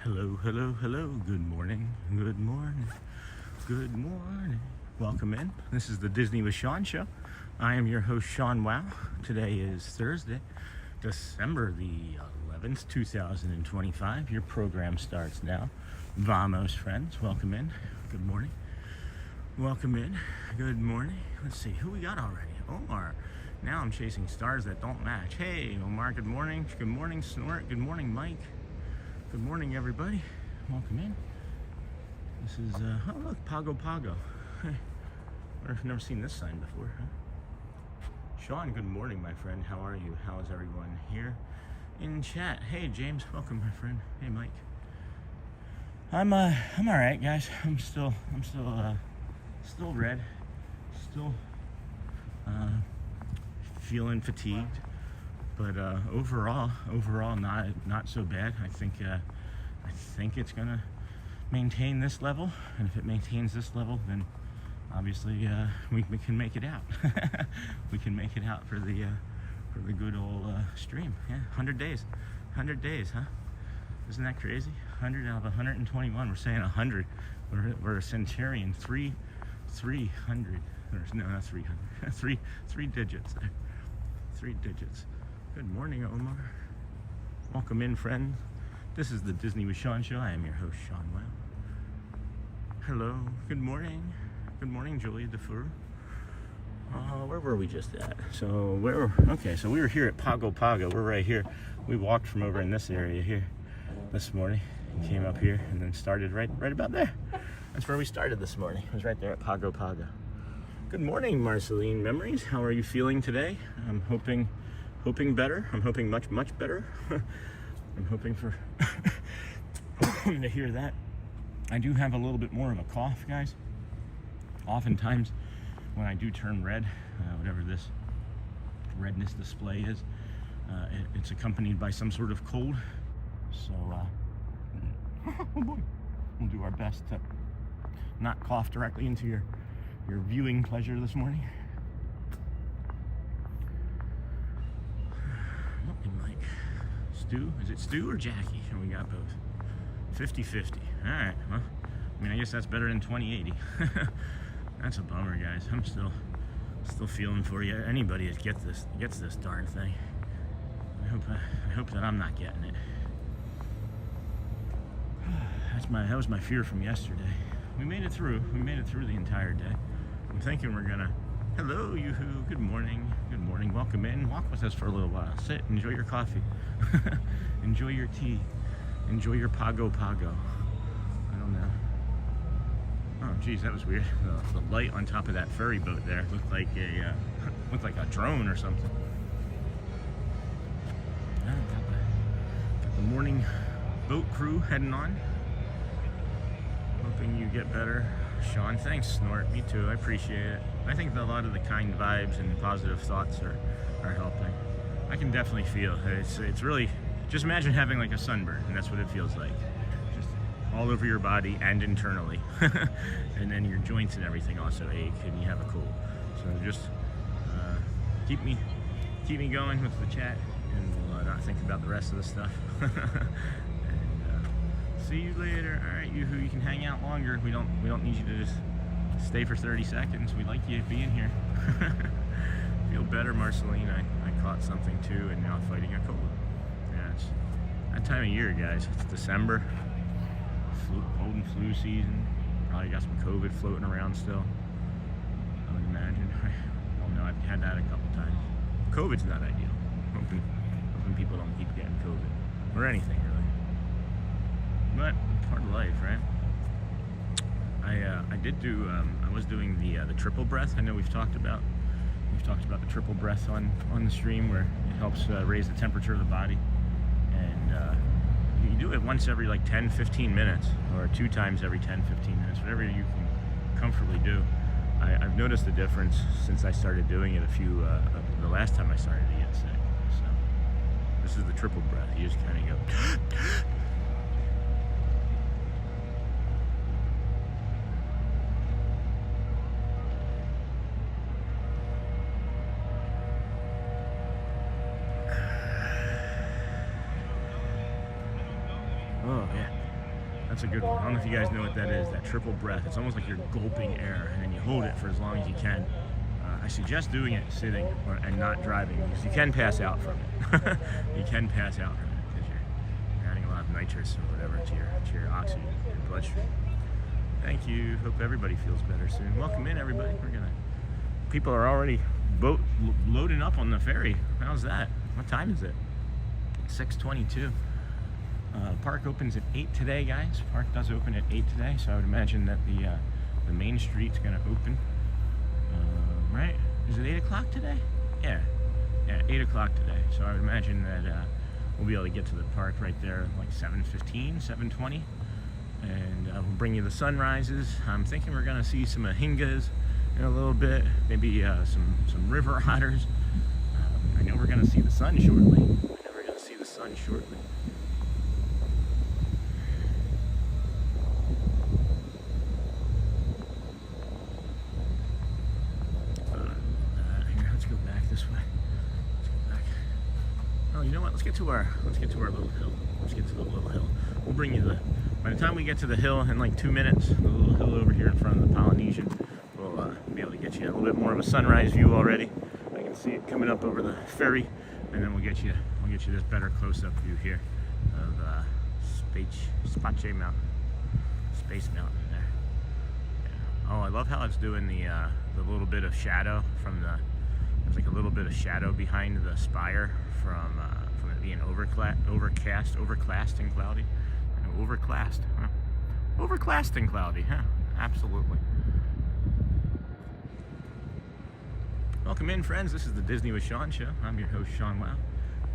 Hello, hello, hello. Good morning, good morning, good morning. Welcome in. This is the Disney with Sean show. I am your host, Sean Wow. Today is Thursday, December the 11th, 2025. Your program starts now. Vamos, friends. Welcome in. Good morning. Welcome in. Good morning. Let's see who we got already. Omar. Now I'm chasing stars that don't match. Hey, Omar, good morning. Good morning, Snort. Good morning, Mike. Good morning, everybody. Welcome in. This is, oh look, Pago Pago. Hey, I've never seen this sign before, huh? Sean, good morning, my friend. How are you? How is everyone here in chat? Hey, James, welcome, my friend. Hey, Mike. I'm all right, guys. I'm still red. Still, feeling fatigued. But overall, not so bad. I think it's gonna maintain this level, and if it maintains this level, then obviously we can make it out. We can make it out for the good old stream. Yeah, 100 days, huh? Isn't that crazy? 100 out of 121. We're saying 100. We're a centurion. 300. No, not 300. Three digits there. 3 digits. Good morning, Omar. Welcome in, friends. This is the Disney with Sean show. I am your host, Sean Wow. Hello. Good morning. Good morning, Julia DeFur. Where were we just at? So we were here at Pago Pago. We're right here. We walked from over in this area here this morning and came up here and then started right about there. That's where we started this morning. It was right there at Pago Pago. Good morning, Marceline Memories. How are you feeling today? I'm hoping better. I'm hoping much better. I'm hoping for to hear that. I do have a little bit more of a cough, guys. Oftentimes when I do turn red, whatever this redness display is, it's accompanied by some sort of cold. So oh boy, we'll do our best to not cough directly into your viewing pleasure this morning. Looking like Stu. Is it Stu or Jackie? And we got both. 50-50. All right. Well, I mean, I guess that's better than 2080. That's a bummer, guys. I'm still feeling for you. Anybody that gets this darn thing. I hope that I'm not getting it. That was my fear from yesterday. We made it through. We made it through the entire day. I'm thinking we're gonna. Hello, yoo-hoo. Good morning. Good morning. Welcome in. Walk with us for a little while. Sit. Enjoy your coffee. Enjoy your tea. Enjoy your Pago Pago. I don't know. Oh, geez, that was weird. The light on top of that ferry boat there looked like a drone or something. Yeah, got the morning boat crew heading on. Hoping you get better. Sean, thanks, Snort. Me too. I appreciate it. I think that a lot of the kind vibes and positive thoughts are helping. I can definitely feel it's really, just imagine having like a sunburn, and that's what it feels like. Just all over your body and internally. And then your joints and everything also ache, and you have a cold. So just keep me going with the chat, and we'll not think about the rest of the stuff. See you later. All right, you can hang out longer. We don't need you to just stay for 30 seconds. We like you being here. Feel better, Marceline. I caught something too, and now I'm fighting a cold. Yeah, it's that time of year, guys. It's December, cold and flu season. Probably got some COVID floating around still. I would imagine. Well, no, I've had that a couple times. COVID's not ideal. Hoping people don't keep getting COVID or anything really. But part of life, right? I was doing the triple breath. I know we've talked about the triple breath on the stream, where it helps raise the temperature of the body, and you can do it once every like 10-15 minutes, or 2 times every 10-15 minutes, whatever you can comfortably do. I've noticed the difference since I started doing it the last time I started to get sick. So this is the triple breath. You just kind of go. Oh, yeah. That's a good one. I don't know if you guys know what that is, that triple breath. It's almost like you're gulping air, and then you hold it for as long as you can. I suggest doing it sitting and not driving, because you can pass out from it. You can pass out from it because you're adding a lot of nitrous or whatever to your oxygen, your bloodstream. Thank you. Hope everybody feels better soon. Welcome in, everybody. People are already loading up on the ferry. How's that? What time is it? 6:22. Park opens at 8 today, guys. Park does open at 8 today, so I would imagine that the main street's going to open. Right? Is it 8 o'clock today? Yeah, 8 o'clock today. So I would imagine that we'll be able to get to the park right there like 7:15, 7:20, and we'll bring you the sunrises. I'm thinking we're going to see some mohingas in a little bit, maybe some river otters. I know we're going to see the sun shortly. You know what? Let's get to our little hill. Let's get to the little hill. We'll bring you by the time we get to the hill in like 2 minutes, the little hill over here in front of the Polynesian, we'll be able to get you a little bit more of a sunrise view already. I can see it coming up over the ferry, and then we'll get you this better close-up view here of Space Mountain there. Yeah. Oh, I love how it's doing the little bit of shadow from the. There's like a little bit of shadow behind the spire from it being overcast and cloudy. Overcast and cloudy, huh? Absolutely. Welcome in, friends. This is the Disney with Sean show. I'm your host, Sean Wow,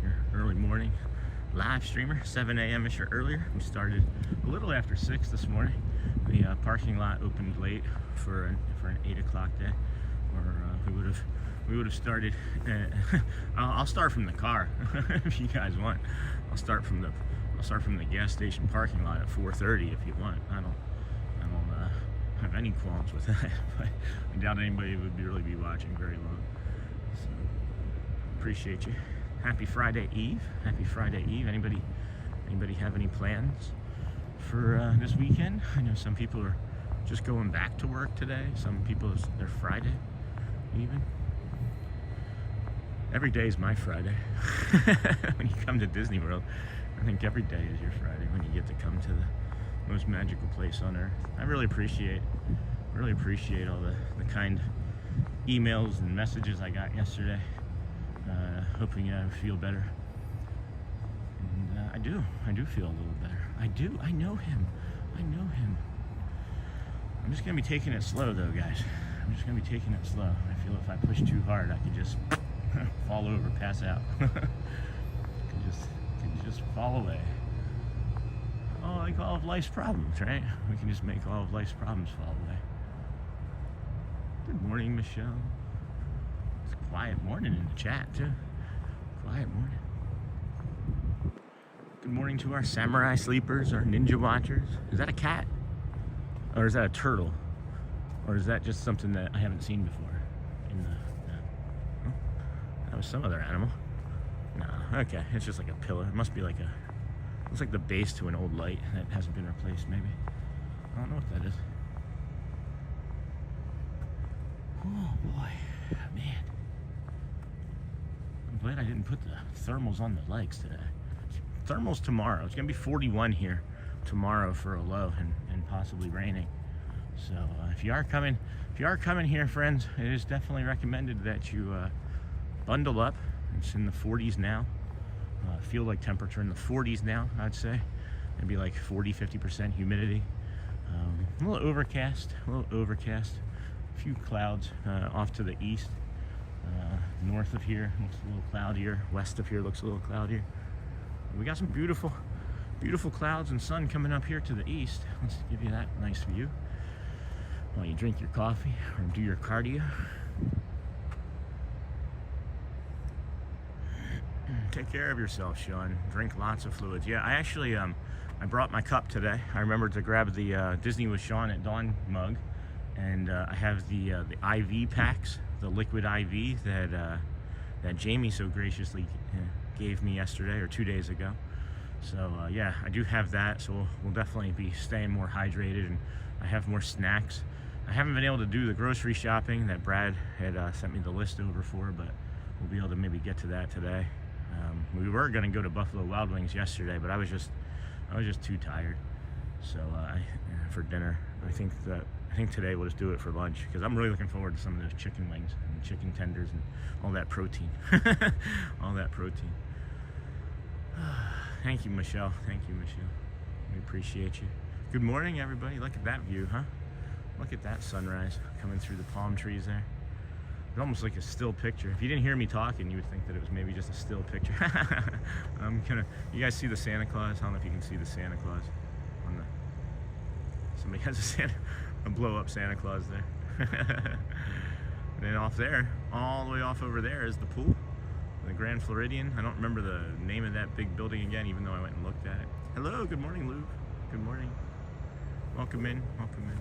your early morning live streamer. 7 a.m.-ish or earlier. We started a little after 6 this morning. The parking lot opened late for an 8 o'clock day, or we would have started. I'll start from the car if you guys want. I'll start from the gas station parking lot at 4:30 if you want. I don't have any qualms with that. But I doubt anybody would really be watching very long. So appreciate you. Happy Friday Eve. Anybody have any plans for this weekend? I know some people are just going back to work today. Some people, they're Friday even. Every day is my Friday. When you come to Disney World, I think every day is your Friday when you get to come to the most magical place on earth. I really appreciate all the kind emails and messages I got yesterday. Hoping I feel better. And I do feel a little better. I know him. I'm just gonna be taking it slow though, guys. I'm just gonna be taking it slow. I feel if I push too hard, I could just fall over, pass out. Could just fall away. Oh, like all of life's problems, right? We can just make all of life's problems fall away. Good morning, Michelle. It's a quiet morning in the chat too. Quiet morning. Good morning to our samurai sleepers, our ninja watchers. Is that a cat? Or is that a turtle? Or is that just something that I haven't seen before? That was some other animal. No, okay, it's just like a pillar. It must be like looks like the base to an old light that hasn't been replaced, maybe. I don't know what that is. Oh boy, man. I'm glad I didn't put the thermals on the legs today. Thermals tomorrow. It's gonna be 41 here tomorrow for a low and possibly raining. So if you are coming here, friends, it is definitely recommended that you bundle up. It's in the 40s now. Feel like temperature in the 40s now, I'd say. Maybe like 40-50% humidity. A little overcast. A few clouds off to the east. North of here looks a little cloudier. West of here looks a little cloudier. We got some beautiful clouds and sun coming up here to the east. Let's give you that nice view while you drink your coffee or do your cardio. Take care of yourself, Sean. Drink lots of fluids. Yeah, I actually I brought my cup today. I remembered to grab the Disney with Sean at Dawn mug, and I have the IV packs, the liquid IV that Jamie so graciously gave me yesterday or 2 days ago. So yeah, I do have that, so we'll definitely be staying more hydrated, and I have more snacks. I haven't been able to do the grocery shopping that Brad had sent me the list over for, but we'll be able to maybe get to that today. We were going to go to Buffalo Wild Wings yesterday, but I was just too tired. So for dinner, I think today we'll just do it for lunch, because I'm really looking forward to some of those chicken wings and chicken tenders and all that protein. All that protein. Thank you, Michelle. Thank you, Michelle. We appreciate you. Good morning, everybody. Look at that view, huh? Look at that sunrise coming through the palm trees there. It's almost like a still picture. If you didn't hear me talking, you would think that it was maybe just a still picture. You guys see the Santa Claus? I don't know if you can see the Santa Claus. Somebody has a blow up Santa Claus there. And then off there, all the way off over there is the pool, the Grand Floridian. I don't remember the name of that big building again, even though I went and looked at it. Hello, good morning, Lou. Good morning. Welcome in, welcome in.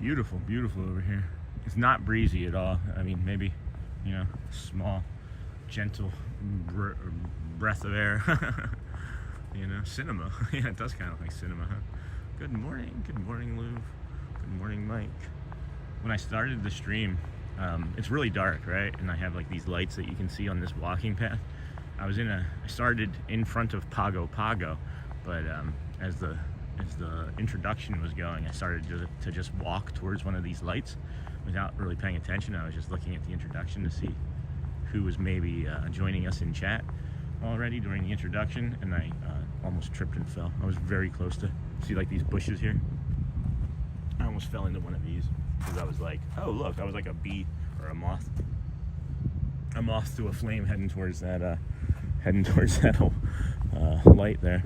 Beautiful, beautiful over here. It's not breezy at all. I mean, maybe, small, gentle breath of air. Cinema. Yeah, it does kind of like cinema, huh? Good morning, Lou. Good morning, Mike. When I started the stream, it's really dark, right? And I have like these lights that you can see on this walking path. I started in front of Pago Pago, but as the introduction was going, I started to just walk towards one of these lights without really paying attention. I was just looking at the introduction to see who was maybe joining us in chat already during the introduction, and I almost tripped and fell. I was very close to see like these bushes here. I almost fell into one of these because I was like, oh look, I was like a bee or a moth to a flame heading towards that light there.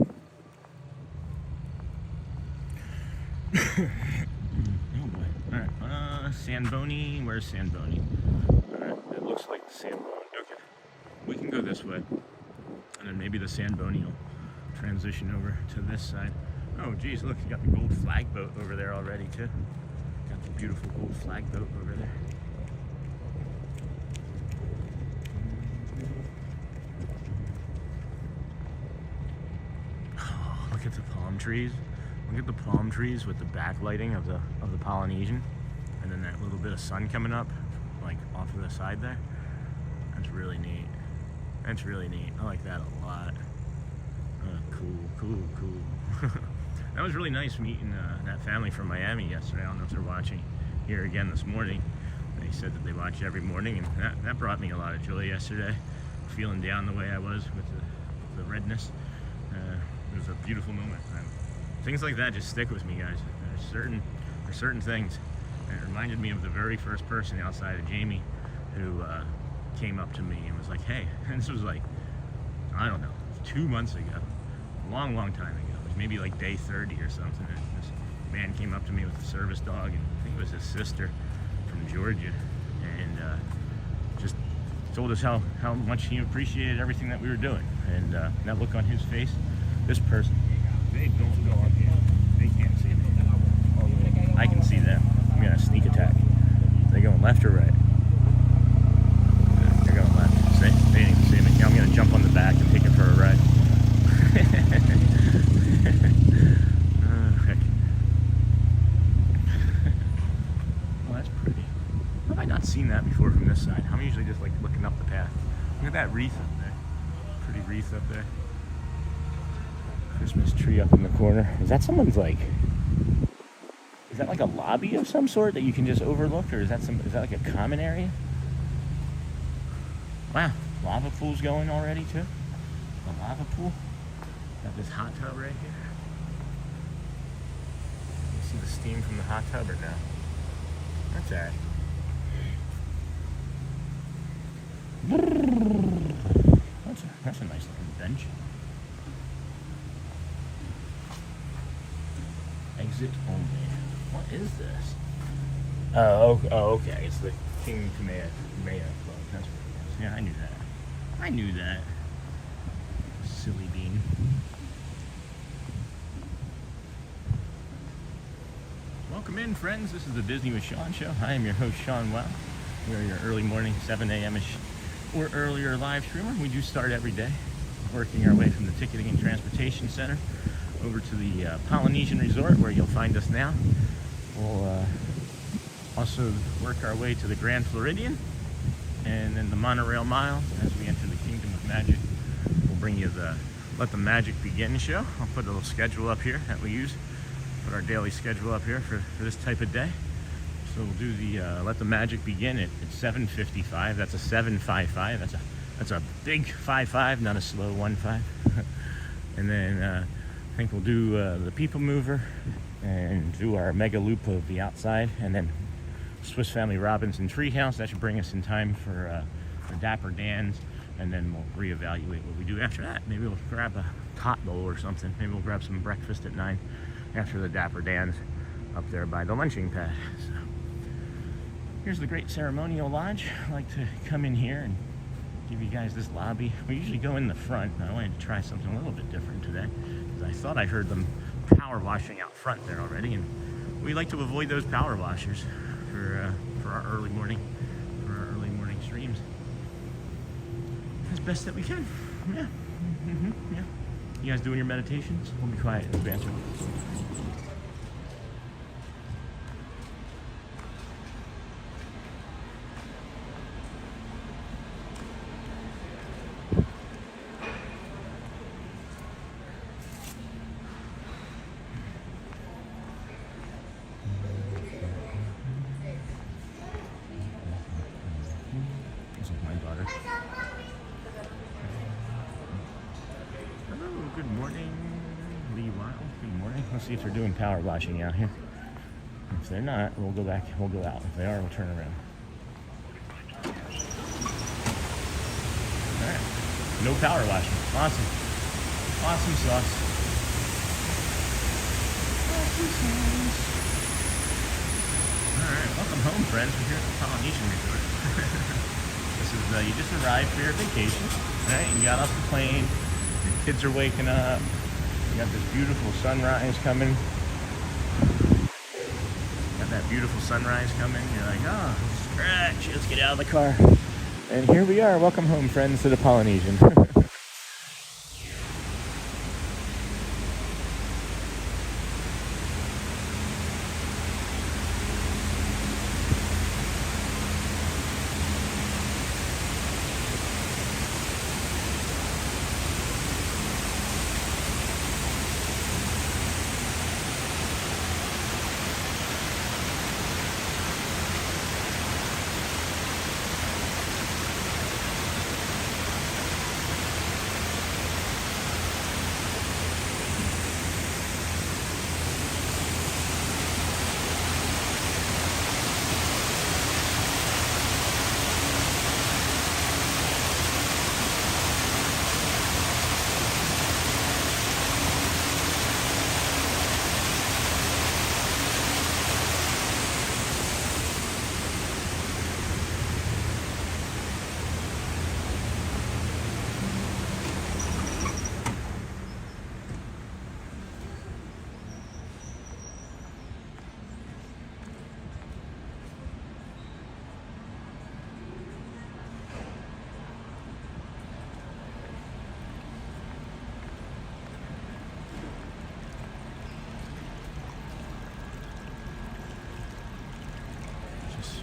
Oh boy. Alright, Samboni, where's Samboni? Alright, it looks like the Samboni. Okay. We can go this way. And then maybe the Samboni will transition over to this side. Oh geez, look, you got the gold flag boat over there already too. Got the beautiful gold flag boat over there. Oh, look at the palm trees. Look at the palm trees with the backlighting of the Polynesian, and then that little bit of sun coming up, like off to the side there. That's really neat. That's really neat. I like that a lot. Cool. That was really nice meeting that family from Miami yesterday. I don't know if they're watching here again this morning. They said that they watch every morning, and that brought me a lot of joy yesterday. Feeling down the way I was with the redness. It was a beautiful moment. Things like that just stick with me, guys. There's certain things. And it reminded me of the very first person outside of Jamie who came up to me and was like, hey, and this was like, I don't know, 2 months ago, a long time ago. It was maybe like day 30 or something. And this man came up to me with a service dog, and I think it was his sister from Georgia, and just told us how much he appreciated everything that we were doing. And that look on his face, this person, they don't go up here. They can't see me. I can see them. I'm gonna sneak attack. They going left or right? They're going left. See? They didn't even see me. Now I'm gonna jump on the back and take it for a ride. Heck. Well, that's pretty. Have I not seen that before from this side? I'm usually just like looking up the path. Look at that wreath up there. Pretty wreath up there. Christmas tree up in the corner. Is that someone's like? Is that like a lobby of some sort that you can just overlook, or is that like a common area? Wow, lava pool's going already too. A lava pool. Got this hot tub right here. You see the steam from the hot tub right now. That's alright. That's a nice looking bench. Exit only. What is this? Oh, okay. It's the King Kamehameha Club. That's what it is. Yeah, I knew that. Silly bean. Welcome in, friends. This is the Disney with Sean show. I am your host, Sean Welt. We are your early morning, 7 a.m.-ish or earlier live streamer. We do start every day, working our way from the Ticketing and Transportation Center over to the Polynesian Resort, where you'll find us now. We'll also work our way to the Grand Floridian, and then the monorail mile as we enter the Kingdom of Magic. We'll bring you the Let the Magic Begin show. I'll put a little schedule up here that we use. Put our daily schedule up here for this type of day. So we'll do the Let the Magic Begin at 7:55. That's a 7:55. That's a big 5-5, not a slow 1-5. And then I think we'll do the People Mover and do our mega loop of the outside, and then Swiss Family Robinson Treehouse. That should bring us in time for Dapper Dans, and then we'll reevaluate what we do after that. Maybe we'll grab a tot bowl or something. Maybe we'll grab some breakfast at 9 after the Dapper Dans up there by the lunching pad. So here's the Great Ceremonial Lodge. I like to come in here and give you guys this lobby. We usually go in the front. I wanted to try something a little bit different today, because I thought I heard them power washing out front there already, and we like to avoid those power washers for our early morning streams as best that we can. Yeah. Yeah. You guys doing your meditations? We'll be quiet and banter. Let's see if they're doing power washing out here. If they're not, we'll go back, we'll go out. If they are, we'll turn around. All right, no power washing. Awesome. Awesome sauce. Awesome sauce. All right, welcome home, friends. We're here at the Polynesian Resort. This is, you just arrived for your vacation, right? You got off the plane, your kids are waking up. You got this beautiful sunrise coming. Got that beautiful sunrise coming. You're like, oh, stretch. Let's get out of the car. And here we are. Welcome home, friends, to the Polynesian.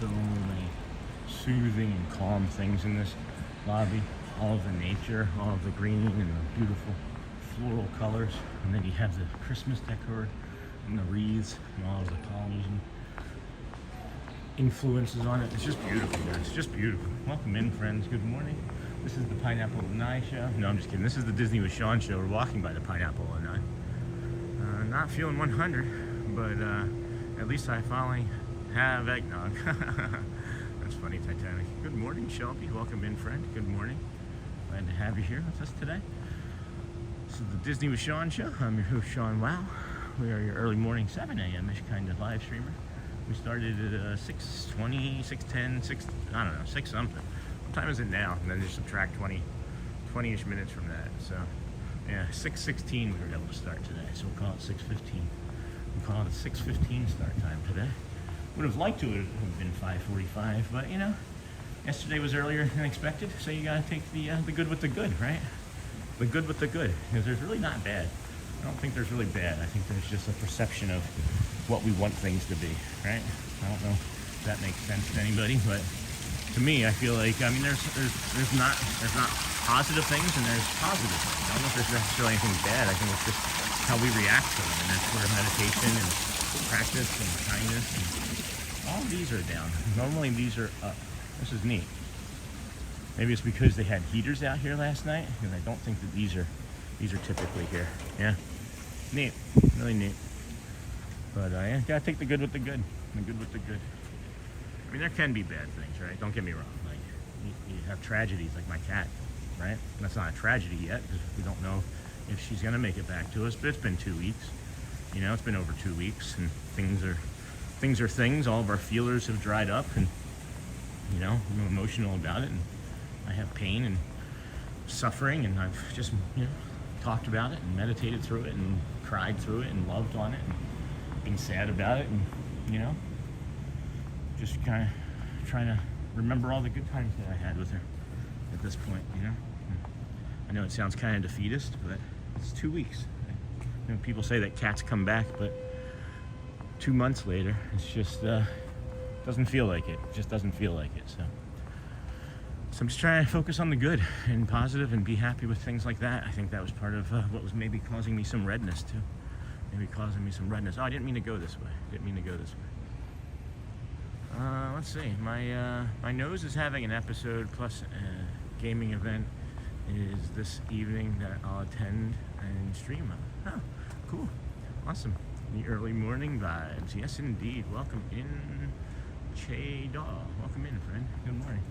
So many soothing and calm things in this lobby. All of the nature, all of the green and the beautiful floral colors. And then you have the Christmas decor and the wreaths and all of the Polynesian influences on it. It's just beautiful, guys. It's just beautiful. Welcome in, friends. Good morning. This is the Pineapple Lanai show. No, I'm just kidding. This is the Disney with Sean show. We're walking by the Pineapple Lanai. Not feeling 100, but at least I finally have eggnog. That's funny, Titanic. Good morning, Shelby. Welcome in, friend. Good morning. Glad to have you here with us today. This is the Disney with Sean show. I'm your host, Sean Wow. We are your early morning 7 a.m.-ish kind of live streamer. We started at 6:20, 6:10, 6, I don't know, 6 something. What time is it now? And then just subtract 20-ish minutes from that. So, yeah, 6:16 we were able to start today. So we'll call it 6:15. We'll call it a 6:15 start time today. Would have liked to have been 5:45, but you know, Yesterday was earlier than expected, so you gotta take the good with the good, right? The good with the good, because there's really not bad. I don't think there's really bad. I think there's just a perception of what we want things to be, right? I don't know if that makes sense to anybody, but to me, I feel like, I mean, there's not positive things and there's positive things. I don't know if there's necessarily anything bad. I think it's just how we react to them, and that's where meditation and practice and kindness and all of these are down. Normally these are up. This is neat. Maybe it's because they had heaters out here last night, and I don't think that these are typically here. Yeah, neat, really neat. But yeah, gotta take the good with the good. The good with the good. I mean, there can be bad things, right? Don't get me wrong. Like you have tragedies, like my cat, right? That's not a tragedy yet because we don't know if she's gonna make it back to us. But it's been 2 weeks. You know, it's been over 2 weeks, and things are things. All of our feelers have dried up, and you know, I'm emotional about it, and I have pain and suffering, and I've just, you know, talked about it and meditated through it and cried through it and loved on it and been sad about it, and you know, just kind of trying to remember all the good times that I had with her at this point, you know. I know it sounds kind of defeatist, but it's 2 weeks. You know, people say that cats come back, but 2 months later, it's just doesn't feel like it. It just doesn't feel like it. So I'm just trying to focus on the good and positive and be happy with things like that. I think that was part of what was maybe causing me some redness too. Maybe causing me some redness. Oh, I didn't mean to go this way. Let's see. My nose is having an episode plus a gaming event is this evening that I'll attend and stream on. Oh, cool. Awesome. The early morning vibes. Yes, indeed. Welcome in, Che Daw. Welcome in, friend. Good morning.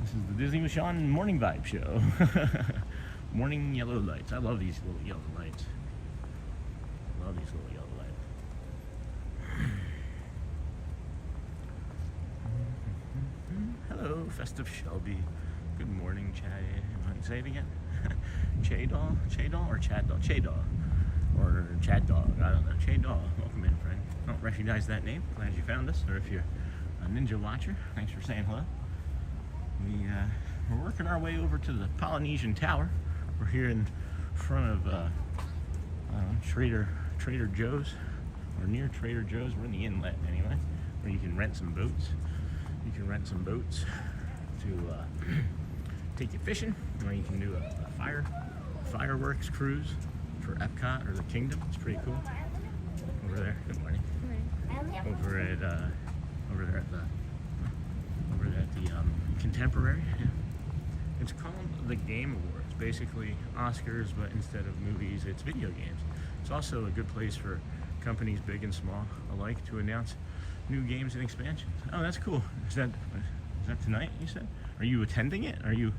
This is the Disney with Sean morning vibe show. Morning yellow lights. I love these little yellow lights. Hello, Festive Shelby. Good morning, Chad. Say it again. Che Daw or Chad Daw? Che Daw. Or Chad Dog, I don't know. Che Daw, welcome in, friend. I don't recognize that name. Glad you found us. Or if you're a ninja watcher, thanks for saying hello. We're working our way over to the Polynesian Tower. We're here in front of Trader Joe's, or near Trader Joe's. We're in the inlet anyway, where you can rent some boats. You can rent some boats to take you fishing, or you can do a fireworks cruise for Epcot or the Kingdom. It's pretty cool. Over there. Good morning. Over there at the Contemporary. Yeah. It's called the Game Awards. Basically Oscars, but instead of movies, it's video games. It's also a good place for companies big and small alike to announce new games and expansions. Oh, that's cool. Is that tonight, you said? Are you attending it? Are you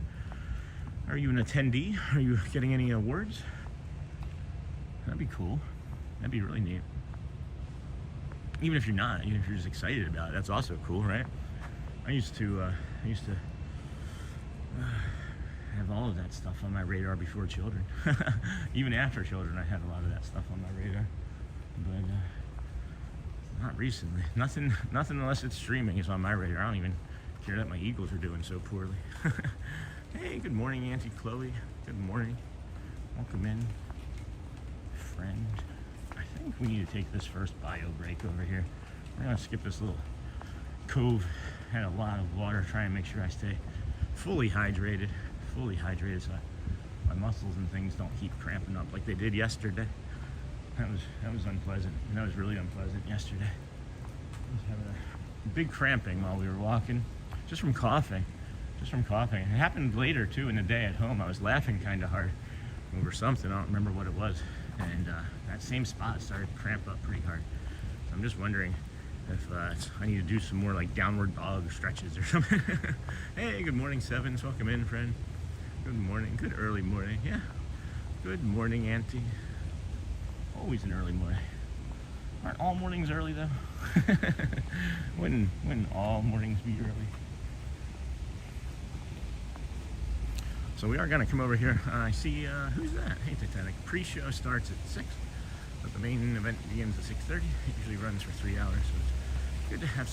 an attendee? Are you getting any awards? That'd be cool. That'd be really neat. Even if you're not, even if you're just excited about it, that's also cool, right? I used to have all of that stuff on my radar before children. Even after children, I had a lot of that stuff on my radar. But not recently. Nothing unless it's streaming is on my radar. I don't even care that my Eagles are doing so poorly. Hey, good morning, Auntie Chloe. Good morning. Welcome in, friend. I think we need to take this first bio break over here. We're gonna skip this little cove. Had a lot of water, trying to make sure I stay fully hydrated so my muscles and things don't keep cramping up like they did yesterday. That was unpleasant. That was really unpleasant yesterday. I was having a big cramping while we were walking, just from coughing. It happened later too in the day at home. I was laughing kind of hard over something. I don't remember what it was, and that same spot started to cramp up pretty hard. So I'm just wondering if I need to do some more like downward dog stretches or something. Hey, good morning, Sevens. Welcome in, friend. Good morning. Good early morning. Yeah. Good morning, Auntie. Always an early morning. Aren't all mornings early though? Wouldn't all mornings be early? So we are gonna come over here. I see, who's that? Hey, Titanic. Pre-show starts at 6, but the main event begins at 6:30. It usually runs for 3 hours, so it's good to have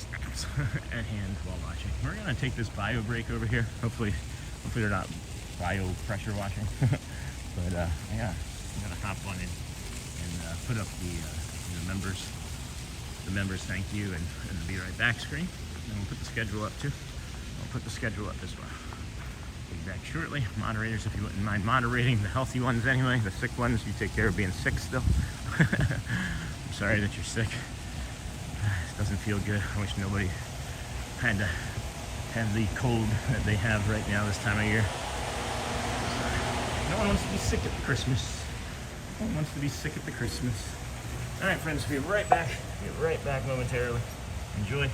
snaps at hand while watching. We're gonna take this bio break over here. Hopefully they're not bio pressure washing. But yeah, I'm gonna hop on in and put up the members thank you and the be right back screen. And we'll put the schedule up too. I'll put the schedule up as well. Be back shortly. Moderators, if you wouldn't mind moderating, the healthy ones anyway. The sick ones, you take care of being sick still. I'm sorry that you're sick. It doesn't feel good. I wish nobody had to have the cold that they have right now this time of year. No one wants to be sick at Christmas. No one wants to be sick at the Christmas. All right, friends, we'll be right back. Be right back momentarily. Enjoy.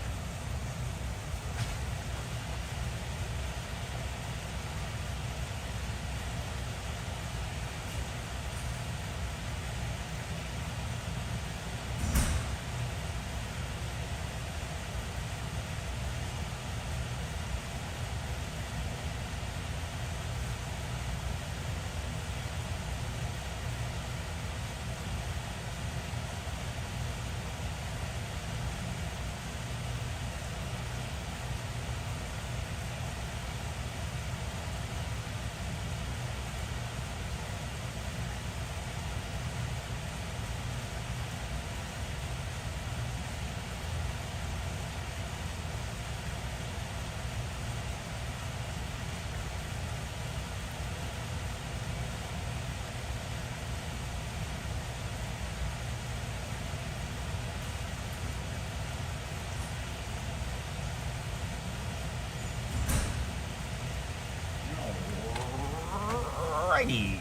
Alrighty.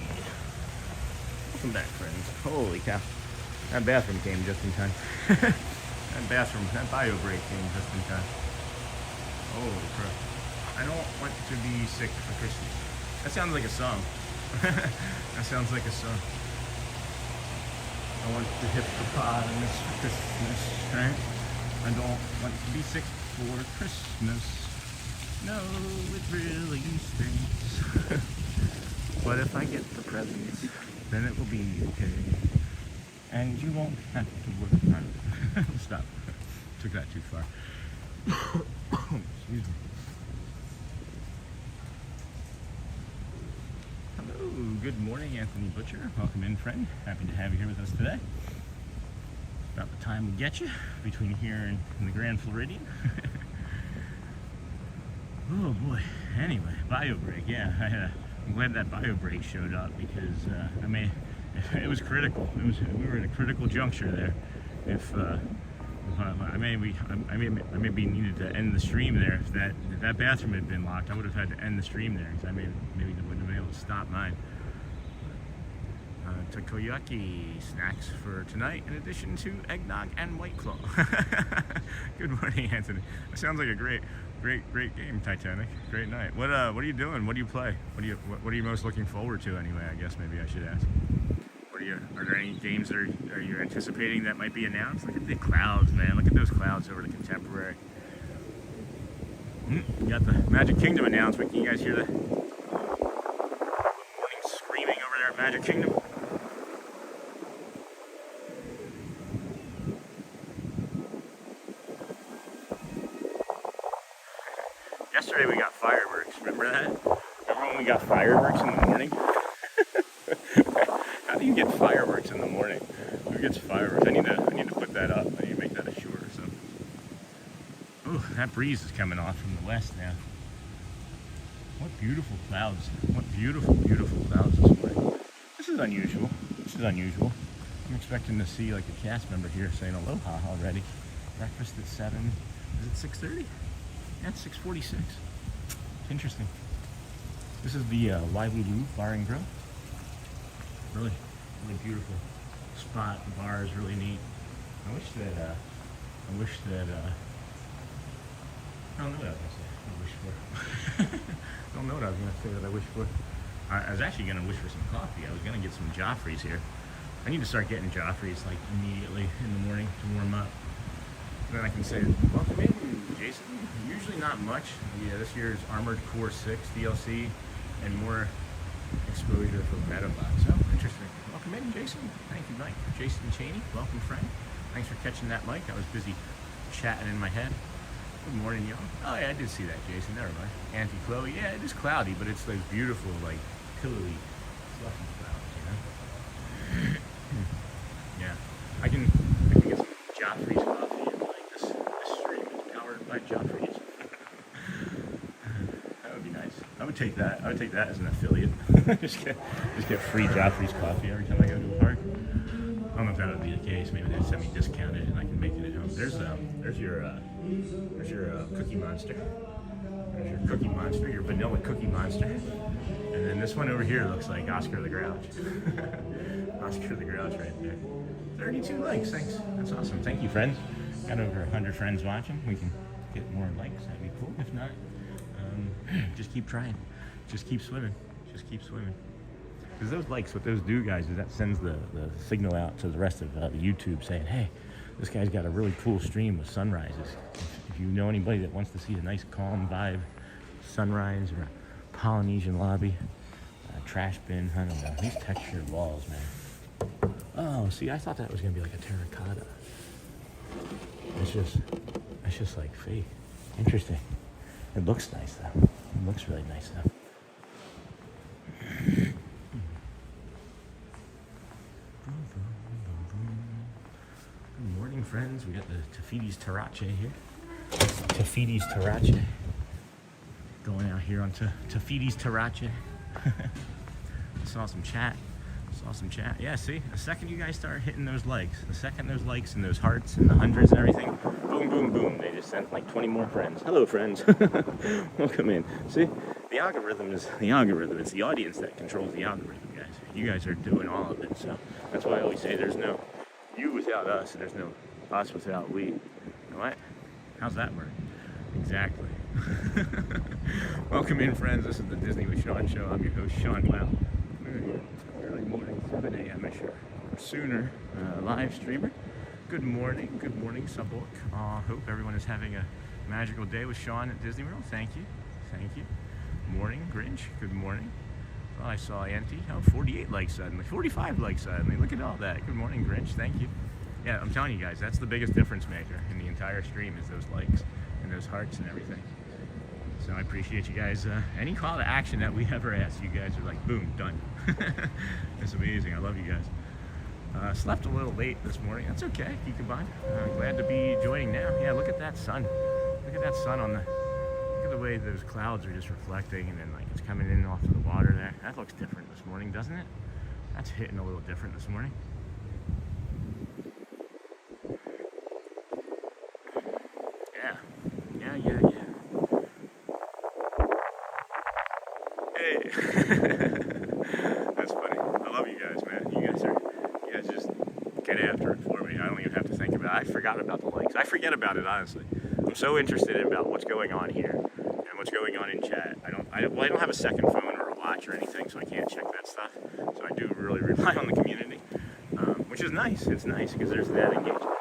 Welcome back, friends. Holy cow. That bathroom came just in time. that bio break came just in time. Holy crap. I don't want to be sick for Christmas. That sounds like a song. That sounds like a song. I want the hippopotamus for Christmas, right? I don't want to be sick for Christmas. No, it really stinks. But if I get the presents, then it will be okay. And you won't have to work on it. Stop. Took that too far. Excuse me. Hello, good morning, Anthony Butcher. Welcome in, friend. Happy to have you here with us today. About the time we get you between here and the Grand Floridian. Oh boy. Anyway, bio break. Yeah, I'm glad that bio break showed up because it was critical. We were at a critical juncture there. If I may be needed to end the stream there. If that bathroom had been locked, I would have had to end the stream there because maybe wouldn't have been able to stop mine. Takoyaki snacks for tonight, in addition to eggnog and White Claw. Good morning, Anthony. That sounds like a great game, Titanic. Great night. What are you doing? What do you play? What are you most looking forward to anyway? I guess maybe I should ask. Are there any games that are you anticipating that might be announced? Look at the clouds, man. Look at those clouds over the Contemporary. You got the Magic Kingdom announcement. Can you guys hear that? Morning screaming over there at Magic Kingdom. Yesterday we got fireworks. Remember that? Remember when we got fireworks in the morning? How do you get fireworks in the morning? Who gets fireworks? I need to put that up. I need to make that a short or something. Oh, that breeze is coming off from the west now. What beautiful clouds. What beautiful, beautiful clouds this morning. This is unusual. I'm expecting to see like a cast member here saying aloha already. Breakfast at 7. Is it 6:30? Yeah, it's 6:46. It's interesting. This is the Wailulu Bar and Grill. Really beautiful spot. The bar is really neat. I wish that I don't know what I was gonna say. I wish for. I don't know what I was gonna say that I wish for. I was actually gonna wish for some coffee. I was gonna get some Joffreys here. I need to start getting Joffreys like immediately in the morning to warm up. And then I can say, welcome in, Jason. Usually not much. Yeah, this year's Armored Core 6 DLC and more exposure for Metabots. So interesting. Welcome in, Jason. Thank you, Mike. Jason Cheney, welcome, friend. Thanks for catching that mic. I was busy chatting in my head. Good morning, y'all. Oh yeah, I did see that, Jason. Never mind. Auntie Chloe. Yeah, it is cloudy, but it's those beautiful, like pillowy, fluffy clouds. Yeah, I can get some Joffrey's coffee and like this stream is powered by Joffrey's. That would be nice. I would take that. I would take that as an affiliate. just get free Joffrey's coffee every time I go to a park. I don't know if that would be the case. Maybe they'd send me discounted and I can make it at home. There's your Cookie Monster. There's your Cookie Monster, your vanilla Cookie Monster. And then this one over here looks like Oscar the Grouch. Oscar the Grouch right there. 32 likes, thanks. That's awesome. Thank you, friends. Got over 100 friends watching. We can get more likes. That'd be cool. If not, just keep trying. Just keep swimming. Just keep swimming. Because those likes, what those do, guys, is that sends the signal out to the rest of YouTube saying, hey, this guy's got a really cool stream with sunrises. If you know anybody that wants to see a nice calm vibe sunrise or a Polynesian lobby, a trash bin, I don't know. These textured walls, man. Oh, see, I thought that was going to be like a terracotta. It's just like fake. Interesting. It looks nice, though. It looks really nice, though. Good morning, friends. We got the Tafidi's Tarache here. Tafidi's Tarache. Going out here on Tafidi's Tarache. Saw some chat. Yeah, see, the second you guys start hitting those likes, the second those likes and those hearts and the hundreds and everything, boom, boom, boom, they just sent like 20 more friends. Hello, friends. Welcome in. See, the algorithm is the algorithm. It's the audience that controls the algorithm, guys. You guys are doing all of it, so that's why I always say there's no you without us, and there's no us without we. You know what? How's that work? Exactly. Welcome in, friends. This is the Disney with Sean show. I'm your host, Sean Wow. Early morning, 7 a.m. ish or sooner, live streamer. Good morning, Subwalk. Hope everyone is having a magical day with Sean at Disney World. Thank you. Morning, Grinch. Good morning. Oh, I saw Auntie. Oh, 48 likes suddenly. 45 likes suddenly. Look at all that. Good morning, Grinch. Thank you. Yeah, I'm telling you guys, that's the biggest difference maker in the entire stream is those likes and those hearts and everything. So I appreciate you guys. Any call to action that we ever ask, you guys are like, boom, done. It's amazing. I love you guys. Slept a little late this morning. That's okay. Keep in mind. Glad to be joining now. Yeah, look at that sun. Look at that sun on the... Look at the way those clouds are just reflecting and then like it's coming in off of the water there. That looks different this morning, doesn't it? That's hitting a little different this morning. Yeah. Hey. That's funny. I love you guys, man. You guys just get after it for me. I don't even have to think about it. I forgot about the likes. I forget about it, honestly. I'm so interested in about what's going on here and what's going on in chat. I don't have a second phone or a watch or anything, so I can't check that stuff. So I do really rely on the community, which is nice. It's nice because there's that engagement, right?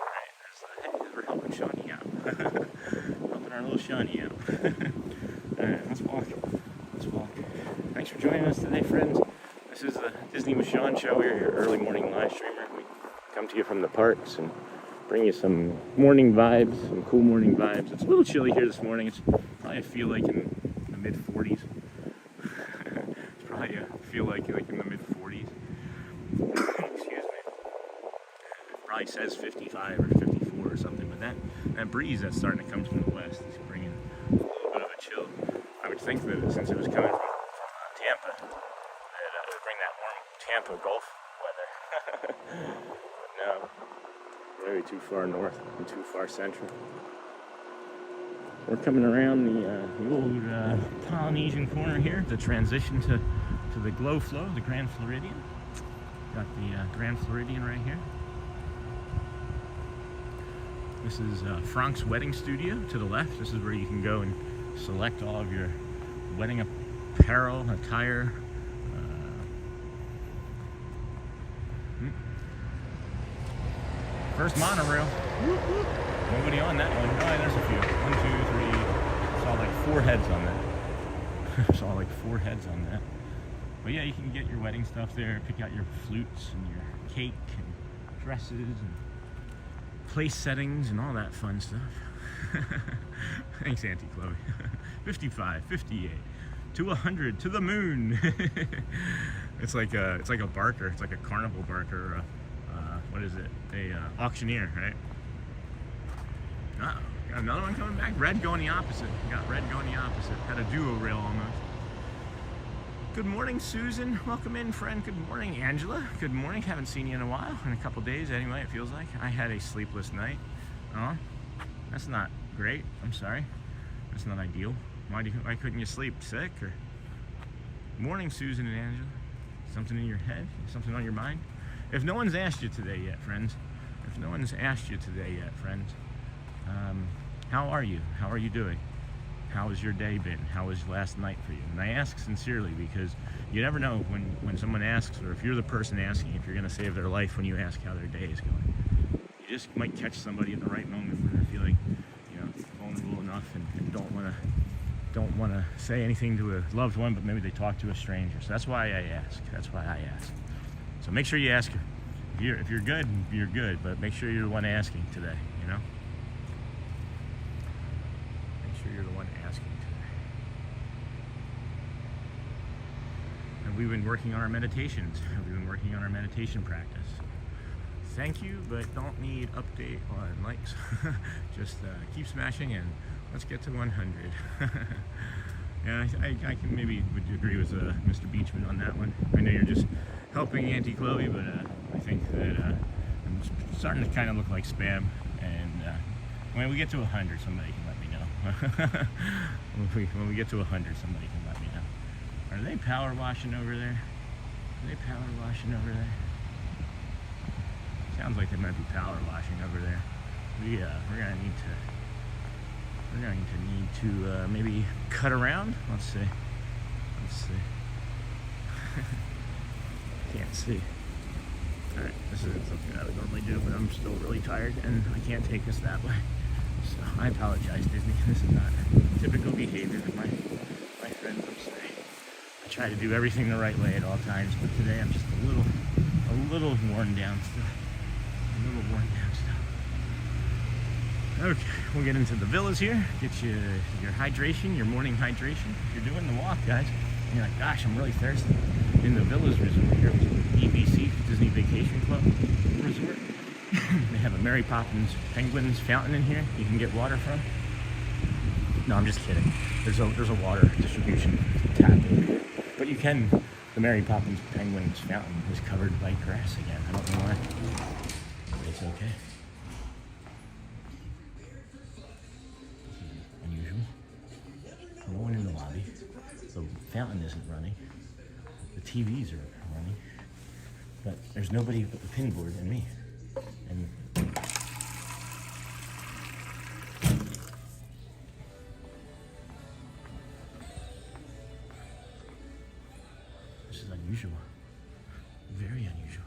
Hey, we're helping Shawnee out. Helping our little Shawnee out. All right, let's walk. Thanks for joining us today, friends. This is the Disney with Sean show. We're your early morning live streamer. We come to you from the parks and bring you some morning vibes, some cool morning vibes. It's a little chilly here this morning. It's probably I feel like in the mid 40s. It's probably feel like in the mid 40s. Excuse me. It probably says 55 or 54 or something, but that breeze that's starting to come from the west is bringing a little bit of a chill. I would think that since it was coming from Tampa, that it would bring that warm Tampa Gulf weather. But no. Very too far north and too far central. We're coming around the old Polynesian corner here, the transition to the Glow Flow, the Grand Floridian. Got the Grand Floridian right here. This is Frank's Wedding Studio to the left. This is where you can go and select all of your wedding apparel, attire. First monorail. Nobody on that one. Oh, there's a few. 1, 2, 3. Saw like 4 heads on that. Saw like 4 heads on that. But yeah, you can get your wedding stuff there. Pick out your flutes and your cake and dresses and place settings and all that fun stuff. Thanks, Auntie Chloe. 55, 58, to 100, to the moon. It's like a barker. It's like a carnival barker. What is it? A auctioneer, right? Uh-oh. Got another one coming back. Red going the opposite. Got red going the opposite. Had a duo rail almost. Good morning, Susan. Welcome in, friend. Good morning, Angela. Good morning. Haven't seen you in a while. In a couple days, anyway, it feels like. I had a sleepless night. Oh, that's not great. I'm sorry. That's not ideal. Why couldn't you sleep? Sick? Or... Morning, Susan and Angela. Something in your head? Something on your mind? If no one's asked you today yet, friends. If no one's asked you today yet, friends. How are you? How are you doing? How has your day been? How was last night for you? And I ask sincerely because you never know when someone asks, or if you're the person asking, if you're going to save their life when you ask how their day is going. You just might catch somebody at the right moment when they're feeling, vulnerable enough and don't want to say anything to a loved one, but maybe they talk to a stranger. So that's why I ask. That's why I ask. So make sure you ask. If you're good, you're good. But make sure you're the one asking today. Make sure you're the one asking today. And we've been working on our meditations. We've been working on our meditation practice. Thank you, but don't need update on likes. Just keep smashing and let's get to 100. Yeah, I can maybe would agree with Mr. Beachman on that one. I know you're just helping Auntie Chloe, but I think that I'm starting to kind of look like spam. And when we get to 100, somebody can let me know. when we get to 100, somebody can let me know. Are they power washing over there? Are they power washing over there? Sounds like they might be power washing over there. We're gonna need to maybe cut around. Let's see. Can't see. All right, this isn't something I would normally do, but I'm still really tired and I can't take us that way. So I apologize, Disney. This is not typical behavior of my friends. I'm sorry. I try to do everything the right way at all times, but today I'm just a little worn down still. Okay, we'll get into the villas here. Get you your hydration, your morning hydration. If you're doing the walk, guys, and you're like, gosh, I'm really thirsty. In the Villas Resort here, EVC, Disney Vacation Club Resort. They have a Mary Poppins Penguins fountain in here you can get water from. No, I'm just kidding. There's a water distribution tap in here. But you can, the Mary Poppins Penguins fountain is covered by grass again. I don't know why. But it's okay. Unusual. No one in the lobby. The fountain isn't running. The TVs are running. But there's nobody but the pin board and me. And this is unusual. Very unusual.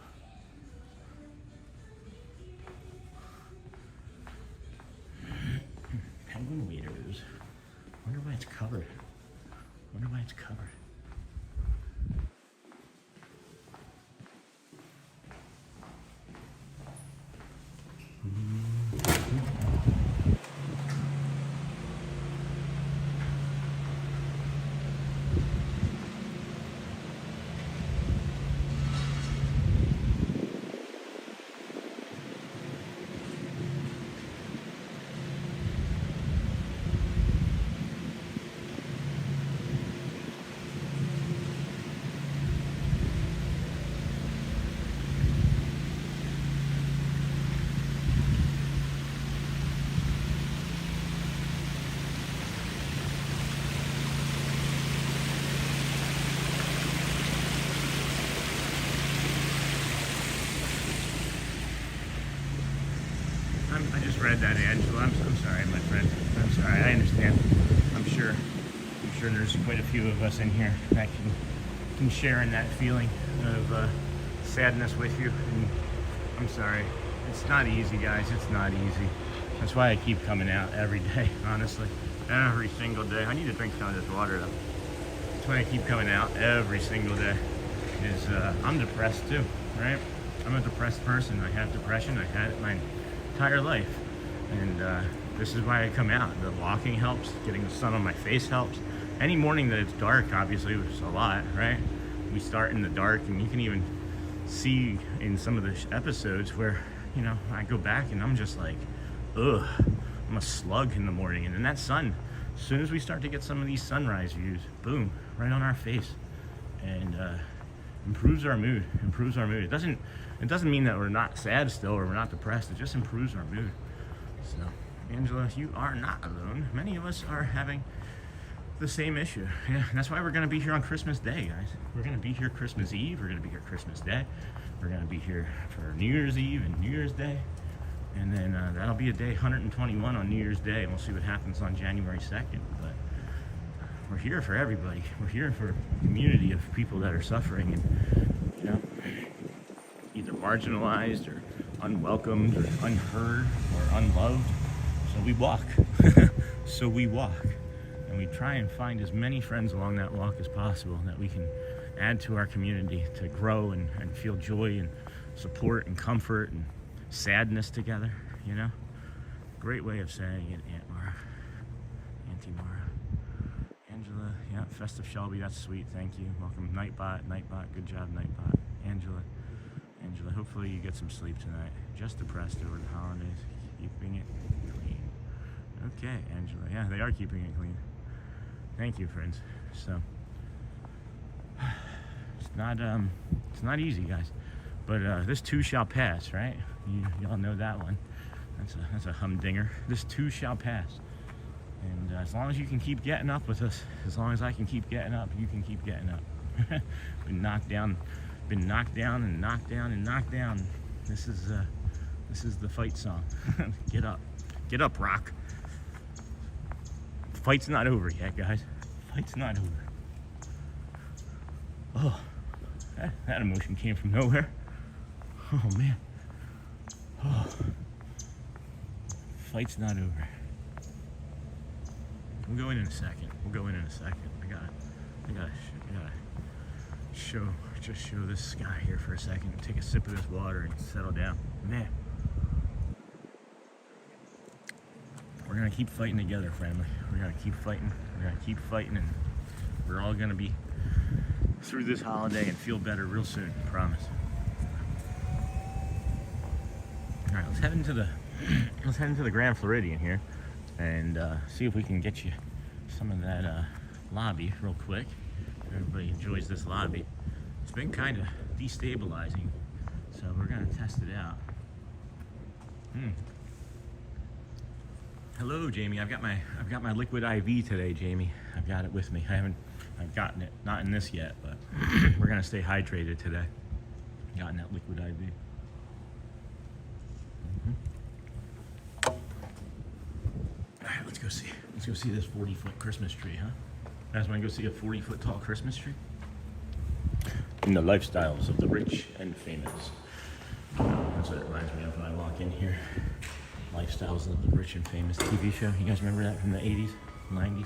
Penguin waiters. Wonder why it's covered. Wonder why it's covered. I just read that, Angela. I'm sorry, my friend. I'm sorry. I understand. I'm sure there's quite a few of us in here that can share in that feeling of sadness with you. And I'm sorry. It's not easy, guys. It's not easy. That's why I keep coming out every day, honestly. Every single day. I need to drink some of this water, though. That's why I keep coming out every single day. I'm depressed, too, right? I'm a depressed person. I have depression. I had it my entire life. And This is why I come out. The walking helps, getting the sun on my face helps. Any morning that it's dark, obviously, which is a lot, right? We start in the dark, and you can even see in some of the episodes where, you know, I go back and I'm just like, ugh, I'm a slug in the morning. And then that sun, as soon as we start to get some of these sunrise views, boom, right on our face. And improves our mood, It doesn't mean that we're not sad still or we're not depressed. It just improves our mood. So, Angela, you are not alone. Many of us are having the same issue. Yeah, that's why we're going to be here on Christmas Day, guys. We're going to be here Christmas Eve. We're going to be here Christmas Day. We're going to be here for New Year's Eve and New Year's Day. And then that'll be a day 121 on New Year's Day. And we'll see what happens on January 2nd. But we're here for everybody. We're here for a community of people that are suffering and, you know, either marginalized or unwelcomed or unheard or unloved. So we walk. So we walk. And we try and find as many friends along that walk as possible that we can add to our community to grow and feel joy and support and comfort and sadness together, you know? Great way of saying it, Aunt Mara. Auntie Mara. Angela, yeah, Festive Shelby, that's sweet, thank you. Welcome, Nightbot, good job, Nightbot. Angela, hopefully you get some sleep tonight. Just depressed over the holidays, keeping it clean. Okay, Angela, yeah, they are keeping it clean. Thank you, friends. So, it's not easy, guys. But this too shall pass, right? Y'all know that one. That's a humdinger. This too shall pass. And as long as you can keep getting up with us, as long as I can keep getting up, you can keep getting up. Been knocked down and knocked down and knocked down. This is the fight song. Get up, rock. Fight's not over yet, guys. Fight's not over. Oh, that emotion came from nowhere. Oh man. Oh, fight's not over. We'll go in a second. I gotta show this guy here for a second. Take a sip of this water and settle down. Man, we're gonna keep fighting together, family. We're gonna keep fighting. And we're all gonna be through this holiday and feel better real soon. Promise. All right, let's head into the Grand Floridian here, and see if we can get you some of that lobby real quick. Everybody enjoys this lobby. It's been kind of destabilizing, so we're gonna test it out. Hello, Jamie. I've got my liquid IV today, Jamie. I've got it with me. I've gotten it, not in this yet, but we're gonna stay hydrated today. Gotten that liquid IV. All right, let's go see this 40-foot Christmas tree, huh? You guys want to go see a 40-foot tall Christmas tree? In the lifestyles of the rich and famous. That's what it reminds me of when I walk in here. Lifestyles of the rich and famous TV show. You guys remember that from the 80s, 90s?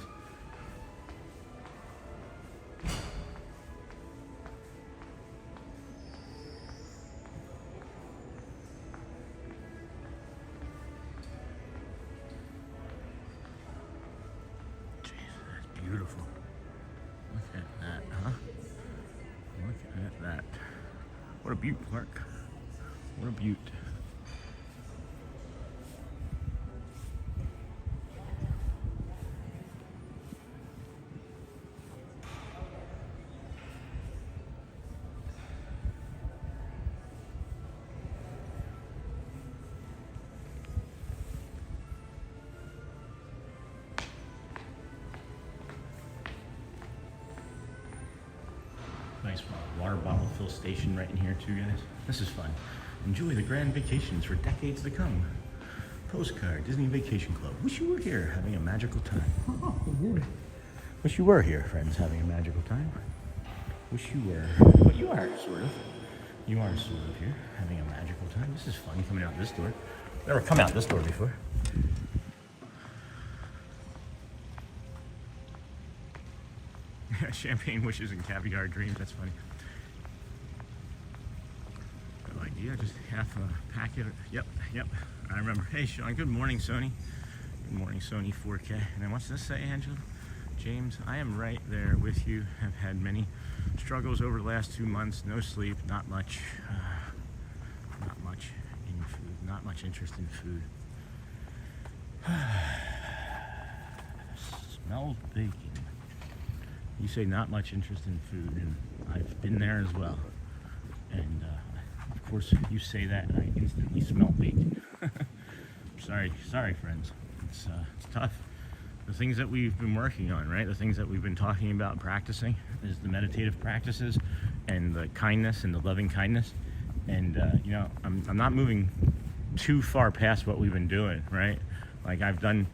Beautiful. Look at that, huh? Look at that. What a beaut, Clark. What a beaut. Nice water bottle fill station right in here too, guys. This is fun. Enjoy the grand vacations for decades to come. Postcard, Disney Vacation Club. Wish you were here having a magical time. Oh, boy. Wish you were here, friends, having a magical time. Wish you were. But you are, sort of. You are sort of here having a magical time. This is fun coming out this door. Never come out this door before. Champagne wishes and caviar dreams. That's funny. No idea. Just half a packet. Yep. I remember. Hey, Sean. Good morning, Sony. Good morning, Sony 4K. And then what's this say, Angela? James, I am right there with you. I've had many struggles over the last 2 months. No sleep, not much in food, not much interest in food. Smells baking. You say not much interest in food, and I've been there as well. And of course, you say that, and I instantly smell bacon. sorry, friends. It's tough. The things that we've been working on, right? The things that we've been talking about and practicing is the meditative practices and the kindness and the loving kindness. And I'm not moving too far past what we've been doing, right? Like I've done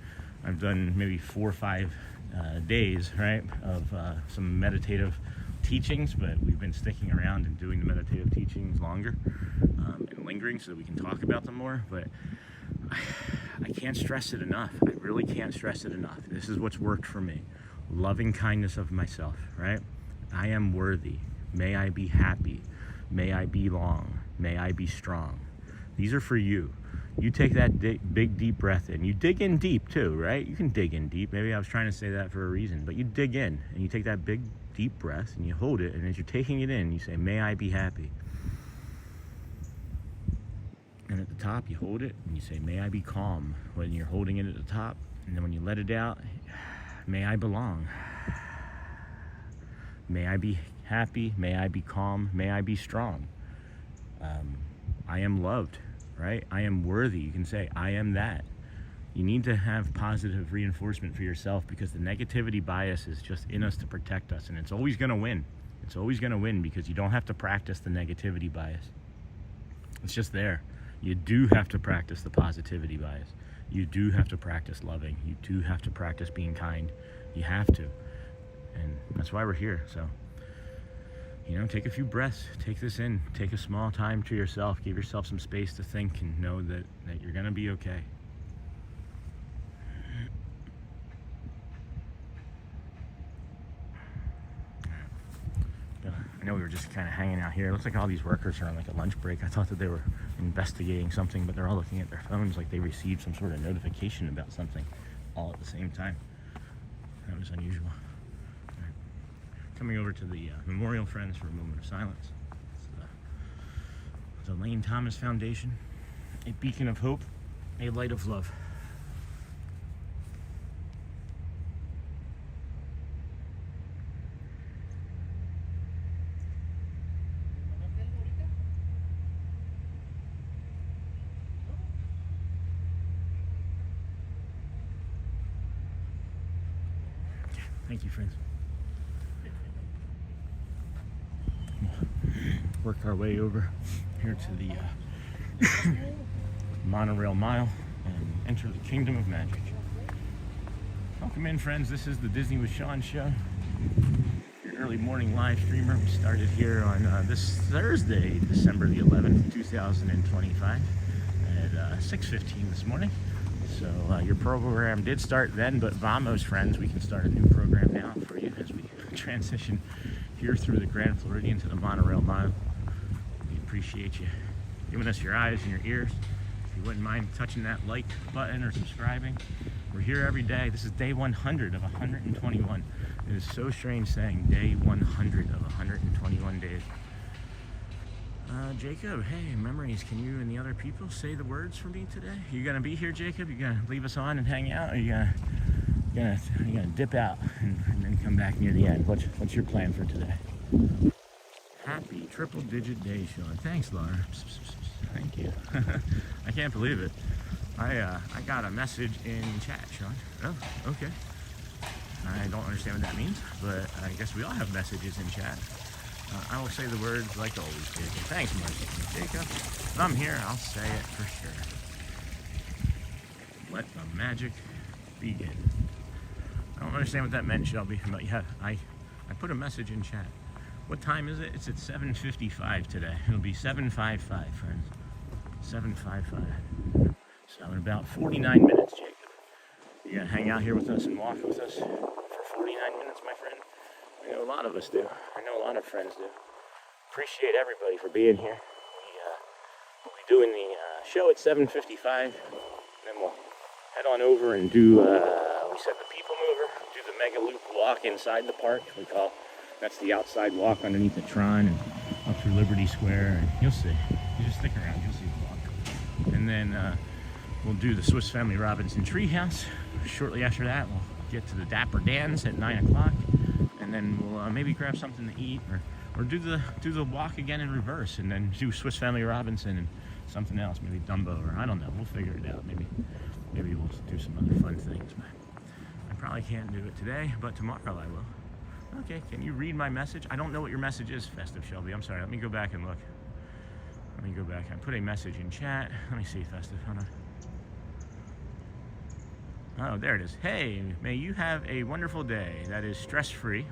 maybe 4 or 5 days, right, of some meditative teachings, but we've been sticking around and doing the meditative teachings longer and lingering so that we can talk about them more. But I can't stress it enough. I really can't stress it enough. This is what's worked for me. Loving kindness of myself, right? I am worthy. May I be happy. May I belong. May I be strong. These are for you. You take that big, deep breath in. You dig in deep too, right? You can dig in deep. Maybe I was trying to say that for a reason, but you dig in and you take that big, deep breath and you hold it. And as you're taking it in, you say, may I be happy. And at the top, you hold it and you say, may I be calm when you're holding it at the top. And then when you let it out, may I belong. May I be happy. May I be calm. May I be strong. I am loved, right? I am worthy. You can say, I am that. You need to have positive reinforcement for yourself because the negativity bias is just in us to protect us. And it's always going to win. It's always going to win because you don't have to practice the negativity bias. It's just there. You do have to practice the positivity bias. You do have to practice loving. You do have to practice being kind. You have to. And that's why we're here. So, take a few breaths. Take this in. Take a small time to yourself. Give yourself some space to think and know that you're going to be okay. I know we were just kind of hanging out here. It looks like all these workers are on like a lunch break. I thought that they were investigating something, but they're all looking at their phones like they received some sort of notification about something all at the same time. That was unusual. All right. Coming over to the Memorial Friends for a moment of silence. It's the Lane Thomas Foundation, a beacon of hope, a light of love. Thank you, friends. Work our way over here to the monorail mile and enter the kingdom of magic. Welcome in, friends. This is the Disney with Sean show. Your early morning live streamer. We started here on this Thursday, December the 11th, 2025 at 6:15 this morning. So your program did start then, but Vamos, friends, we can start a new program now for you as we transition here through the Grand Floridian to the monorail mile. We appreciate you giving us your eyes and your ears. If you wouldn't mind touching that like button or subscribing. We're here every day. This is day 100 of 121. It is so strange saying day 100 of 121 days. Jacob, hey, memories, can you and the other people say the words for me today? You gonna be here, Jacob? You gonna leave us on and hang out, or you gonna dip out and then come back near the end? What's your plan for today? Happy triple-digit day, Sean. Thanks, Laura. Thank you. I can't believe it. I got a message in chat, Sean. Oh, okay. I don't understand what that means, but I guess we all have messages in chat. I will say the words like always, Jacob. Thanks, Marcy. Jacob, if I'm here, I'll say it for sure. Let the magic begin. I don't understand what that meant, Shelby, but yeah, I put a message in chat. What time is it? It's at 7:55 today. It'll be 7:55, friends. 7:55. So in about 49 minutes, Jacob, you gonna hang out here with us and walk with us for 49 minutes, my friend? I know a lot of us do. I know a lot of friends do. Appreciate everybody for being here. We'll be doing the show at 7:55, and then we'll head on over and do, we said the people mover, do the mega loop walk inside the park. That's the outside walk underneath the Tron and up through Liberty Square, and you'll see. You just stick around, you'll see the walk. And then we'll do the Swiss Family Robinson Treehouse. Shortly after that, we'll get to the Dapper Dans at 9 o'clock, and then we'll maybe grab something to eat, or do the walk again in reverse, and then do Swiss Family Robinson and something else, maybe Dumbo, or I don't know. We'll figure it out. Maybe we'll do some other fun things. But I probably can't do it today, but tomorrow I will. Okay, can you read my message? I don't know what your message is, Festive Shelby. I'm sorry. Let me go back and look. Let me go back. I put a message in chat. Let me see, Festive. Hold on. Oh, there it is. Hey, may you have a wonderful day that is stress-free.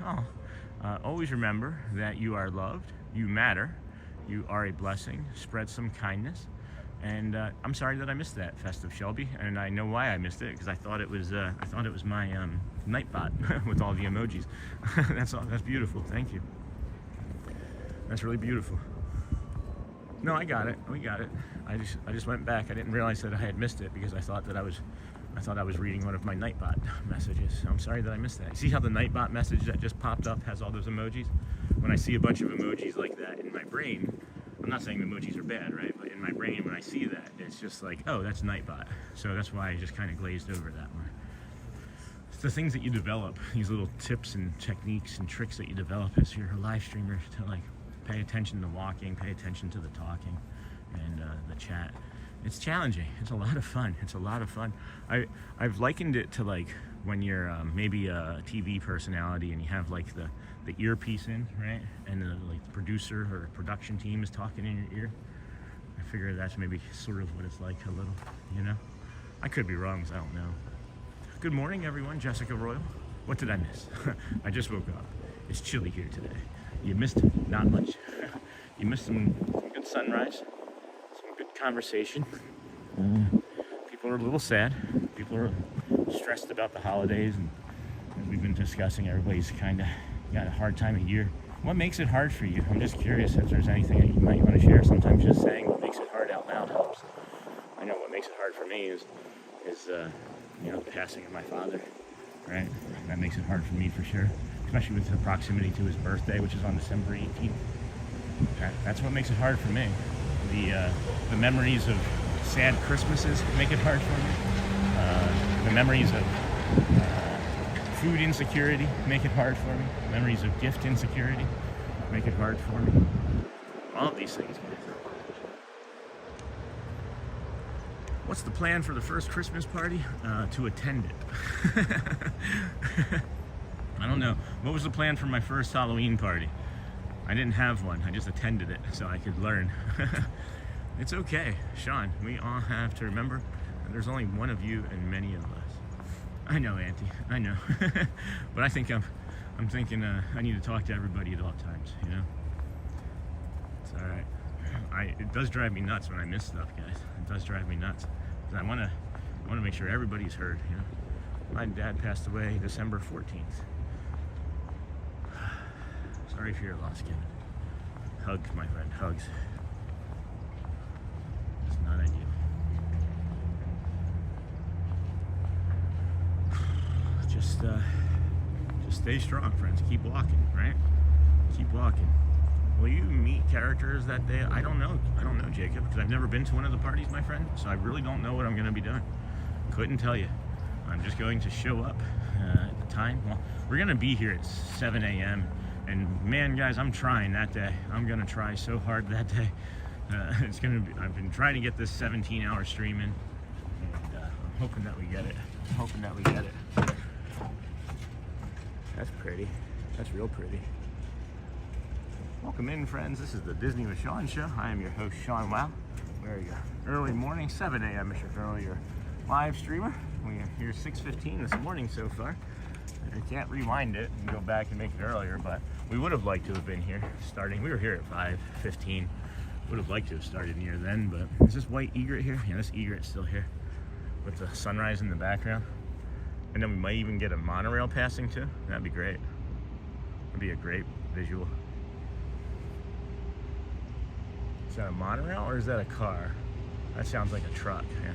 Always remember that you are loved, you matter, you are a blessing. Spread some kindness. And I'm sorry that I missed that, Festive Shelby, and I know why I missed it, because I thought it was my Nightbot with all the emojis. That's beautiful. Thank you. That's really beautiful. No, I got it. We got it. I just went back. I didn't realize that I had missed it because I thought I was reading one of my Nightbot messages. So I'm sorry that I missed that. See how the Nightbot message that just popped up has all those emojis? When I see a bunch of emojis like that in my brain, I'm not saying the emojis are bad, right? But in my brain, when I see that, it's just like, oh, that's Nightbot. So that's why I just kind of glazed over that one. It's the things that you develop, these little tips and techniques and tricks that you develop as you're a live streamer, to like pay attention to walking, pay attention to the talking and the chat. It's challenging. It's a lot of fun. It's a lot of fun. I've likened it to like when you're maybe a TV personality and you have like the earpiece in, right? And like the producer or production team is talking in your ear. I figure that's maybe sort of what it's like a little, you know? I could be wrong, because I don't know. Good morning, everyone. Jessica Royal. What did I miss? I just woke up. It's chilly here today. You missed not much. You missed some good sunrise, some good conversation. People are a little sad. People are stressed about the holidays, and as we've been discussing, everybody's kind of got a hard time of year. What makes it hard for you? I'm just curious if there's anything that you might want to share. Sometimes just saying what makes it hard out loud helps. I know what makes it hard for me is the passing of my father, right? That makes it hard for me for sure, especially with the proximity to his birthday, which is on December 18th. That's what makes it hard for me. The memories of sad Christmases make it hard for me. The memories of food insecurity make it hard for me. Memories of gift insecurity make it hard for me. All of these things. What's the plan for the first Christmas party? To attend it. I don't know. What was the plan for my first Halloween party? I didn't have one. I just attended it so I could learn. It's okay, Sean. We all have to remember that there's only one of you and many of us. I know, Auntie. I know. But I think I'm thinking I need to talk to everybody at all times, you know? It's all right. It does drive me nuts when I miss stuff, guys. It does drive me nuts. Because I want to make sure everybody's heard, you know? My dad passed away December 14th. Sorry for your loss, Kevin. Hugs, my friend, hugs. It's not ideal. Just stay strong, friends. Keep walking, right? Keep walking. Will you meet characters that day? I don't know, Jacob, because I've never been to one of the parties, my friend. So I really don't know what I'm going to be doing. Couldn't tell you. I'm just going to show up at the time. Well, we're going to be here at 7 a.m. And man, guys, I'm trying that day. I'm going to try so hard that day. I've been trying to get this 17-hour stream in. And I'm hoping that we get it. That's pretty. That's real pretty. Welcome in, friends. This is the Disney with Sean show. I am your host, Sean Wow. Where are you? Early morning, 7 a.m. Mr. Earlier live streamer. We are here 6:15 this morning so far. I can't rewind it and go back and make it earlier, but we would have liked to have been here starting. We were here at 5:15. Would have liked to have started near then, but is this white egret here? Yeah, this egret's still here with the sunrise in the background. And then we might even get a monorail passing too. That'd be great. That'd be a great visual. Is that a monorail or is that a car? That sounds like a truck, yeah.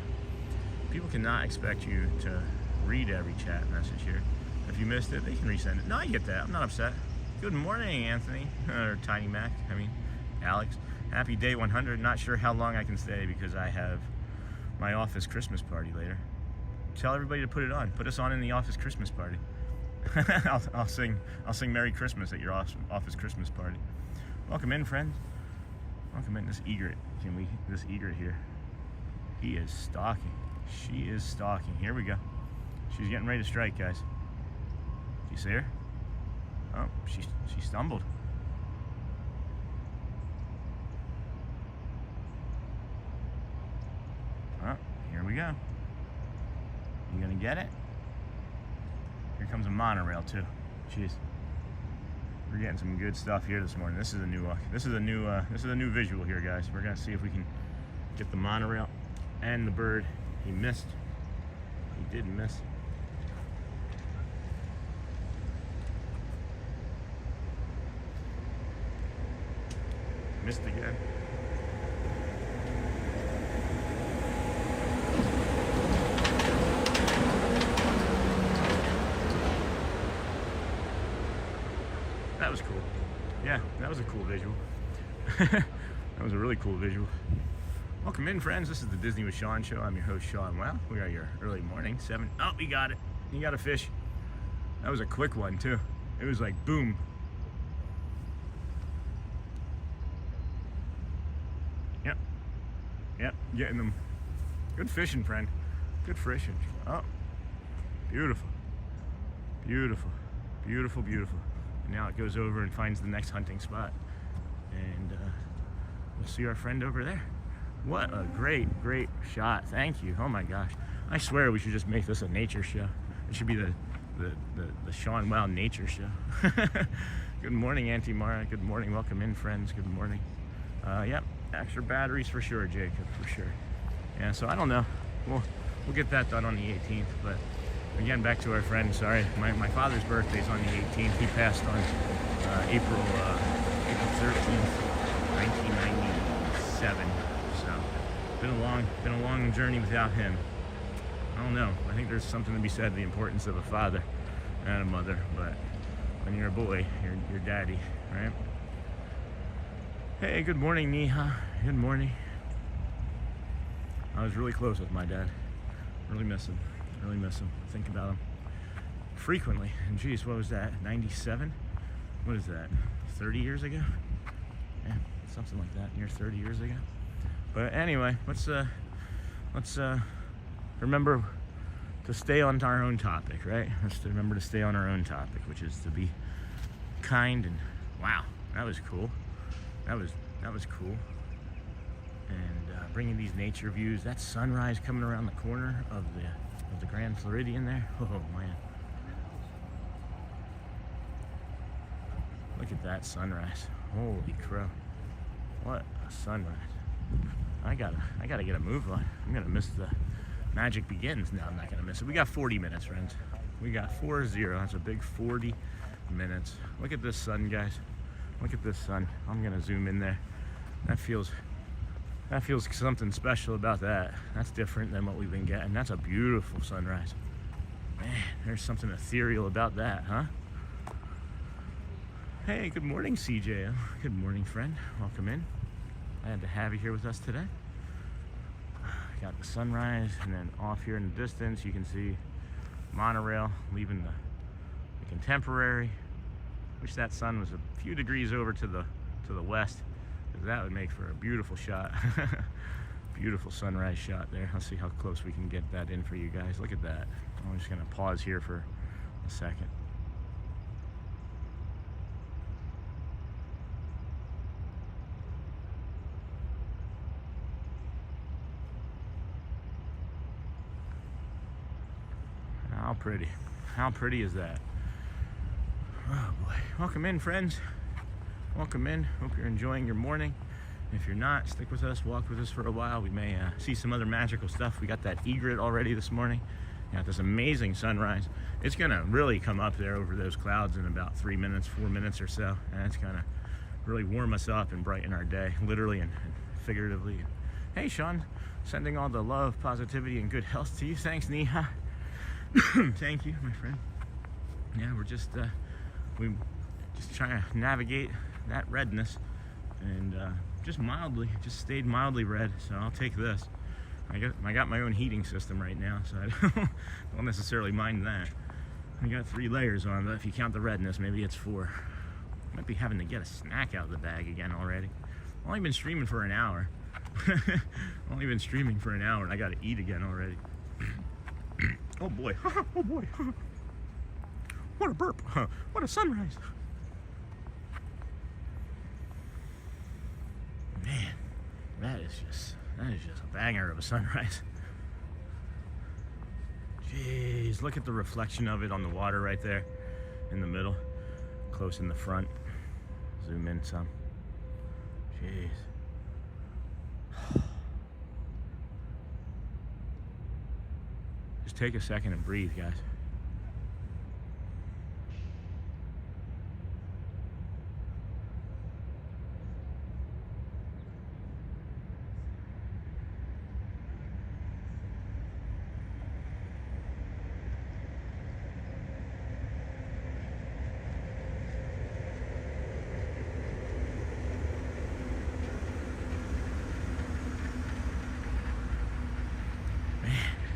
People cannot expect you to read every chat message here. If you missed it, they can resend it. No, I get that. I'm not upset. Good morning, Anthony. Or Tiny Mac. I mean, Alex. Happy day 100. Not sure how long I can stay because I have my office Christmas party later. Tell everybody to put it on. Put us on in the office Christmas party. I'll sing Merry Christmas at your office Christmas party. Welcome in, friends. Welcome in. This egret. This egret here. He is stalking. She is stalking. Here we go. She's getting ready to strike, guys. Do you see her? Oh, she stumbled. Oh, here we go. You gonna get it? Here comes a monorail too. Jeez. We're getting some good stuff here this morning. This is a new visual here, guys. We're gonna see if we can get the monorail and the bird. He missed. He did miss. Missed again. That was cool. Yeah, that was a cool visual. That was a really cool visual. Welcome in, friends. This is the Disney with Sean show. I'm your host, Sean. Well, we are your early morning 7. Oh, you got it. You got a fish. That was a quick one too. It was like boom. Yep, getting them. Good fishing, friend. Good fishing. Oh, beautiful. Beautiful. Beautiful, beautiful. And now it goes over and finds the next hunting spot. And we'll see our friend over there. What a great, great shot. Thank you. Oh my gosh. I swear we should just make this a nature show. It should be the Sean Wow nature show. Good morning, Auntie Mara. Good morning. Welcome in, friends. Good morning. Yep. Extra batteries for sure, Jacob, for sure. Yeah, so I don't know. We'll get that done on the 18th. But again, back to our friend. Sorry, my father's birthday's on the 18th. He passed on April 13th, 1997. So been a long journey without him. I don't know. I think there's something to be said the importance of a father and a mother. But when you're a boy, you're daddy, right? Hey, good morning, Neha. Good morning. I was really close with my dad. Really miss him. Really miss him. Think about him frequently. And geez, what was that? 97? What is that? 30 years ago? Yeah, something like that. Near 30 years ago. But anyway, let's remember to stay on our own topic, right? Let's remember to stay on our own topic, which is to be kind. And wow, that was cool. That was cool. And bringing these nature views. That sunrise coming around the corner of the Grand Floridian there. Oh man! Look at that sunrise. Holy crow! What a sunrise! I gotta get a move on. I'm gonna miss the magic begins. No, I'm not gonna miss it. We got 40 minutes, friends. We got 40. That's a big 40 minutes. Look at this sun, guys. Look at this sun. I'm gonna zoom in there. That feels something special about that. That's different than what we've been getting. That's a beautiful sunrise. Man, there's something ethereal about that, huh? Hey, good morning, CJ. Good morning, friend. Welcome in. Glad to have you here with us today. Got the sunrise, and then off here in the distance, you can see monorail leaving the Contemporary. Wish that sun was a few degrees over to the west, because that would make for a beautiful shot. Beautiful sunrise shot there. Let's see how close we can get that in for you guys. Look at that. I'm just gonna pause here for a second. How pretty is that? Oh boy. Welcome in, friends. Welcome in. Hope you're enjoying your morning. If you're not, stick with us, walk with us for a while. We may see some other magical stuff. We got that egret already this morning. Got this amazing sunrise. It's gonna really come up there over those clouds in about 3 minutes, 4 minutes or so. And it's gonna really warm us up and brighten our day, literally and figuratively. Hey, Sean. Sending all the love, positivity, and good health to you. Thanks, Neha. Thank you, my friend. Yeah, we're just trying to navigate that redness, and just stayed mildly red. So I'll take this. I got my own heating system right now, so I don't necessarily mind that. I got 3 layers on, but if you count the redness, maybe it's 4. Might be having to get a snack out of the bag again already. I've only been streaming for an hour. Only been streaming for an hour, and I gotta eat again already. Oh boy. Oh boy. What a burp. What a sunrise. Man, that is just a banger of a sunrise. Jeez, look at the reflection of it on the water right there in the middle, close in the front. Zoom in some. Jeez. Just take a second and breathe, guys.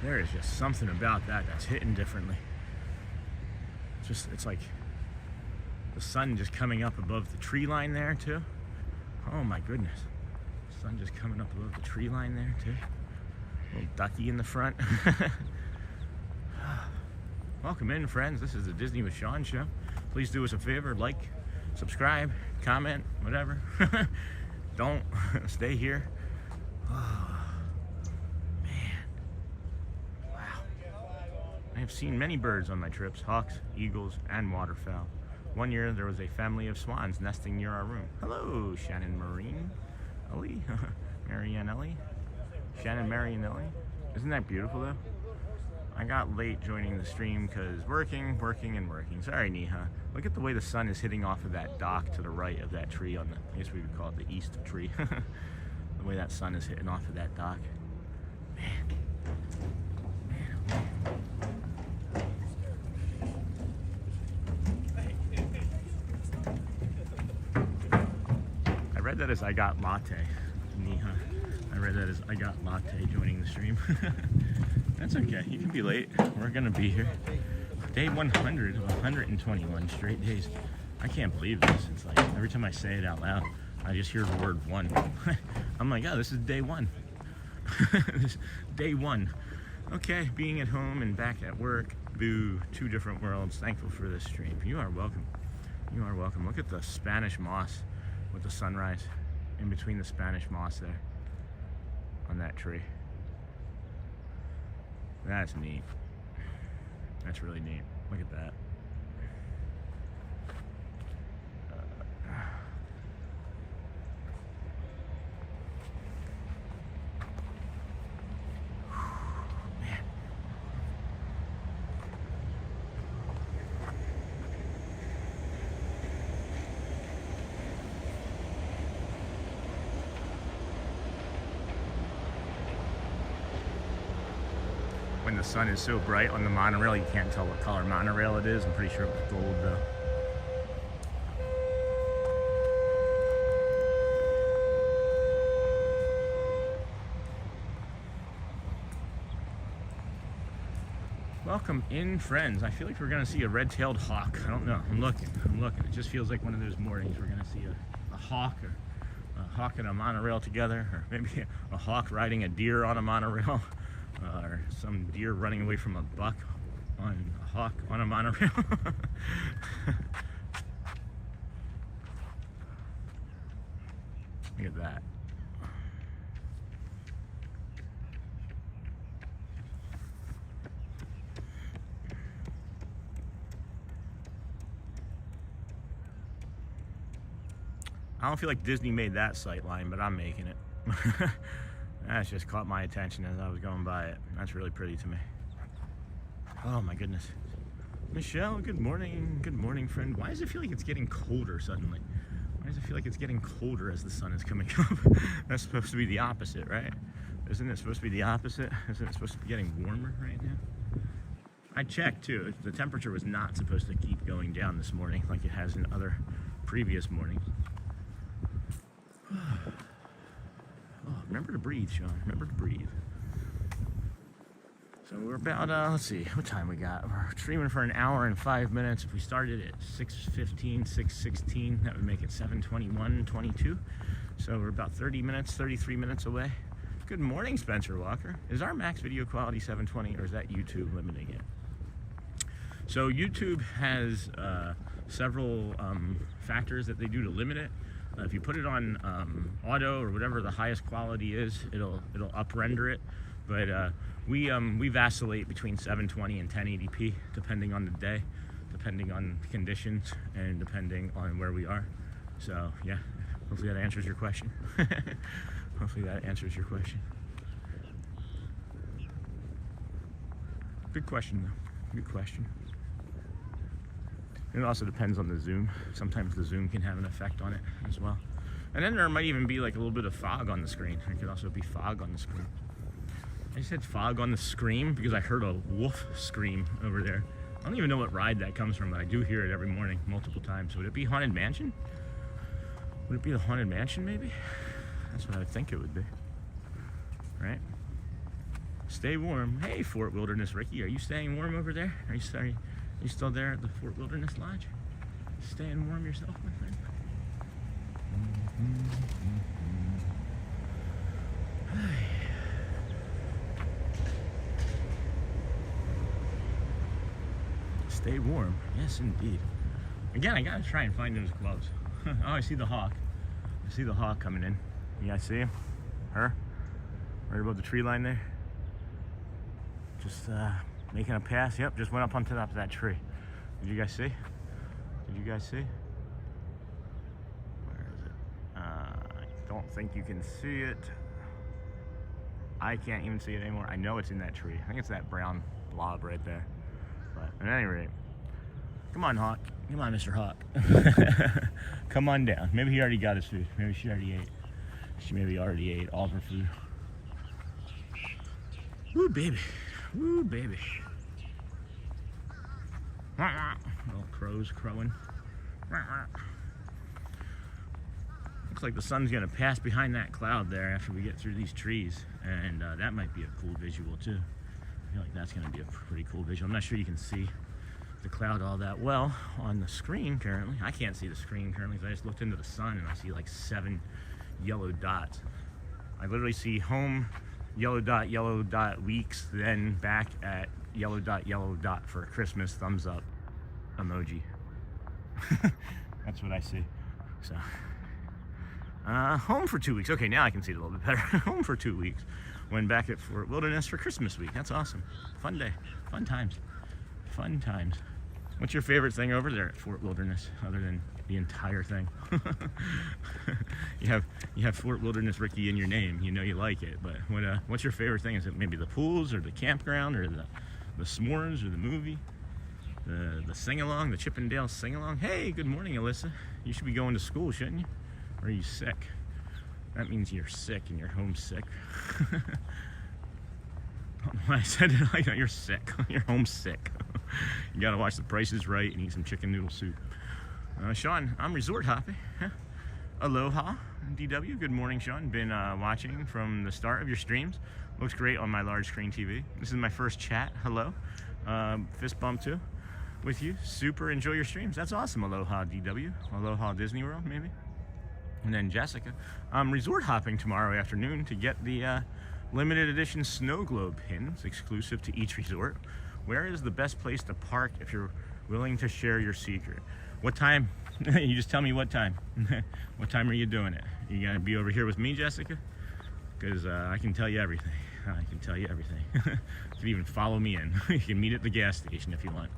There is just something about that that's hitting differently. It's like the sun just coming up above the tree line there too. Oh my goodness. Sun just coming up above the tree line there too. Little ducky in the front. Welcome in, friends. This is the Disney with Sean show. Please do us a favor, like, subscribe, comment, whatever. Don't stay here. I have seen many birds on my trips, hawks, eagles, and waterfowl. One year there was a family of swans nesting near our room. Hello, Shannon Ellie? Marianne Ellie? Shannon Marianne Ellie? Isn't that beautiful though? I got late joining the stream because working. Sorry, Neha. Look at the way the sun is hitting off of that dock to the right of that tree on the, I guess we would call it the east tree. The way that sun is hitting off of that dock. Man. I read that as I got latte, Neha. I read that as I got latte joining the stream. That's okay, you can be late. We're gonna be here. Day 100 of 121 straight days. I can't believe this. It's like every time I say it out loud, I just hear the word one. I'm like, oh, this is day 1. This day 1. Okay, being at home and back at work. Boo, 2 different worlds. Thankful for this stream. You are welcome. You are welcome. Look at the Spanish moss with the sunrise in between the Spanish moss there on that tree. That's neat. That's really neat. Look at that. When the sun is so bright on the monorail, you can't tell what color monorail it is. I'm pretty sure it was gold though. Welcome in, friends. I feel like we're gonna see a red-tailed hawk. I don't know. I'm looking. It just feels like one of those mornings we're gonna see a hawk, or a hawk and a monorail together, or maybe a hawk riding a deer on a monorail. Or some deer running away from a buck on a hawk on a monorail. Look at that. I don't feel like Disney made that sight line, but I'm making it. That's just caught my attention as I was going by it. That's really pretty to me. Oh my goodness. Michelle, good morning. Good morning, friend. Why does it feel like it's getting colder suddenly? Why does it feel like it's getting colder as the sun is coming up? That's supposed to be the opposite, right? Isn't it supposed to be the opposite? Isn't it supposed to be getting warmer right now? I checked too. The temperature was not supposed to keep going down this morning like it has in other previous mornings. Oh, remember to breathe, Sean. Remember to breathe. So we're about, let's see, what time we got? We're streaming for an hour and 5 minutes. If we started at 6:15, 6:16, that would make it 7:21, 22. So we're about 30 minutes, 33 minutes away. Good morning, Spencer Walker. Is our max video quality 720 or is that YouTube limiting it? So YouTube has several factors that they do to limit it. If you put it on auto or whatever the highest quality is, it'll up render it. But we vacillate between 720 and 1080p depending on the day, depending on the conditions, and depending on where we are. So yeah, hopefully that answers your question. Hopefully that answers your question. Good question though. Good question. It also depends on the zoom. Sometimes the zoom can have an effect on it as well. And then there might even be like a little bit of fog on the screen. There could also be fog on the screen. I said fog on the screen because I heard a wolf scream over there. I don't even know what ride that comes from, but I do hear it every morning, multiple times. Would it be Haunted Mansion? Would it be the Haunted Mansion, maybe? That's what I would think it would be. Right? Stay warm. Hey, Fort Wilderness Ricky, are you staying warm over there? Are you still there at the Fort Wilderness Lodge? Staying warm yourself, my friend? Stay warm. Yes, indeed. Again, I gotta try and find those gloves. Oh, I see the hawk. I see the hawk coming in. You guys see him? Her? Right above the tree line there. Just making a pass. Yep, just went up on top of that tree. Did you guys see? Did you guys see? Where is it? I don't think you can see it. I can't even see it anymore. I know it's in that tree. I think it's that brown blob right there. But at any rate, come on, Hawk. Come on, Mr. Hawk. Come on down. Maybe he already got his food. Maybe she already ate. She maybe already ate all of her food. Woo, baby. Woo, baby. Little crows crowing. Looks like the sun's gonna pass behind that cloud there after we get through these trees, and that might be a cool visual too. I feel like that's gonna be a pretty cool visual. I'm not sure you can see the cloud all that well on the screen currently. I can't see the screen currently because I just looked into the sun and I see like 7 yellow dots. I literally see home, yellow dot weeks, then back at yellow dot for Christmas, thumbs up emoji. That's what I see. So home for 2 weeks. Okay, now I can see it a little bit better. Home for 2 weeks. Went back at Fort Wilderness for Christmas week. That's awesome. Fun day. Fun times. Fun times. What's your favorite thing over there at Fort Wilderness other than the entire thing? you have Fort Wilderness Ricky in your name. You know you like it. But what's your favorite thing? Is it maybe the pools or the campground or the s'mores or the movie? The sing-along, the Chippendale sing-along? Hey, good morning, Alyssa. You should be going to school, shouldn't you? Or are you sick? That means you're sick and you're homesick. I don't know why I said it like that. You're sick. You're homesick. You gotta watch The Price is Right and eat some chicken noodle soup. Sean, I'm resort hopping. Aloha, DW. Good morning, Sean. Been watching from the start of your streams. Looks great on my large screen TV. This is my first chat. Hello. Fist bump too with you. Super enjoy your streams. That's awesome. Aloha, DW. Aloha, Disney World, maybe. And then Jessica, I'm resort hopping tomorrow afternoon to get the limited edition snow globe pins exclusive to each resort. Where is the best place to park if you're willing to share your secret? What time? You just tell me what time. What time are you doing it? You gonna be over here with me, Jessica? Because I can tell you everything. I can tell you everything. You can even follow me in. You can meet at the gas station if you want.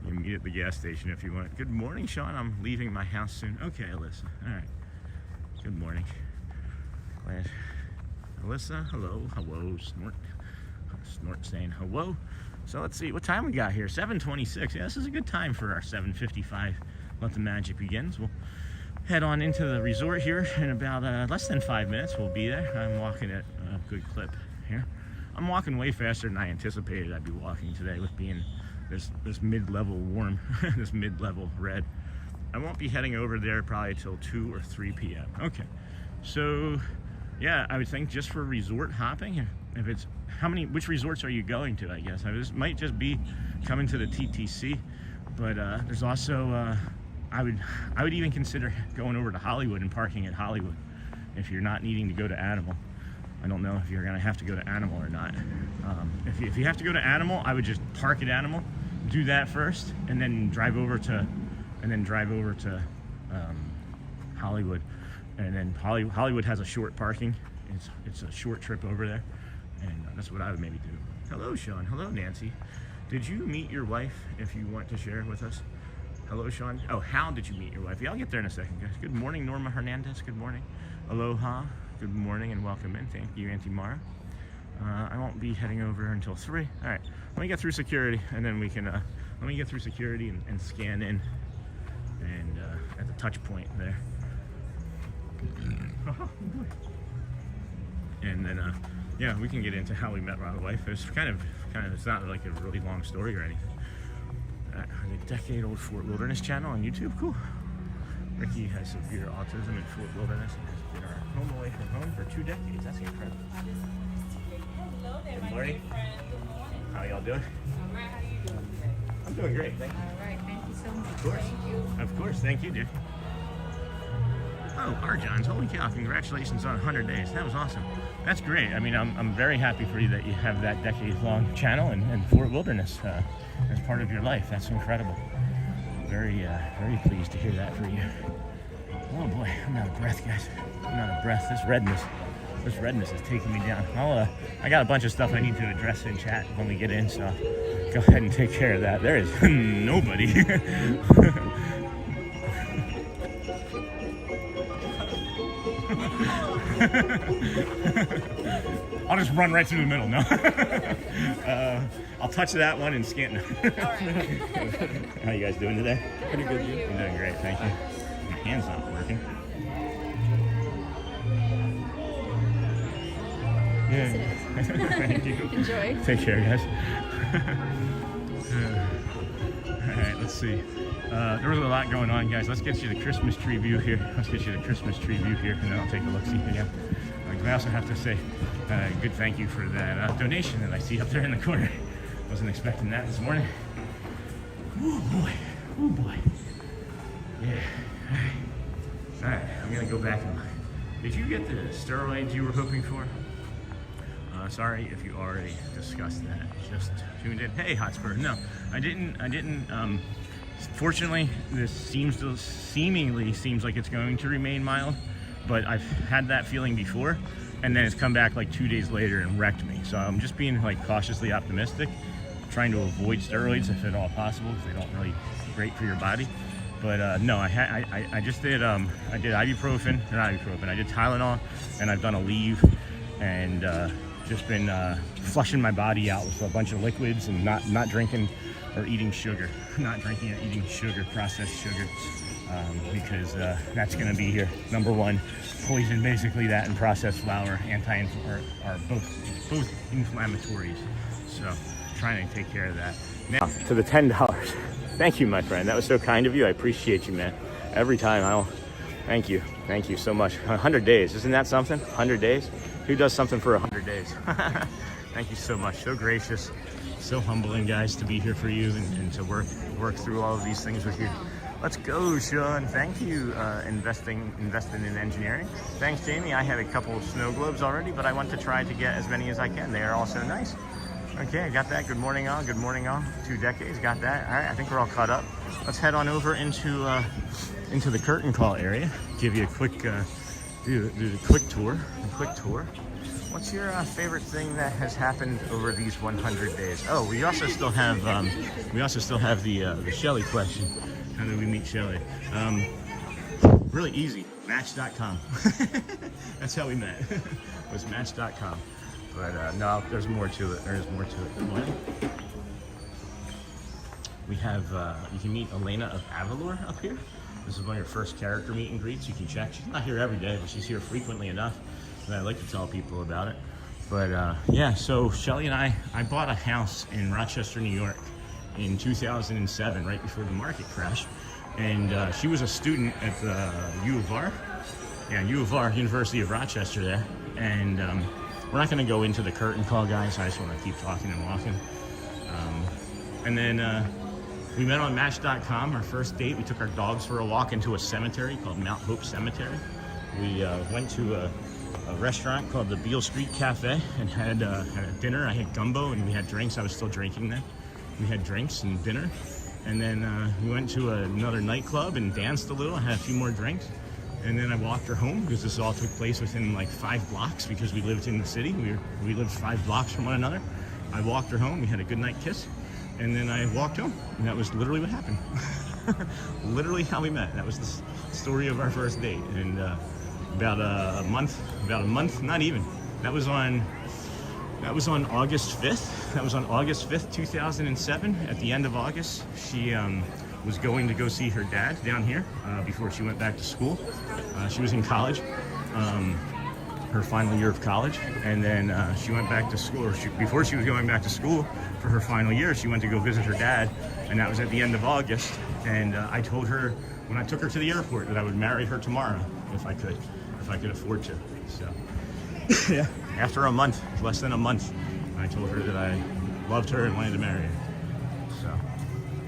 You can meet at the gas station if you want. Good morning, Sean. I'm leaving my house soon. Okay, Alyssa. All right. Good morning. Glad. Alyssa, hello. Hello, Snort. Snort saying hello. So let's see what time we got here. 7:26. Yeah, this is a good time for our 7:55 let the magic begin. We'll head on into the resort here in about less than 5 minutes. We'll be there. I'm walking at a good clip here. I'm walking way faster than I anticipated I'd be walking today with being this mid-level warm, this mid-level red. I won't be heading over there probably till 2 or 3 p.m. Okay, so yeah, I would think just for resort hopping, if it's which resorts are you going to? I guess this might just be coming to the TTC, but there's also I would even consider going over to Hollywood and parking at Hollywood if you're not needing to go to Animal. I don't know if you're gonna have to go to Animal or not. If you have to go to Animal, I would just park at Animal, do that first, and then drive over to Hollywood. And then Hollywood has a short parking. It's a short trip over there, and that's what I would maybe do. Hello, Sean. Hello, Nancy. Did you meet your wife? If you want to share with us. Hello, Sean. Oh, how did you meet your wife? Yeah, I'll get there in a second, guys. Good morning, Norma Hernandez. Good morning. Aloha. Good morning and welcome in. Thank you, Auntie Mara. I won't be heading over until 3. All right. Let me get through security, and then we can. Let me get through security and scan in, and at the touch point there. And then, yeah, we can get into how we met my wife. It's kind of. It's not like a really long story or anything. The decade-old Fort Wilderness channel on YouTube. Cool. Ricky has severe autism in Fort Wilderness and has been our home away from home for 2 decades. That's incredible. Hello there, Good my morning. dear friend. Good morning. How y'all doing? All right, how you doing today? I'm doing great. Thank you. All right, thank you so much. Of course. Thank you. Of course. Thank you, dear. Oh, Arjohn's. Holy cow. Congratulations on 100 days. That was awesome. That's great. I mean, I'm very happy for you that you have that decade-long channel and Fort Wilderness as part of your life. That's incredible. Very pleased to hear that for you. Oh boy, I'm out of breath, guys. I'm out of breath. This redness is taking me down. I got a bunch of stuff I need to address in chat when we get in, so go ahead and take care of that. There is nobody. I'll just run right through the middle. No, I'll touch that one and scan. How you guys doing today? Pretty good. You're doing great, thank you. My hand's not working. Yes, it is. Thank you. Enjoy. Take care, guys. All right, let's see. There was a lot going on, guys. Let's get you the Christmas tree view here. And then I'll take a look-see again. I also have to say good thank you for that donation that I see up there in the corner. Wasn't expecting that this morning. Oh boy. Oh boy. Yeah. All right. I'm gonna go back and. Did you get the steroids you were hoping for? Sorry if you already discussed that. Just tuned in. Hey, Hotspur. No, I didn't. Fortunately, this seemingly seems like it's going to remain mild, but I've had that feeling before, and then it's come back like 2 days later and wrecked me. So I'm just being like cautiously optimistic, trying to avoid steroids if at all possible, because they don't really great for your body. But no, I just did I did ibuprofen, or not ibuprofen. I did Tylenol, and I've done a leave, and just been flushing my body out with a bunch of liquids and not drinking or eating sugar. Not drinking or eating sugar, processed sugar, because that's going to be your number one poison. Basically, that and processed flour, are both inflammatories. So, trying to take care of that. Now to the $10. Thank you, my friend. That was so kind of you. I appreciate you, man. Every time thank you so much. 100 days, isn't that something? 100 days. Who does something for 100 days? Thank you so much. So gracious, so humbling, guys, to be here for you and to work through all of these things with you. Let's go, Sean. Thank you, investing in engineering. Thanks, Jamie. I had a couple of snow globes already, but I want to try to get as many as I can. They are all so nice. Okay, I got that. Good morning, all. Good morning, all. 2 decades. Got that. All right, I think we're all caught up. Let's head on over into the curtain call area. Give you a quick do the quick tour. What's your favorite thing that has happened over these 100 days? Oh, we also still have the Shelley question. How did we meet Shelley? Really easy. Match.com. That's how we met. Was Match.com. But no, there's more to it. There's more to it. Good morning. We have, you can meet Elena of Avalor up here. This is one of your first character meet and greets. You can check. She's not here every day, but she's here frequently enough that I like to tell people about it. But yeah, so Shelly and I bought a house in Rochester, New York in 2007, right before the market crash. And she was a student at the U of R. Yeah, U of R, University of Rochester there. And we're not gonna go into the curtain call, guys. I just wanna keep talking and walking. And then we met on Match.com, our first date. We took our dogs for a walk into a cemetery called Mount Hope Cemetery. We went to a restaurant called the Beale Street Cafe and had a dinner. I had gumbo and we had drinks. I was still drinking then. We had drinks and dinner. And then we went to another nightclub and danced a little. I had a few more drinks. And then I walked her home because this all took place within like 5 blocks because we lived in the city. We lived 5 blocks from one another. I walked her home. We had a good night kiss. And then I walked home. And that was literally what happened. Literally how we met. That was the story of our first date. And about a month, not even. That was on August 5th. That was on August 5th, 2007. At the end of August, she was going to go see her dad down here before she went back to school. She was in college, her final year of college, and then she went back to school. Before she was going back to school for her final year, she went to go visit her dad, and that was at the end of August. And I told her when I took her to the airport that I would marry her tomorrow if I could afford to. So yeah, after a month, less than a month, I told her that I loved her and wanted to marry her. So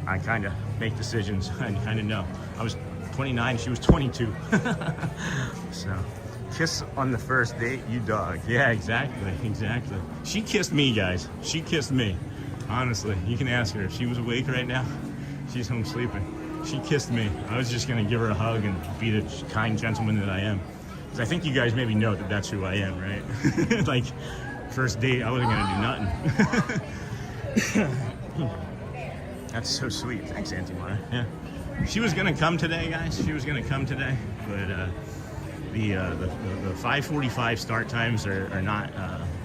I kind of make decisions. I kind of know. I was 29, she was 22. So kiss on the first date, you dog. Yeah, exactly. She kissed me, guys. She kissed me. Honestly, you can ask her. If she was awake right now, she's home sleeping. She kissed me. I was just gonna give her a hug and be the kind gentleman that I am. Because I think you guys maybe know that that's who I am, right? Like, first date, I wasn't gonna do nothing. That's so sweet. Thanks, Auntie Mara. Yeah. She was gonna come today, guys. She was gonna come today, but the 5:45 start times are not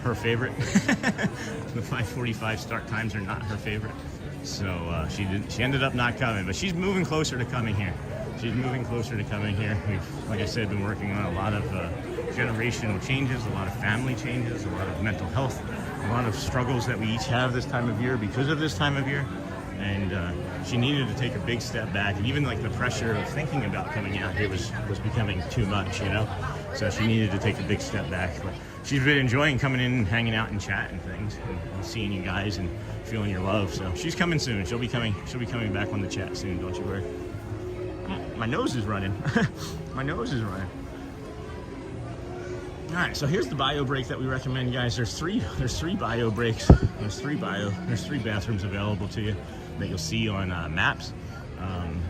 her favorite. The 5:45 start times are not her favorite. So she ended up not coming, but she's moving closer to coming here. She's moving closer to coming here. We've, like I said, been working on a lot of generational changes, a lot of family changes, a lot of mental health, a lot of struggles that we each have this time of year because of this time of year. And she needed to take a big step back, and even like the pressure of thinking about coming out here was becoming too much, you know. So she needed to take a big step back. But she's been enjoying coming in and hanging out and chatting things and seeing you guys and feeling your love. So she's coming soon. She'll be coming back on the chat soon. Don't you worry. My nose is running. My nose is running. All right, so here's the bio break that we recommend, guys. There's three bio breaks. There's three bathrooms available to you that you'll see on maps.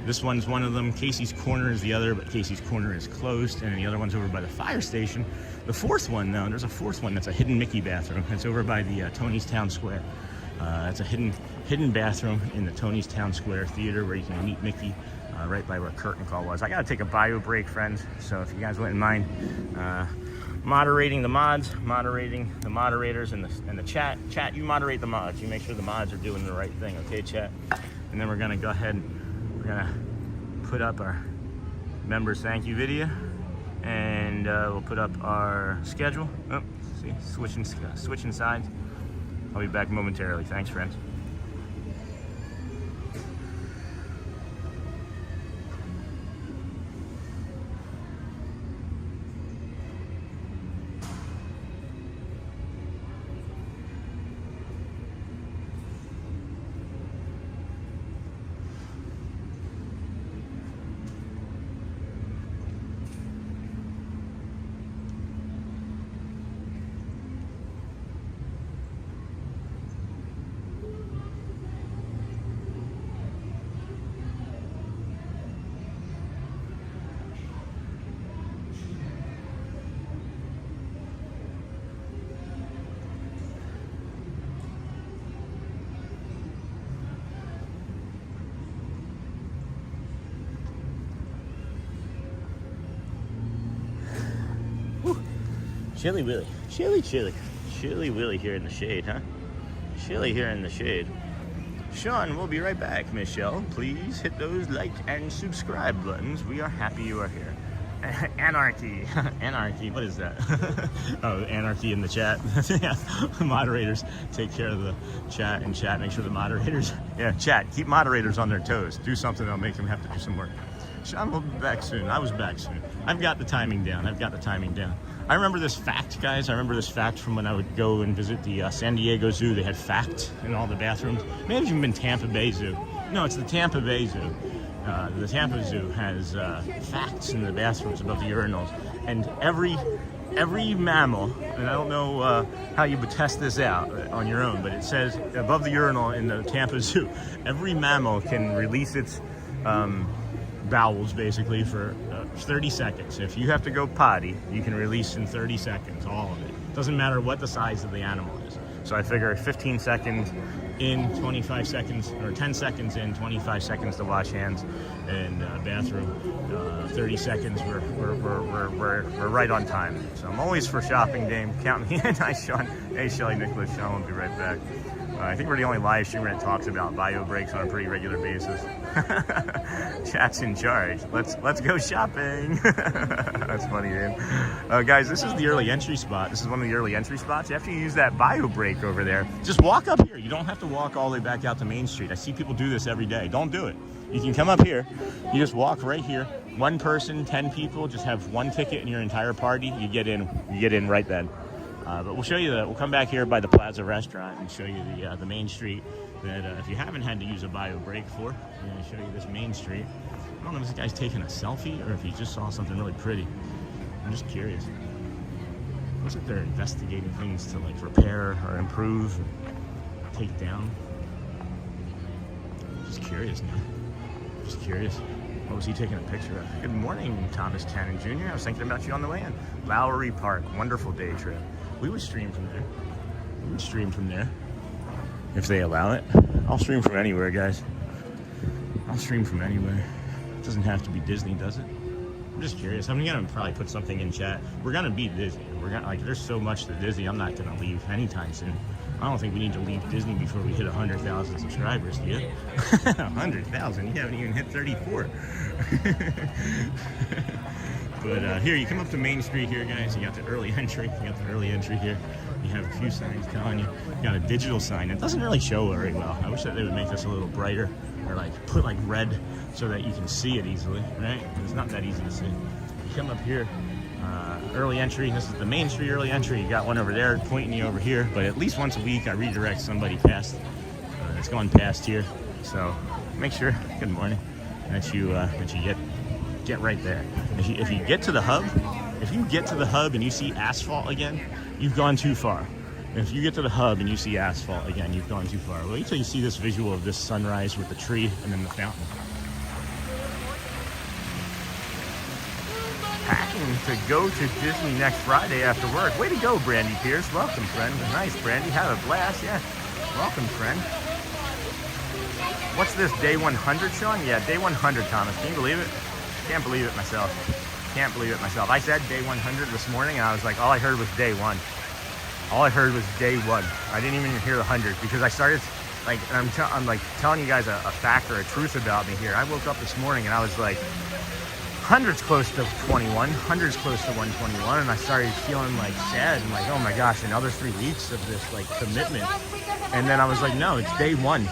This one's one of them. Casey's Corner is the other, but Casey's Corner is closed, and the other one's over by the fire station. The fourth one, though, there's a fourth one that's a hidden Mickey bathroom. It's over by the Tony's Town Square. It's a hidden bathroom in the Tony's Town Square Theater where you can meet Mickey. Right by where curtain call was. I gotta take a bio break, friends. So if you guys wouldn't mind moderating the mods, moderating the moderators and the chat. Chat, you moderate the mods. You make sure the mods are doing the right thing, okay, chat? And then we're gonna go ahead and we're gonna put up our members thank you video, and we'll put up our schedule. Oh, see, switching sides. I'll be back momentarily. Thanks, friends. Chilly Willy. Chilly Willy here in the shade, huh? Chilly here in the shade. Sean, we'll be right back. Michelle, please hit those like and subscribe buttons. We are happy you are here. Anarchy. Anarchy. What is that? Oh, anarchy in the chat. Yeah. Moderators take care of the chat, and chat make sure the moderators. Yeah, chat. Keep moderators on their toes. Do something that'll make them have to do some work. Sean will be back soon. I was back soon. I've got the timing down. I remember this fact, guys. I remember this fact from when I would go and visit the San Diego Zoo. They had fact in all the bathrooms. Maybe it's even been Tampa Bay Zoo. No, it's the Tampa Bay Zoo. The Tampa Zoo has facts in the bathrooms above the urinals, and every mammal, and I don't know how you would test this out on your own, but it says above the urinal in the Tampa Zoo, every mammal can release its bowels basically for 30 seconds. If you have to go potty, you can release in 30 seconds, all of it. Doesn't matter what the size of the animal is. So I figure 15 seconds in, 25 seconds, or 10 seconds in, 25 seconds to wash hands and bathroom, 30 seconds, we're right on time. So I'm always for shopping, Dame. Count me in. Hi, Sean. Hey, Shelly Nicholas. Sean will be right back. I think we're the only live streamer that talks about bio breaks on a pretty regular basis. Chat's in charge. Let's go shopping. That's funny, man. Guys, this is the early entry spot. This is one of the early entry spots. After you use that bio break over there, just walk up here. You don't have to walk all the way back out to Main Street. I see people do this every day. Don't do it. You can come up here. You just walk right here. One person, 10 people, just have one ticket in your entire party. You get in right then. But we'll show you we'll come back here by the Plaza Restaurant and show you the main street that if you haven't had to use a bio break for, I'm going to show you this main street. I don't know if this guy's taking a selfie or if he just saw something really pretty. I'm just curious. Looks like they're investigating things to like repair or improve, take down. Just curious now. Just curious. What was he taking a picture of? Good morning, Thomas Cannon Jr. I was thinking about you on the way in. Lowry Park, wonderful day trip. We would stream from there. If they allow it. I'll stream from anywhere, guys. I'll stream from anywhere. It doesn't have to be Disney, does it? I'm just curious. I'm gonna probably put something in chat. We're gonna beat Disney. There's so much to Disney. I'm not gonna leave anytime soon. I don't think we need to leave Disney before we hit 100,000 subscribers, do you? 100,000? You haven't even hit 34. But here, you come up to Main Street here, guys. You got the early entry. Here. You have a few signs telling you. You got a digital sign. It doesn't really show very well. I wish that they would make this a little brighter, or like put like red so that you can see it easily, right? It's not that easy to see. You come up here, early entry. This is the Main Street early entry. You got one over there pointing you over here. But at least once a week, I redirect somebody past. That's going past here. So make sure. Good morning. That you get right there. If you get to the hub, and you see asphalt again, you've gone too far. If you get to the hub and you see asphalt again, you've gone too far. Wait till you see this visual of this sunrise with the tree and then the fountain. Packing to go to Disney next Friday after work. Way to go, Brandy Pierce. Welcome, friend. Nice, Brandy. Have a blast. Yeah. Welcome, friend. What's this, day 100, Sean? Yeah, day 100, Thomas. Can you believe it? Can't believe it myself. I said day 100 this morning, and I was like, all I heard was day one. I didn't even hear the 100 because I started, like, I'm telling you guys a fact or a truth about me here. I woke up this morning and I was like, 100's close to 21, 100's close to 121, and I started feeling like sad and like, oh my gosh, another 3 weeks of this like commitment. And then I was like, no, it's day one.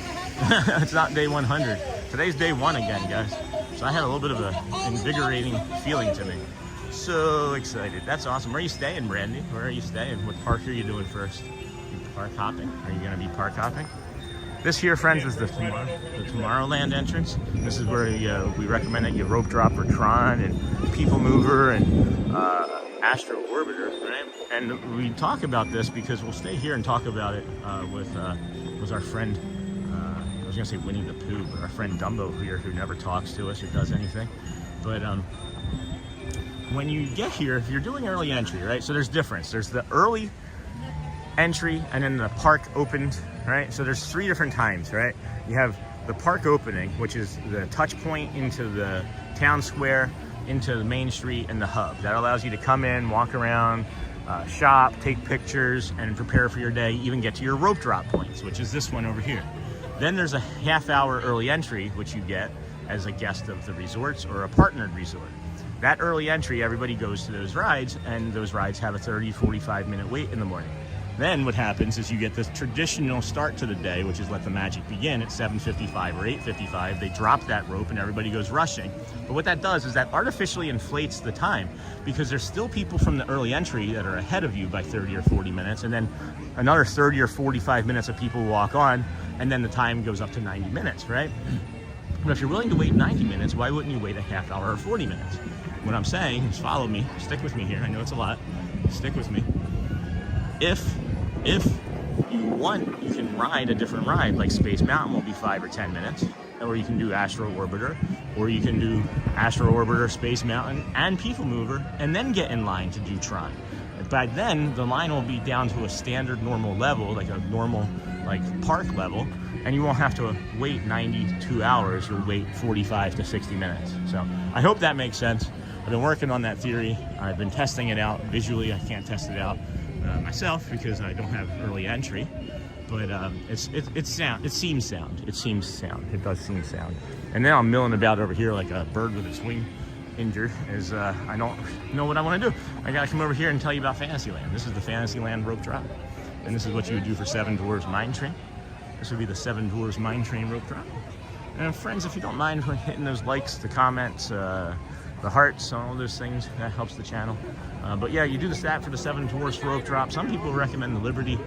It's not day 100. Today's day one again, guys. So I had a little bit of an invigorating feeling to me. So excited. That's awesome. Where are you staying, Brandy? Where are you staying? What park are you doing first? You park hopping? Are you going to be park hopping? This here, friends, is the Tomorrowland entrance. This is where we recommend that you rope drop for Tron and People Mover and Astro Orbiter, right? And we talk about this because we'll stay here and talk about it with our friend. I was gonna say Winnie the Pooh, but our friend Dumbo here, who never talks to us or does anything. But when you get here, if you're doing early entry, right? So there's difference. There's the early entry and then the park opened, right? So there's 3 different times, right? You have the park opening, which is the touch point into the town square, into the Main Street and the hub. That allows you to come in, walk around, shop, take pictures, and prepare for your day, even get to your rope drop points, which is this one over here. Then there's a half-hour early entry, which you get as a guest of the resorts or a partnered resort. That early entry, everybody goes to those rides, and those rides have a 30, 45-minute wait in the morning. Then what happens is you get this traditional start to the day, which is let the magic begin at 7:55 or 8:55. They drop that rope and everybody goes rushing. But what that does is that artificially inflates the time, because there's still people from the early entry that are ahead of you by 30 or 40 minutes, and then another 30 or 45 minutes of people walk on, and then the time goes up to 90 minutes, right? But if you're willing to wait 90 minutes, why wouldn't you wait a half hour or 40 minutes? What I'm saying is follow me, stick with me here. I know it's a lot, stick with me. If you want, you can ride a different ride, like Space Mountain will be 5 or 10 minutes, or you can do Astro Orbiter, or you can do Astro Orbiter, Space Mountain, and People Mover, and then get in line to do Tron. By then, the line will be down to a standard normal level, like a normal park level, and you won't have to wait 92 hours, you'll wait 45 to 60 minutes. So I hope that makes sense. I've been working on that theory. I've been testing it out visually. I can't test it out myself because I don't have early entry, but it's sound. It seems sound. It seems sound. It does seem sound. And now I'm milling about over here like a bird with its wing injured, as I don't know what I want to do. I gotta come over here and tell you about Fantasyland. This is the Fantasyland rope drop, and this is what you would do for Seven Dwarfs Mine Train. This would be the Seven Dwarfs Mine Train rope drop. And friends, if you don't mind hitting those likes, the comments, the hearts, all those things, that helps the channel. But yeah, you do that for the Seven Dwarfs rope drop. Some people recommend the Liberty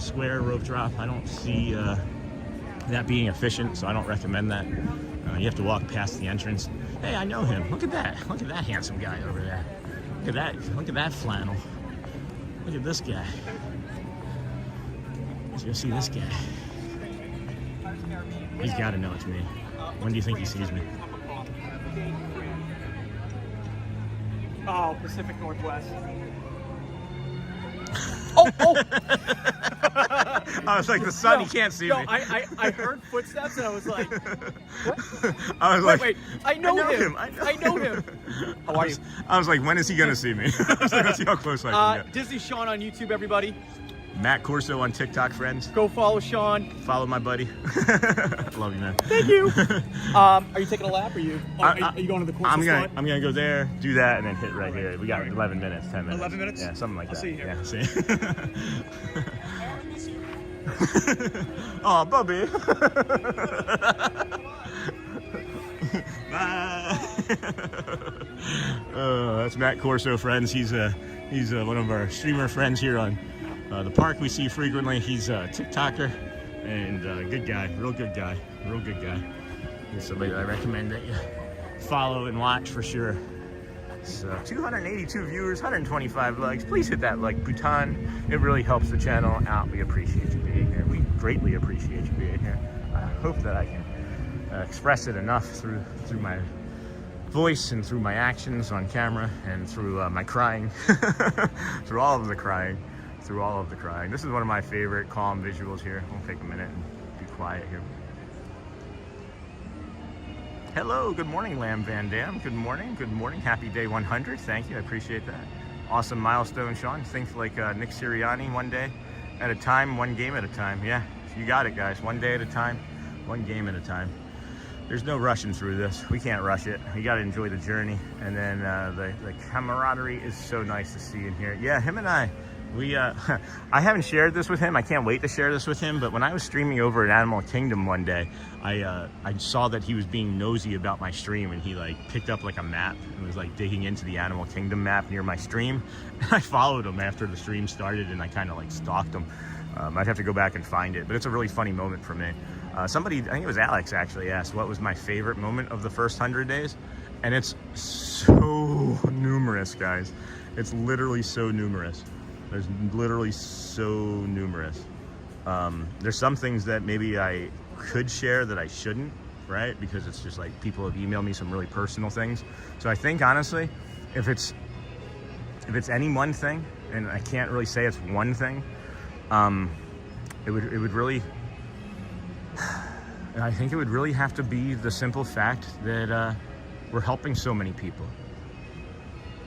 Square rope drop. I don't see that being efficient, so I don't recommend that. You have to walk past the entrance. Hey, I know him. Look at that. Look at that handsome guy over there. Look at that. Look at that flannel. Look at this guy. Let's go see this guy. He's got to know it's me. When do you think he sees me? Oh, Pacific Northwest. I was like, the sun, he can't see me. I heard footsteps and I was like, what? I was like, wait, I know him. I know him. How are you? I was like, when is he going to see me? I was like, let's see how close I can get. Disney Sean on YouTube, everybody. Matt Corso on TikTok, friends. Go follow Sean. Follow my buddy. Love you, man. Thank you. Are you taking a lap? Are you going to the course? I'm gonna go there, do that, and then hit right here. We got 11 minutes, 10 minutes. 11 minutes? Yeah, something like that. I'll see you here. Yeah, see. Oh, Bubby. Bye. That's Matt Corso, friends. He's one of our streamer friends here on the park. We see frequently. He's a TikToker and good guy, real good guy. He's somebody that I recommend that you follow and watch for sure. So 282 viewers, 125 likes. Please hit that like button. It really helps the channel out. We appreciate you being here. We greatly appreciate you being here. I hope that I can express it enough through my voice and through my actions on camera and through my crying, through all of the crying. This is one of my favorite calm visuals here. I'll take a minute and be quiet here. Hello, good morning, Lamb Van Dam. Good morning. Happy day 100. Thank you, I appreciate that. Awesome milestone, Sean. Think like Nick Sirianni, one day at a time, one game at a time. Yeah, you got it, guys. One day at a time, one game at a time. There's no rushing through this. We can't rush it. You got to enjoy the journey. And then the camaraderie is so nice to see in here. Yeah, him and I haven't shared this with him. I can't wait to share this with him. But when I was streaming over at Animal Kingdom one day, I saw that he was being nosy about my stream, and he picked up a map and was digging into the Animal Kingdom map near my stream. And I followed him after the stream started, and I kind of stalked him. I'd have to go back and find it, but it's a really funny moment for me. Somebody, I think it was Alex, actually asked what was my favorite moment of the first 100 days. And it's so numerous, guys. It's literally so numerous. There's literally so numerous. There's some things that maybe I could share that I shouldn't, right? Because it's just people have emailed me some really personal things. So I think honestly, if it's any one thing, and I can't really say it's one thing, it would really, I think it would really have to be the simple fact that we're helping so many people.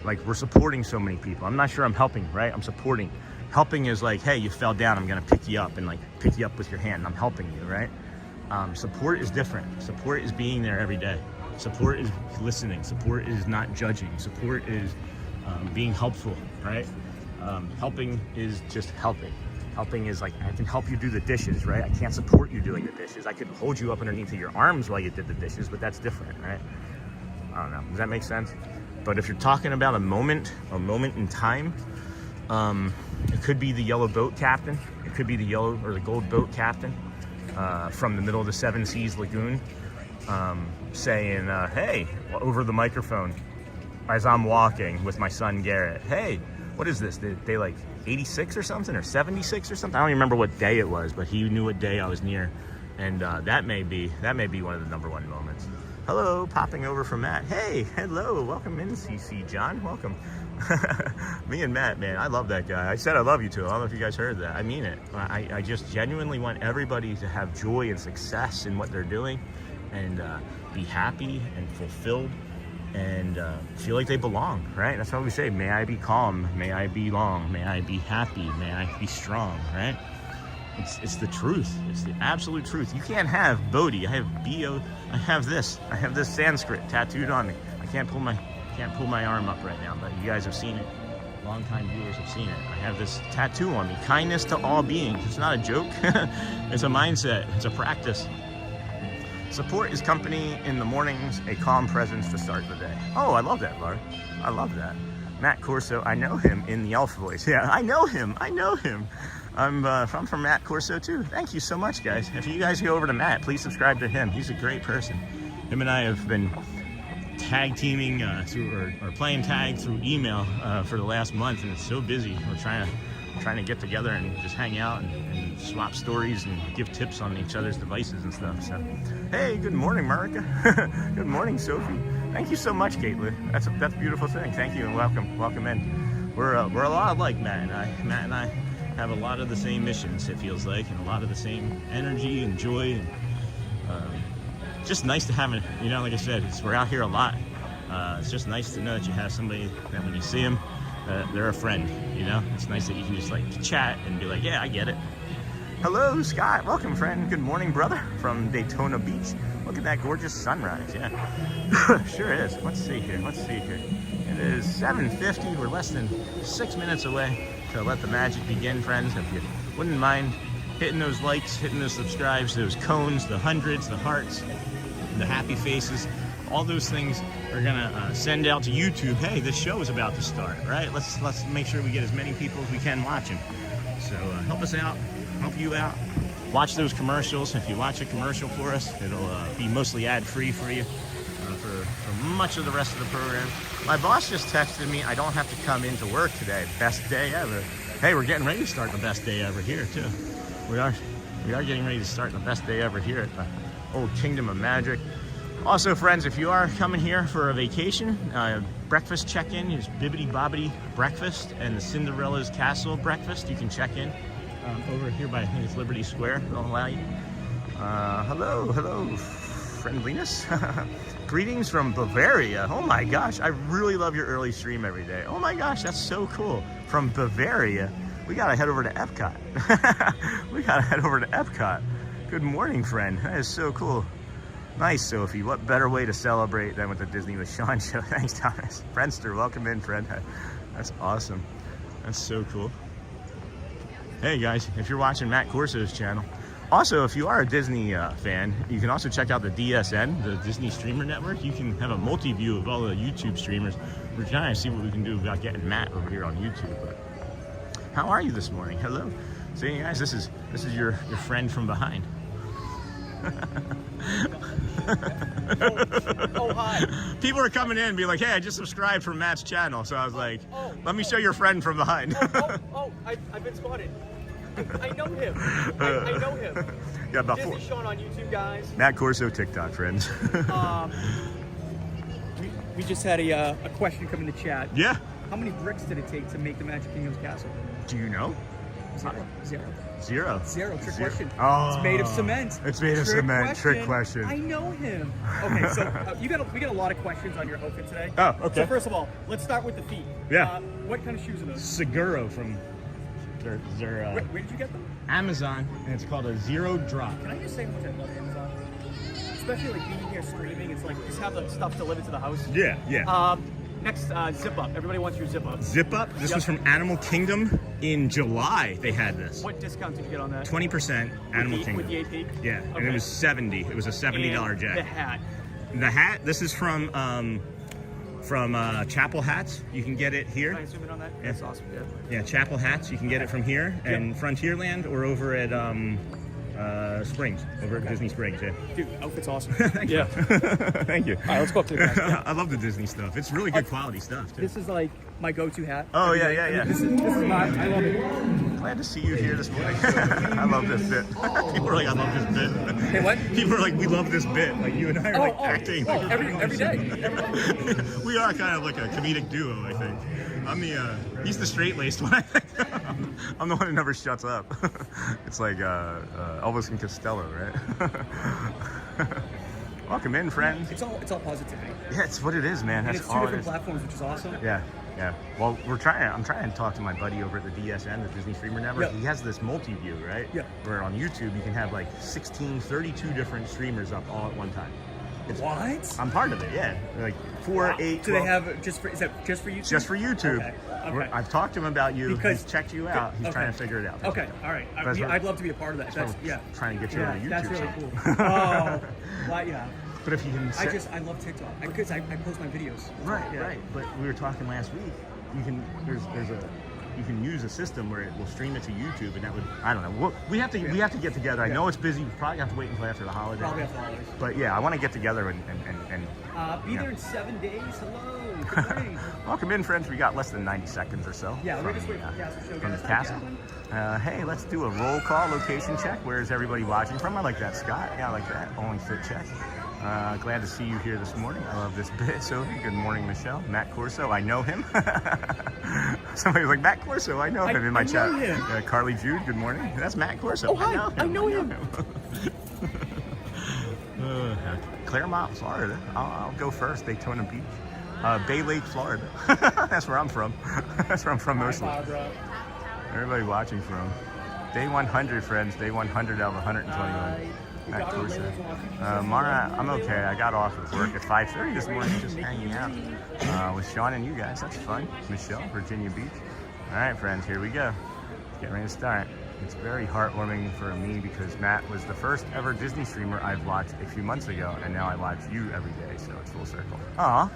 We're supporting so many people. I'm not sure I'm helping, right? I'm supporting. Helping is hey, you fell down, I'm gonna pick you up and pick you up with your hand. I'm helping you, right? Support is different. Support is being there every day. Support is listening. Support is not judging. Support is being helpful, right? Helping is just helping. Helping is like, I can help you do the dishes, right? I can't support you doing the dishes. I could hold you up underneath of your arms while you did the dishes, but that's different, right? I don't know. Does that make sense? But if you're talking about a moment in time, it could be the yellow boat captain. It could be the yellow or the gold boat captain from the middle of the Seven Seas Lagoon, saying, hey, over the microphone as I'm walking with my son Garrett, hey, what is this? Day like 86 or something, or 76 or something? I don't even remember what day it was, but he knew what day I was near, and that may be one of the #1 moments. Hello, popping over from Matt. Hey, hello, welcome in, CC John, welcome. Me and Matt, man, I love that guy. I said I love you too. I don't know if you guys heard that. I mean it. I just genuinely want everybody to have joy and success in what they're doing, and be happy and fulfilled, and feel like they belong, right? That's what we say. May I be calm, may I belong, may I be happy, may I be strong, right? It's the truth. It's the absolute truth. You can't have Bodhi. I have B-O. I have this Sanskrit tattooed on me. I can't pull my arm up right now, but you guys have seen it. Longtime viewers have seen it. I have this tattoo on me. Kindness to all beings. It's not a joke. It's a mindset. It's a practice. Support is company in the mornings, a calm presence to start the day. Oh, I love that, Laura. I love that. Matt Corso, I know him in the elf voice. Yeah, I know him. I'm from Matt Corso too. Thank you so much, guys. If you guys go over to Matt, please subscribe to him. He's a great person. Him and I have been tag teaming or playing tag through email for the last month, and it's so busy. We're trying to get together and just hang out and swap stories and give tips on each other's devices and stuff. So, hey, good morning, Marika. Good morning, Sophie. Thank you so much, Caitlin. That's a beautiful thing. Thank you and welcome in. We're a lot alike, Matt and I have a lot of the same missions, it feels like, and a lot of the same energy and joy, and just nice to have it. You know, like I said, we're out here a lot. It's just nice to know that you have somebody that when you see them, they're a friend. You know, it's nice that you can just like chat and be like, yeah, I get it. Hello, Scott. Welcome, friend. Good morning, brother, from Daytona Beach. Look at that gorgeous sunrise. Yeah, sure is. Let's see here. It is 7:50. We're less than 6 minutes away to let the magic begin, friends. If you wouldn't mind hitting those likes, hitting those subscribes, those cones, the hundreds, the hearts, the happy faces, all those things are gonna send out to YouTube. Hey, this show is about to start, right? Let's make sure we get as many people as we can watching. So help us out, help you out. Watch those commercials. If you watch a commercial for us, it'll be mostly ad-free for you for much of the rest of the program. My boss just texted me, I don't have to come into work today. Best day ever. Hey, we're getting ready to start the best day ever here too. We are getting ready to start the best day ever here at the old Kingdom of Magic. Also, friends, if you are coming here for a vacation, breakfast check-in is Bibbidi Bobbidi Breakfast and the Cinderella's Castle Breakfast. You can check in over here by, I think it's Liberty Square. They'll allow you. Hello, friendliness. Greetings from Bavaria. Oh my gosh, I really love your early stream every day. Oh my gosh, that's so cool. From Bavaria. We gotta head over to Epcot. Good morning, friend. That is so cool. Nice, Sophie. What better way to celebrate than with the Disney with Sean show? Thanks, Thomas. Friendster, welcome in, friend. That's awesome. That's so cool. Hey, guys, if you're watching Matt Corso's channel, also, if you are a Disney fan, you can also check out the DSN, the Disney Streamer Network. You can have a multi-view of all the YouTube streamers. We're trying to see what we can do about getting Matt over here on YouTube. But how are you this morning? Hello. So, you guys, this is your friend from behind. Oh, hi. People are coming in and be like, hey, I just subscribed from Matt's channel. So I was like, let me show your friend from behind. I've been spotted. I know him. I know him. Yeah, about Disney Sean on YouTube, guys. Matt Corso TikTok, friends. We just had a question come in the chat. Yeah. How many bricks did it take to make the Magic Kingdom's castle? Do you know? Zero. Trick question. Oh, it's made of cement. It's made of cement. Trick question. I know him. Okay, so we got a lot of questions on your outfit today. Oh, okay. So first of all, let's start with the feet. Yeah. What kind of shoes are those? Seguro from where did you get them? Amazon, and it's called a Zero Drop. Can I just say how much I love Amazon? especially like being here streaming. It's like just have the stuff delivered to the house. Yeah, yeah. Next, Zip Up. Everybody wants your Zip Up. Zip Up. This Yep. was from Animal Kingdom in July. They had this. What discount did you get on that? 20% Animal with Kingdom. With the AP? Yeah, and it Okay. was 70. It was a $70 And jacket. the hat. The hat. This is from Chapel Hats. You can get it here. Can I zoom in on that? Yeah. That's awesome. Yeah. Yeah, Chapel Hats. You can get it from here and Frontierland or over at Springs, over at Disney Springs. Yeah. Dude, outfit's awesome. Thank yeah. you. Thank you. All right, let's go up to the back. Yeah. I love the Disney stuff. It's really good quality stuff too. This is like my go-to hat. Oh yeah, yeah, yeah. This is mine. I love it. Glad to see you here this morning. I love this bit. People are like, I love this bit. Hey, what? People are like, we love this bit. Like you and I are like acting. Oh, Like, every day. We are kind of like a comedic duo, I think. I'm the he's the straight-laced one. I think. I'm the one who never shuts up. It's like Elvis and Costello, right? Welcome in, friends. It's all positivity. Yeah, it's what it is, man. And That's it's two all it different is. platforms, which is awesome. Yeah, yeah. Well, I'm trying to talk to my buddy over at the DSN, the Disney Streamer Network. Yeah. He has this multi-view, right? Yeah. Where on YouTube you can have like 32 different streamers up all at one time. What? I'm part of it, yeah. Like 4, 8, Do they 12. have is that just for YouTube? Just for YouTube. Okay. Okay. I've talked to him about you. Because- He's checked you out. He's okay. trying to figure it out. Okay, all right. That's what- I'd love to be a part of that. That's yeah. Trying to get you Yeah, on YouTube. that's really channel. cool. Oh, well, yeah. But if you can I love TikTok because I post my videos. Right, Yeah. right. But we were talking last week. You can you can use a system where it will stream it to YouTube, and that would I don't know. We have to get together. I know it's busy. We probably have to wait until after the holidays. Probably after the holidays. But yeah, I want to get together and Be yeah. there in 7 days. Hello. Good morning. Welcome in, friends. We got less than 90 seconds or so. Yeah, we're from just waiting for the, the castle show, from the guys. castle. Hey, let's do a roll call location check. Where is everybody watching from? I like that, Scott. Yeah, I like that. Only fit check. Glad to see you here this morning. I love this bit, Sophie. Good morning, Michelle. Matt Corso, I know him. Somebody was like, Matt Corso, I know him in my I chat. know him. Carly Jude, good morning. That's Matt Corso. Oh, hi. I know him. Claremont, Florida. I'll go first. Daytona Beach. Bay Lake, Florida. That's where I'm from. That's where I'm from mostly. Barbara. Everybody watching from. Day 100, friends. Day 100 out of 121. Your Matt daughter Corso. Layla's watching. Mara, I'm okay. I got off of work at 5:30 this morning, just hanging out with Sean and you guys. That's fun. Michelle, Virginia Beach. All right, friends, here we go. Get ready to start. It's very heartwarming for me because Matt was the first ever Disney streamer I've watched a few months ago, and now I watch you every day, so it's full circle. Aw.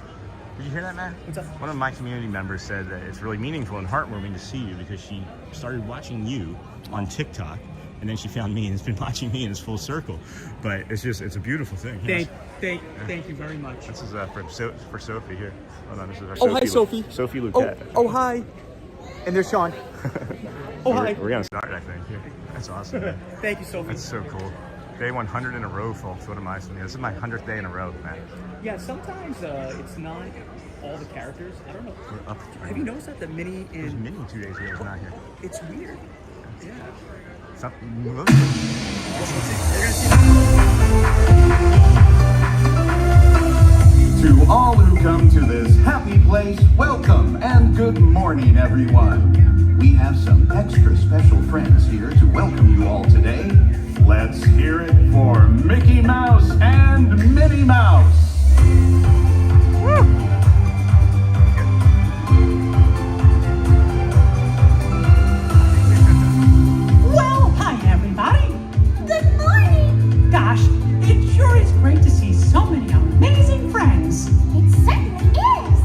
Did you hear that, Matt? What's up? One of my community members said that it's really meaningful and heartwarming to see you because she started watching you on TikTok, and then she found me and has been watching me, and it's full circle. But it's a beautiful thing. Thank you very much. This is for Sophie here. Hold on, this is our Oh, hi, Sophie. Sophie Luquette. Oh, hi. And there's Sean. Oh, hi. We're gonna start, I think. Yeah. That's awesome, man. Thank you, Sophie. That's so cool. Day 100 in a row, folks. What am I saying? This is my 100th day in a row, man. Yeah, sometimes it's not all the characters. I don't know. We're up. Have you noticed that the mini There's in... Minnie 2 days ago. It's not here. It's weird. Yeah. Something. To all who come to this happy place, welcome and good morning, everyone. We have some extra special friends here to welcome you all today. Let's hear it for Mickey Mouse and Minnie Mouse. Woo! Well, hi everybody. Good morning! Gosh, it sure is great to see so many amazing friends. It certainly is!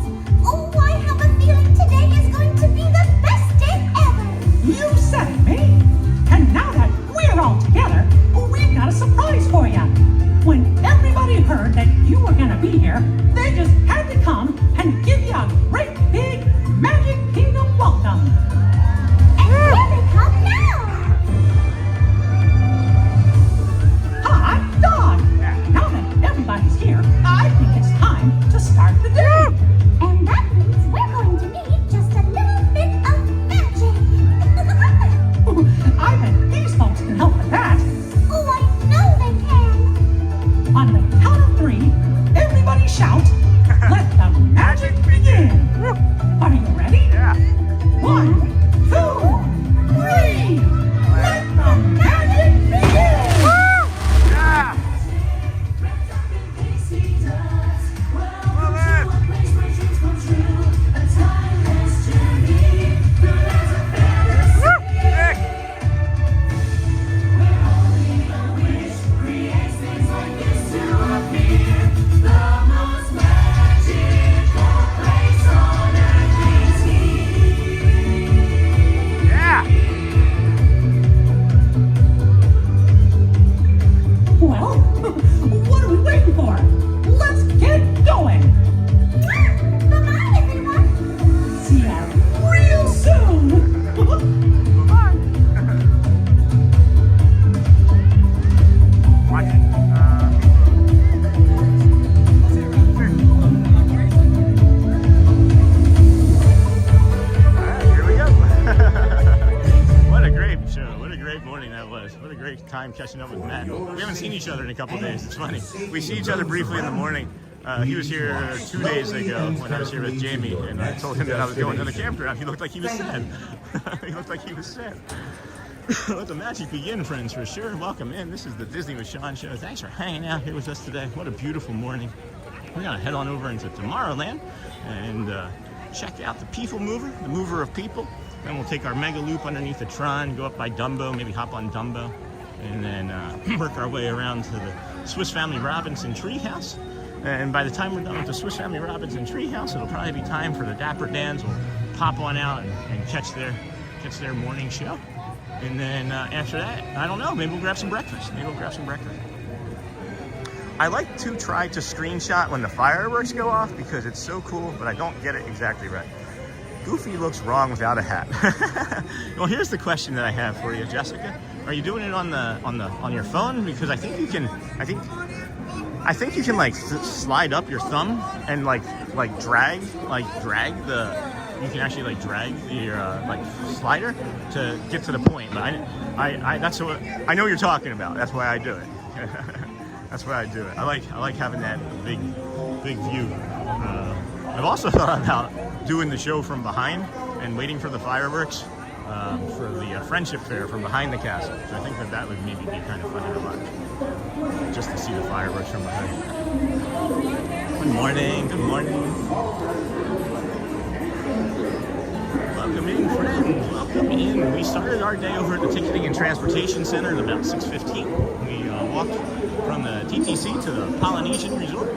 Oh, I have a feeling today is going to be the best day ever! You said it, me. And now that we're all together, we've got a surprise for you. When everybody heard that you were great time catching up with Matt. We haven't seen each other in a couple days. It's funny. We see each other briefly in the morning. He was here 2 days ago when I was here with Jamie, and I told him that I was going to the campground. He looked like he was sad. He looked like he was sad. Let the magic begin, friends, for sure. Welcome in. This is the Disney with Sean show. Thanks for hanging out here with us today. What a beautiful morning. We're going to head on over into Tomorrowland and check out the People Mover, the mover of people. Then we'll take our mega loop underneath the Tron, go up by Dumbo, maybe hop on Dumbo, and then work our way around to the Swiss Family Robinson Treehouse. And by the time we're done with the Swiss Family Robinson Treehouse, it'll probably be time for the Dapper Dans. We'll pop on out and catch their morning show. And then after that, I don't know, maybe we'll grab some breakfast. I like to try to screenshot when the fireworks go off because it's so cool, but I don't get it exactly right. Goofy looks wrong without a hat. Well, here's the question that I have for you, Jessica. Are you doing it on your phone? Because I think you can like slide up your thumb and like drag the. You can actually like drag your like slider to get to the point. But I that's what I know you're talking about. That's why I do it. That's why I do it. I like having that big view. I've also thought about doing the show from behind and waiting for the fireworks for the Friendship Fair from behind the castle. So I think that would maybe be kind of funny to watch, just to see the fireworks from behind. Good morning. Good morning. Welcome in, friends. Welcome in. We started our day over at the Ticketing and Transportation Center at about 6:15. We walked from the TTC to the Polynesian Resort,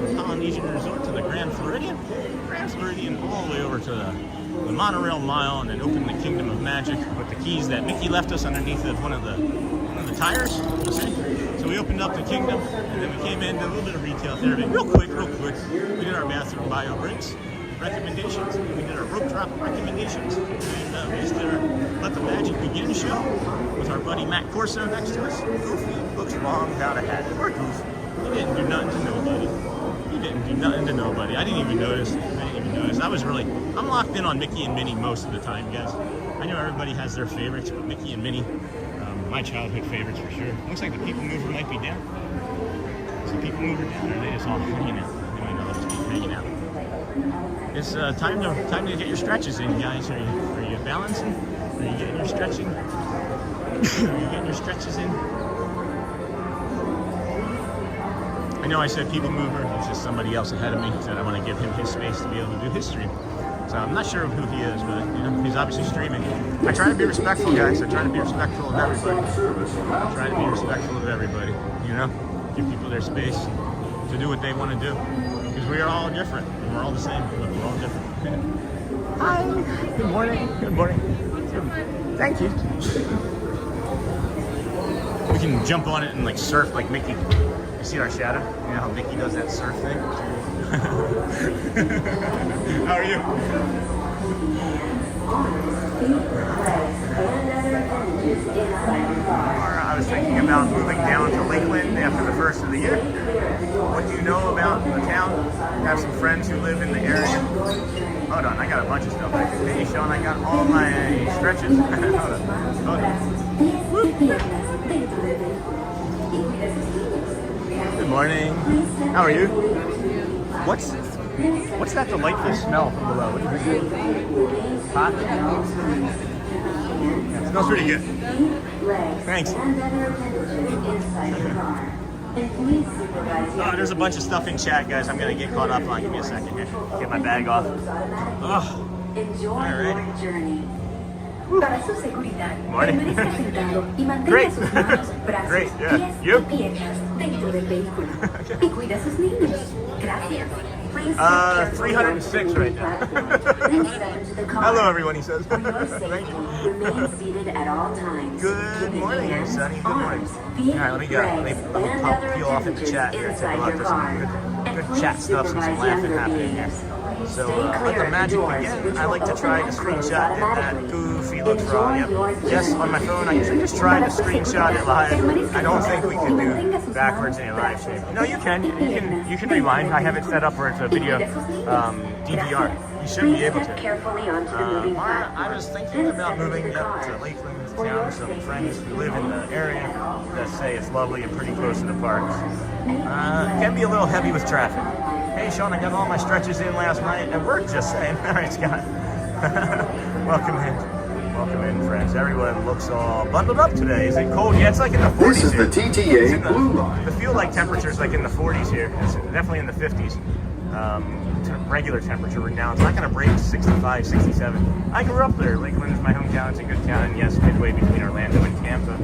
to the Grand Floridian, all the way over to the monorail mile, and then opened the Kingdom of Magic with the keys that Mickey left us underneath of one of the tires. So we opened up the Kingdom, and then we came in, did a little bit of retail therapy. Real quick. We did our bathroom bio breaks. Recommendations. We did our rope drop recommendations, and we just did our Let the Magic Begin show with our buddy Matt Corso next to us. Goofy looks wrong without a hat. We're Goofy. He didn't do nothing to nobody. I didn't even notice. I'm locked in on Mickey and Minnie most of the time, guys. I know everybody has their favorites, but Mickey and Minnie, my childhood favorites for sure. Looks like the People Mover might be down. Is the People Mover down, or are they just all hanging out? They might not just be hanging out. It's time to get your stretches in, guys. Are you balancing? Are you getting your stretching? Are you getting your stretches in? I know I said People Mover. It's just somebody else ahead of me said I want to give him his space to be able to do his stream. So I'm not sure who he is, but he's obviously streaming. I try to be respectful, guys. I try to be respectful of everybody. Give people their space to do what they want to do. Because we are all different, and we're all the same, but we're all different. Hi. Good morning. Thank you. We can jump on it and like surf like Mickey. You see our shadow? You know how Mickey does that surf thing? How are you? I was thinking about moving down to Lakeland after the first of the year. What do you know about the town? I have some friends who live in the area. Hold on, I got a bunch of stuff. Hey, Sean, I got all my stretches. Hold on. Good morning. How are you? What's that delightful smell from below? What is it? Hot? Yeah, it smells pretty good. Thanks. Oh, there's a bunch of stuff in chat, guys. I'm gonna get caught up on. Give me a second here. Get my bag off. Oh. All right. Para su seguridad, Morning. permanezca sentado y mantenga Great. sus manos, brazos, Great, yeah. pies You? y piernas dentro del vehículo. Y cuida a sus niños. Gracias. 306 right now. Hello, everyone, he says. Thank you. Remain seated at all times. Good morning, Sonny. Good morning. All right, let me peel off in the chat here and take a look. There's some good chat stuff and some laughing happening here. So, let the magic begin. I like to try to screenshot that goofy looks wrong. Yep. Yes, on my phone, I usually just try to screenshot it live. I don't think we can do backwards in a live stream. No, you can. You can rewind. I have it set up where it's a video DVR. You should be Please able step to. carefully onto the moving platform. I was thinking Then about step moving into the up to car. Lakeland For town. your Some safety, friends who live in the area that say it's lovely and pretty close to the parks. May It can be a little heavy with traffic. Hey Sean, I got all my stretches in last night and we're just saying, all right Scott. Welcome in. Welcome in, friends. Everyone looks all bundled up today. Is it cold? Yeah, it's like in the 40s. This is the here. TTA It's in Blue Line. The feel like temperature's like in the 40s here. It's definitely in the 50s. Regular temperature right now. It's not going to break 65, 67. I grew up there. Lakeland is my hometown. It's a good town. And yes, midway between Orlando and Tampa.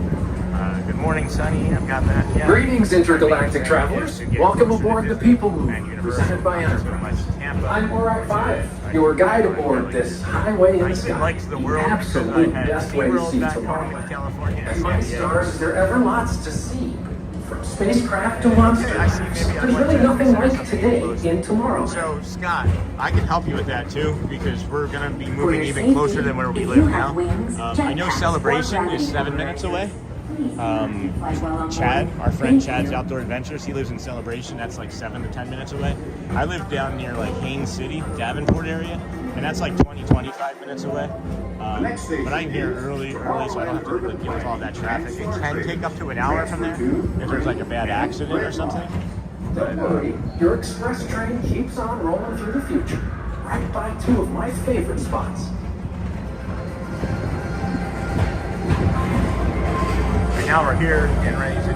Good morning, Sunny. I've got that. Yeah. Greetings, intergalactic travelers. Welcome aboard the People Mover, presented by Enterprise. I'm Monorail 5, your guide aboard this highway in the sky, the absolute best way to see tomorrowland. And my stars, there are ever lots to see. From spacecraft to monsters, there's really nothing like today in tomorrow. So, Scott, I can help you with that too, because we're going to be moving even closer than where we live now. I know Celebration is 7 minutes away. Chad, our friend Chad's Outdoor Adventures, he lives in Celebration. That's like 7 to 10 minutes away. I live down near like Haines City, Davenport area, and that's like 20, 25 minutes away. But I'm here early, so I don't have to like, deal with all that traffic. It can take up to an hour from there if there's like a bad accident or something. Don't worry, your express train keeps on rolling through the future, right by two of my favorite spots. Right now we're here getting ready to do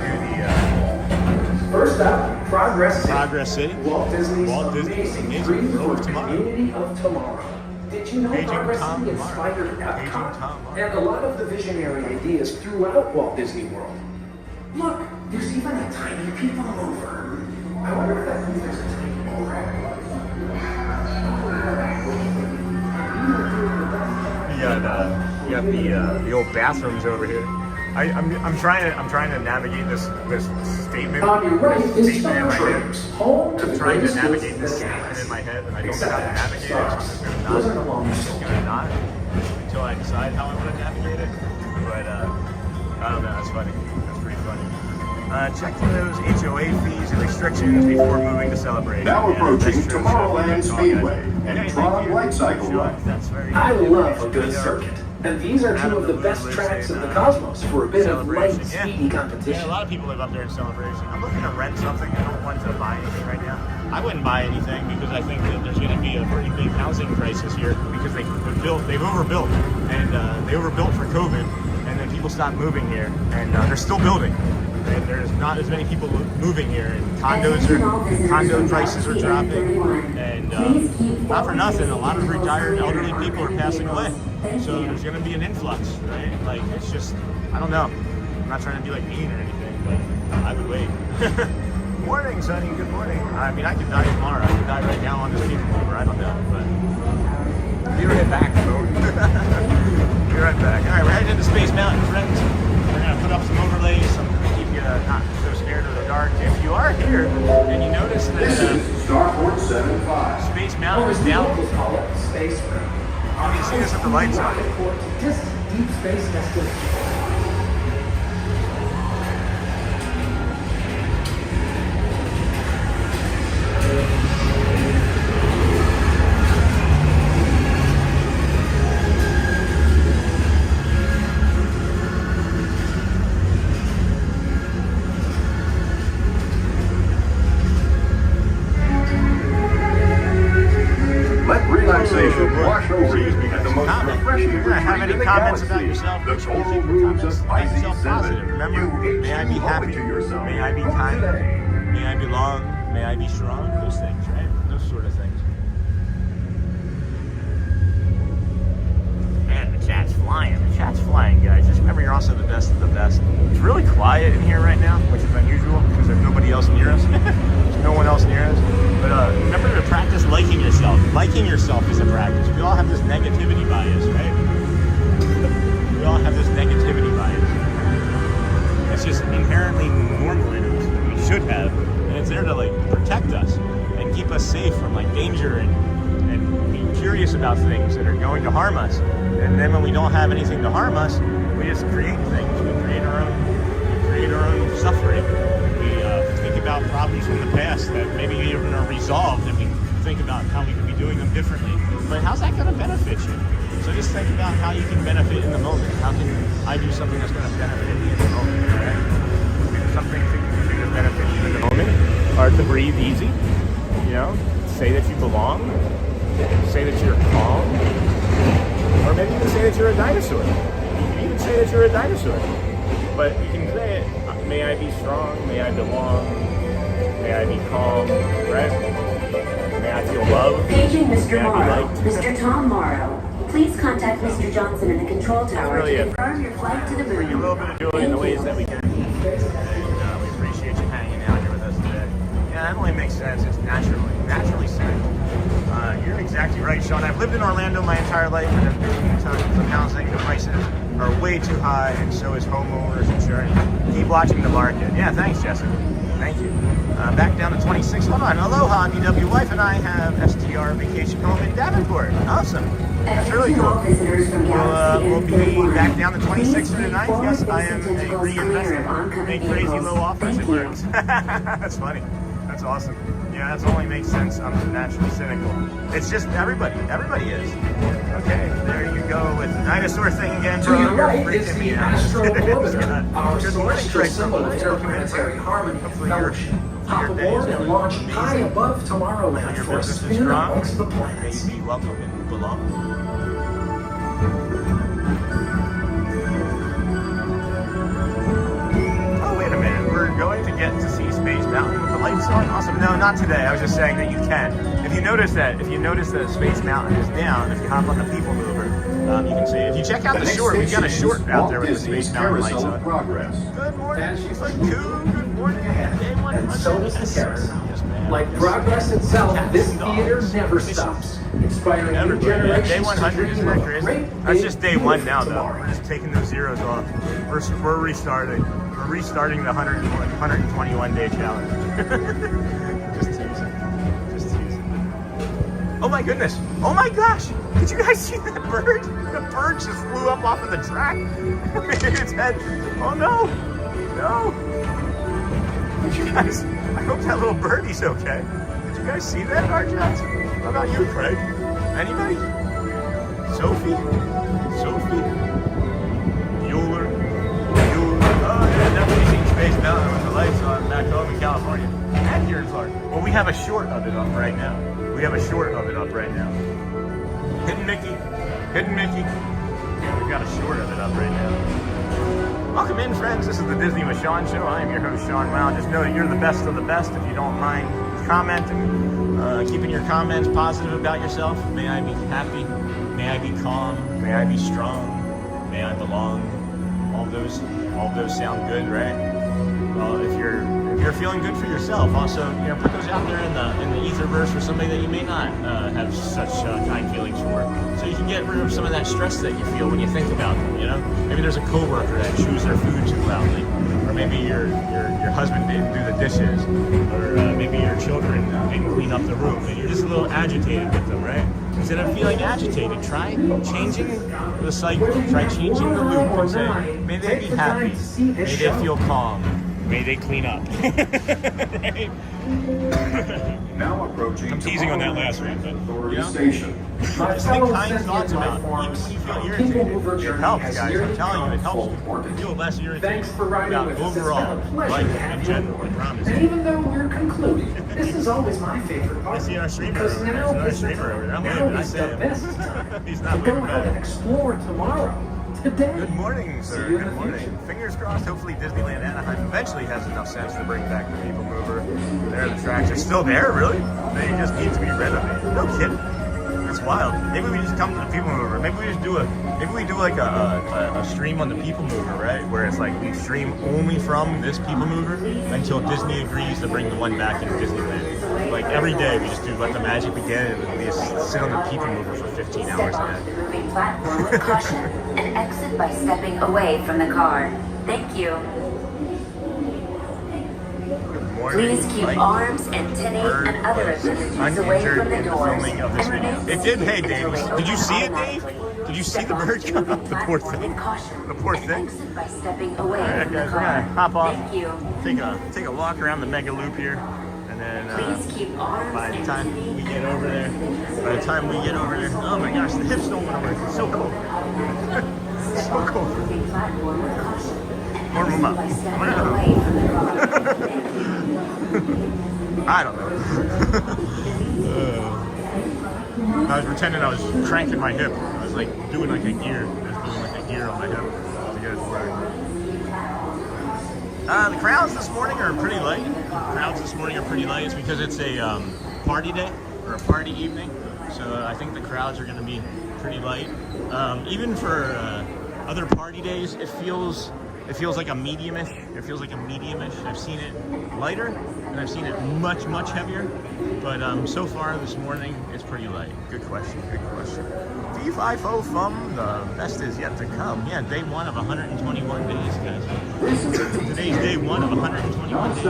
the First up, Progress City. Walt Disney's amazing dream World of for Tomorrow. community of tomorrow. Did you know Aging Progress Tom City tomorrow. inspired Aging Tom Epcot tomorrow. and a lot of the visionary ideas throughout Walt Disney World? Look, there's even a tiny people mover. I wonder if that means there's a tiny monorail. You got the old bathrooms over here. I'm trying to navigate this statement. On your right is statement in Star my head. Treks, home to I'm the trying to greatest navigate goods this in the statement in my galaxy. head, and I don't know Except how to that navigate it. stars. It's just Those are gonna the long not. It's gonna not until I decide how I want to navigate it. But I don't know. That's funny. That's pretty funny. Checking those HOA fees and restrictions before moving to Celebration. Now Yeah, approaching that's true. Tomorrowland So, Speedway guys, and Tron Light Cycle Sean, Run. that's very I love a good. good circuit. And these are two of the best tracks in the cosmos for a bit of light, Celebration, speedy Yeah, a competition. lot of people live up there in Celebration. I'm looking to rent something. I don't want to buy anything right now. I wouldn't buy anything because I think that there's going to be a pretty big housing crisis here because they've overbuilt, and they overbuilt for COVID, and then people stopped moving here, and they're still building. And there's not as many people moving here, and condo prices are dropping, and not for nothing, a lot of retired elderly people are passing away. So there's going to be an influx, right? Like, it's just, I don't know. I'm not trying to be like mean or anything, but I would wait. Morning, Sonny. Good morning. I mean, I could die tomorrow. I could die right now on this people mover. I don't know, but be right back, bro. Be right back. All right, we're heading into Space Mountain, friends. We're going to put up some overlays, keep you not so scared of the dark. If you are here and you notice that This is Starport 75. Space Mountain is down, Locals call it Space Mountain. you can see this with the lights on. Port to distant deep space destination. Let relaxation wash over you at the most Comment. refreshing You're gonna have retreat any in the comments about galaxy. yourself? The Make sure you total keep your rooms comments. of Make yourself Pisces positive. 7. Remember, You may I be owe it happy, to yourself. may I be kind, may I be long, may I be strong. Those things, right? Those sort of things. Man, the chat's flying. The chat's flying, guys. Just remember, you're also the best of the best. It's really quiet in here right now, which is unusual because there's nobody else near us. There's no one else near us. But remember to practice liking yourself. Liking yourself is a practice. We all have this negativity bias, right? We all have this negativity bias. It's just inherently normal in us. We should have, and it's there to like protect us and keep us safe from like danger and be curious about things that are going to harm us. And then when we don't have anything to harm us, we just create things. We create our own suffering. We think about problems from the past that maybe even are resolved, and we think about how we could be doing them differently. but how's that going to benefit you? So just think about how you can benefit in the moment. How can I do something that's going to benefit me in the moment, right? Some things that you can do to benefit you in the moment are to breathe easy, you know, say that you belong, say that you're calm, or maybe even say that you're a dinosaur. You can even say that you're a dinosaur. But you can say it, may I be strong, may I belong, may I be calm, right? May I feel love. Paging Mr. May I be Morrow. liked. Mr. Tom Morrow. Please contact Mr. Johnson in the control tower really to it. confirm your flight to the Bring you a moon. little bit of joy in the ways that we can. And we appreciate you hanging out here with us today. Yeah, that only makes sense. It's naturally cynical. You're exactly right, Sean. I've lived in Orlando my entire life, and I've been to some housing. The prices are way too high, and so is homeowners insurance. Keep watching the market. Yeah, thanks, Jessica. Thank you. Back down to 26. Hold on. Aloha, BW. Wife and I have STR vacation home in Davenport. Awesome. That's really cool. We'll be back down to 26 for tonight. Yes, I am a reinvestor. Make crazy low offers. It works. That's funny. That's awesome. Yeah, that only makes sense. I'm naturally cynical. It's just everybody. Everybody is. Okay, there you go with the dinosaur thing again, bro. To your right You're is freaking the me out. Astromotor, our Good morning, celestial Craig. symbol of interplanetary harmony and fellowship. Hop aboard and launch high above Tomorrowland Your for a business is spin strong. amongst the planets. May you be welcome and belong. Oh, wait a minute. We're going to get to see Space Mountain with the lights on. Awesome. No, not today. I was just saying that you can. If you notice that Space Mountain is down, if you hop on the People Mover, you can see it. If you check out the short, we've got a short out there with the Space Mountain lights on. Progress. Good morning. She's like, good morning. Day one. And so does the carousel. Yes, man. Like progress itself, this theater never stops, inspiring Never new quit. Yeah, generations day to 100, dream isn't that of crazy? great, That's big, just day one now, beautiful though. We're tomorrow. just taking those zeros off. We're restarting. We're restarting the 121 day challenge. Just teasing. Just teasing. Oh my goodness. Oh my gosh. Did you guys see that bird? The bird just flew up off of the track. Its head. Oh no. No. Did you guys? I hope that little birdie's okay. Did you guys see that, Arjats? How about you, Craig? Anybody? Sophie? Bueller? Oh, yeah, definitely seen Space Mountain with the lights on back home in California. And here in Florida. Well, we have a short of it up right now. Hidden Mickey. We've got a short of it up right now. Welcome in, friends. This is the Disney with Sean Show. I am your host, Sean Wow. Just know that you're the best of the best. If you don't mind commenting, keeping your comments positive about yourself. May I be happy. May I be calm. May I be strong. May I belong. All those sound good, right? Well, if you're feeling good for yourself, also put those out there in the etherverse for somebody that you may not have such kind feelings for, so you can get rid of some of that stress that you feel when you think about them. Maybe there's a coworker that chews their food too loudly, or maybe your husband didn't do the dishes, or maybe your children didn't clean up the room, and you're just a little agitated with them, right? Instead of feeling agitated, try changing the cycle, try changing the loop, and say, may they be happy, may they feel calm, may they clean up. Right? Now approaching. I'm teasing on that last one, but Station. just think kind thoughts about it. Even when you feel irritated, it helps, guys. I'm telling you, it helps you feel less irritated Thanks for riding about with us. It's overall been a pleasure life to have in you general. I aboard. promise. And even though we're concluding, this is always my favorite I part. see our streamer Because over there. now There's is another the streamer over there. I'm time. waving. Now I is say the it. best time He's to not go moving out and back. explore tomorrow. Today. Good morning, sir. See you in Good the morning. future. Fingers crossed. Hopefully Disneyland Anaheim eventually has enough sense to bring back the People Mover. There, the tracks are still there, really? They just need to be renovated. No kidding. That's wild. Maybe we just come to the People Mover. Maybe we just do a stream on the People Mover, right? Where it's like we stream only from this People Mover until Disney agrees to bring the one back into Disneyland. Like every day we just do Let the Magic Begin and we just sit on the People Mover for 15 hours a Step day. onto the moving platform with caution and exit by stepping away from the car. Thank you. Good morning. Please keep Mike. arms, antennae, Bird and other was appendages away uninjured from the in the doors. filming of this and video. remain It did. seated Hey, Dave. until they Did you open see it, Dave? automatically. Did you see Step the onto bird come up? The poor platform thing. with caution The poor and thing. exit by stepping away All right, from guys, the we're car. gonna hop off. Thank you. Take a walk around the mega loop here, and then Please keep arms by the and time feet we get over there, oh my gosh, the hips don't want to work. It's so cold. So cold. moving platform with caution and Warm 'em up. by stepping away from the car. Thank you. I don't know. I was pretending I was cranking my hip. I was like doing like a gear. I was doing like a gear on my hip to get it to work. The crowds this morning are pretty light. It's because it's a party day or a party evening. So I think the crowds are going to be pretty light. Even for other party days, it feels like a medium-ish. I've seen it lighter and I've seen it much heavier. But so far this morning, it's pretty light. Good question. D5O FUM, the best is yet to come. Yeah, day one of 121 days, guys. Today's day one of 121 days.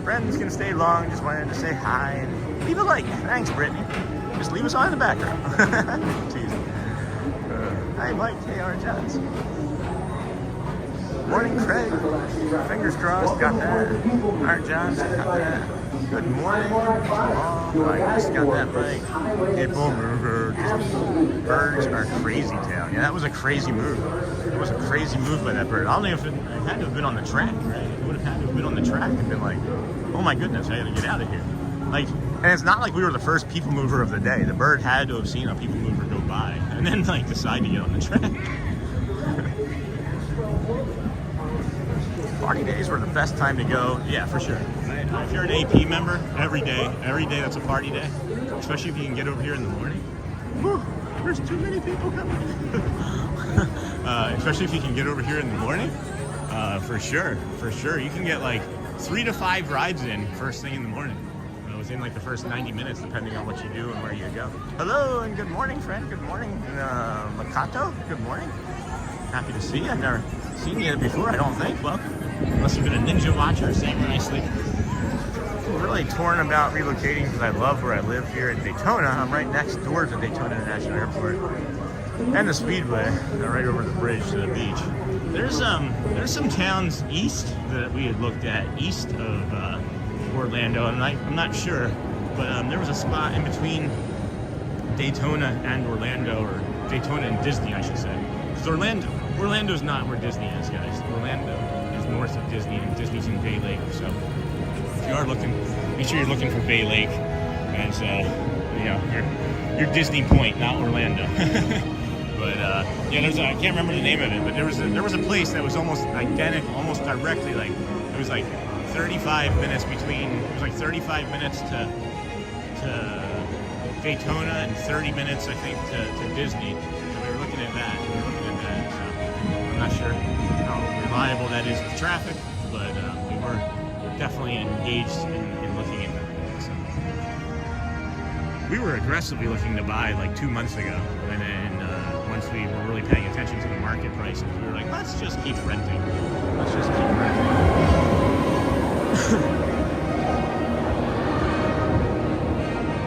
Friends can stay long, just wanted to say hi and leave a like. Thanks, Brittany. Just leave us on in the background. Jeez. Hi, Mike. KR Johns. Morning, Craig. Fingers crossed. Got that. Art Johns. Got that. Good morning. Oh, I just got that bike. People mover. Birds are crazy town. Yeah, that was a crazy move. It was a crazy move by that bird. I don't know if it had to have been on the track, right? It would have had to have been on the track and been like, oh my goodness, I gotta get out of here. Like, and it's not like we were the first people mover of the day. The bird had to have seen a people mover go by and then like decide to get on the track. Party days were the best time to go. Yeah, for sure. If you're an AP member, every day that's a party day. Especially if you can get over here in the morning. Whew, there's too many people coming. Especially if you can get over here in the morning. For sure. You can get like 3 to 5 rides in first thing in the morning. Within like the first 90 minutes, depending on what you do and where you go. Hello and good morning, friend. Good morning, Makato. Good morning. Happy to see you. I've never seen you before, I don't think. Well, unless you've been a ninja watcher, samurai-sleep. I'm really torn about relocating because I love where I live here in Daytona. I'm right next door to Daytona International Airport and the Speedway, right over the bridge to the beach. There's some towns east that we had looked at east of Orlando, and I'm not sure, but there was a spot in between Daytona and Orlando, or Daytona and Disney, I should say. Because Orlando's not where Disney is, guys. Orlando is north of Disney, and Disney's in Bay Lake. So if you are looking, make sure you're looking for Bay Lake as your Disney point, not Orlando. But yeah, I can't remember the name of it, but there was a place that was almost identical, almost directly, like it was like 35 minutes between. It was like 35 minutes to Daytona and 30 minutes, I think, to Disney. So we were looking at that. So I'm not sure how reliable that is with traffic, but we were definitely engaged in looking into that. So we were aggressively looking to buy like 2 months ago, and then once we were really paying attention to the market prices, we were like, let's just keep renting.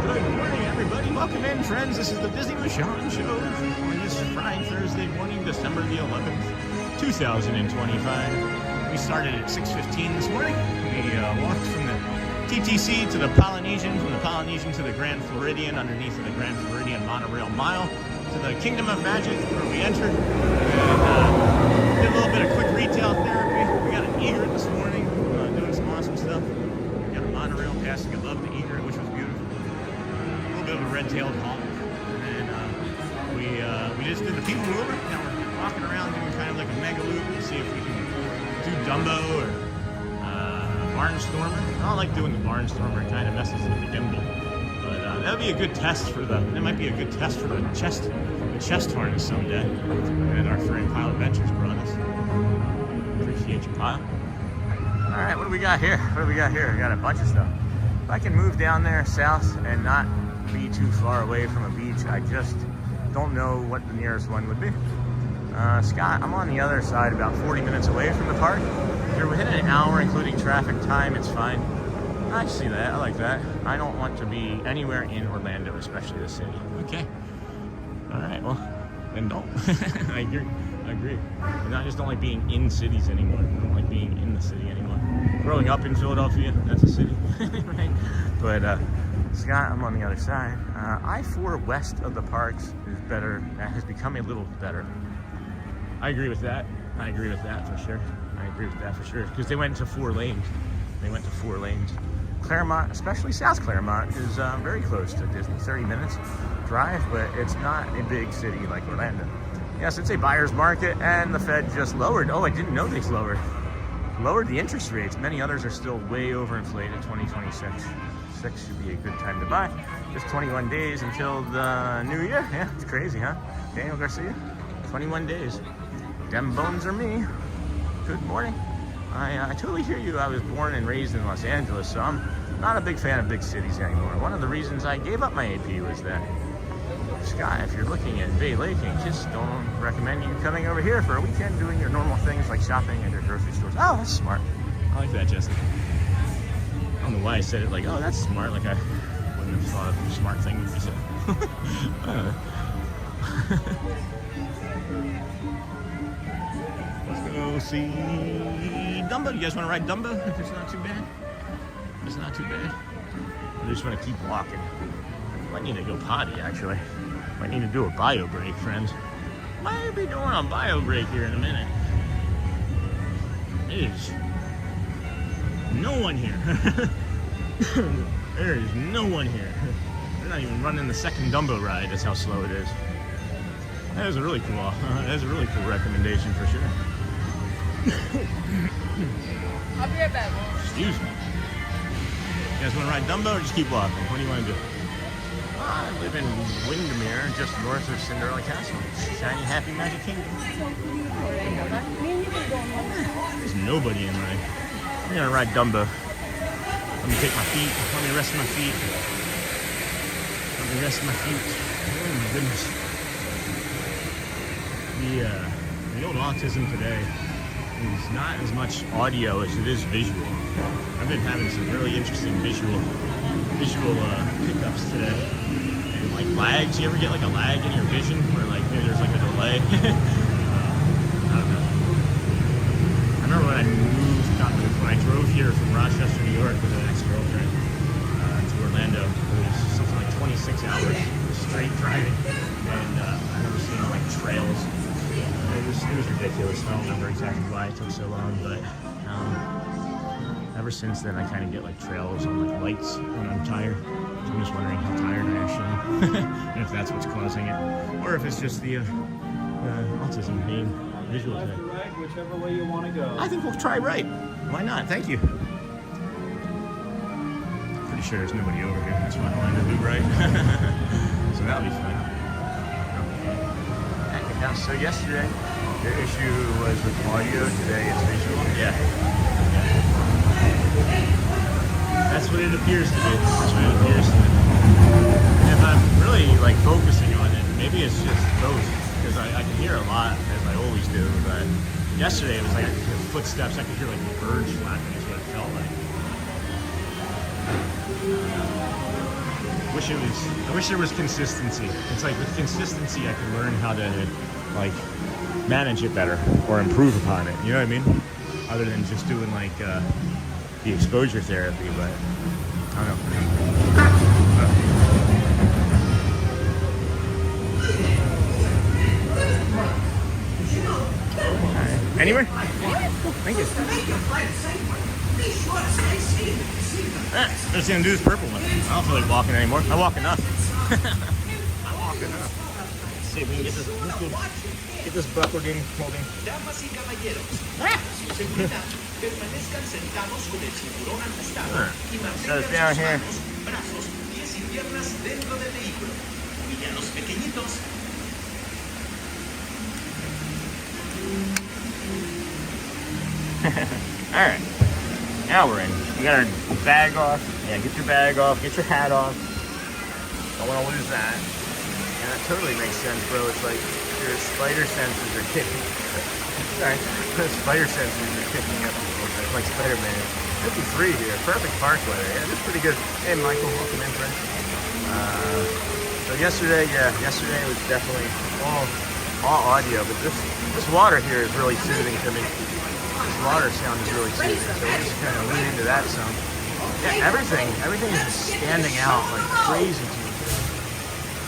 Good morning, everybody. Welcome in, friends. This is the Disney with Sean Show on this Friday, Thursday morning, December the 11th, 2025. We started at 6:15 this morning. We walked from the TTC to the Polynesian, from the Polynesian to the Grand Floridian, underneath of the Grand Floridian monorail mile, to the Kingdom of Magic, where we entered, and did a little bit of quick retail therapy. We got an egret this morning, doing some awesome stuff. We got a monorail passing above the egret, which was beautiful. A little bit of a red-tailed hawk. And then we just did the people mover. Now we're walking around doing kind of like a mega loop to see if we can do Dumbo or Barnstormer. I don't like doing the Barnstormer. It kind of messes with the gimbal. But that would be a good test for the chest harness someday that our friend Pilot Ventures brought us. Appreciate you, Pile. All right, what do we got here? We got a bunch of stuff. If I can move down there south and not be too far away from a beach, I just don't know what the nearest one would be. Scott, I'm on the other side, about 40 minutes away from the park. If you're within an hour, including traffic time, it's fine. I see that. I like that. I don't want to be anywhere in Orlando, especially the city. Okay. All right. Well, then don't. Like I agree. And I just don't like being in cities anymore. I don't like being in the city anymore. Growing up in Philadelphia, that's a city, right? But Scott, I'm on the other side. I-4 west of the parks is better. Has become a little better. I agree with that. I agree with that for sure. I agree with that for sure. Because they went to 4 lanes. They went to 4 lanes. Claremont, especially South Claremont, is very close to Disney. 30 minutes drive, but it's not a big city like Orlando. Yes, it's a buyer's market, and the Fed just lowered. Oh, I didn't know they lowered the interest rates. Many others are still way overinflated. 2026 should be a good time to buy. Just 21 days until the new year. Yeah, it's crazy, huh? Daniel Garcia, 21 days. Dem bones are me. Good morning. I totally hear you. I was born and raised in Los Angeles, so I'm not a big fan of big cities anymore. One of the reasons I gave up my AP was that, Scott, if you're looking at Bay Lake, I just don't recommend you coming over here for a weekend doing your normal things like shopping at your grocery stores. Oh, that's smart. I like that, Jessica. I don't know why I said it like, oh, that's smart. Like I wouldn't have thought of a smart thing to say. I don't know. Let's go see Dumbo. You guys want to ride Dumbo? If it's not too bad. It's not too bad. I just want to keep walking. Might need to go potty, actually. Might need to do a bio break, friends. Might be doing a bio break here in a minute. There's no one here. There is no one here. They're not even running the second Dumbo ride. That's how slow it is. That is a really cool. That is a really cool recommendation for sure. I'll be right back. Excuse me. You guys want to ride Dumbo or just keep walking? What do you want to do? I live in Windermere, just north of Cinderella Castle. Shiny, happy, magic kingdom. There's nobody in mine. I'm gonna ride Dumbo. Let me take my feet. Let me rest my feet. Let me rest my feet. Oh my goodness. The old autism today is not as much audio as it is visual. I've been having some really interesting visual pickups today. And like lags, you ever get like a lag in your vision where like maybe there's like a delay? I don't know. I remember when I drove here from Rochester, New York with an ex-girlfriend to Orlando. It was something like 26 hours straight driving. And I remember seeing like trails. It was ridiculous. I don't remember exactly why it took so long, but ever since then I kind of get like trails on like lights when I'm tired. So I'm just wondering how tired I actually am, and if that's what's causing it, or if it's just the autism being visual today. Right, whichever way you want to go. I think we'll try right. Why not? Thank you. Pretty sure there's nobody over here. That's why I wanted to do right. So that'll be fun. Now, so yesterday, the issue was with audio. Today, it's visual. Yeah. That's what it appears to be. That's what it appears to be. And if I'm really like focusing on it, maybe it's just both, because I can hear a lot as I always do. But yesterday, it was like I could hear footsteps. I could hear like birds flapping. Is what it felt like. I wish there was consistency. It's like with consistency, I can learn how to like manage it better or improve upon it. You know what I mean? Other than just doing like the exposure therapy, but I don't know. Anywhere? Thank you. Just gonna do this purple one. I don't feel like walking anymore. I walk enough. I walk enough. Let's see if we can get this buckled in holding. Damas y caballeros, su seguridad, permanezcan sentados con el cinturón ajustado y mantengan sus manos, brazos, pies y piernas dentro del vehículo. Y a los pequeñitos. All right. Now we're in. We got our bag off. Yeah, get your bag off. Get your hat off. Don't want to lose that. And that totally makes sense, bro. It's like your spider senses are kicking. Sorry. The spider senses are kicking up a little bit, like Spider-Man. 53 here. Perfect park weather. Yeah, this is pretty good. Hey, Michael. Welcome in, friend. So yesterday was definitely all all audio, but this water here is really soothing to me. This water sound is really soothing, so we're just kind of lean into that some. Yeah, everything is just standing out like crazy to me.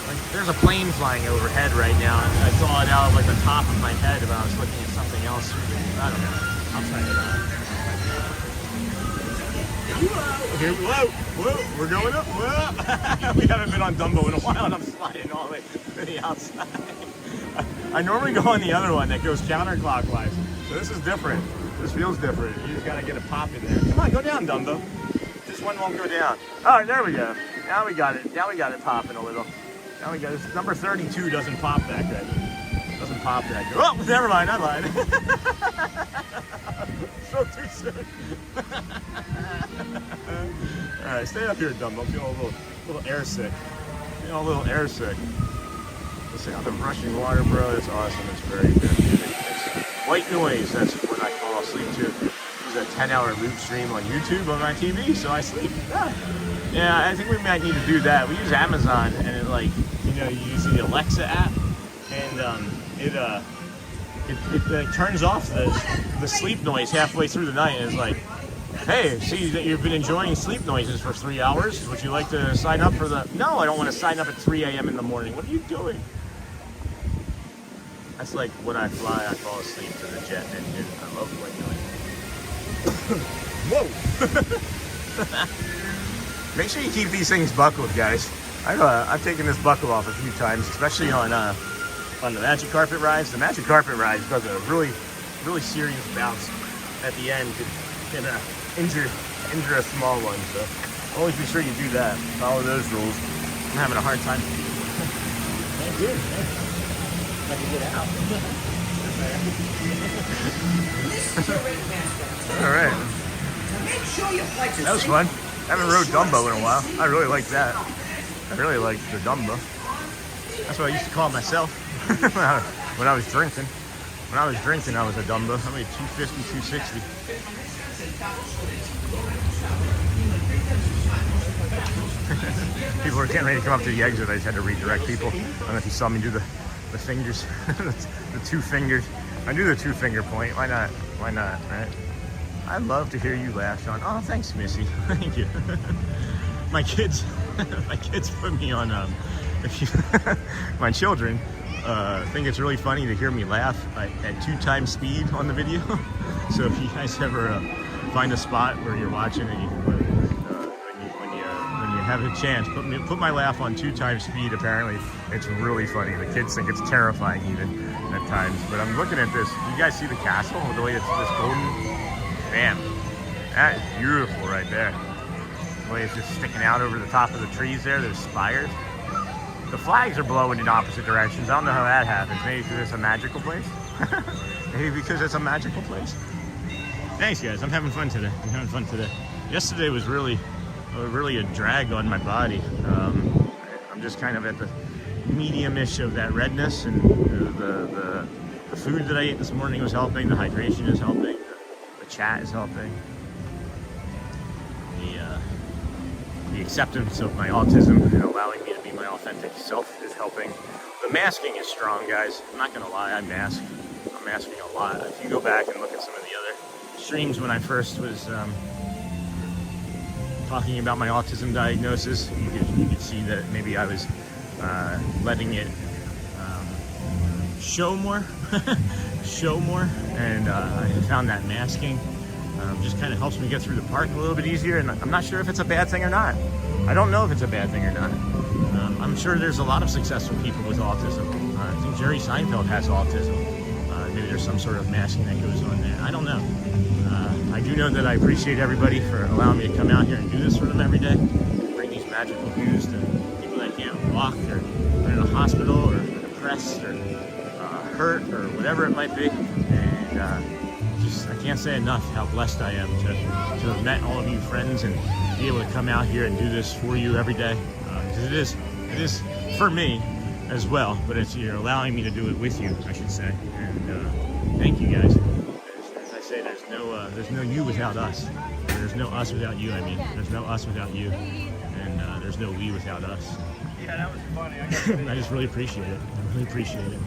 Like there's a plane flying overhead right now, and I saw it out of like the top of my head, but I was looking at something else. I don't know. I'll try it out. Here, whoa, we're going up. Whoa. We haven't been on Dumbo in a while, and I'm sliding all the way to the outside. I normally go on the other one that goes counterclockwise, so this is different. This feels different. You just gotta get a pop in there. Come on, go down, Dumbo. This one won't go down. All right, there we go. Now we got it. Now we got it popping a little. Now we got this. Number 32 doesn't pop that good. Doesn't pop that good. Oh, never mind. I lied. So too soon. All right, stay up here, Dumbo. I'm feeling a little air sick. Feeling a little air sick. Let's see, on the rushing water, bro. It's awesome. It's very good. It's white noise. That's what I fall asleep to. This is a 10-hour loop stream on YouTube on my TV, so I sleep. Yeah, I think we might need to do that. We use Amazon, and it like, you know, you use the Alexa app, and it turns off the sleep noise halfway through the night, and it's like, hey, see that you've been enjoying sleep noises for 3 hours. Would you like to sign up for the? No, I don't want to sign up at 3 a.m. in the morning. What are you doing? That's like when I fly, I fall asleep to the jet engine. I love white noise. Whoa! Make sure you keep these things buckled, guys. I've taken this buckle off a few times, especially on the Magic Carpet rides. The Magic Carpet ride does a really serious bounce at the end. Can injure a small one, so always be sure you do that. Follow those rules. I'm having a hard time. Thank you. I can get out. All right. That was fun. I haven't rode Dumbo in a while. I really like that. I really like the Dumbo. That's what I used to call myself when I was drinking. When I was drinking, I was a Dumbo. I weighed 250, 260. People were getting ready to come up to the exit. I just had to redirect people. I don't know if you saw me do the fingers, the 2 fingers. I do the 2-finger point. Why not? Why not, right? I'd love to hear you laugh, Sean. Oh, thanks, Missy. Thank you. My kids put me on, my children think it's really funny to hear me laugh at 2 times speed on the video. So if you guys ever find a spot where you're watching and when you have a chance, put my laugh on 2 times speed. Apparently, it's really funny. The kids think it's terrifying even at times. But I'm looking at this. You guys see the castle? The way it's this golden. Man, that is beautiful right there. The way it's just sticking out over the top of the trees there. There's spires. The flags are blowing in opposite directions. I don't know how that happens. Maybe because it's a magical place. Maybe because it's a magical place. Thanks, guys. I'm having fun today. Yesterday was really a drag on my body. I'm just kind of at the medium-ish of that redness, and the food that I ate this morning was helping. The hydration is helping. The chat is helping. The acceptance of my autism and allowing me to be my authentic self is helping. The masking is strong, guys. I'm not gonna lie, I'm masking a lot. If you go back and look at some of the other streams when I first was talking about my autism diagnosis, you could see that maybe I was letting it show more, and I found that masking just kind of helps me get through the park a little bit easier, and I'm not sure if it's a bad thing or not. I don't know if it's a bad thing or not. I'm sure there's a lot of successful people with autism. I think Jerry Seinfeld has autism. Maybe there's some sort of masking that goes on there. I don't know. I do know that I appreciate everybody for allowing me to come out here and do this for them every day. Bring these magical views to people that can't walk, or are in a hospital, or depressed, or hurt, or whatever it might be. And I can't say enough how blessed I am to have met all of you friends and be able to come out here and do this for you every day. Because it is for me as well, but you're allowing me to do it with you, I should say. And thank you, guys. As I say, there's no you without us. There's no us without you. I mean, there's no us without you, and there's no we without us. Yeah, that was funny. I just really appreciate it. I really appreciate it.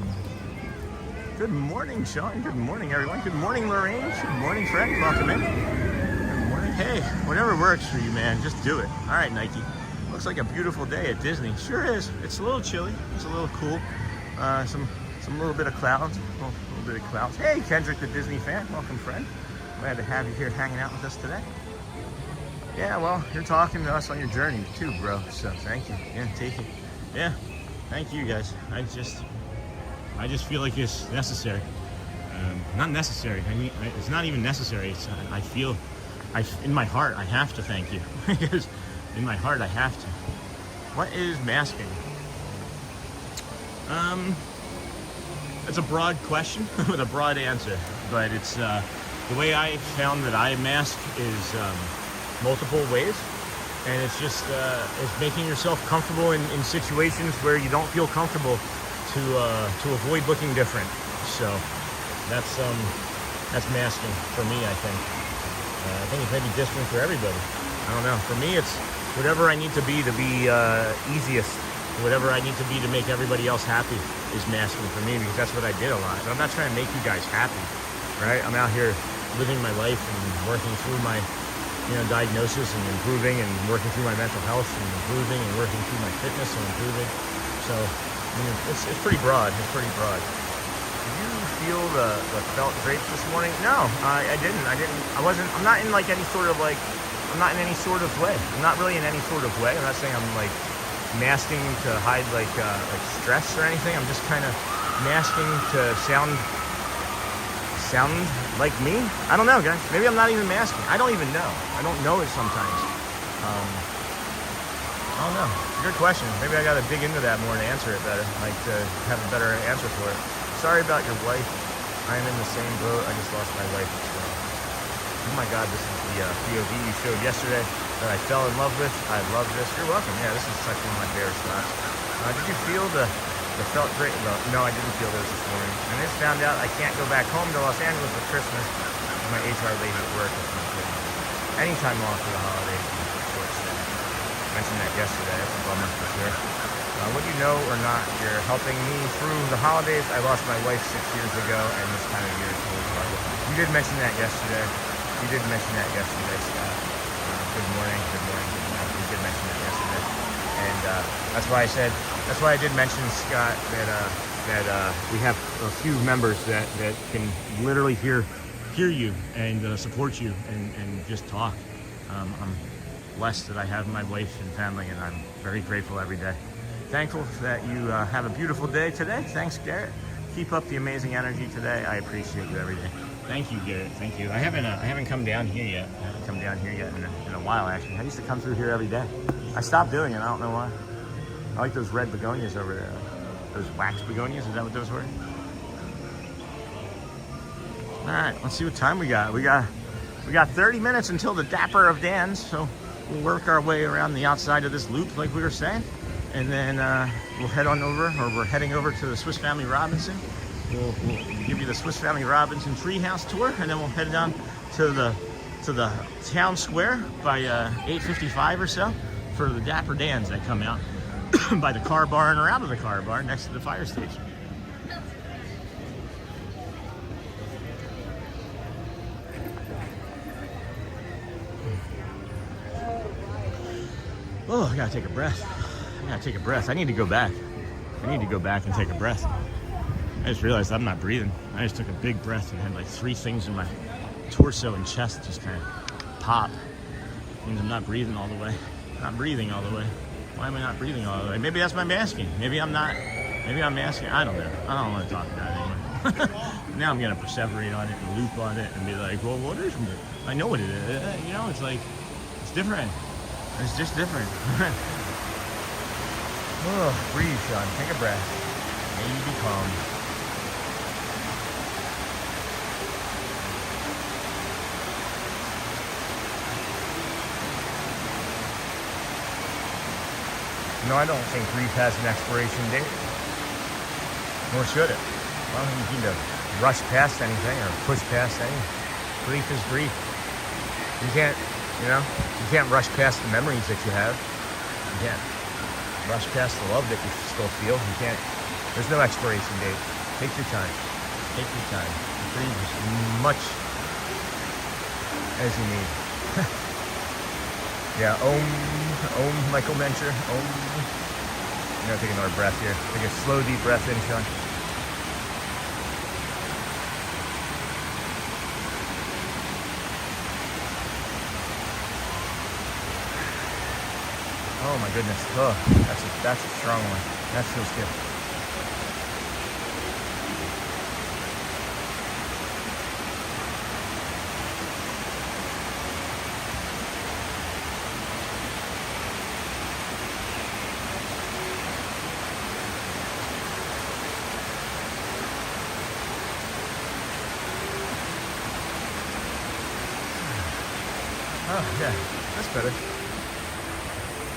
Good morning, Sean. Good morning, everyone. Good morning, Lorraine. Good morning, Fred. Welcome in. Good morning. Hey, whatever works for you, man, just do it. All right, Nike. Looks like a beautiful day at Disney. Sure is. It's a little chilly. It's a little cool. Some little bit of clouds. A little bit of clouds. Hey, Kendrick, the Disney fan. Welcome, friend. Glad to have you here hanging out with us today. Yeah, well, you're talking to us on your journey too, bro. So thank you. Yeah, take it. Yeah, thank you, guys. I just feel like it's necessary. Not necessary. I mean, it's not even necessary. It's, I feel, in my heart, I have to thank you. Because in my heart, I have to. What is masking? It's a broad question with a broad answer, but it's the way I found that I mask is multiple ways, and it's just it's making yourself comfortable in situations where you don't feel comfortable to avoid looking different. So that's masking for me. I think it may be different for everybody. I don't know. For me, it's whatever I need to be easiest. Whatever I need to be to make everybody else happy is masking for me, because that's what I did a lot. But I'm not trying to make you guys happy, right? I'm out here living my life and working through my diagnosis and improving, and working through my mental health and improving, and working through my fitness and improving. So I mean, it's pretty broad. It's pretty broad. Did you feel the felt drapes this morning? No, I didn't. I wasn't. I'm not in like any sort of like. I'm not in any sort of way. I'm not really in any sort of way. I'm not saying I'm like masking to hide like stress or anything. I'm just kind of masking to sound like me. I don't know, guys. Maybe I'm not even masking. I don't even know. I don't know it sometimes. I don't know. It's a good question. Maybe I got to dig into that more and answer it better. Like to have a better answer for it. Sorry about your wife. I am in the same boat. I just lost my wife as well. Oh my God, this is the POV you showed yesterday that I fell in love with. I love this. You're welcome. Yeah, this is such one of my favorite spots. Did you feel the felt great? No, I didn't feel those this morning. I just found out I can't go back home to Los Angeles for Christmas. My HR lady at work is not good. Anytime off for the holidays is short stay. I mentioned that yesterday. That's a bummer for sure. Whether you know or not, you're helping me through the holidays. I lost my wife 6 years ago, and this time of year is really hard. You did mention that yesterday. Scott. Good morning. You did mention that yesterday, and that's why I did mention, Scott, that we have a few members that can literally hear you and support you and just talk. I'm blessed that I have my wife and family, and I'm very grateful every day. Thankful that you have a beautiful day today. Thanks, Garrett. Keep up the amazing energy today. I appreciate you every day. Thank you, Garrett. Thank you. I haven't come down here yet. In a while, actually. I used to come through here every day. I stopped doing it. I don't know why. I like those red begonias over there. Those wax begonias. Is that what those were? All right. Let's see what time we got. We got 30 minutes until the Dapper Dans. So we'll work our way around the outside of this loop, like we were saying, and then we'll head on over, or we're heading over to the Swiss Family Robinson. We'll give you the Swiss Family Robinson Treehouse tour, and then we'll head down to the town square by 8:55 or so for the Dapper Dans that come out by the car barn, or out of the car barn next to the fire station. Oh, I gotta take a breath. I need to go back and take a breath. I just realized I'm not breathing. I just took a big breath and had like 3 things in my torso and chest just kind of pop. It means I'm not breathing all the way. Why am I not breathing all the way? Maybe that's my masking. Maybe I'm masking. I don't know. I don't want to talk about it anymore. Now I'm going to perseverate on it and loop on it and be like, well, what is it? I know what it is. It's like, it's different. It's just different. Oh, breathe, Sean. Take a breath. May you be calm. No, I don't think grief has an expiration date. Nor should it. I don't think you need to rush past anything or push past anything. Grief is grief. You can't rush past the memories that you have. You can't rush past the love that you still feel. There's no expiration date. Take your time. Take your time. Breathe as much as you need. Yeah, Om, Michael Mencher, Om. I'm gonna take another breath here. Take a slow, deep breath in, Sean. Oh my goodness. Oh, that's a strong one. That feels good. Oh yeah, that's better.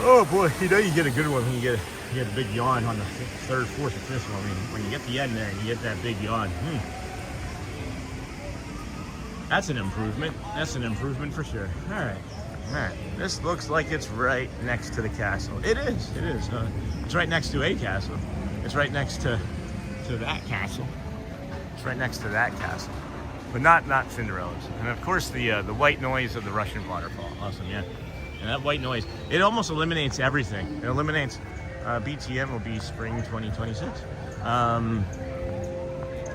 Oh boy, you know you get a good one when you get a big yawn on the third, fourth, or fifth one. I mean, when you get the end there and you get that big yawn. That's an improvement. That's an improvement for sure. All right. This looks like it's right next to the castle. It is. It's right next to a castle. It's right next to that castle. It's right next to that castle. But not Cinderella's. And of course the white noise of the Russian waterfall. Awesome, yeah. And that white noise, it almost eliminates everything. It eliminates, BTM will be spring 2026.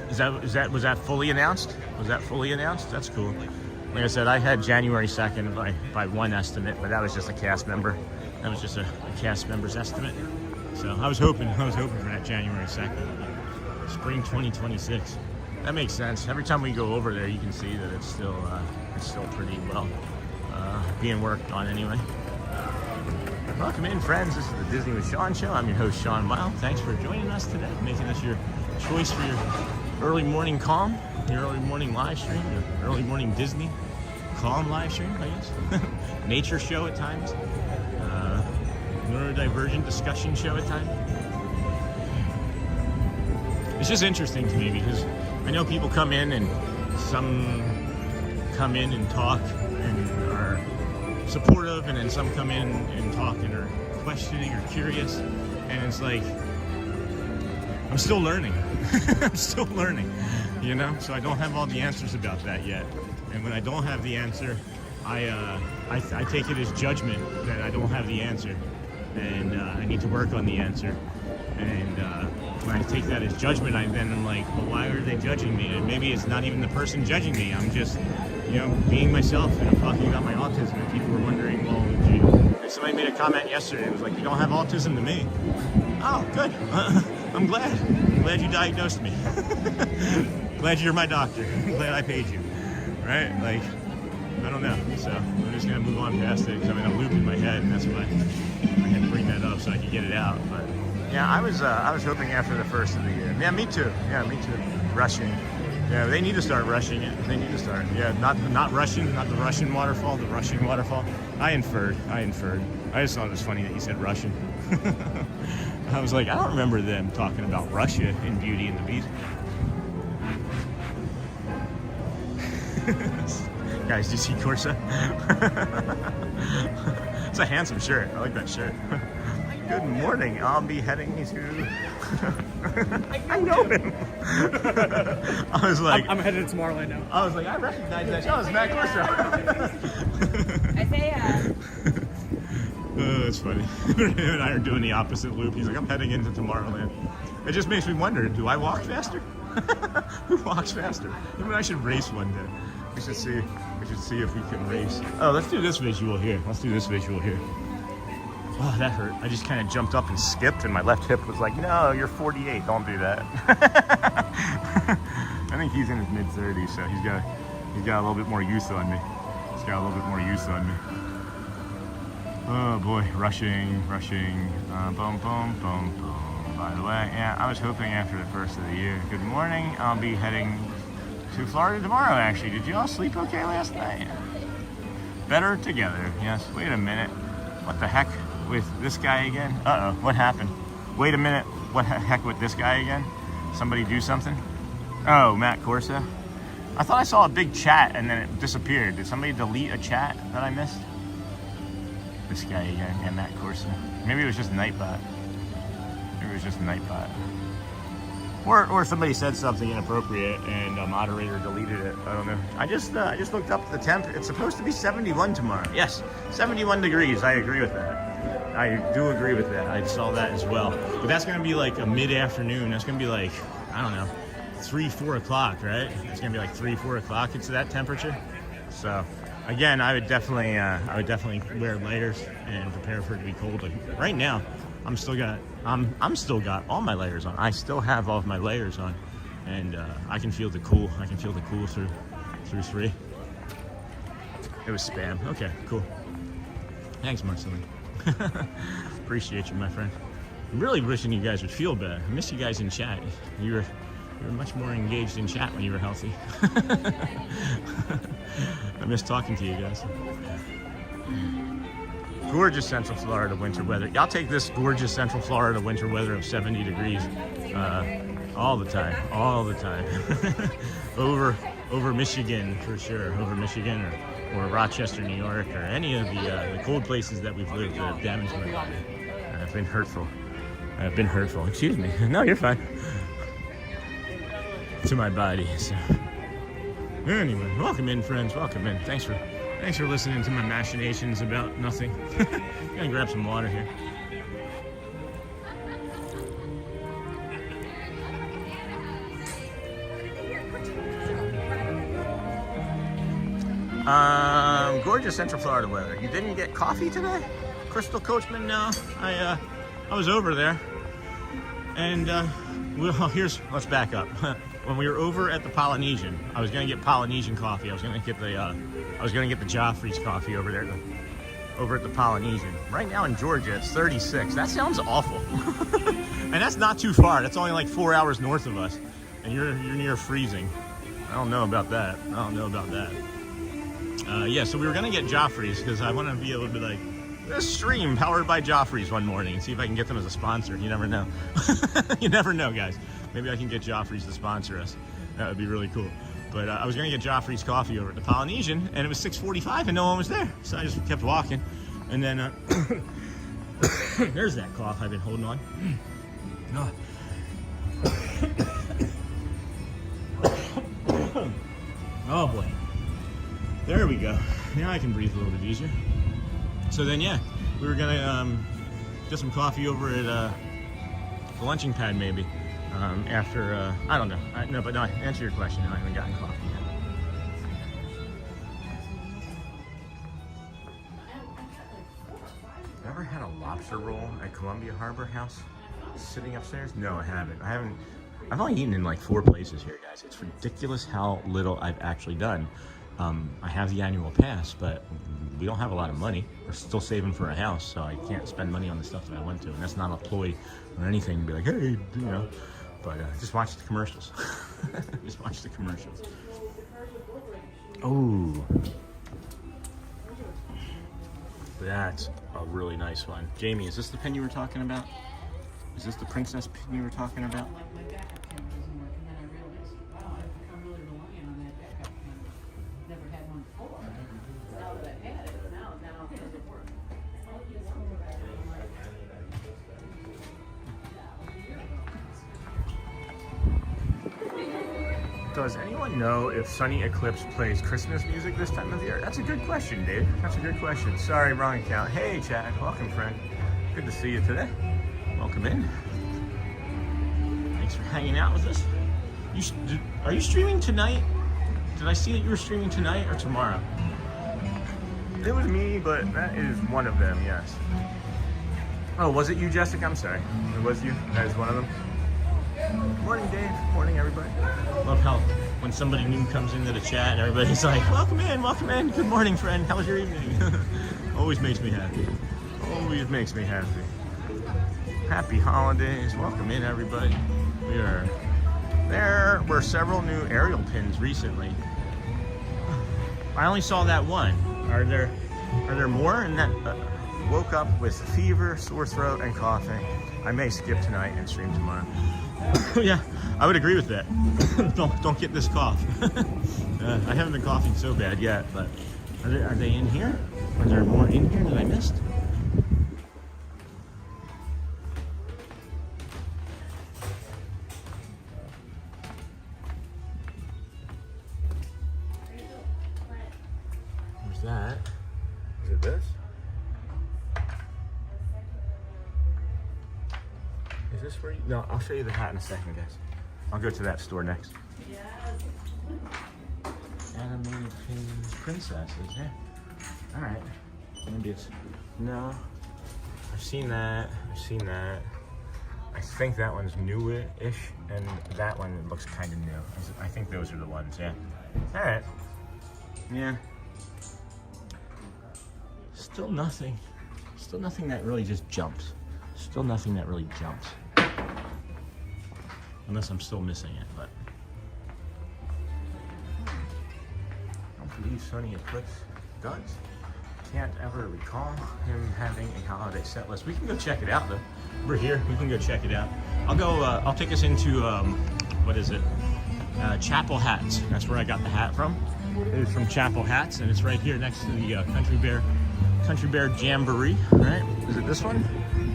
Was that fully announced? Was that fully announced? That's cool. Like I said, I had January 2nd by one estimate, but that was just a cast member. That was just a cast member's estimate. So I was hoping for that January 2nd. Spring 2026. That makes sense. Every time we go over there, you can see that it's still pretty well being worked on anyway. Welcome in, friends. This is the Disney with Sean show. I'm your host, Sean Walt. Thanks for joining us today, making this your choice for your early morning calm, your early morning live stream, your early morning Disney calm live stream, I guess. Nature show at times, neurodivergent discussion show at times. It's just interesting to me because I know people come in and some come in and talk and are supportive, and then some come in and talk and are questioning or curious, and it's like I'm still learning. I'm still learning, you know, so I don't have all the answers about that yet. And when I don't have the answer, I take it as judgment that I don't have the answer, and I need to work on the answer. And when I take that as judgment, I'm like, well, why are they judging me? And maybe it's not even the person judging me. I'm just, you know, being myself, and I'm talking about my autism. And people were wondering, well, somebody made a comment yesterday. It was like, you don't have autism to me. Oh, good. I'm glad. Glad you diagnosed me. Glad you're my doctor. Glad I paid you. Right? Like, I don't know. So I'm just gonna move on past it because I'm in a loop in my head, and that's why I had to bring that up so I could get it out. But yeah, I was hoping after the first of the year. Yeah, me too. Yeah, me too. Rushing. Yeah, they need to start rushing it. They need to start. Yeah, not rushing, not the Russian waterfall, the rushing waterfall. I inferred. I just thought it was funny that you said Russian. I was like, I don't remember them talking about Russia in Beauty and the Beast. Guys, do you see Corsa? It's a handsome shirt. I like that shirt. Good morning. I'll be heading to... I know him. I was like... I'm headed to Tomorrowland now. I was like, I recognize that. Oh, it's Matt Corsa. Isaiah. Oh, it's funny. Him and I are doing the opposite loop. He's like, I'm heading into Tomorrowland. It just makes me wonder, do I walk faster? Who walks faster? Maybe I should race one day. We should see if we can race. Oh, let's do this visual here. Oh, that hurt. I just kind of jumped up and skipped, and my left hip was like, no, you're 48. Don't do that. I think he's in his mid-30s, so he's got a little bit more youth on me. Oh boy, rushing. Boom, boom, boom, boom. By the way, yeah, I was hoping after the first of the year. Good morning. I'll be heading to Florida tomorrow, actually. Did you all sleep okay last night? Better together, yes. Wait a minute. What the heck with this guy again? Uh-oh, what happened? Wait a minute. What the heck with this guy again? Somebody do something? Oh, Matt Corsa. I thought I saw a big chat and then it disappeared. Did somebody delete a chat that I missed? This guy again, yeah, Matt Corsa. Maybe it was just Nightbot. Or somebody said something inappropriate and a moderator deleted it. I don't know. I just looked up the temp. It's supposed to be 71 tomorrow. Yes, 71 degrees. I agree with that. I do agree with that. I saw that as well. But that's going to be like a mid-afternoon. That's going to be like, I don't know, 3, 4 o'clock, right? It's going to be like 3, 4 o'clock. It's that temperature. So again, I would definitely wear layers and prepare for it to be cold. Like right now, I'm still got all my layers on. I still have all of my layers on, and I can feel the cool. I can feel the cool through 3. It was spam. Okay, cool. Thanks, Marceline. Appreciate you, my friend. I'm really wishing you guys would feel better. I miss you guys in chat. You were much more engaged in chat when you were healthy. I miss talking to you guys. Gorgeous Central Florida winter weather. I'll take this gorgeous Central Florida winter weather of 70 degrees all the time. over Michigan for sure. Over Michigan or Rochester, New York, or any of the cold places that we've lived that have damaged my body. I've been hurtful. Excuse me. No, you're fine. To my body. So anyway, welcome in, friends. Welcome in. Thanks for listening to my machinations about nothing. I'm gonna grab some water here. Gorgeous Central Florida weather. You didn't get coffee today? Crystal Coachman? No. I was over there, and let's back up. When we were over at the Polynesian, I was gonna get Polynesian coffee. I was gonna get the Joffrey's coffee over there, over at the Polynesian. Right now in Georgia, it's 36. That sounds awful. And that's not too far. That's only like 4 hours north of us, and you're near freezing. I don't know about that. Yeah, so we were gonna get Joffrey's because I want to be able to be like, this stream powered by Joffrey's one morning and see if I can get them as a sponsor. You never know. You never know, guys. Maybe I can get Joffrey's to sponsor us. That would be really cool. But I was going to get Joffrey's coffee over at the Polynesian, and it was 6:45 and no one was there. So I just kept walking. And then there's that cough I've been holding on. Oh boy. There we go. Now I can breathe a little bit easier. So then, yeah, we were going to get some coffee over at the lunching pad maybe. After, I don't know. To answer your question, I haven't gotten coffee yet. Ever had a lobster roll at Columbia Harbor House sitting upstairs? No, I haven't. I've only eaten in like 4 places here, guys. It's ridiculous how little I've actually done. I have the annual pass, but we don't have a lot of money. We're still saving for a house, so I can't spend money on the stuff that I went to. And that's not a ploy or anything to be like, hey, you know. But just watch the commercials. Just watch the commercials. Oh, that's a really nice one. Jamie, is this the pen you were talking about? Is this the princess pen you were talking about? Does anyone know if Sunny Eclipse plays Christmas music this time of year? That's a good question, Dave. That's a good question. Sorry, wrong account. Hey, Chad. Welcome, friend. Good to see you today. Welcome in. Thanks for hanging out with us. Are you streaming tonight? Did I see that you were streaming tonight or tomorrow? It was me, but that is one of them, yes. Oh, was it you, Jessica? I'm sorry. It was you? That is one of them? Morning, Dave. Morning, everybody. Love how when somebody new comes into the chat, everybody's like, welcome in, good morning, friend. How was your evening? Always makes me happy. Always makes me happy. Happy holidays. Welcome in, everybody. There were several new aerial pins recently. I only saw that one. Are there more? And that woke up with fever, sore throat, and coughing. I may skip tonight and stream tomorrow. Yeah, I would agree with that. Don't get this cough. I haven't been coughing so bad yet, but are they in here? Are there more in here that I missed? that. Is it this? Is this where you... No, I'll show you the hat in a second, guys. I'll go to that store next. Animated princesses, yeah. Alright. Maybe it's... No. I've seen that. I've seen that. I think that one's new-ish, and that one looks kind of new. I think those are the ones, yeah. Alright. Yeah. Still nothing that really just jumps. Still nothing that really jumps. Unless I'm still missing it, but. I don't believe Sunny Eclipse does. Can't ever recall him having a holiday set list. We can go check it out though. We're here, we can go check it out. I'll take us into, what is it? Chapel Hats. That's where I got the hat from. It is from Chapel Hats, and it's right here next to the Country Bear Jamboree, right? Is it this one?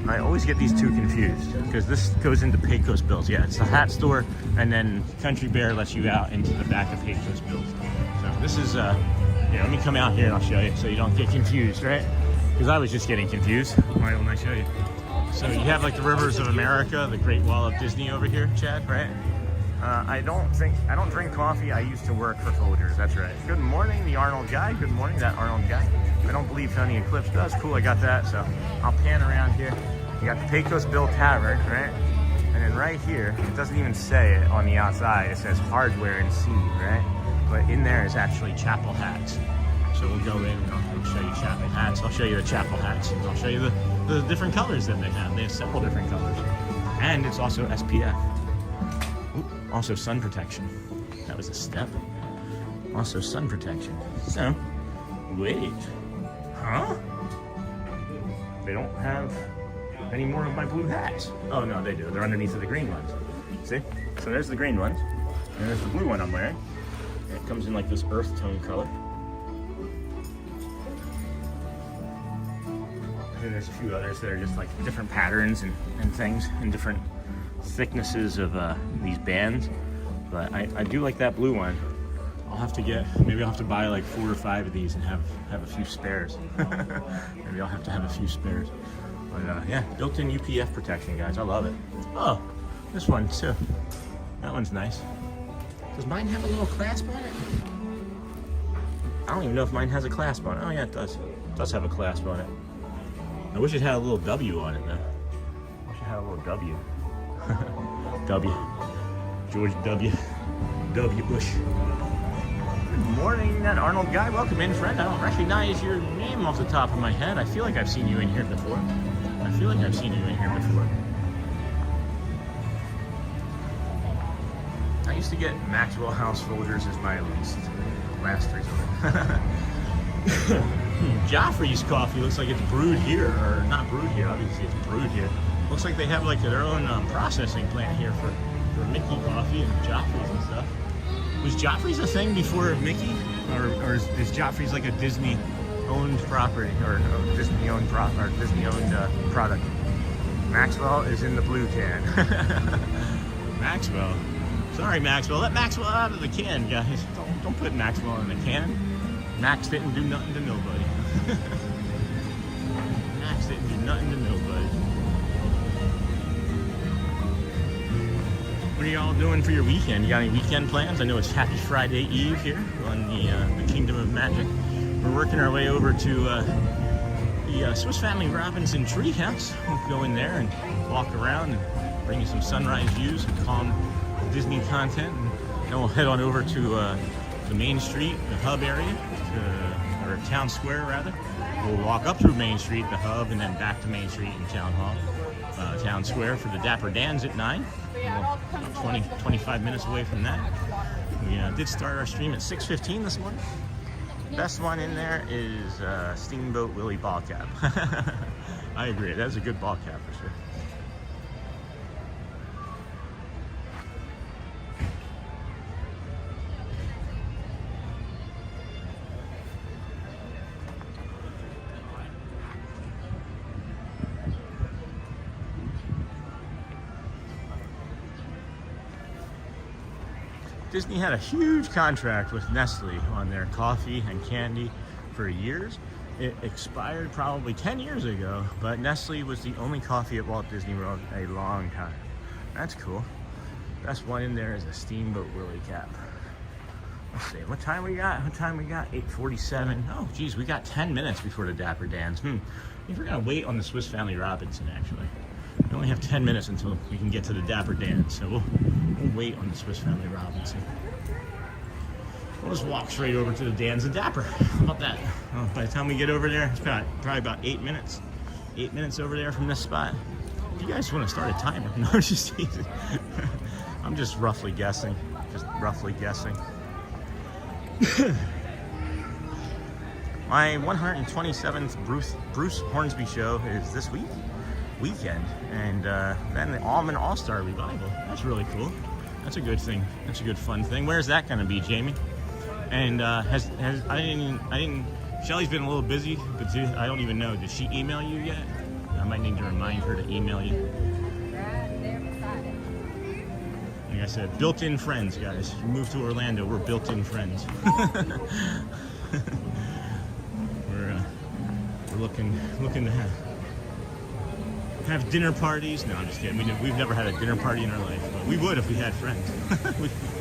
I always get these two confused because this goes into Pecos Bills. Yeah, it's the hat store, and then Country Bear lets you out into the back of Pecos Bills. So this is, yeah, let me come out here and I'll show you so you don't get confused, right? Because I was just getting confused. Why don't I show you? So you have like the Rivers of America, the Great Wall of Disney over here, Chad, right? I don't drink coffee. I used to work for Folgers. That's right. Good morning, the Arnold guy. Good morning, that Arnold guy. I don't believe Sunny Eclipse does. Cool, I got that. So I'll pan around here. You got the Pecos Bill Tavern, right? And then right here, it doesn't even say it on the outside. It says hardware and seed, right? But in there is actually Chapel Hats. So we'll go in and I'll show you Chapel Hats. I'll show you the Chapel Hats. And I'll show you the different colors that they have. They have several different colors. And it's also SPF. Ooh, also sun protection. That was a step. Also sun protection. So, wait. Huh? They don't have any more of my blue hats. Oh no, they do. They're underneath of the green ones. See? So there's the green ones. And there's the blue one I'm wearing. And it comes in like this earth tone color. And then there's a few others that are just like different patterns and things and different thicknesses of these bands. But I do like that blue one. Maybe I'll have to buy like 4 or 5 of these and have a few spares. Maybe I'll have to have a few spares. But yeah, built-in UPF protection, guys. I love it. Oh, this one too. That one's nice. Does mine have a little clasp on it? I don't even know if mine has a clasp on it. Oh yeah, it does. It does have a clasp on it. I wish it had a little W on it though. I wish it had a little W. W. George W. W. Bush. Good morning, that Arnold guy. Welcome in, friend. I don't recognize your name off the top of my head. I feel like I've seen you in here before. I used to get Maxwell House Folgers as my last resort. Joffrey's coffee looks like it's brewed here, or not brewed here, obviously it's brewed here. Looks like they have like their own processing plant here for Mickey coffee and Joffrey's and stuff. Was Joffrey's a thing before Mickey? Or is Joffrey's like a Disney-owned property, or Disney-owned product? Maxwell is in the blue can. Maxwell. Sorry, Maxwell. Let Maxwell out of the can, guys. Don't put Maxwell in the can. Max didn't do nothing to nobody. Max didn't do nothing to nobody. What are y'all doing for your weekend? You got any weekend plans? I know it's Happy Friday Eve here on the Kingdom of Magic. We're working our way over to the Swiss Family Robinson Treehouse. We'll go in there and walk around and bring you some sunrise views and calm Disney content. And then we'll head on over to the Main Street, the hub area, or Town Square rather. We'll walk up through Main Street, the hub, and then back to Main Street and Town Square for the Dapper Dans at 9. About 25 minutes away from that. We did start our stream at 6:15 this morning. Best one in there is Steamboat Willie ball cap. I agree, that's a good ball cap for sure. Disney had a huge contract with Nestle on their coffee and candy for years. It expired probably 10 years ago, but Nestle was the only coffee at Walt Disney World a long time. That's cool. Best one in there is a Steamboat Willie cap. Let's see, what time we got? 8:47. Oh, geez, we got 10 minutes before the Dapper Dans. We're gonna wait on the Swiss Family Robinson, actually. We only have 10 minutes until we can get to the Dapper Dans, so we'll wait on the Swiss Family Robinson. We'll just walk straight over to the Dans and Dapper. How about that? Well, by the time we get over there, it's probably about 8 minutes. 8 minutes over there from this spot. If you guys want to start a timer, no, just teasing. I'm just roughly guessing. My 127th Bruce Hornsby show is this weekend, and then the Almond All-Star Revival. That's really cool. That's a good thing. That's a good fun thing. Where's that going to be, Jamie? And I didn't. Shelly's been a little busy, but I don't even know. Did she email you yet? I might need to remind her to email you. Like I said, built-in friends, guys. You move to Orlando, we're built-in friends. we're looking to have dinner parties. No, I'm just kidding. We've never had a dinner party in our life, but we would if we had friends.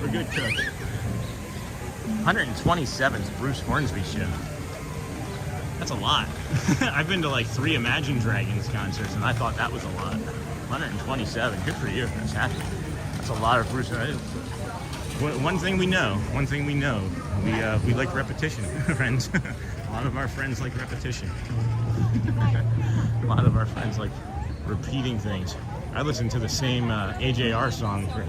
We're good cooks. 127th Bruce Hornsby show. That's a lot. I've been to like 3 Imagine Dragons concerts, and I thought that was a lot. 127. Good for you. That's happy. That's a lot of Bruce. One thing we know. We like repetition, friends. A lot of our friends like repetition. A lot of our friends like repeating things. I listen to the same AJR song for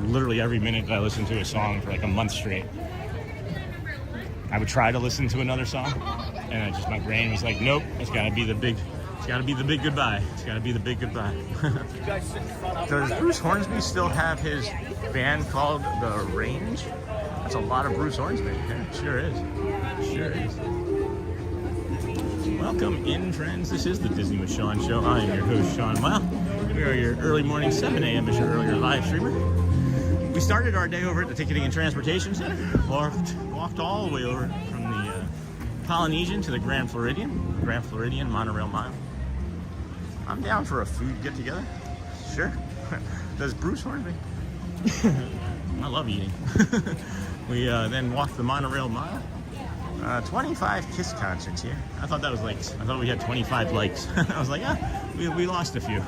literally every minute. I listen to a song for like a month straight. I would try to listen to another song, and my brain was like, nope, it's gotta be the big goodbye. Does Bruce Hornsby still have his band called The Range? That's a lot of Bruce Hornsby. Yeah, sure is. Welcome in, friends. This is the Disney with Sean show. I am your host, Sean Wow. We are your early morning 7 a.m. as your earlier live streamer. We started our day over at the Ticketing and Transportation Center. Walked all the way over from the Polynesian to the Grand Floridian monorail mile. I'm down for a food get-together. Sure. Does Bruce Hornsby? I love eating. We then walked the monorail mile. 25 Kiss concerts here. I thought we had 25 likes. I was like, we lost a few.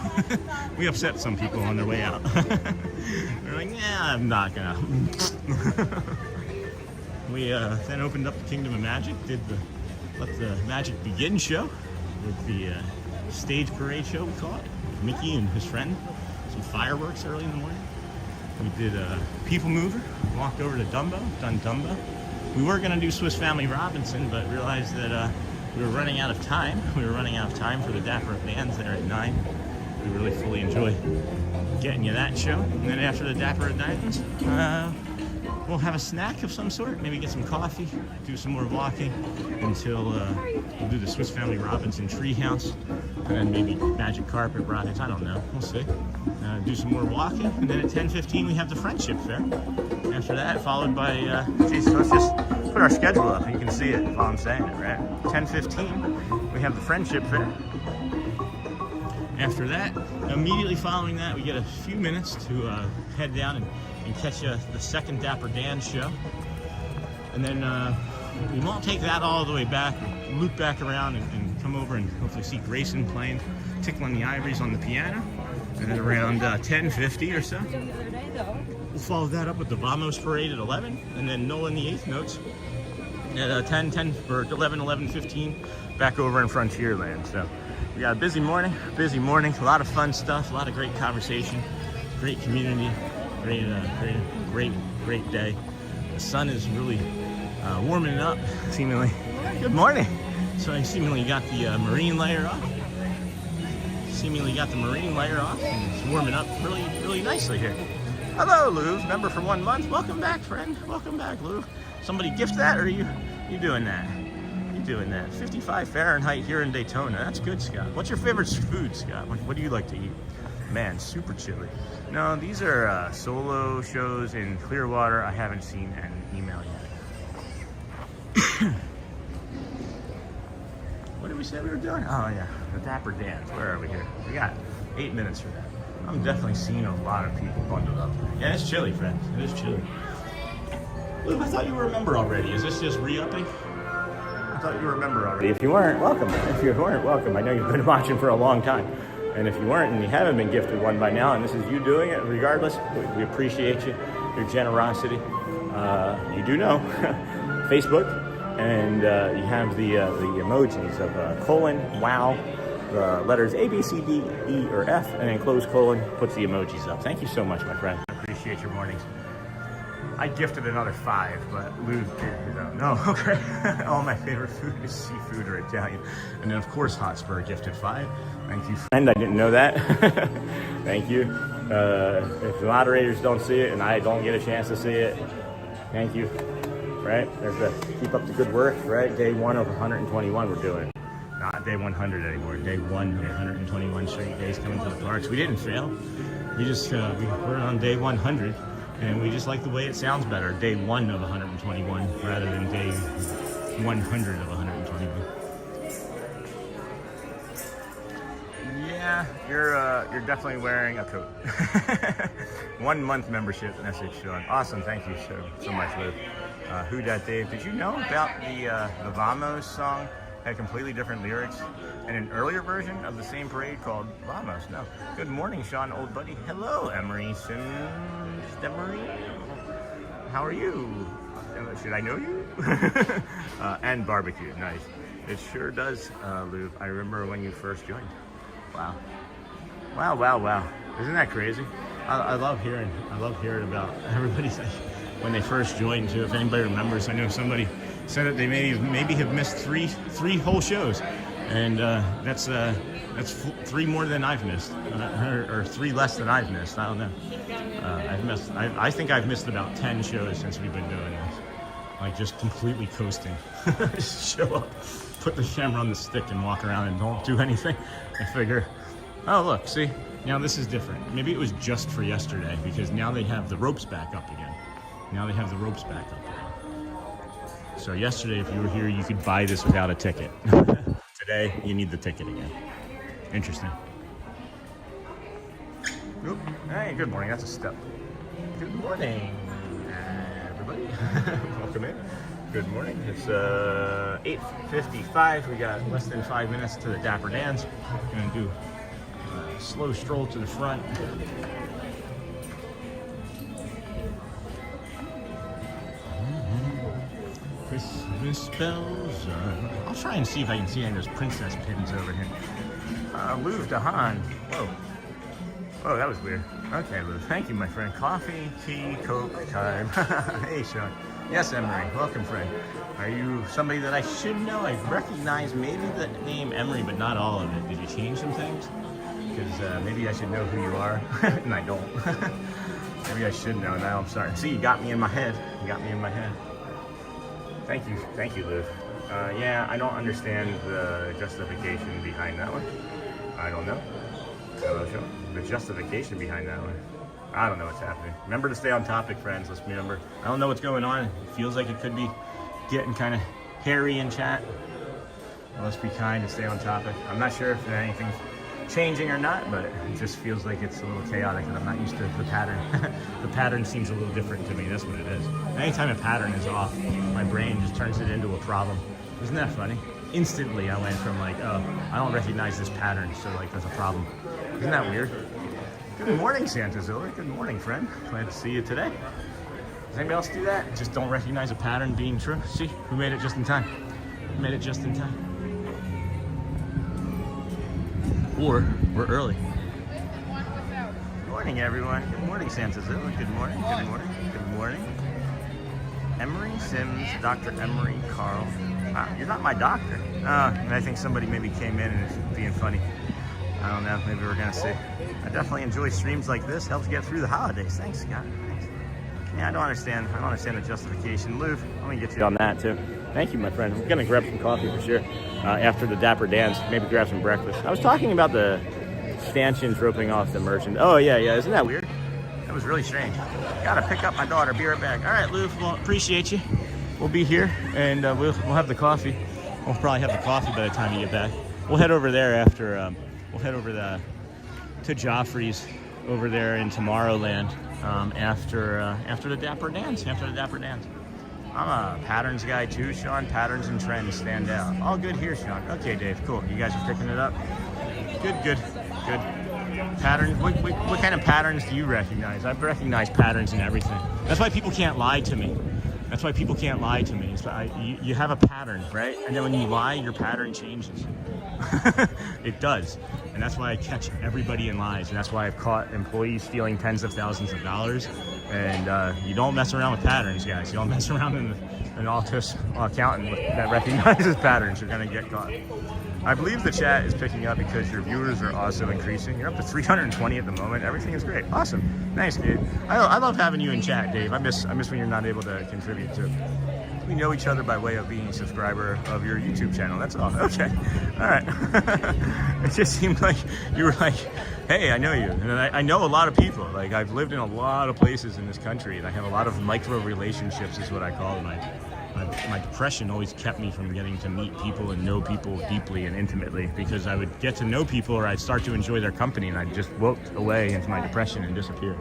We upset some people on their way out. They're like, yeah, I'm not gonna. We then opened up the Kingdom of Magic, did the Let the Magic Begin show with the stage parade show, we call it. Mickey and his friend. Some fireworks early in the morning. We did a People Mover, walked over to done Dumbo. We were going to do Swiss Family Robinson, but realized that we were running out of time. We were running out of time for the Dapper Dans there at 9. We really fully enjoy getting you that show. And then after the Dapper Dans, we'll have a snack of some sort. Maybe get some coffee, do some more walking until we'll do the Swiss Family Robinson Treehouse, and then maybe Magic Carpet rides. I don't know. We'll see. Do some more walking, and then at 10:15 we have the Friendship Fair. After that, followed by, let's just put our schedule up. You can see it while I'm saying it, right? 10:15 we have the Friendship Fair. After that, immediately following that, we get a few minutes to head down and catch the second Dapper Dans show. And then we won't take that all the way back. We'll loop back around and come over and hopefully see Grayson playing Tickling the Ivories on the piano. And then around 10:50 or so, we'll follow that up with the Vamos Parade at 11, and then Nola and the Eighth Notes at 10 or 11:15 back over in Frontierland. So we got a busy morning, a lot of fun stuff, a lot of great conversation, great community, great day. The sun is really warming up, seemingly. Good morning. So I seemingly got the marine layer off. And it's warming up really nicely here. Hello, Lou, member for 1 month. Welcome back, friend. Welcome back, Lou. Somebody gift that, or are you doing that? 55 Fahrenheit here in Daytona. That's good, Scott. What's your favorite food, Scott? What do you like to eat? Man, super chilly. No, these are solo shows in Clearwater. I haven't seen an email yet. we say we were doing? Oh yeah, the Dapper Dans. Where are we here? We got 8 minutes for that. I'm definitely seeing a lot of people bundled up. Yeah, it's chilly, friends. It is chilly. Luke, I thought you were a member already. Is this just re-upping? I thought you were a member already. If you weren't, welcome. If you weren't, welcome. I know you've been watching for a long time. And if you weren't and you haven't been gifted one by now, and this is you doing it, regardless, we appreciate you, your generosity. You do know Facebook, and you have the emojis of colon, wow, the letters A, B, C, D, E, or F, and then close colon puts the emojis up. Thank you so much, my friend. I appreciate your mornings. I gifted another 5, but Lou did his own. No, okay. All my favorite food is seafood or Italian. And then, of course, Hotspur gifted 5. Thank you, friend. I didn't know that. Thank you. If the moderators don't see it and I don't get a chance to see it, thank you. Right? There's the keep up the good work, right? Day 1 of 121 we're doing. Not day 100 anymore. Day 1 of 121 straight days coming to the parks. We didn't fail. We just, we're on day 100. And we just like the way it sounds better. Day 1 of 121 rather than day 100 of 121. Yeah, you're definitely wearing a coat. 1 month membership message, Sean. Awesome, thank you so much, Liv. Who Dat Dave? Did you know about the Vamos song? Had completely different lyrics and an earlier version of the same parade called Vamos. No. Good morning, Sean, old buddy. Hello, Emery Sims. Emery, how are you? Should I know you? And barbecue, nice. It sure does, Lou. I remember when you first joined. Wow. Wow, wow, wow. Isn't that crazy? I love hearing about everybody's when they first joined too. If anybody remembers, I know somebody said that they maybe have missed three whole shows, and that's 3 more than I've missed, or 3 less than I've missed. I don't know. I think I've missed about 10 shows since we've been doing this. Like just completely coasting. Just show up, put the camera on the stick, and walk around and don't do anything. I figure, oh look, see, now this is different. Maybe it was just for yesterday because now they have the ropes back up again. So yesterday, if you were here, you could buy this without a ticket. Today, you need the ticket again. Interesting. Oop. Hey, good morning. That's a step. Good morning, everybody. Welcome in. Good morning. It's 8:55. We got less than 5 minutes to the Dapper Dans. We're gonna do a slow stroll to the front. Christmas bells are... I'll try and see if I can see any of those princess pins over here. Louvre de Han. Whoa. Oh, that was weird. Okay, Lou. Thank you, my friend. Coffee, tea, Coke, time. Hey, Sean. Yes, Emery. Welcome, friend. Are you somebody that I should know? I recognize maybe the name Emery, but not all of it. Did you change some things? Because maybe I should know who you are, and I don't. Maybe I should know. Now I'm sorry. See, you got me in my head. Thank you, Liv. Yeah, I don't understand the justification behind that one. I don't know. Hello, Sean. The justification behind that one. I don't know what's happening. Remember to stay on topic, friends. Let's remember. I don't know what's going on. It feels like it could be getting kind of hairy in chat. Well, let's be kind and stay on topic. I'm not sure if anything's changing or not, but it just feels like it's a little chaotic and I'm not used to the pattern. The pattern seems a little different to me. That's what it is. Anytime a pattern is off, my brain just turns it into a problem. Isn't that funny? Instantly I went from like, oh, I don't recognize this pattern, so like there's a problem. Isn't that weird? Good morning, Santazilla. Good morning, friend. Glad to see you today. Does anybody else do that? Just don't recognize a pattern being true? See, we made it just in time. Or we're early. Good morning, everyone. Good morning, Santazilla. Good morning. Emery Sims, Dr. Emery Carl. You're not my doctor. And I think somebody maybe came in and is being funny. I don't know. Maybe we're gonna see. I definitely enjoy streams like this. Helps get through the holidays. Thanks, Scott. Thanks. Yeah, I don't understand the justification. Lou, let me get you on that too. Thank you, my friend. We're gonna grab some coffee for sure after the Dapper Dans. Maybe grab some breakfast. I was talking about the stanchions roping off the merchant. Oh yeah. Isn't that weird? That was really strange. Gotta pick up my daughter. Be right back. All right, Lou. Well, appreciate you. We'll be here and we'll have the coffee. We'll probably have the coffee by the time you get back. We'll head over there after. We'll head over to Joffrey's over there in Tomorrowland after the Dapper Dans. After the Dapper Dans. I'm a patterns guy too, Sean. Patterns and trends stand out. All good here, Sean. Okay, Dave. Cool. You guys are picking it up. Good. Patterns. What kind of patterns do you recognize? I've recognized patterns in everything. That's why people can't lie to me. You have a pattern, right? And then when you lie, your pattern changes. It does. And that's why I catch everybody in lies. And that's why I've caught employees stealing tens of thousands of dollars. And you don't mess around with patterns, guys. You don't mess around in an office accountant that recognizes patterns. You're going to get caught. I believe the chat is picking up because your viewers are also increasing. You're up to 320 at the moment. Everything is great. Awesome. Nice, Dave. I love having you in chat, Dave. I miss when you're not able to contribute too. We know each other by way of being a subscriber of your YouTube channel. That's all. Okay. All right. It just seemed like you were like, hey, I know you. And I know a lot of people. Like, I've lived in a lot of places in this country, and I have a lot of micro relationships is what I call them. My depression always kept me from getting to meet people and know people deeply and intimately, because I would get to know people or I'd start to enjoy their company and I'd just wilt away into my depression and disappear.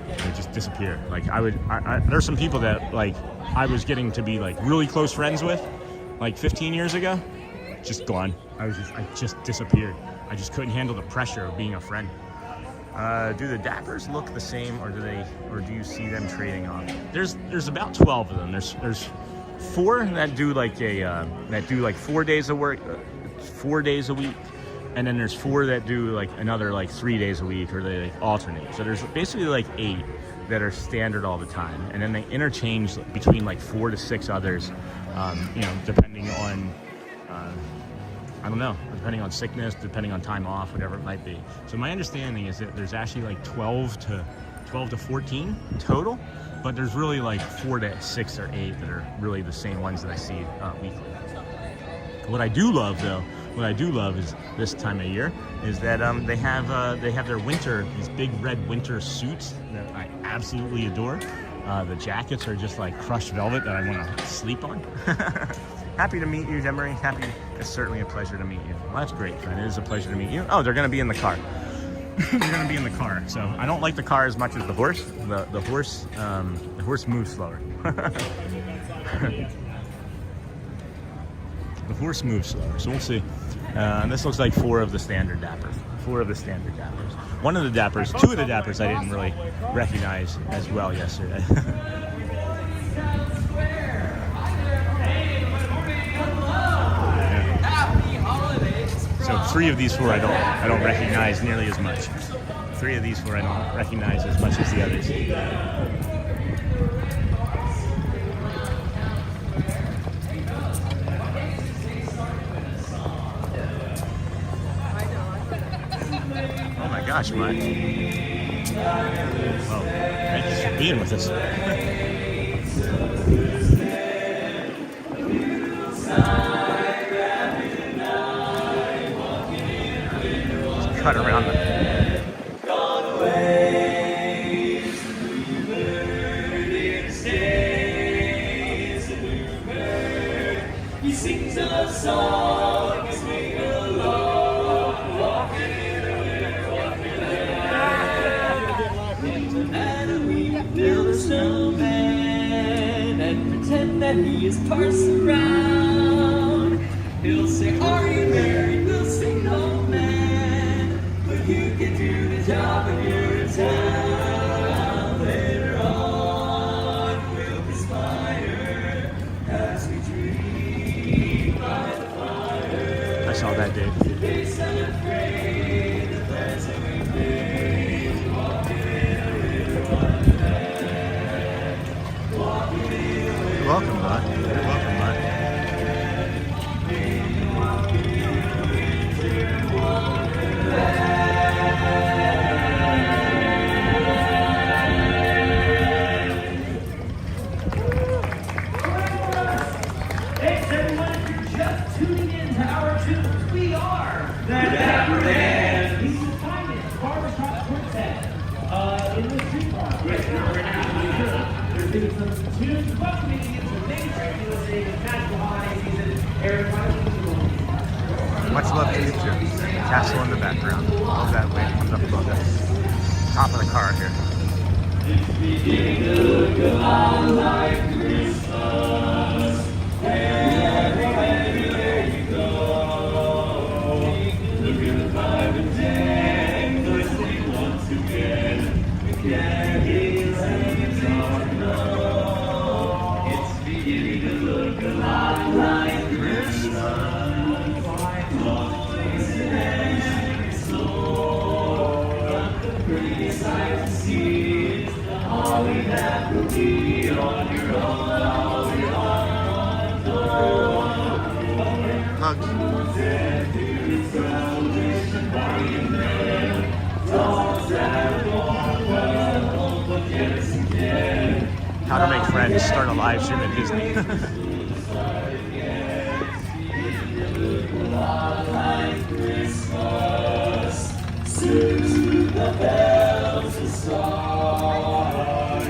It would just disappear. Like there's some people that like I was getting to be like really close friends with like 15 years ago, just gone. I just disappeared. I just couldn't handle the pressure of being a friend. Do the Dappers look the same, or do you see them trading off? There's about 12 of them. There's 4 that do like 4 days of work, 4 days a week, and then there's 4 that do like another like 3 days a week, or they like alternate. So there's basically like 8 that are standard all the time, and then they interchange between like 4 to 6 others, depending on depending on sickness, depending on time off, whatever it might be. So my understanding is that there's actually like 12 to 14 total, but there's really like 4 to 6 or 8 that are really the same ones that I see weekly. What I do love is this time of year is that they have their these big red winter suits that I absolutely adore. The jackets are just like crushed velvet that I want to sleep on. Happy to meet you, Demery. It's certainly a pleasure to meet you. Well, that's great, friend. It is a pleasure to meet you. Oh, they're going to be in the car. They're going to be in the car. So I don't like the car as much as the horse. The horse moves slower. The horse moves slower. So we'll see. This looks like 4 of the standard Dappers. 4 of the standard Dappers. 2 of the Dappers I didn't really recognize as well yesterday. So 3 of these 4 I don't recognize nearly as much. 3 of these 4 I don't recognize as much as the others. Oh my gosh, Mike. Well, thank you for being with us. Cut around them. He sings a love song, swing along, walking in a winter, and we build a snowman and pretend that he is Parson Brown. He'll say, "Are you married?" We'll say, "No, man, but you can do the job when you're in town." Later on, we'll conspire as we dream by the fire. I saw that, Dave. They celebrate the plans that we made, walking in a river wonderland, walking in a river. Welcome, bud. Welcome, bud. Thanks everyone if you're just tuning in to our tunes. We are the Dapper Dans. He's the finest barbershop quartet in the street bar. Right now, they're doing some tunes, welcoming you to Main Street USA, casual holiday season. Much love to you too. Castle in the background. Love that way it comes up above us. Top of the car here. It's beginning to look a lot like Christmas. Everywhere you go, look at the 5 and 10, glistening once again. The candies and the snow. It's beginning to look a lot like Christmas. Toys and snow, but the prettiest sight to see is the holly that will be on your own. Hugs. How to make friends, start a live stream at Disney. The bells will start,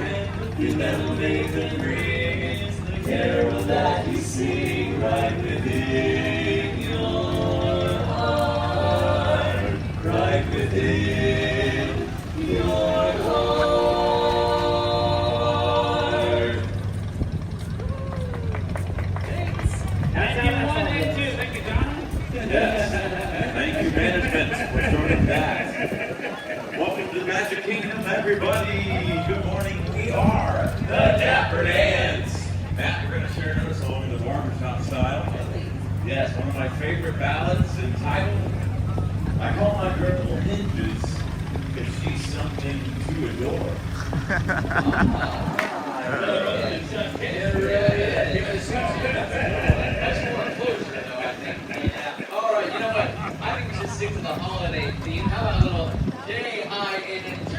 the metal make them ring. It's the carol that you sing right within your heart, right within your heart. Thanks. Thank you, 1 and 2. Thank you, John. Yes. Thank you, management, for joining back. Welcome to the Magic Kingdom, everybody. Good morning. We are the Dapper Dans. Matt, we're going to share another song in the barbershop style. Yes, one of my favorite ballads entitled, I call my girl Hinges because she's something to adore. All right, you know what? I think we should stick to the holiday theme. How about a little J-I-N-G?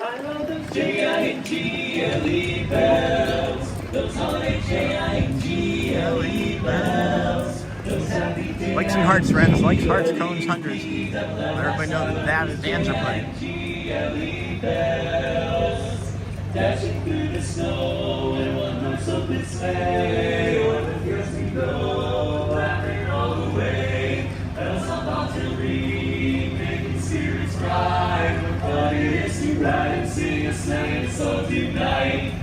I love those J-I-N-G-L-E bells. Those holiday J-I-N-G-L-E bells. Those happy J-I-N-G-L-E Likes and hearts, friends. Likes, hearts, cones, hundreds. Let everybody know that the bands are playing. J-I-N-G-L-E bells. Dashing through the snow in one horse open sleigh. Where the girls can go, laughing all the way. Bells on mountain ring, making spirits bright. What fun it is to ride and sing a sleighing song tonight.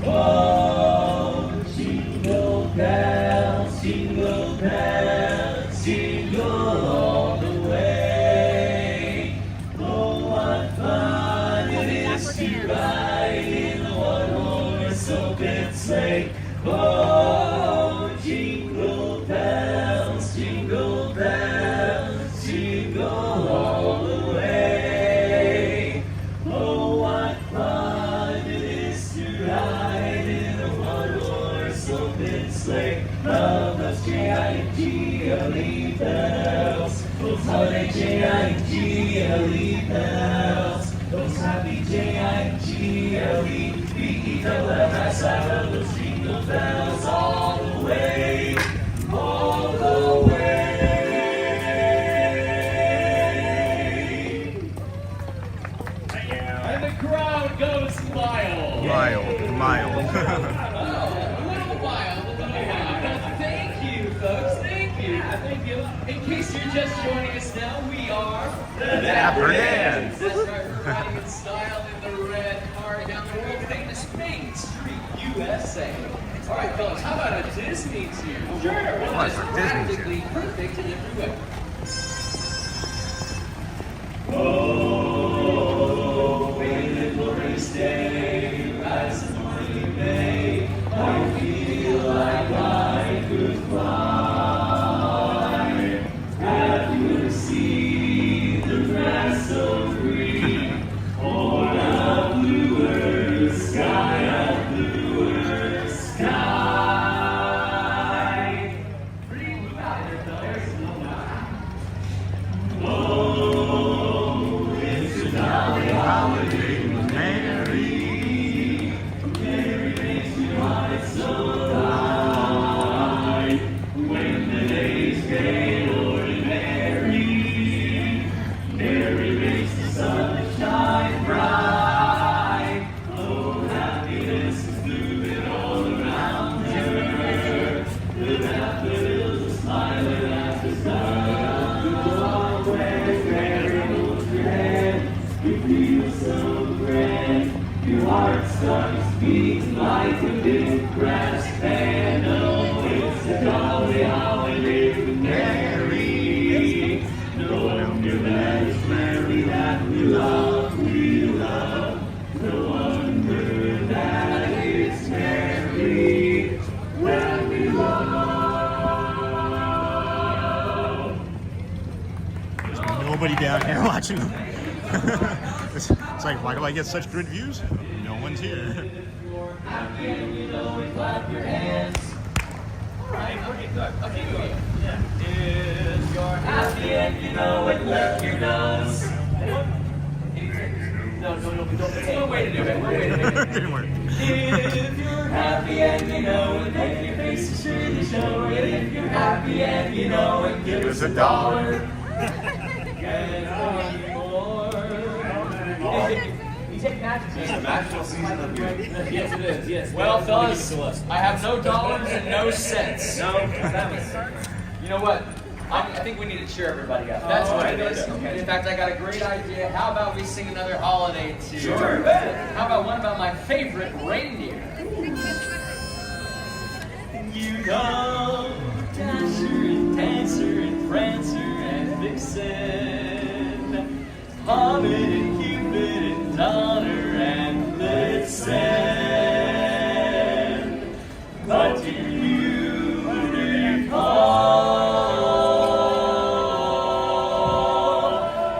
Oh, jingle bells, jingle bells, jingle all the way. Oh, what fun it is to ride in a one-horse open sleigh. Oh, jingle bells, jingle bells, jingle all the way. Oh, what fun it is to ride in a one-horse open sleigh. Love those J-I-N-G-L-E bells, those holiday J-I-N-G-L-E bells, those happy J-I-N-G-L-E. We keep the left side of those jingle bells all the way, all the way. And the crowd goes mild. Mild. A little wild. Thank you, folks. Thank you. Thank you. In case you're just joining us now, we are the Dapper Dans. That's right. We're riding in style in the red car down the world famous Main Street, USA. All right, fellas. How about a Disney tune? Sure. What's a Disney practically perfect in every way. Oh, in the glorious day, rise in the morning May, I feel like I could fly. Have you seen the grass so green, or a bluer sky, a bluer sky? Pretty out there, fellas. Oh, starts beating like a big brass band. Oh, it's a jolly holiday with Mary. No wonder that it's Mary that we love, we love. No wonder that it's Mary that we love. There's nobody down here watching them. It's like, why do I get such good views? No one's here. Happy and you know it, clap your hands. Alright, okay, good. Okay, good. Yeah. If you're happy and you know it, lick your nose. No, there's no way to do it. Didn't work. If you're happy and you know it, make your face surely show it. If you're happy and you know it, give us $1. Get more. You take magic. It's the magical season of beauty. Yes, it is. Yes. Well, fellas, I have no dollars and no cents. No, You know what? I think we need to cheer everybody up. That's what it is. Okay. In fact, I got a great idea. How about we sing another holiday tune? Sure. How about one about my favorite reindeer? You know, Dasher and Dancer and Prancer and Vixen, Comet and Cupid and Donner and Blitzen. But do you recall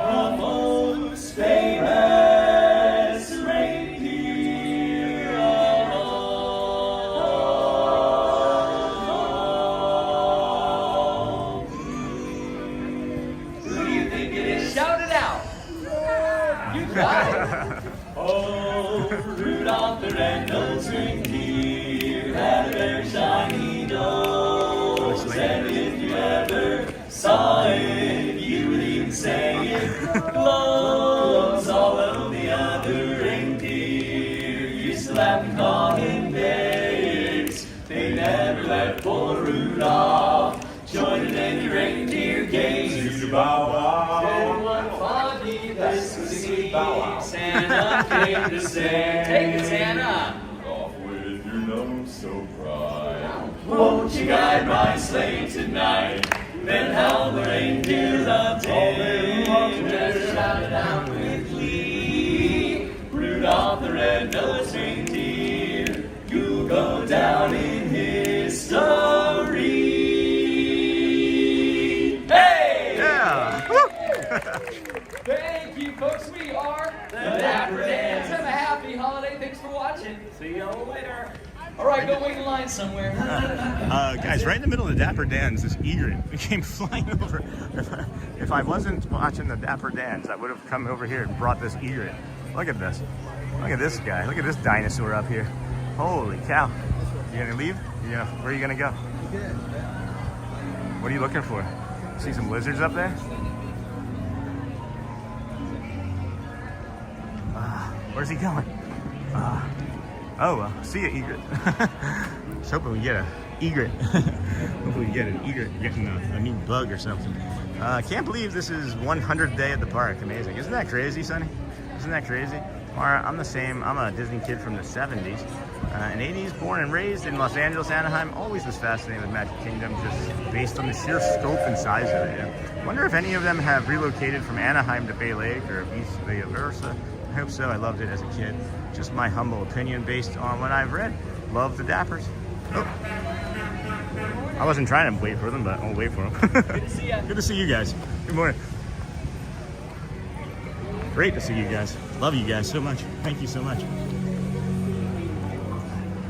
the most famous reindeer of all? Who do you think it is? Shout it out. You got it. Oh, Rudolph the red-nosed reindeer had a very shiny nose, and if you ever saw it, you would even say it glows. Although the other reindeer used to laugh and call him names, they never let poor Rudolph join in any reindeer games. Bow wow. Then one foggy Christmas Santa came to say, Take it, Santa. off with your nose so bright. Won't you guide my sleigh tonight? Then how the reindeer loved him. Just shouted out with glee. Rudolph the red-nosed reindeer, you'll go down in history. Hey! Yeah. Thank you, folks. We are the Dapper Dans. Have a happy holiday. Thanks for watching. See y'all later. All right, go wait in line somewhere. Guys, right in the middle of the Dapper Dans, this egret came flying over. If I wasn't watching the Dapper Dans, I would have come over here and brought this egret. Look at this. Look at this guy. Look at this dinosaur up here. Holy cow. You gonna leave? Where are you gonna go? What are you looking for? See some lizards up there? Where's he going? See ya, egret. Just hoping we get a egret. Hopefully we get an egret getting a new bug or something. Can't believe this is 100th day at the park. Amazing. Isn't that crazy, Sonny? Isn't that crazy? I'm the same. I'm a Disney kid from the 70s and 80s, born and raised in Los Angeles, Anaheim. Always was fascinated with Magic Kingdom just based on the sheer scope and size of it. Wonder if any of them have relocated from Anaheim to Bay Lake or vice versa. I hope so. I loved it as a kid. Just my humble opinion based on what I've read. Love the Dappers. Oh. I wasn't trying to wait for them, but I'll wait for them. Good to see you. Good to see you guys. Good morning. Great to see you guys. Love you guys so much. Thank you so much.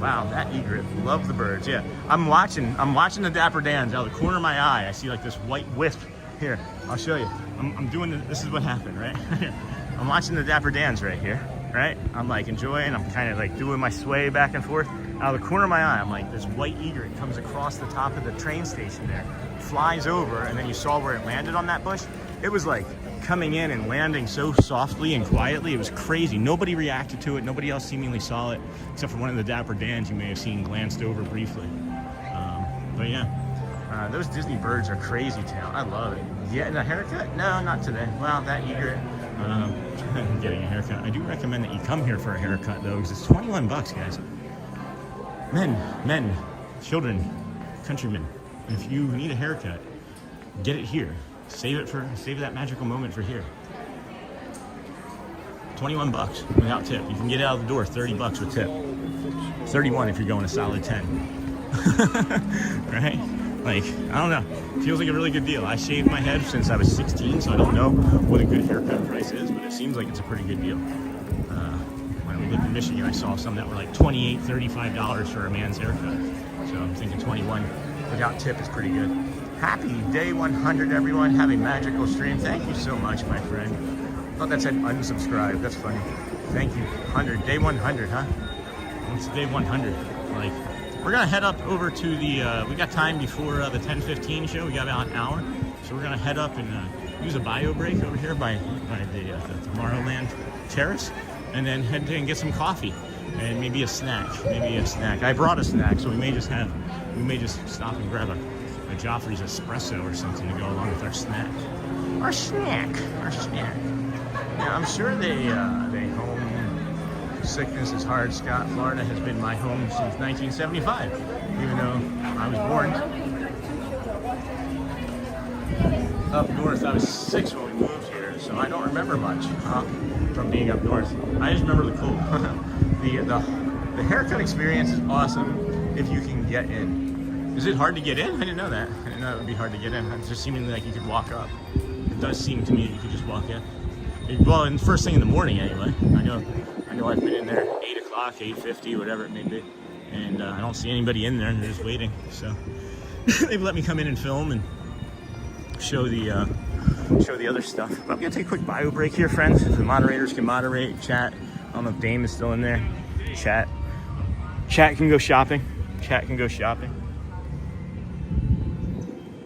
Wow, that egret. Love the birds. Yeah, I'm watching the Dapper Dans out of the corner of my eye. I see like this white wisp. Here, I'll show you. I'm doing this is what happened, right? I'm watching the Dapper Dans right here, right? I'm like enjoying. I'm kind of like doing my sway back and forth. Out of the corner of my eye, I'm like, this white egret comes across the top of the train station there, flies over, and then you saw where it landed on that bush. It was like coming in and landing so softly and quietly. It was crazy. Nobody reacted to it. Nobody else seemingly saw it, except for one of the Dapper Dans you may have seen glanced over briefly. But yeah, those Disney birds are crazy town. I love it. Yeah, and a haircut? No, not today. Well, that egret. Getting a haircut. I do recommend that you come here for a haircut though, because it's 21 bucks, guys. Men, children, countrymen. If you need a haircut, get it here. Save that magical moment for here. 21 bucks without tip. You can get out of the door 30 bucks with tip. 31 if you're going a solid 10. Right? Like, I don't know. Feels like a really good deal. I shaved my head since I was 16, so I don't know what a good haircut price is, but it seems like it's a pretty good deal. When we lived in Michigan, I saw some that were like $28, $35 for a man's haircut. So I'm thinking 21 without tip is pretty good. Happy day 100, everyone. Have a magical stream. Thank you so much, my friend. I thought that said unsubscribe. That's funny. Thank you. 100. Day 100, huh? It's day 100. Like, we're gonna head up over to the, we got time before the 10:15 show. We got about an hour. So we're gonna head up and use a bio break over here by the Tomorrowland Terrace. And then head and get some coffee. And maybe a snack. I brought a snack, so we may just stop and grab a Joffrey's espresso or something to go along with our snack. Our snack. Yeah, I'm sure they home sickness is hard. Scott, Florida has been my home since 1975, even though I was born up north. I was 6 when we moved here, so I don't remember much from being up north. I just remember the cold. the haircut experience is awesome if you can get in. Is it hard to get in? I didn't know that. I didn't know it would be hard to get in. It just seemed like you could walk up. It does seem to me that you could just walk in. Well, and first thing in the morning anyway. I know I've been in there 8 o'clock, 8:50, whatever it may be. And I don't see anybody in there. They're just waiting. So they've let me come in and film and show the other stuff. But I'm going to take a quick bio break here, friends. If the moderators can moderate, chat. I don't know if Dame is still in there. Chat can go shopping.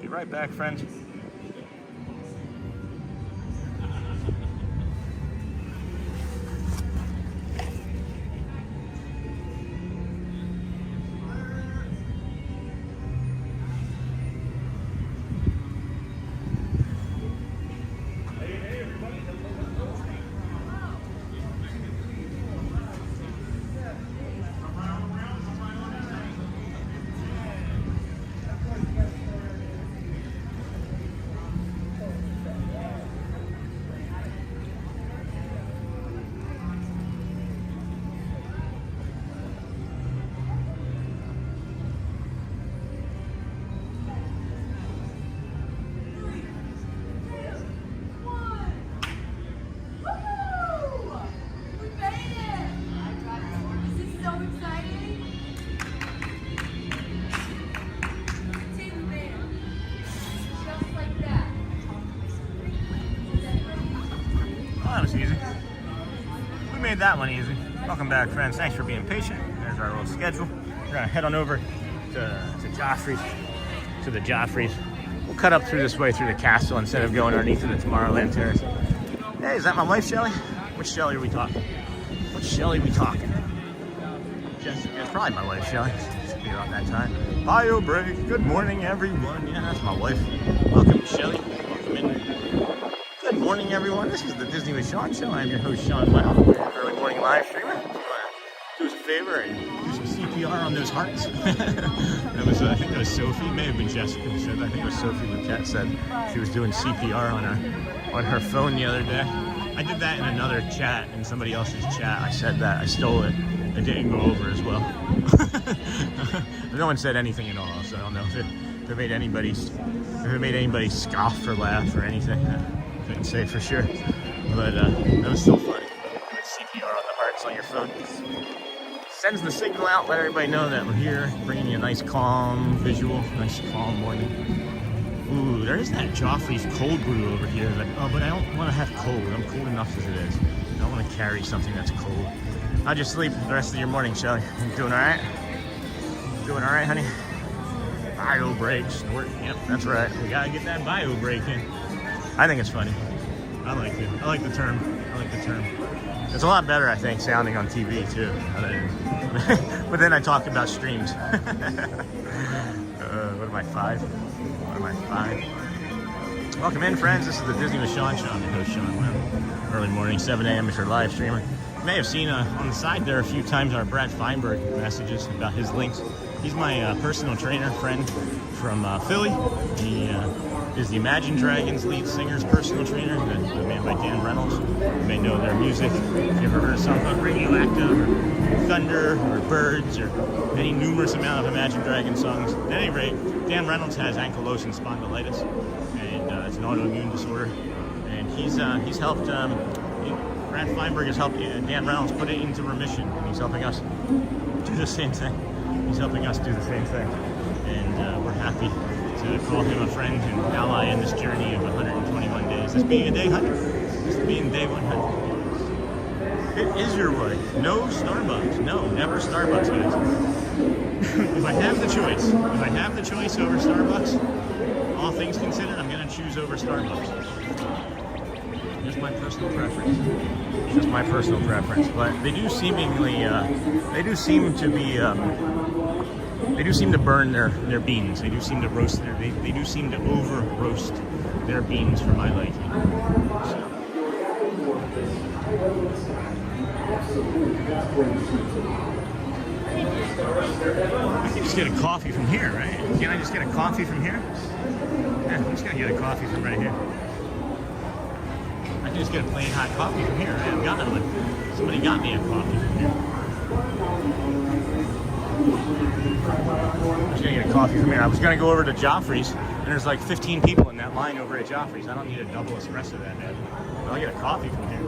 Be right back, friends. That one easy. Welcome back, friends. Thanks for being patient. There's our little schedule. We're gonna head on over to Joffrey's, to the Joffrey's. We'll cut up through this way through the castle instead of going underneath of the Tomorrowland Terrace. Hey, is that my wife, Shelly? Which Shelly are we talking? Jessica, it's probably my wife, Shelly. Should be around that time. Bio break. Good morning, everyone. Yeah, that's my wife. Welcome, Shelly. Welcome in. Good morning, everyone. This is the Disney with Sean Show. I'm your host, Sean Walt. We're an early morning live streamer. If you want to do us a favor and do some CPR on those hearts. That was, I think that was Sophie. It may have been Jessica who said that. I think it was Sophie Luquette said she was doing CPR on her phone the other day. I did that in another chat, in somebody else's chat. I said that. I stole it. It didn't go over as well. No one said anything at all, so I don't know if it made anybody scoff or laugh or anything. Couldn't say for sure, but that was still fun. CPR on the hearts on your phone. Sends the signal out, let everybody know that we're here, bringing you a nice calm visual, nice calm morning. Ooh, there's that Joffrey's cold brew over here. But I don't want to have cold. I'm cold enough as it is. I don't want to carry something that's cold. How'd you sleep the rest of your morning, Shelly? You doing all right? Doing all right, honey? Bio break, snort. Yep, that's right. We gotta get that bio break in. I think it's funny. I like it. I like the term. It's a lot better, I think, sounding on TV too. But then I talk about streams. What am I, 5? Welcome in, friends. This is the Disney with Sean Show. I'm your host, Sean Webb. Early morning, 7 a.m. is your live streamer. You may have seen on the side there a few times our Brad Feinberg messages about his links. He's my personal trainer friend from Philly. He is the Imagine Dragons lead singer's personal trainer, the man by Dan Reynolds. You may know their music. If you ever heard a song called Radioactive, or Thunder, or Birds, or any numerous amount of Imagine Dragons songs. At any rate, Dan Reynolds has ankylosing spondylitis, and it's an autoimmune disorder. And he's helped, Brad Feinberg has helped Dan Reynolds put it into remission, and he's helping us do the same thing. He's helping us do the same thing. And we're happy to call him a friend and ally in this journey of 121 days. This being a day 100. This being day 100. It is your way. No Starbucks. No, never Starbucks, guys. If I have the choice over Starbucks, all things considered, I'm going to choose over Starbucks. Just my personal preference. Just my personal preference. But they do seemingly, they do seem to burn their beans. They do seem to roast they do seem to over roast their beans for my liking. I can just get a coffee from here, right? Can't I just get a coffee from here? Yeah, I'm just gonna get a coffee from right here. I can just get a plain hot coffee from here. Right? I've gotten one. Somebody got me a coffee from here. I'm just gonna get a coffee from here. I was gonna go over to Joffrey's, and there's like 15 people in that line over at Joffrey's. I don't need a double espresso that day. But I'll get a coffee from here.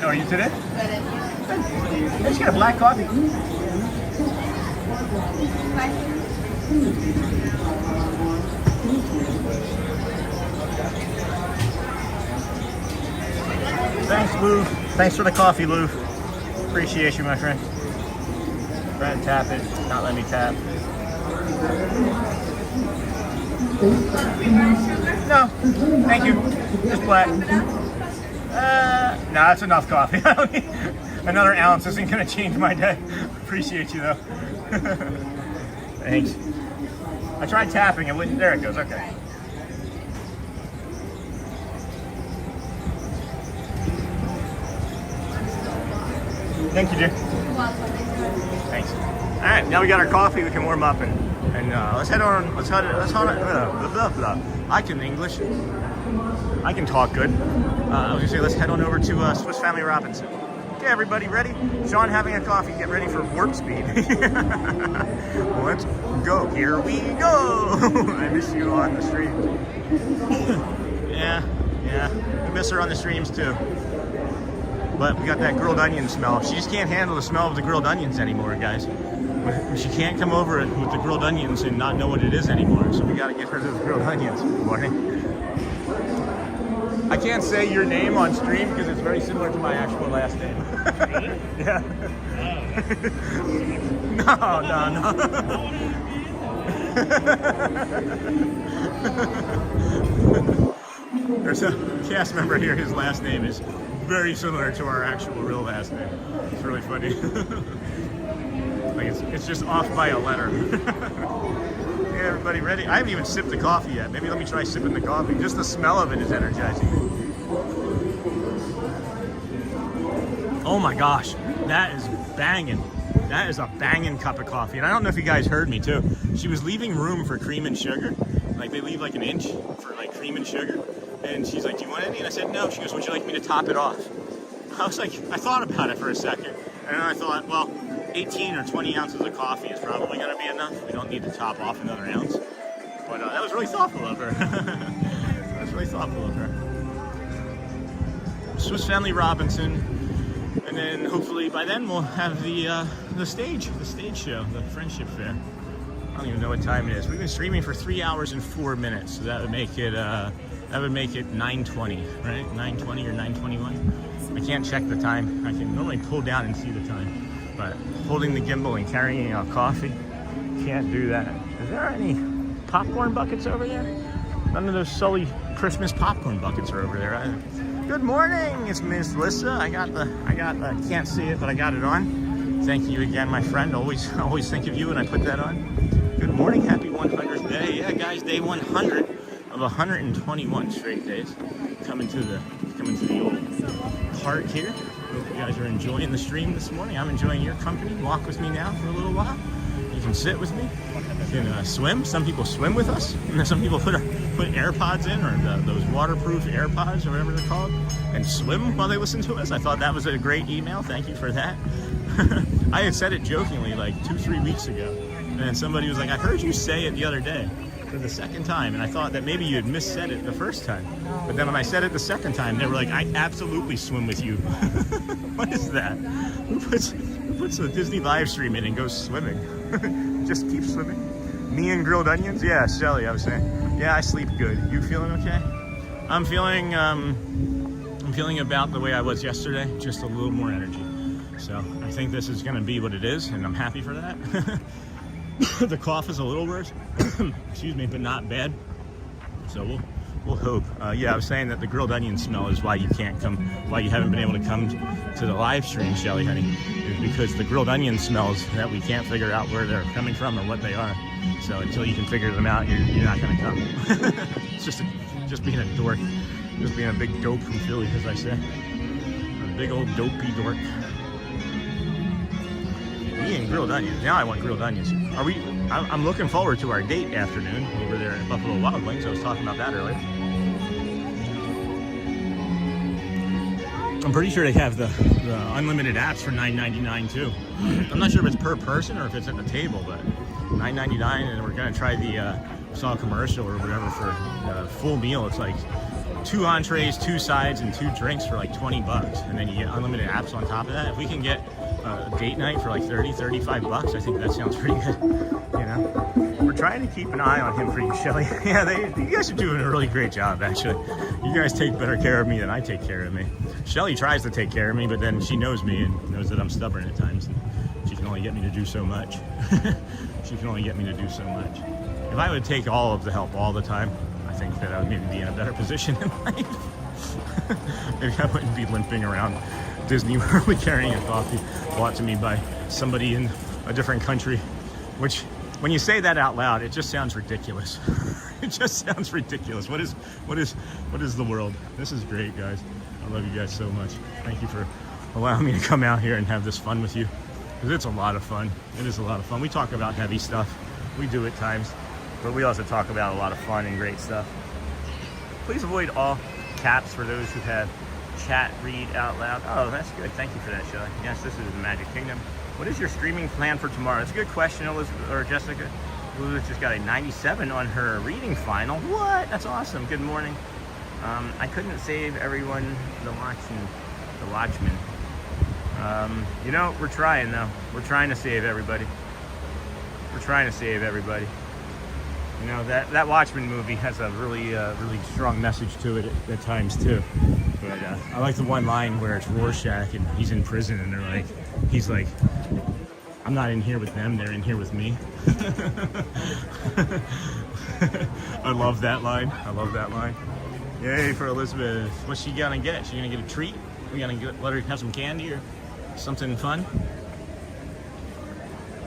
How are you today? I just got a black coffee. Thanks, Lou. Thanks for the coffee, Lou. Appreciate you, my friend. Trying to tap it, not let me tap. No, thank you. Just black. Nah, that's enough coffee. Another ounce isn't gonna change my day. Appreciate you though. Thanks. I tried tapping, it wouldn't. There it goes. Okay. Thank you, dear. Thanks. All right, now we got our coffee. We can warm up and let's head on. Let's head. Blah, blah, blah. I can English. I can talk good. I was gonna say let's head on over to Swiss Family Robinson. Okay, everybody, ready? Sean having a coffee. Get ready for warp speed. Let's go. Here we go. I miss you on the stream. Yeah. We miss her on the streams too. But we got that grilled onion smell. She just can't handle the smell of the grilled onions anymore, guys. She can't come over with the grilled onions and not know what it is anymore. So we got to get rid of the grilled onions. Good morning. I can't say your name on stream because it's very similar to my actual last name. Yeah. No. There's a cast member here. His last name is very similar to our actual real last name. It's really funny. Like it's just off by a letter. Yeah, everybody ready? I haven't even sipped the coffee yet. Maybe let me try sipping the coffee. Just the smell of it is energizing. Oh my gosh, that is banging. That is a banging cup of coffee. And I don't know if you guys heard me too. She was leaving room for cream and sugar. Like they leave like an inch for like cream and sugar. And she's like, do you want any? And I said, no. She goes, would you like me to top it off? I was like, I thought about it for a second. And then I thought, well, 18 or 20 ounces of coffee is probably going to be enough. We don't need to top off another ounce. But that was really thoughtful of her. That was really thoughtful of her. Swiss Family Robinson. And then hopefully by then we'll have the stage show, the Friendship Fair. I don't even know what time it is. We've been streaming for 3 hours and 4 minutes. So that would make it 9:20, right? 9:20 or 9:21. I can't check the time. I can normally pull down and see the time. But holding the gimbal and carrying a coffee, can't do that. Is there any popcorn buckets over there? None of those Sully Christmas popcorn buckets are over there either. Good morning, it's Miss Lissa. I can't see it, but I got it on. Thank you again, my friend. Always think of you when I put that on. Good morning, happy 100th day. Yeah, guys, day 100 of 121 straight days. Coming to the old park here. Hope you guys are enjoying the stream this morning. I'm enjoying your company. Walk with me now for a little while. You can sit with me. You can swim. Some people swim with us. And then some people put AirPods in, or those waterproof AirPods, or whatever they're called, and swim while they listen to us. I thought that was a great email. Thank you for that. I had said it jokingly like 2-3 weeks ago. And then somebody was like, I heard you say it the other day for the second time. And I thought that maybe you had missaid it the first time. But then when I said it the second time, they were like, I absolutely swim with you. What is that? Who puts a Disney live stream in and goes swimming? Just keep swimming. Me and grilled onions? Yeah, Shelly, I was saying. Yeah, I sleep good. You feeling okay? I'm feeling about the way I was yesterday, just a little more energy. So I think this is gonna be what it is, and I'm happy for that. The cough is a little worse, excuse me, but not bad. So we'll hope. Yeah, I was saying that the grilled onion smell is why you can't come, why you haven't been able to come to the live stream, Shelly, honey, is because the grilled onion smells that we can't figure out where they're coming from or what they are. So until you can figure them out, you're not gonna come. It's just being a dork, just being a big dope from Philly, as I say, a big old dopey dork. Me and grilled onions. Now I want grilled onions. I'm looking forward to our date afternoon over there at Buffalo Wild Wings. I was talking about that earlier. I'm pretty sure they have the unlimited apps for $9.99 too. I'm not sure if it's per person or if it's at the table, but $9.99, and we're gonna try the saw a commercial or whatever for a full meal. It's like 2 entrees, 2 sides, and 2 drinks for like $20, and then you get unlimited apps on top of that. If we can get a date night for like $30-35, I think that sounds pretty good. You know, we're trying to keep an eye on him for you, Shelly. Yeah, you guys are doing a really great job, actually. You guys take better care of me than I take care of me. Shelly tries to take care of me, but then she knows me and knows that I'm stubborn at times, and she can only get me to do so much. She can only get me to do so much. If I would take all of the help all the time, I think that I would maybe be in a better position in life. Maybe I wouldn't be limping around Disney World carrying a coffee brought to me by somebody in a different country, which when you say that out loud, it just sounds ridiculous. It just sounds ridiculous. What is the world? This is great, guys. I love you guys so much. Thank you for allowing me to come out here and have this fun with you, because it's a lot of fun. It is a lot of fun. We talk about heavy stuff. We do at times, but we also talk about a lot of fun and great stuff. Please avoid all caps for those who have chat read out loud. Oh, that's good. Thank you for that, Shelly. Yes, this is the Magic Kingdom. What is your streaming plan for tomorrow? It's a good question, Elizabeth, or Jessica. Elizabeth just got a 97 on her reading final. What? That's awesome. Good morning. I couldn't save everyone the Watchmen. You know, we're trying though. We're trying to save everybody. We're trying to save everybody. You know, that Watchmen movie has a really strong message to it at times too. But I like the one line where it's Rorschach and he's in prison and he's like, I'm not in here with them, they're in here with me. I love that line. I love that line. Yay for Elizabeth. What's she gonna get? She gonna get a treat? We gonna let her have some candy or something fun?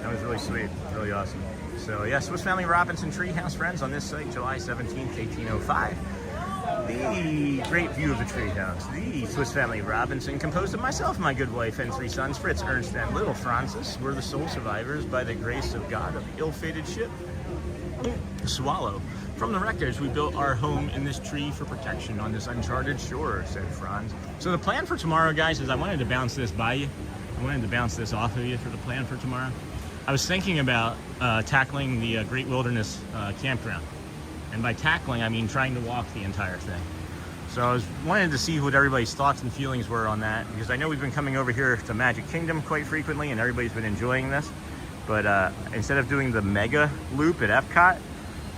That was really sweet, really awesome. So yeah, Swiss Family Robinson Treehouse, friends, on this site, July 17th, 1805. The great view of the treehouse. The Swiss Family Robinson, composed of myself, my good wife, and 3 sons, Fritz, Ernst, and little Francis, were the sole survivors by the grace of God of the ill-fated ship Swallow. From the wreckage, we built our home in this tree for protection on this uncharted shore, said Franz. So the plan for tomorrow, guys, is I wanted to bounce this by you. I wanted to bounce this off of you for the plan for tomorrow. I was thinking about tackling the Great Wilderness campground. And by tackling, I mean trying to walk the entire thing. So I wanted to see what everybody's thoughts and feelings were on that, because I know we've been coming over here to Magic Kingdom quite frequently and everybody's been enjoying this. But instead of doing the mega loop at Epcot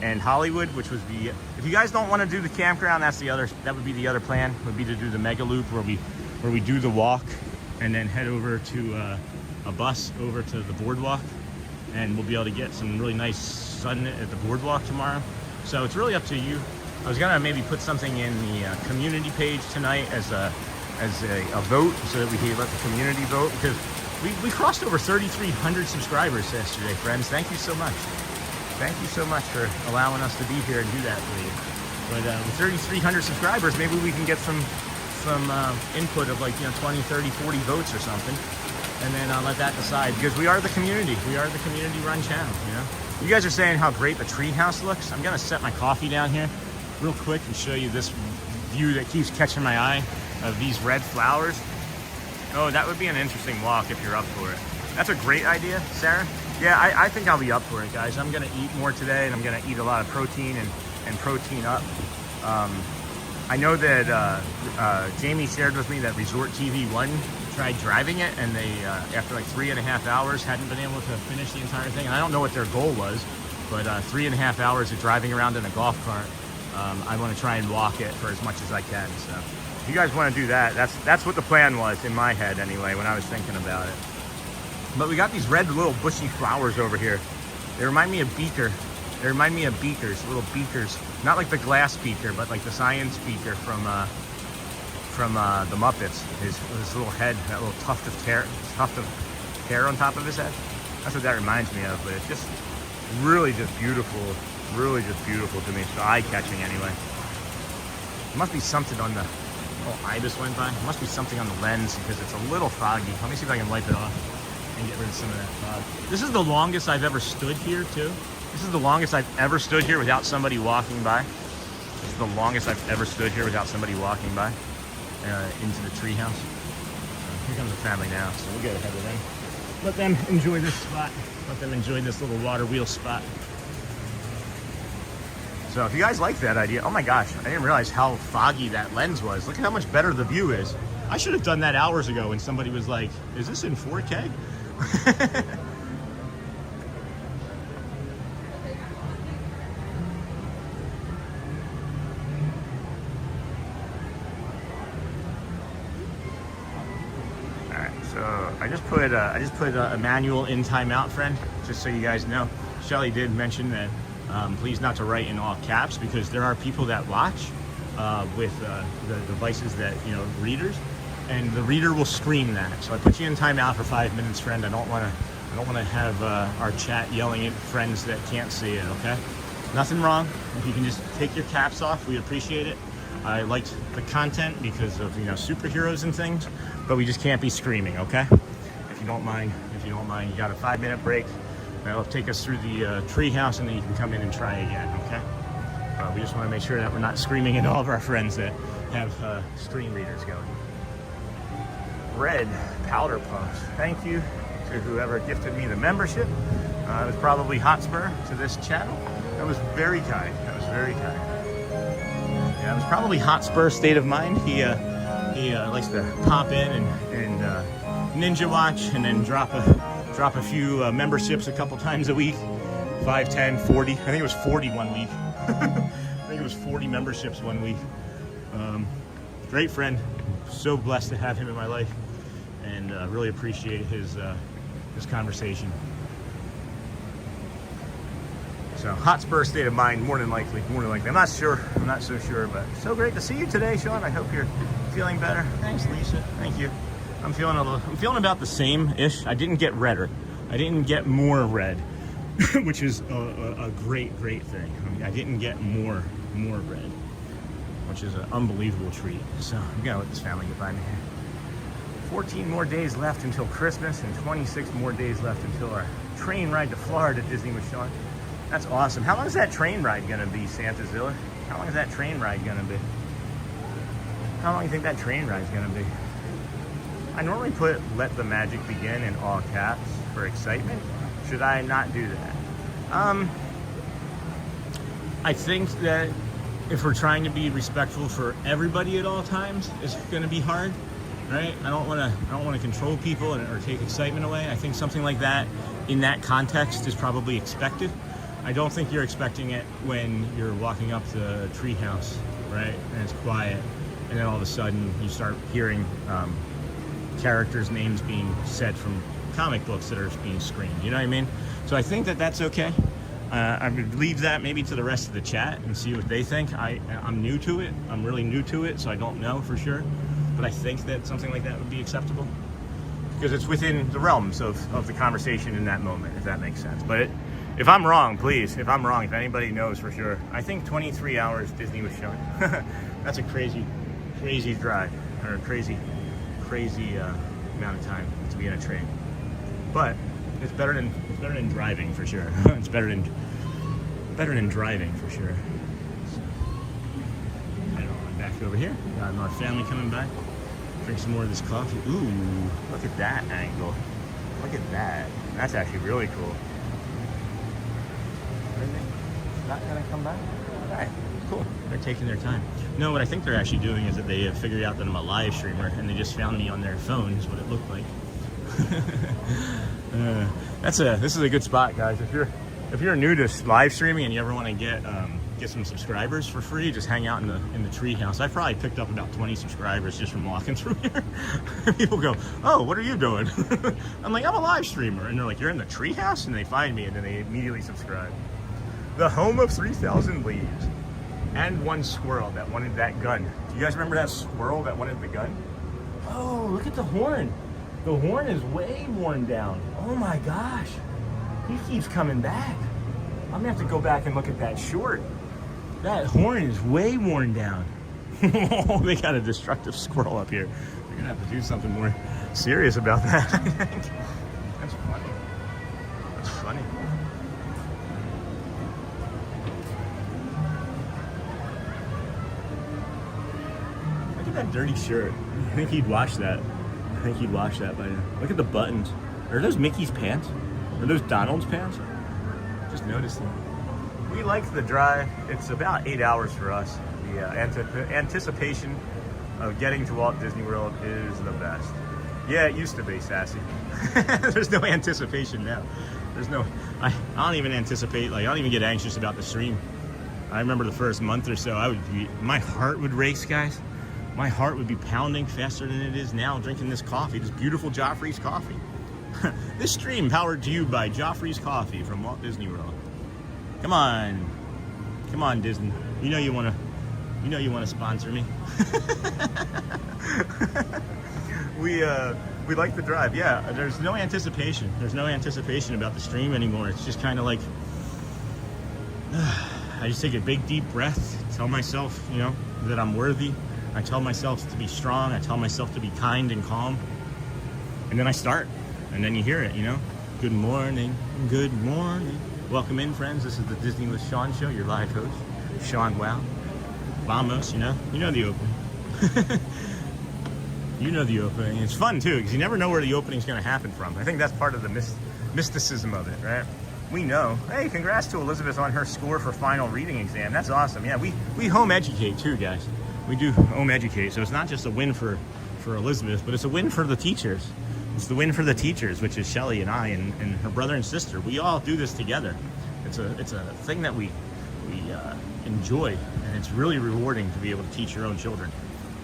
and Hollywood, which was if you guys don't want to do the campground, that would be the other plan, would be to do the mega loop where we do the walk and then head over to a bus over to the boardwalk, and we'll be able to get some really nice sun at the boardwalk tomorrow. So it's really up to you. I was gonna maybe put something in the community page tonight as a vote, so that we could let the community vote, because we crossed over 3,300 subscribers yesterday, friends. Thank you so much. Thank you so much for allowing us to be here and do that for you. But with 3,300 subscribers, maybe we can get some input of like 20, 30, 40 votes or something, and then let that decide, because we are the community. We are the community-run channel. You guys are saying how great the treehouse looks. I'm gonna set my coffee down here real quick and show you this view that keeps catching my eye of these red flowers. Oh, that would be an interesting walk if you're up for it. That's a great idea, Sarah. Yeah, I think I'll be up for it, guys. I'm gonna eat more today, and I'm gonna eat a lot of protein and protein up. I know that Jamie shared with me that Resort TV 1 tried driving it, and they, after like 3.5 hours, hadn't been able to finish the entire thing. And I don't know what their goal was, but 3.5 hours of driving around in a golf cart. I want to try and walk it for as much as I can. So if you guys want to do that, that's what the plan was in my head anyway, when I was thinking about it. But we got these red little bushy flowers over here. They remind me of beaker. They remind me of beakers, little beakers. Not like the glass beaker, but like the science beaker from the Muppets. His little head, that little tuft of hair on top of his head. That's what that reminds me of. But it's just really just beautiful to me. So eye-catching anyway. There must be something on the, oh, ibis went by. There must be something on the lens because it's a little foggy. Let me see if I can wipe it off and get rid of some of that fog. This is the longest I've ever stood here too. This is the longest I've ever stood here without somebody walking by. This is the longest I've ever stood here without somebody walking by into the treehouse. Here comes the family now, so we'll get ahead of them. Let them enjoy this spot. Let them enjoy this little water wheel spot. So if you guys like that idea, oh my gosh, I didn't realize how foggy that lens was. Look at how much better the view is. I should have done that hours ago when somebody was like, is this in 4K? I just put a manual in timeout, friend, just so you guys know. Shelly did mention that please not to write in all caps, because there are people that watch with the devices that, readers, and the reader will scream that. So I put you in timeout for 5 minutes, friend. I don't want to have our chat yelling at friends that can't see it. Okay, nothing wrong. If you can just take your caps off, we appreciate it. I liked the content because of superheroes and things, but we just can't be screaming. Okay. If you don't mind, you got a 5-minute break. That'll take us through the treehouse, and then you can come in and try again, okay? We just want to make sure that we're not screaming at all of our friends that have screen readers going. Red powder puffs. Thank you to whoever gifted me the membership. It was probably Hotspur to this channel. That was very kind. That was very kind. Yeah, it was probably Hotspur State of Mind. He likes to pop in and ninja watch, and then drop a few memberships a couple times a week. 5, 10, 40. I think it was 40 one week. I think it was 40 memberships one week. Great friend. So blessed to have him in my life, and really appreciate his conversation. So Hotspur State of Mind, more than likely. I'm not so sure, but so great to see you today, Sean. I hope you're feeling better. Thanks, Lisa. Thank you. I'm feeling about the same-ish. I didn't get redder. I didn't get more red, which is a great thing. I didn't get more red, which is an unbelievable treat. So I'm gonna let this family get by me here. 14 more days left until Christmas, and 26 more days left until our train ride to Florida, Disney with Sean. That's awesome. How long is that train ride gonna be, Santazilla? How long is that train ride gonna be? How long do you think that train ride's gonna be? I normally put "Let the Magic Begin" in all caps for excitement. Should I not do that? I think that if we're trying to be respectful for everybody at all times, it's going to be hard, right? I don't want to control people or take excitement away. I think something like that in that context is probably expected. I don't think you're expecting it when you're walking up the treehouse, right? And it's quiet, and then all of a sudden you start hearing characters' names being said from comic books that are being screamed. You know what I mean? So I think that that's okay. I would leave that maybe to the rest of the chat and see what they think. I'm new to it. I'm really new to it, so I don't know for sure. But I think that something like that would be acceptable because it's within the realms of the conversation in that moment, if that makes sense. But if I'm wrong, please, if I'm wrong, if anybody knows for sure, I think 23 hours Disney was showing. That's a crazy drive, or a crazy amount of time to be in a train. But it's better than driving for sure. It's better than driving for sure. So, I know, I'm back over here. Got our family coming back. Drink some more of this coffee. Ooh, look at that angle. Look at that. That's actually really cool. Are they not gonna come back? All right, cool. They're taking their time. No, what I think they're actually doing is that they have figured out that I'm a live streamer and they just found me on their phone is what it looked like. This is a good spot, guys. If you're new to live streaming and you ever want to get some subscribers for free, just hang out in the treehouse. I probably picked up about 20 subscribers just from walking through here. People go, "Oh, what are you doing?" I'm like, "I'm a live streamer," and they're like, "You're in the treehouse?" And they find me and then they immediately subscribe. The home of 3,000 leaves and one squirrel that wanted that gun. Do you guys remember that squirrel that wanted the gun? Oh, look at the horn. The horn is way worn down. Oh my gosh. He keeps coming back. I'm gonna have to go back and look at that short. That horn is way worn down. They got a destructive squirrel up here. They're gonna have to do something more serious about that, I think. That's funny. That's funny. Look at that dirty shirt. I think he'd wash that. I think he'd wash that by now. Look at the buttons. Are those Mickey's pants? Are those Donald's pants? Just noticed them. We like the drive. It's about 8 hours for us. The anticipation of getting to Walt Disney World is the best. Yeah, it used to be, Sassy. There's no anticipation now. There's no, I don't even anticipate, like I don't even get anxious about the stream. I remember the first month or so, my heart would race, guys. My heart would be pounding faster than it is now drinking this coffee, this beautiful Joffrey's coffee. This stream powered to you by Joffrey's Coffee from Walt Disney World. Come on, Disney. You know you want to sponsor me. We like the drive. Yeah, there's no anticipation. There's no anticipation about the stream anymore. It's just kind of like I just take a big deep breath, tell myself, that I'm worthy. I tell myself to be strong. I tell myself to be kind and calm. And then I start. And then you hear it, Good morning. Good morning. Welcome in, friends. This is the Disney with Sean show. Your live host, Sean Wow. Vamos, you know the opening. You know the opening. It's fun, too, because you never know where the opening's going to happen from. I think that's part of the mysticism of it, right? We know. Hey, congrats to Elizabeth on her score for final reading exam. That's awesome. Yeah, we home educate, too, guys. We do home educate, so it's not just a win for Elizabeth, but it's a win for the teachers. It's the win for the teachers, which is Shelly and I and her brother and sister. We all do this together. It's a thing that we enjoy, and it's really rewarding to be able to teach your own children.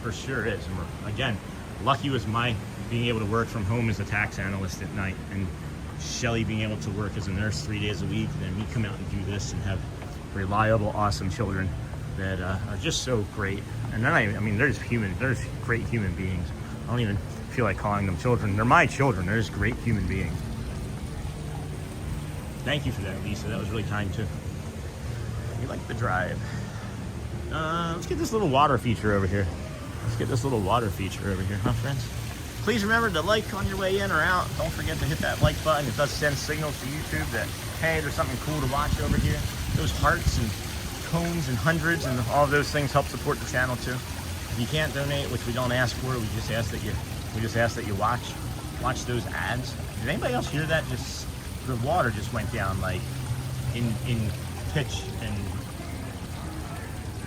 For sure is. And we're, again, lucky with my being able to work from home as a tax analyst at night, and Shelly being able to work as a nurse 3 days a week, and then me come out and do this and have reliable, awesome children that are just so great. And then I mean, there's great human beings. I don't even feel like calling them children. They're my children. They're just great human beings. Thank you for that, Lisa. That was really kind too. We like the drive. Let's get this little water feature over here. Huh, friends? Please remember to like on your way in or out. Don't forget to hit that like button. It does send signals to YouTube that, hey, there's something cool to watch over here. Those hearts and cones and hundreds and all of those things help support the channel too. If you can't donate, which we don't ask for, we just ask that you watch those ads. Did anybody else hear that? Just the water just went down like in pitch and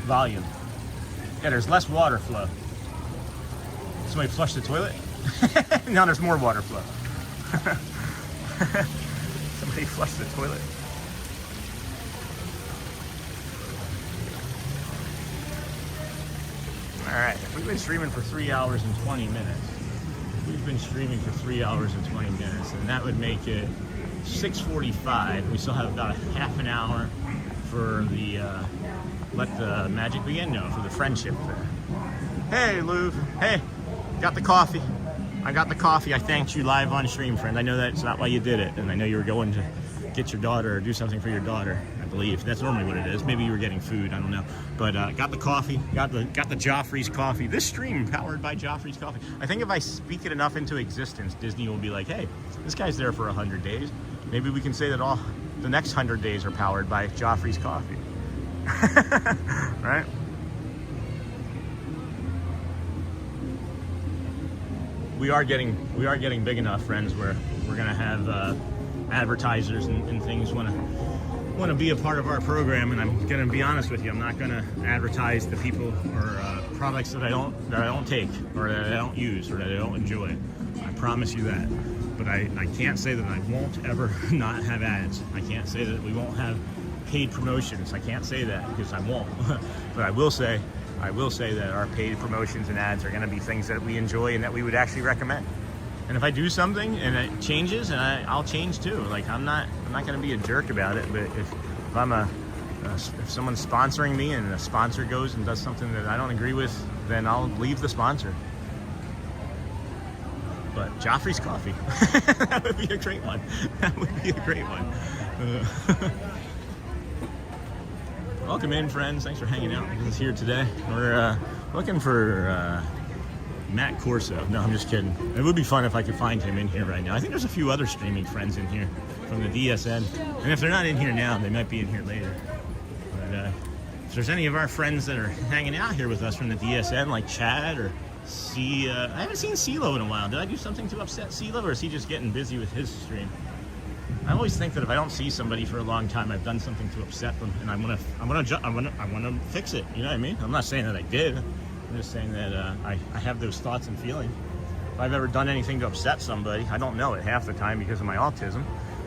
volume. Yeah, there's less water flow. Somebody flushed the toilet? Now there's more water flow. Somebody flushed the toilet. Alright, we've been streaming for 3 hours and 20 minutes. We've been streaming for 3 hours and 20 minutes, and that would make it 6:45. We still have about a half an hour for the Let the Magic Begin, no, for the Friendship Fair. Hey, Lou. Hey, got the coffee. I got the coffee. I thanked you live on stream, friend. I know that's not why you did it, and I know you were going to get your daughter or do something for your daughter, I believe. That's normally what it is. Maybe you were getting food, I don't know. But got the coffee, got the Joffrey's coffee. This stream powered by Joffrey's coffee. I think if I speak it enough into existence, Disney will be like, hey, this guy's there for 100 days. Maybe we can say that all the next 100 days are powered by Joffrey's coffee. Right? We are getting big enough, friends, where we're gonna have advertisers and things want to be a part of our program. And I'm gonna be honest with you, I'm not gonna advertise the people or products that I don't take or that I don't use or that I don't enjoy. I promise you that. But I can't say that I won't ever not have ads. I can't say that we won't have paid promotions. I can't say that because I won't. But I will say that our paid promotions and ads are going to be things that we enjoy and that we would actually recommend. And if I do something and it changes, and I'll change too. Like I'm not going to be a jerk about it. But if if someone's sponsoring me and a sponsor goes and does something that I don't agree with, then I'll leave the sponsor. But Joffrey's coffee, that would be a great one. That would be a great one. Welcome in, friends. Thanks for hanging out with us here today. We're looking for Matt Corso. No, I'm just kidding. It would be fun if I could find him in here right now. I think there's a few other streaming friends in here from the DSN. And if they're not in here now, they might be in here later. But if there's any of our friends that are hanging out here with us from the DSN, like Chad or I haven't seen CeeLo in a while. Did I do something to upset CeeLo, or is he just getting busy with his stream? I always think that if I don't see somebody for a long time, I've done something to upset them, and I want to fix it. You know what I mean? I'm not saying that I did. I'm just saying that I have those thoughts and feelings. If I've ever done anything to upset somebody, I don't know it half the time because of my autism,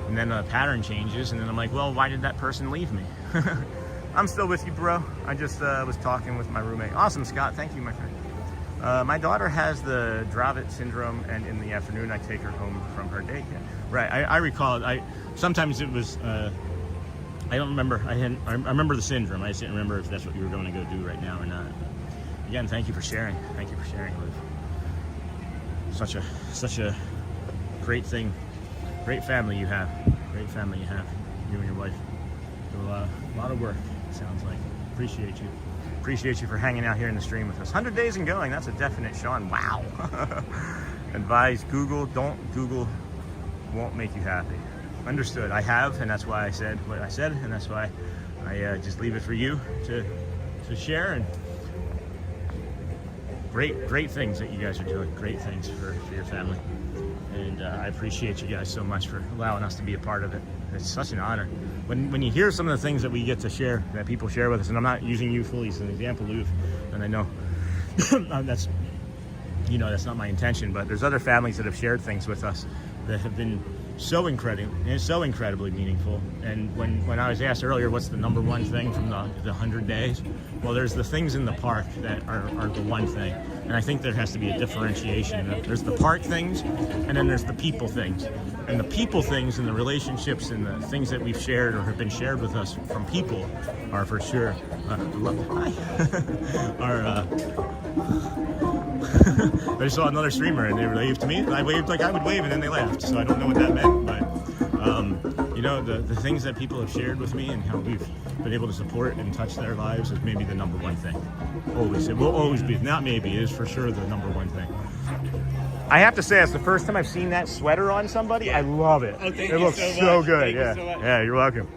and then the pattern changes, and then I'm like, well, why did that person leave me? I'm still with you, bro. I just was talking with my roommate. Awesome, Scott. Thank you, my friend. My daughter has the Dravet syndrome, and in the afternoon I take her home from her daycare. Right, I recall. Sometimes it was. I don't remember. I remember the syndrome. I just didn't remember if that's what you were going to go do right now or not. Again, thank you for sharing. Thank you for sharing, Liv. Such a great thing. Great family you have. Great family you have. You and your wife do a lot of work. It sounds like. Appreciate you. Appreciate you for hanging out here in the stream with us. 100 days and going, that's a definite, Sean. Wow. Advise Google, don't Google, won't make you happy. Understood. I have, and that's why I said what I said, and that's why I just leave it for you to share. And great things that you guys are doing. Great things for your family. And I appreciate you guys so much for allowing us to be a part of it. It's such an honor. When you hear some of the things that we get to share, that people share with us, and I'm not using you fully as an example, Lou, and I know that's not my intention, but there's other families that have shared things with us that have been so incredibly meaningful. And when I was asked earlier, what's the number one thing from the 100 days? Well, there's the things in the park that are the one thing. And I think there has to be a differentiation. There's the park things, and then there's the people things. And the people things and the relationships and the things that we've shared or have been shared with us from people are for sure, I saw another streamer and they waved to me, and I waved like I would wave, and then they laughed. So I don't know what that meant, but the things that people have shared with me and how we've been able to support and touch their lives is maybe the number one thing. Always, it will always be. Not maybe, it is for sure the number one thing. I have to say, it's the first time I've seen that sweater on somebody. I love it. Oh, it looks so good. Yeah, yeah, you're welcome.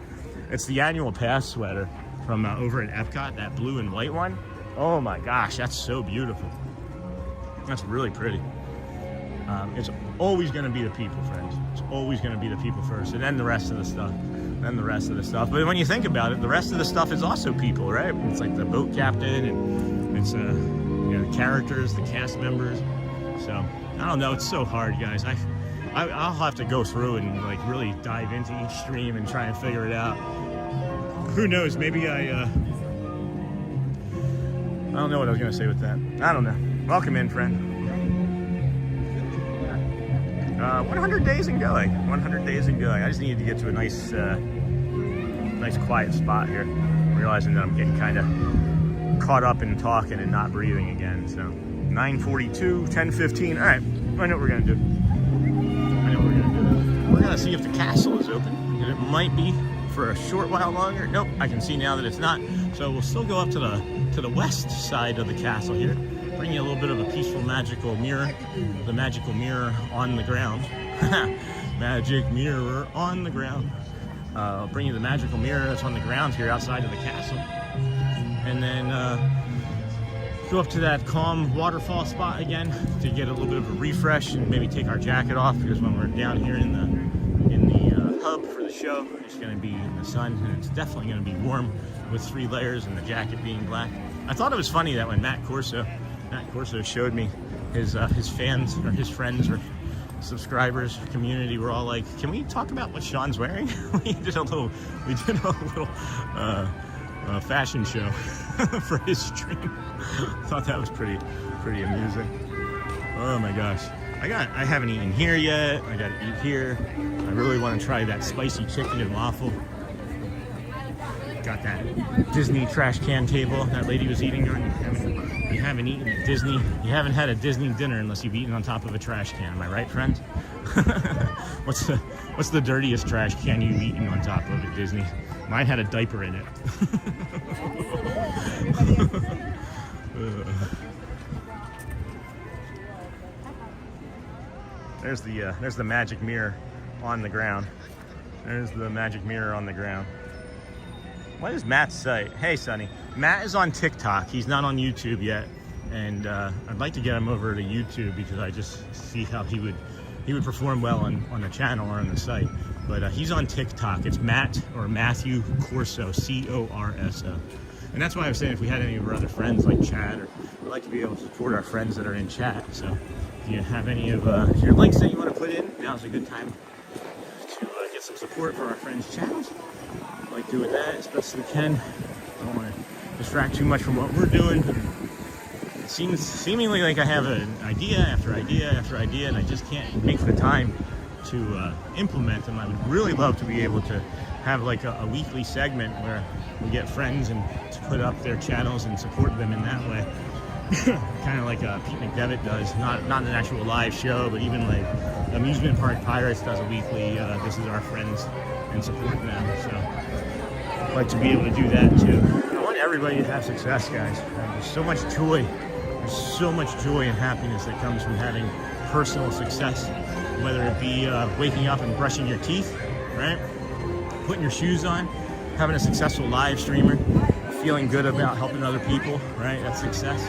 It's the annual pass sweater from over at Epcot, that blue and white one. Oh my gosh, that's so beautiful. That's really pretty. It's always going to be the people, friends. It's always going to be the people first, and then the rest of the stuff. But when you think about it, the rest of the stuff is also people, right? It's like the boat captain, and it's the characters, the cast members. So I don't know. It's so hard, guys. I'll have to go through and like really dive into each stream and try and figure it out. Who knows? Maybe I don't know what I was going to say with that. I don't know. Welcome in, friend. 100 days and going. 100 days and going. I just needed to get to a nice, nice quiet spot here. Realizing that I'm getting kind of caught up in talking and not breathing again. So 9:42, 10:15. All right, I know what we're gonna do. We're gonna see if the castle is open, and it might be for a short while longer. Nope, I can see now that it's not. So we'll still go up to the west side of the castle here. Bring you a little bit of a peaceful, magical mirror. The magical mirror on the ground. Magic mirror on the ground. I'll bring you the magical mirror that's on the ground here outside of the castle. And then go up to that calm waterfall spot again to get a little bit of a refresh and maybe take our jacket off, because when we're down here in the hub for the show, it's going to be in the sun, and it's definitely going to be warm with 3 layers and the jacket being black. I thought it was funny that when Matt Corso showed me his fans or his friends or subscribers community were all like, "Can we talk about what Sean's wearing?" we did a little fashion show for his stream. Thought that was pretty amusing. Oh my gosh. I haven't eaten here yet. I gotta eat here. I really want to try that spicy chicken and waffle. Got that Disney trash can table that lady was eating during. You haven't eaten at Disney. You haven't had a Disney dinner unless you've eaten on top of a trash can. Am I right, friends? What's the dirtiest trash can you've eaten on top of at Disney? Mine had a diaper in it. There's the magic mirror on the ground. There's the magic mirror on the ground. What is Matt's site? Hey, Sonny. Matt is on TikTok. He's not on YouTube yet, and I'd like to get him over to YouTube because I just see how he would perform well on the channel or on the site. But he's on TikTok. It's Matt or Matthew Corso, C-O-R-S-O. And that's why I was saying if we had any of our other friends like Chad, or we'd like to be able to support our friends that are in chat. So if you have any of your links that you want to put in, now's a good time to get some support for our friends' channels. I'd like to do with that as best as we can. Don't want to distract too much from what we're doing. It seems seemingly like I have an idea after idea after idea, and I just can't make the time to implement them. I would really love to be able to have like a weekly segment where we get friends and to put up their channels and support them in that way. Kind of like Pete McDevitt does, not an actual live show, but even like Amusement Park Pirates does a weekly this is our friends and support them. So I'd like to be able to do that too. I want everybody to have success, guys. There's so much joy. There's so much joy and happiness that comes from having personal success, whether it be waking up and brushing your teeth, right? Putting your shoes on, having a successful live streamer, feeling good about helping other people, right? That's success.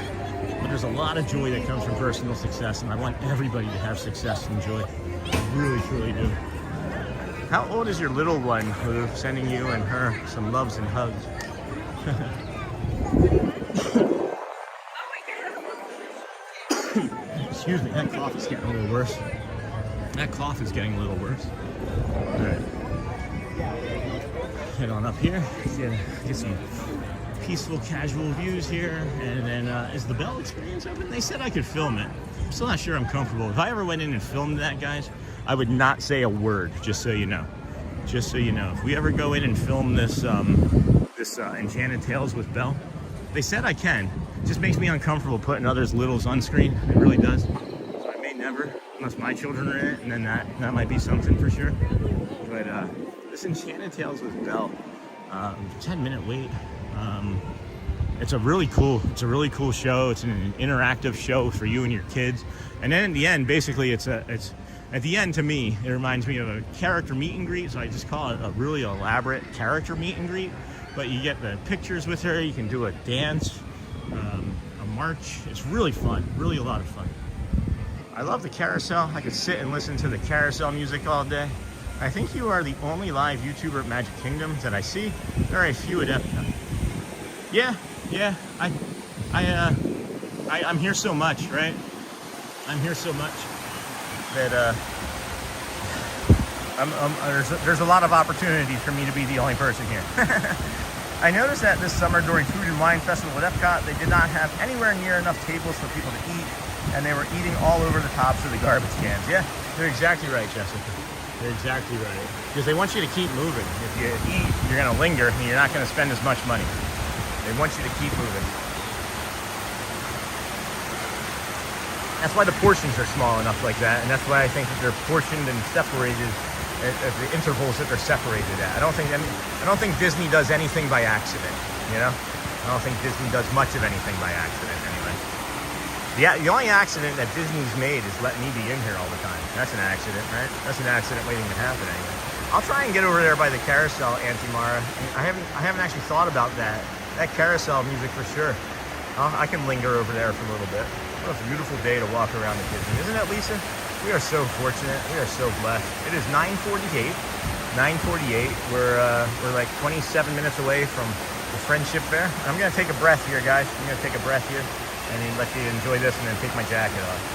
But there's a lot of joy that comes from personal success, and I want everybody to have success and joy. I really, truly do. How old is your little one, Lou? Sending you and her some loves and hugs. Excuse me, that cough is getting a little worse. That cough is getting a little worse. All right. Head on up here, get some peaceful, casual views here. And then, is the Bell Experience open? They said I could film it. I'm still not sure I'm comfortable. If I ever went in and filmed that, guys, I would not say a word, just so you know. Just so you know. If we ever go in and film this Enchanted Tales with Belle, they said I can. It just makes me uncomfortable putting others' littles on screen. It really does. So I may never, unless my children are in it, and then that might be something for sure. But this Enchanted Tales with Belle, 10-minute wait. It's a really cool show. It's an interactive show for you and your kids. And then in the end, basically, it's at the end, to me, it reminds me of a character meet and greet. So I just call it a really elaborate character meet and greet. But you get the pictures with her. You can do a dance, a march. It's really fun. Really a lot of fun. I love the carousel. I could sit and listen to the carousel music all day. I think you are the only live YouTuber at Magic Kingdom that I see. Very few at Epcot. Yeah. I'm here so much, right? I'm here so much that there's a lot of opportunity for me to be the only person here. I noticed that this summer during Food and Wine Festival at Epcot, they did not have anywhere near enough tables for people to eat, and they were eating all over the tops of the garbage cans. Yeah, You're exactly right, Jessica. You're exactly right. Because they want you to keep moving. If you eat, you're going to linger, and you're not going to spend as much money. They want you to keep moving. That's why the portions are small enough like that, and that's why I think that they're portioned and separated at the intervals that they're separated at. I don't think Disney does anything by accident, you know? I don't think Disney does much of anything by accident, anyway. The only accident that Disney's made is letting me be in here all the time. That's an accident, right? That's an accident waiting to happen, anyway. I'll try and get over there by the carousel, Auntie Mara. I haven't actually thought about that. That carousel music for sure. I can linger over there for a little bit. What a beautiful day to walk around at Disney, isn't it, Lisa? We are so fortunate. We are so blessed. It is 9:48. 9:48. We're like 27 minutes away from the Friendship Fair. I'm gonna take a breath here, guys. I'm gonna take a breath here and then let you enjoy this, and then take my jacket off.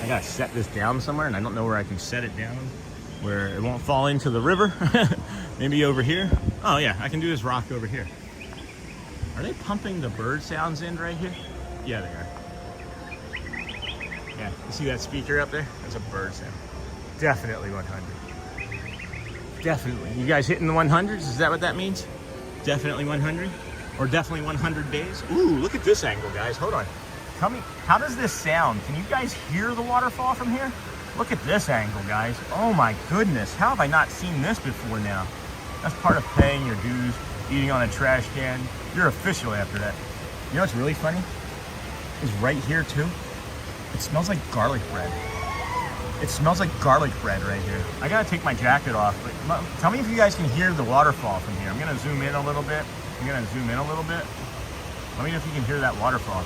I gotta set this down somewhere, and I don't know where I can set it down where it won't fall into the river. Maybe over here. Oh yeah, I can do this rock over here. Are they pumping the bird sounds in right here? Yeah, they are. Yeah, you see that speaker up there? That's a bird sound. Definitely 100. Definitely. You guys hitting the 100s? Is that what that means? Definitely 100? Or definitely 100 days? Ooh, look at this angle, guys. Hold on. Tell me, how does this sound? Can you guys hear the waterfall from here? Look at this angle, guys. Oh my goodness. How have I not seen this before now? That's part of paying your dues, eating on a trash can. You're official after that. You know what's really funny? Is right here too. It smells like garlic bread. It smells like garlic bread right here. I gotta take my jacket off, but tell me if you guys can hear the waterfall from here. I'm gonna zoom in a little bit. Let me know if you can hear that waterfall.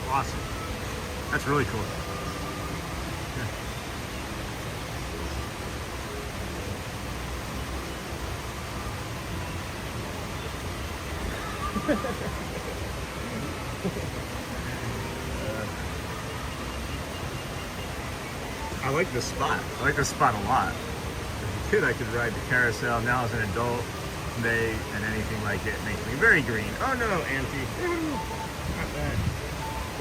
Awesome. That's really cool. Yeah. I like this spot. I like this spot a lot. As a kid, I could ride the carousel. Now as an adult, they and anything like it makes me very green. Oh no, Auntie. Not bad.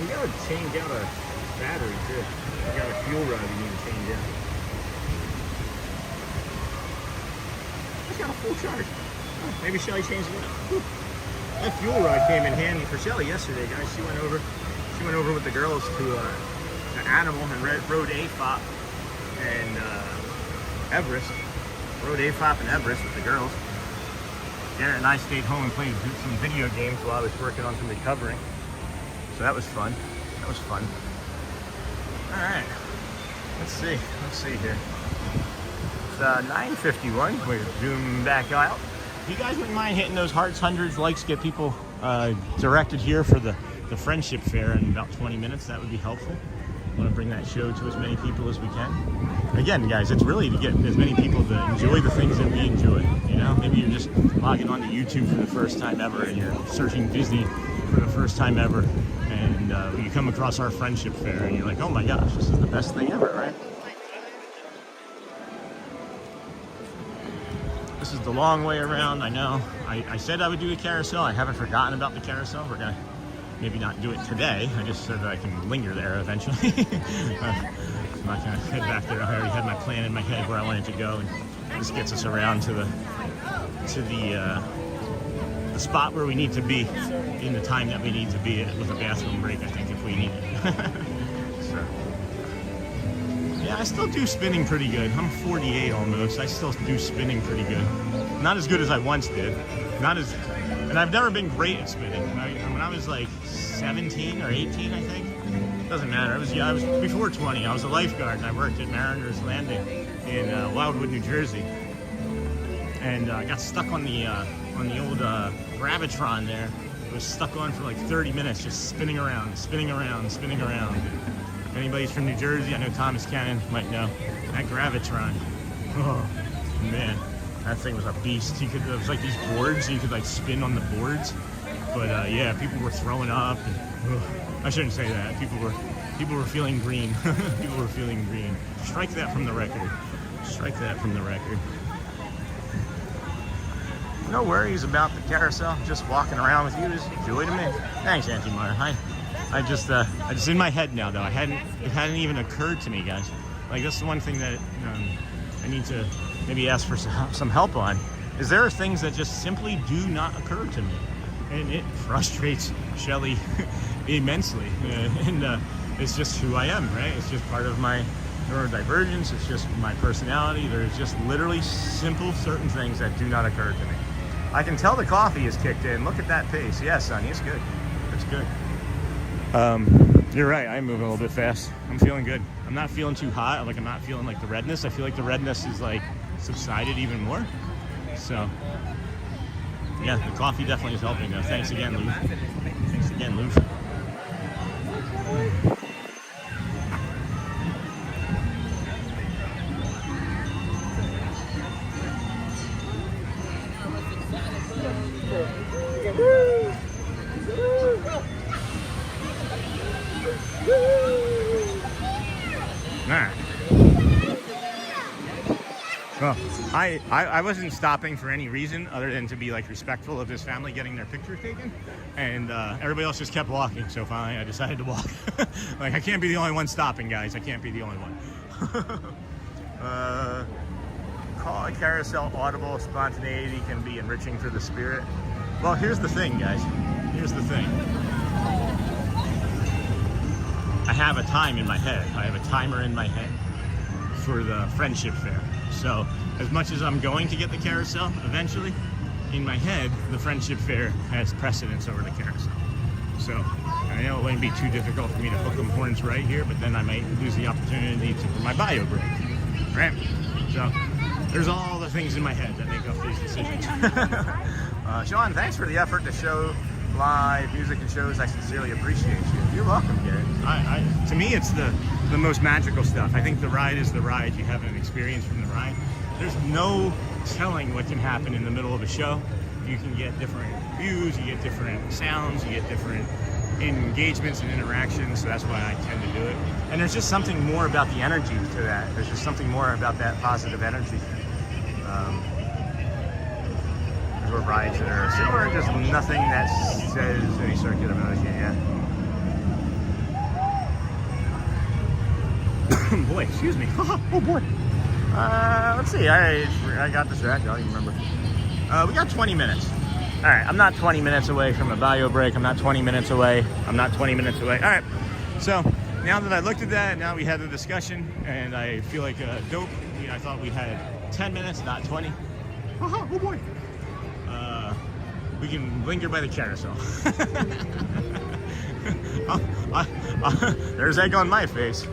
We gotta change out our battery too. We got a fuel rod we need to change out. It's got a full charge. Oh, maybe Shelly changed it out. That fuel rod came in handy for Shelly yesterday, guys. She went over with the girls to Animal and rode AFOP and Everest. Rode AFOP and Everest with the girls. Garrett and I stayed home and played some video games while I was working on some recovering. So that was fun. That was fun. All right. Let's see here. It's 9:51. We're zooming back out. If you guys wouldn't mind hitting those hearts, hundreds, likes, get people directed here for the Friendship Fair in about 20 minutes. That would be helpful. I want to bring that show to as many people as we can. Again, guys, it's really to get as many people to enjoy the things that we enjoy. You know, maybe you're just logging onto YouTube for the first time ever, and you're searching Disney for the first time ever, and you come across our Friendship Fair, and you're like, oh my gosh, this is the best thing ever, right? This is the long way around. I know. I said I would do the carousel. I haven't forgotten about the carousel. We're gonna maybe not do it today. I just said that I can linger there eventually. I'm not gonna head back there. I already had my plan in my head where I wanted to go, and this gets us around to the spot where we need to be in the time that we need to be at, with a bathroom break, I think, if we need it. So, yeah, I still do spinning pretty good. I'm 48 almost. I still do spinning pretty good. not as good as I once did. And I've never been great at spinning. When I was like 17 or 18, I think. Doesn't matter. I was before 20. I was a lifeguard and I worked at Mariners Landing in Wildwood, New Jersey. And I got stuck on the old Gravitron there. I was stuck on for like 30 minutes, just spinning around, spinning around, spinning around. If anybody's from New Jersey, I know Thomas Cannon might know that Gravitron. Oh man, that thing was a beast. It was like these boards, you could like spin on the boards. But yeah, people were throwing up. And, I shouldn't say that. People were feeling green. People were feeling green. Strike that from the record. Strike that from the record. No worries about the carousel. Just walking around with you is joy to me. Thanks, Auntie Mara. I just in my head now though. It hadn't even occurred to me, guys. Like that's the one thing that I need to maybe ask for some help on. Is there are things that just simply do not occur to me, and it frustrates Shelly immensely. And it's just who I am, right? It's just part of my neurodivergence. It's just my personality. There's just literally simple certain things that do not occur to me. I can tell the coffee is kicked in. Look at that pace. Yeah, Sonny, it's good. It's good. You're right. I'm moving a little bit fast. I'm feeling good. I'm not feeling too hot. Like I'm not feeling like the redness. I feel like the redness is like subsided even more. So yeah, the coffee definitely is helping. Thanks again, Lou. Thanks again, Lou. Well, I wasn't stopping for any reason other than to be like respectful of this family getting their picture taken, and everybody else just kept walking. So finally, I decided to walk. Like I can't be the only one stopping, guys. I can't be the only one. Call a carousel audible. Spontaneity can be enriching for the spirit. Well, here's the thing, guys. Here's the thing. I have a time in my head. I have a timer in my head for the friendship fair. So as much as I'm going to get the carousel eventually, in my head, the friendship fair has precedence over the carousel. So I know it wouldn't be too difficult for me to hook them horns right here, but then I might lose the opportunity for my bio break, right? So there's all the things in my head that make up these decisions. Sean, thanks for the effort to show live music and shows. I sincerely appreciate you. You're welcome, Gary. To me, it's the most magical stuff. I think the ride is the ride. You have an experience from the ride. There's no telling what can happen in the middle of a show. You can get different views, you get different sounds, you get different engagements and interactions. So that's why I tend to do it. And there's just something more about the energy to that. There's just something more about that positive energy. Or rides that are similar, just nothing that says any circular motion, yeah. Boy, excuse me. Oh boy. Let's see, I got distracted, I don't even remember. We got 20 minutes. All right, I'm not 20 minutes away from a bio break. I'm not 20 minutes away. I'm not 20 minutes away. All right, so now that I looked at that, now we had the discussion, and I feel like dope. I thought we had 10 minutes, not 20. Oh boy. We can linger by the carousel. There's egg on my face.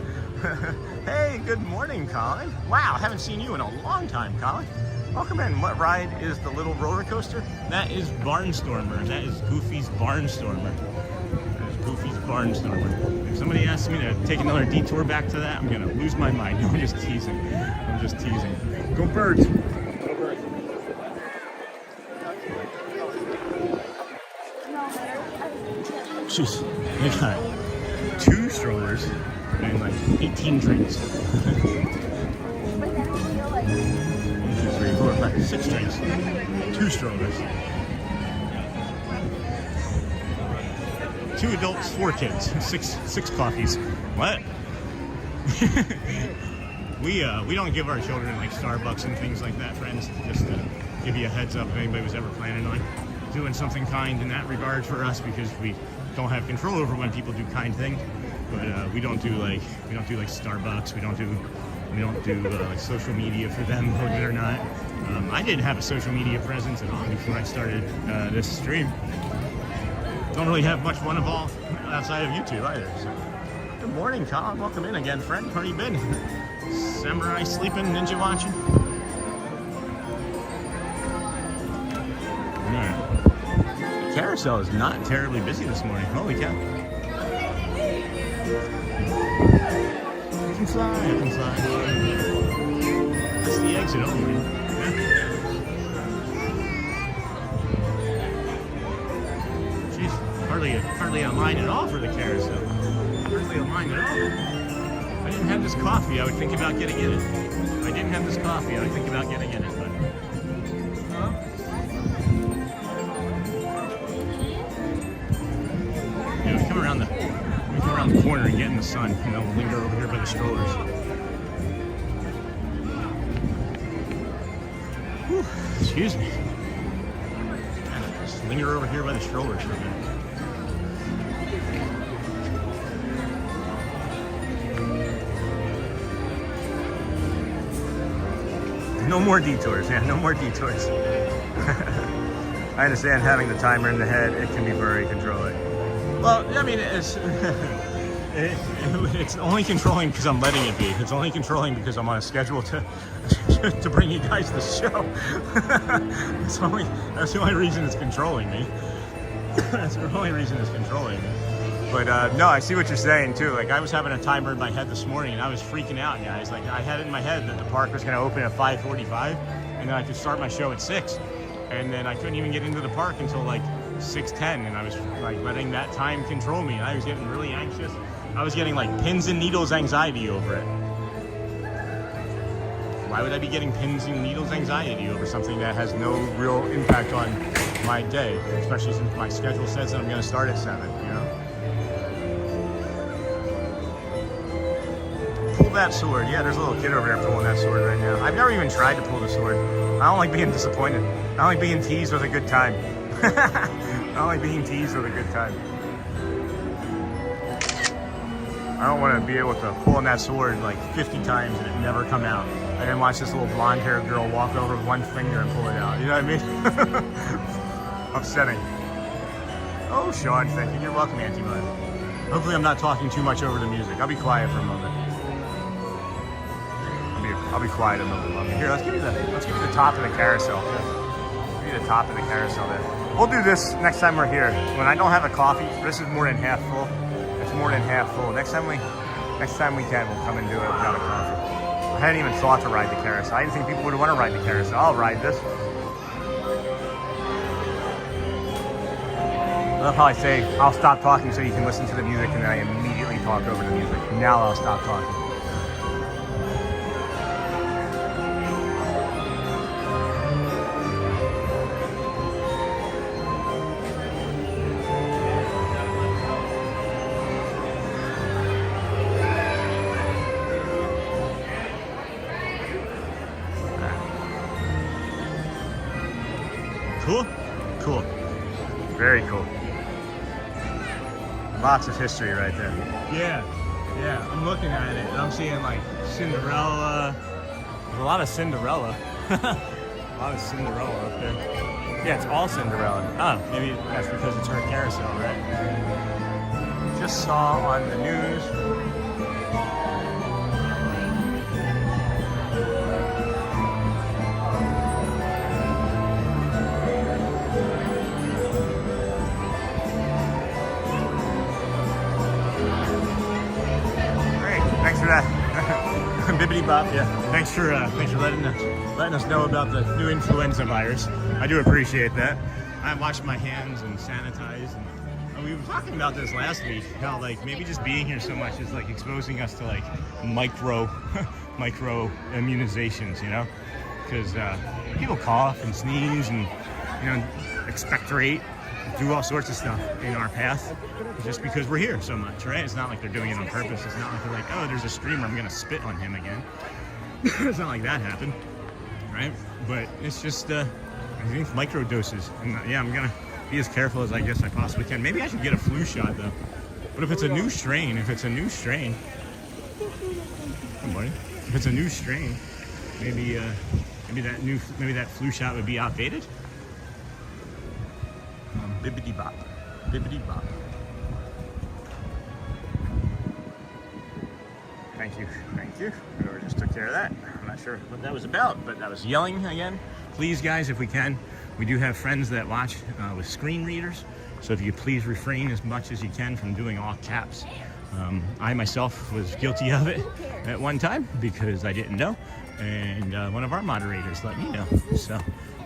Hey, good morning, Colin. Wow, haven't seen you in a long time, Colin. Welcome in. What ride is the little roller coaster? That is Barnstormer. That is Goofy's Barnstormer. That is Goofy's Barnstormer. If somebody asks me to take another detour back to that, I'm gonna lose my mind. No, I'm just teasing. I'm just teasing. Go Birds. Jeez, they got 2 strollers and like 18 drinks. 1, 2, 3, 4, 5, 6 drinks. 2 strollers. 2 adults, 4 kids. 6 coffees. What? We don't give our children like Starbucks and things like that, friends. Just to give you a heads up if anybody was ever planning on doing something kind in that regard for us, because we don't have control over when people do kind things. But we don't do like Starbucks. We don't do We don't do like social media for them, believe it or not. I didn't have a social media presence at all before I started this stream. Don't really have much one involved outside of YouTube either. So. Good morning, Colin. Welcome in again, friend. How you been? Samurai sleeping, ninja watching. Right. The carousel is not terribly busy this morning. Holy cow! I can fly. I can fly. That's the exit only. Hardly a line at all for the carousel. Hardly a line at all. If I didn't have this coffee, I would think about getting in it. If I didn't have this coffee, I would think about getting in it. But yeah, we come around the corner and get in the sun, and then we'll linger over here by the strollers. Whew, excuse me. Just linger over here by the strollers for a minute. No more detours, man. No more detours. I understand having the timer in the head, it can be very controlling. Well, I mean, it's only controlling because I'm letting it be. It's only controlling because I'm on a schedule to bring you guys the show. That's the only reason it's controlling me. That's the only reason it's controlling me. But no, I see what you're saying too. Like I was having a timer in my head this morning and I was freaking out, guys. Like I had it in my head that the park was gonna open at 5:45 and then I could start my show at 6. And then I couldn't even get into the park until like 6:10 and I was like letting that time control me and I was getting really anxious. I was getting like pins and needles anxiety over it. Why would I be getting pins and needles anxiety over something that has no real impact on my day, especially since my schedule says that I'm gonna start at 7, you know? Pull that sword. Yeah, there's a little kid over there pulling that sword right now. I've never even tried to pull the sword. I don't like being disappointed. I don't like being teased with a good time. I don't like being teased with a good time. I don't want to be able to pull on that sword like 50 times and it never come out. And then watch this little blonde-haired girl walk over with one finger and pull it out. You know what I mean? Upsetting. Oh, Sean, thank you. You're welcome, Auntie Mud. Hopefully I'm not talking too much over the music. I'll be quiet for a moment. I'll be quiet a moment. Here, let's give you the top of the carousel. Give you the top of the carousel there. We'll do this next time we're here. When I don't have a coffee, this is more than half full. It's more than half full. Next time we can, we'll come and do it without a coffee. I hadn't even thought to ride the carousel. I didn't think people would want to ride the carousel. I'll ride this. I love how I say, I'll stop talking so you can listen to the music, and then I immediately talk over the music. Now I'll stop talking. Cool? Cool. Very cool. Lots of history right there. Yeah, I'm looking at it and I'm seeing like Cinderella. There's a lot of Cinderella. A lot of Cinderella up there. Yeah, it's all Cinderella. Oh, maybe that's because it's her carousel, right? Just saw on the news. Bibbidi Bop, yeah. Thanks for letting us know about the new influenza virus. I do appreciate that. I washed my hands and sanitized. And we were talking about this last week. How like maybe just being here so much is like exposing us to like micro immunizations, you know? Because people cough and sneeze and expectorate, do all sorts of stuff in our path just because we're here so much, right? It's not like they're doing it on purpose. It's not like they're like, oh, there's a streamer, I'm gonna spit on him again. It's not like that happened, right? But it's just, I think micro doses. And yeah, I'm gonna be as careful as I guess I possibly can. Maybe I should get a flu shot though. But if it's a new strain, good morning. If it's a new strain, maybe that flu shot would be outdated. Bibbidi bop, bibbidi bop. Thank you, thank you. Whoever just took care of that. I'm not sure what that was about, but that was yelling again. Please, guys, if we can, we do have friends that watch with screen readers. So if you could please refrain as much as you can from doing all caps. I myself was guilty of it at one time because I didn't know, and one of our moderators let me know. So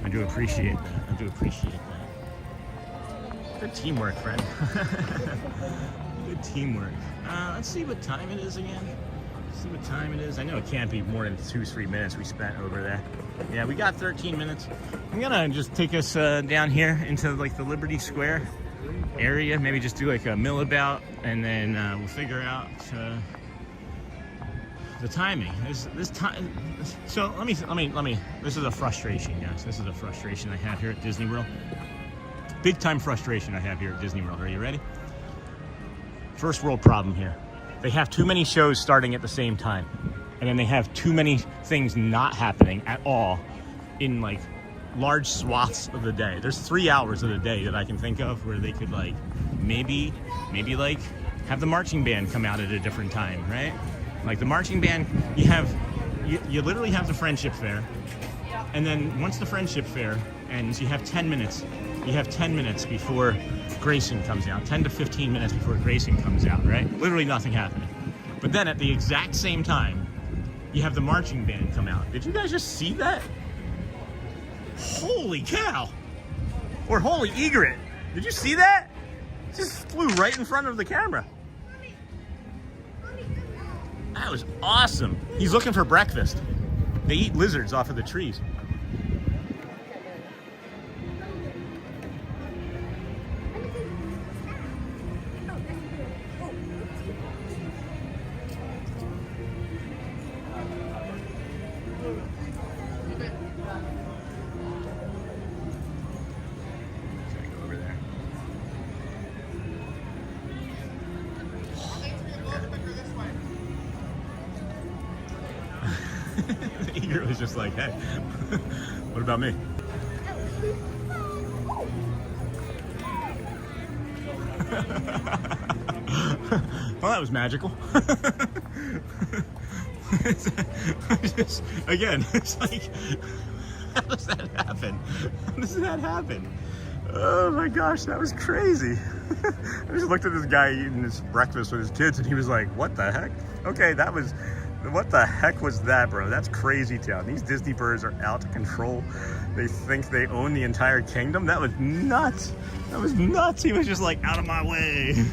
I do appreciate that. I do appreciate that. Good teamwork, friend. Good teamwork. Let's see what time it is again. See what time it is. I know it can't be more than 2-3 minutes we spent over there. Yeah, we got 13 minutes. I'm gonna just take us down here into like the Liberty Square area. Maybe just do like a mill about, and then we'll figure out the timing. This time. So let me. This is a frustration, guys. This is a frustration I have here at Disney World. Big time frustration I have here at Disney World. Are you ready? First world problem here. They have too many shows starting at the same time, and then they have too many things not happening at all in like large swaths of the day. There's 3 hours of the day that I can think of where they could like maybe like have the marching band come out at a different time, right? Like the marching band, you literally have the Friendship Fair, and then once the Friendship Fair ends, you have 10 minutes. You have 10 minutes before Grayson comes out, 10 to 15 minutes before Grayson comes out, right? Literally nothing happening. But then at the exact same time, you have the marching band come out. Did you guys just see that? Holy cow! Or holy egret! Did you see that? It just flew right in front of the camera. That was awesome. He's looking for breakfast. They eat lizards off of the trees. Egret was just like, hey, what about me? Well, that was magical. Again, it's like, how does that happen? How does that happen? Oh my gosh, that was crazy. I just looked at this guy eating his breakfast with his kids, and he was like, what the heck? Okay, what the heck was that, bro? That's crazy town. These Disney birds are out of control. They think they own the entire kingdom. That was nuts. That was nuts. He was just like, out of my way.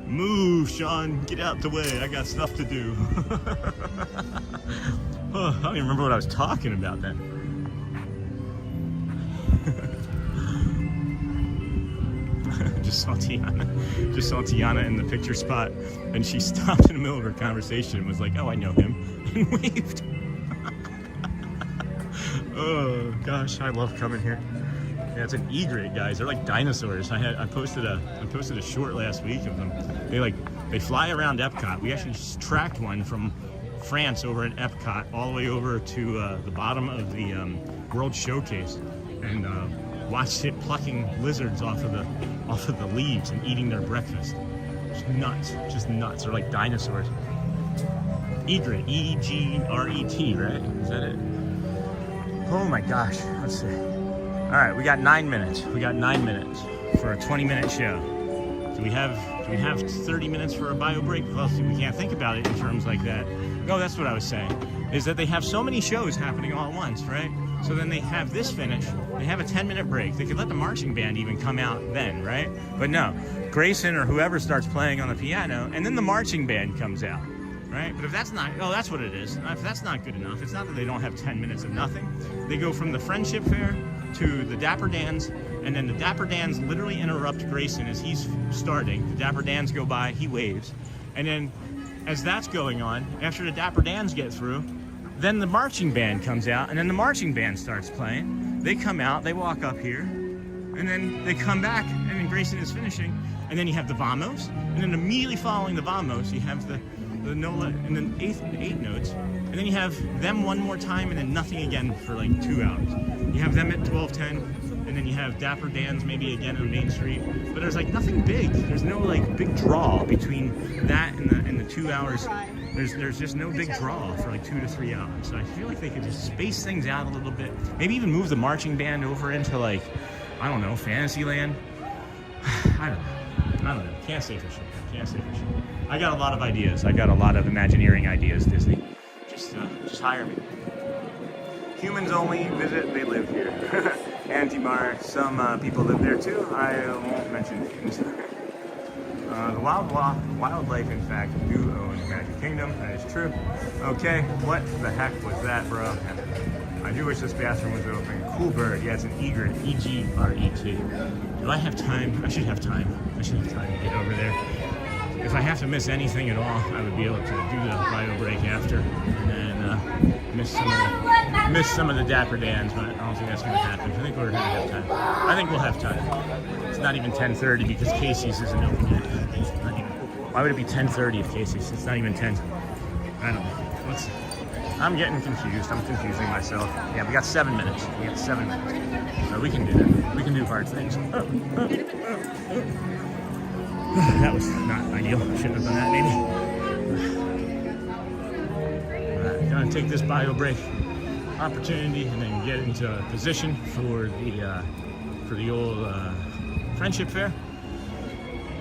Move, Sean. Get out the way. I got stuff to do. Oh, I don't even remember what I was talking about then. Just saw Tiana in the picture spot, and she stopped in the middle of her conversation and was like, oh, I know him, and waved. Oh gosh, I love coming here. Yeah, it's an egret, guys. They're like dinosaurs. I posted a short last week of them. They fly around Epcot. We actually tracked one from France over at Epcot all the way over to the bottom of the World Showcase, and watched it plucking lizards off of the leaves and eating their breakfast. Just nuts, just nuts. They're like dinosaurs. Egret, E-G-R-E-T, right? Is that it? Oh my gosh, let's see. All right, we got 9 minutes. We got 9 minutes for a 20-minute show. Do we have 30 minutes for a bio break? Well, see, we can't think about it in terms like that. No, that's what I was saying, is that they have so many shows happening all at once, right? So then they have this finish, they have a 10-minute break. They could let the marching band even come out then, right? But no, Grayson or whoever starts playing on the piano, and then the marching band comes out, right? But if that's not, oh, that's what it is. If that's not good enough, it's not that they don't have 10 minutes of nothing. They go from the Friendship Fair to the Dapper Dans, and then the Dapper Dans literally interrupt Grayson as he's starting. The Dapper Dans go by, he waves. And then as that's going on, after the Dapper Dans get through, then the marching band comes out, and then the marching band starts playing. They come out, they walk up here, and then they come back, and then Grayson is finishing. And then you have the Vamos, and then immediately following the Vamos, you have the the Nola, and then eight notes, and then you have them one more time, and then nothing again for like 2 hours. You have them at 12:10, and then you have Dapper Dans maybe again on Main Street, but there's like nothing big. There's no like big draw between that and the 2 hours. There's just no big draw for like 2 to 3 hours. So I feel like they could just space things out a little bit. Maybe even move the marching band over into like, I don't know, Fantasyland. I don't know. Can't say for sure. I got a lot of ideas. I got a lot of Imagineering ideas, Disney. Just hire me. Humans only visit, they live here. Antibar, some people live there too. I won't mention names. The wildlife, in fact, do own Magic Kingdom. That is true. Okay, what the heck was that, bro? I do wish this bathroom was open. Cool bird. Yeah, it's an egret. E-G-R-E-T. Do I have time? I should have time. To get over there. If I have to miss anything at all, I would be able to do the bio break after, and then miss some of the Dapper Dans, but I don't think that's going to happen. I think we're going to have time. I think we'll have time. It's not even 10:30 because Casey's isn't open yet. Why would it be 10:30 if Casey's? It's not even 10. I don't know. I'm getting confused. I'm confusing myself. Yeah, we got 7 minutes. So we can do that. We can do hard things. That was not ideal. I shouldn't have done that, maybe. Alright, gonna take this bio break opportunity and then get into a position for the old Friendship Fair.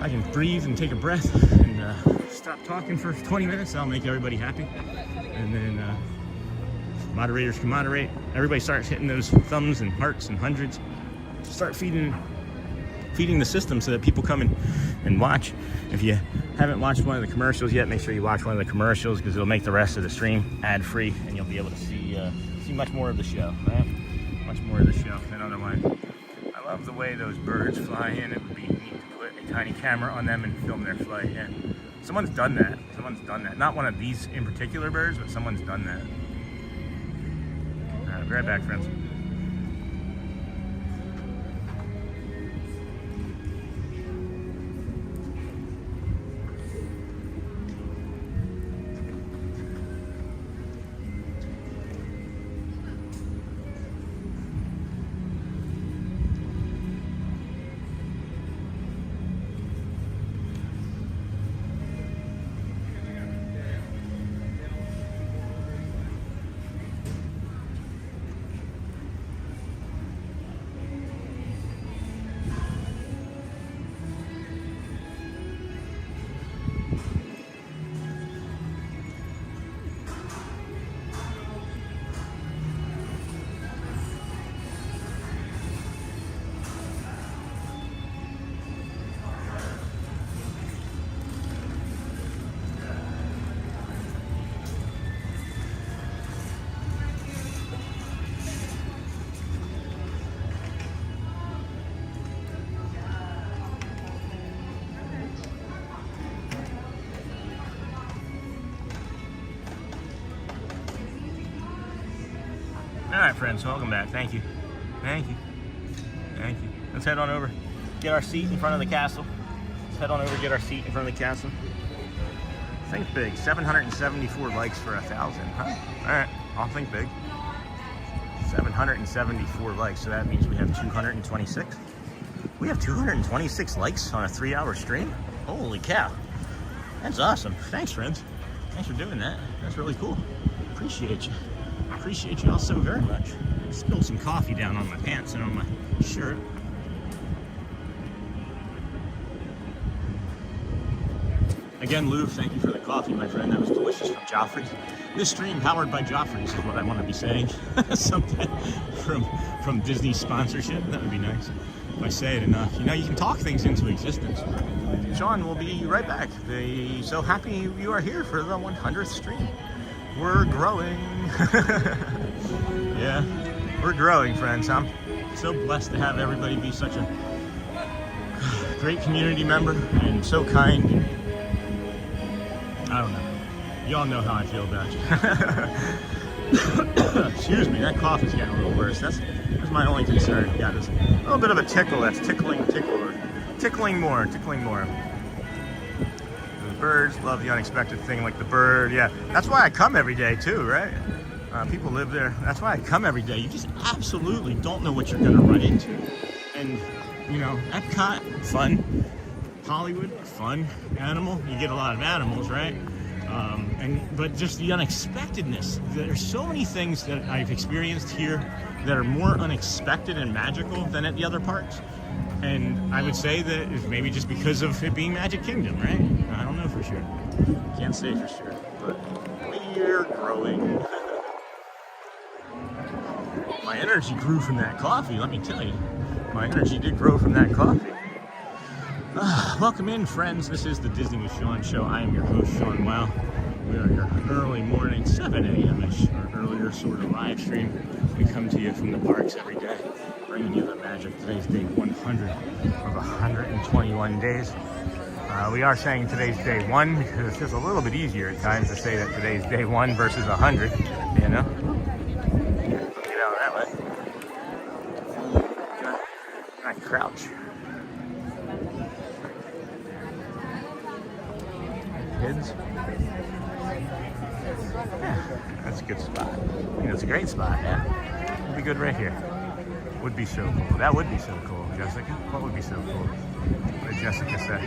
I can breathe and take a breath and stop talking for 20 minutes. That'll make everybody happy. And then moderators can moderate. Everybody starts hitting those thumbs and hearts and hundreds. Start feeding the system so that people come and watch. If you haven't watched one of the commercials yet, make sure you watch one of the commercials because it'll make the rest of the stream ad-free and you'll be able to see much more of the show, right? Much more of the show than otherwise. I love the way those birds fly in. It would be neat to put a tiny camera on them and film their flight in. Someone's done that. Not one of these in particular birds, but someone's done that. All right, I'll be right back, friends. All right, friends, welcome back. Thank you. Let's head on over, get our seat in front of the castle. Think big. 774 likes for 1,000. Huh? All right, I'll think big. 774 likes, so that means we have 226. We have 226 likes on a 3-hour stream? Holy cow. That's awesome. Thanks, friends. Thanks for doing that. That's really cool. Appreciate you. Appreciate you all so very much. I spilled some coffee down on my pants and on my shirt. Again, Lou, thank you for the coffee, my friend. That was delicious from Joffrey's. This stream powered by Joffrey's is what I want to be saying. Something from Disney sponsorship. That would be nice if I say it enough. You know, you can talk things into existence. Sean will be right back. So happy you are here for the 100th stream. We're growing. Yeah, we're growing, friends. I'm so blessed to have everybody be such a great community member and so kind. I don't know. Y'all know how I feel about you. Excuse me, that cough is getting a little worse. That's my only concern. Yeah, there's a little bit of a tickle that's tickling more. birds, love the unexpected thing like the bird. Yeah, that's why I come every day too, right? People live there. That's why I come every day. You just absolutely don't know what you're gonna run into. And you know, Epcot, fun. Hollywood, fun. Animal, you get a lot of animals, right? But just the unexpectedness. There's so many things that I've experienced here that are more unexpected and magical than at the other parks. And I would say that it's maybe just because of it being Magic Kingdom, right? I don't know for sure. Can't say for sure, but we're growing. My energy grew from that coffee, let me tell you. My energy did grow from that coffee. Welcome in, friends. This is the Disney with Sean show. I am your host, Sean Wow. We are your early morning, 7 a.m.-ish, or earlier sort of live stream. We come to you from the parks every day, bringing you the magic. Today's day 100 of 121 days. We are saying today's day 1 because it's just a little bit easier at times to say that today's day 1 versus 100, you know? Get out that way. Can I crouch? Kids? Yeah, that's a good spot. You know, it's a great spot, yeah. Would be good right here. Would be so cool. That would be so cool, Jessica. What would be so cool? What did Jessica say?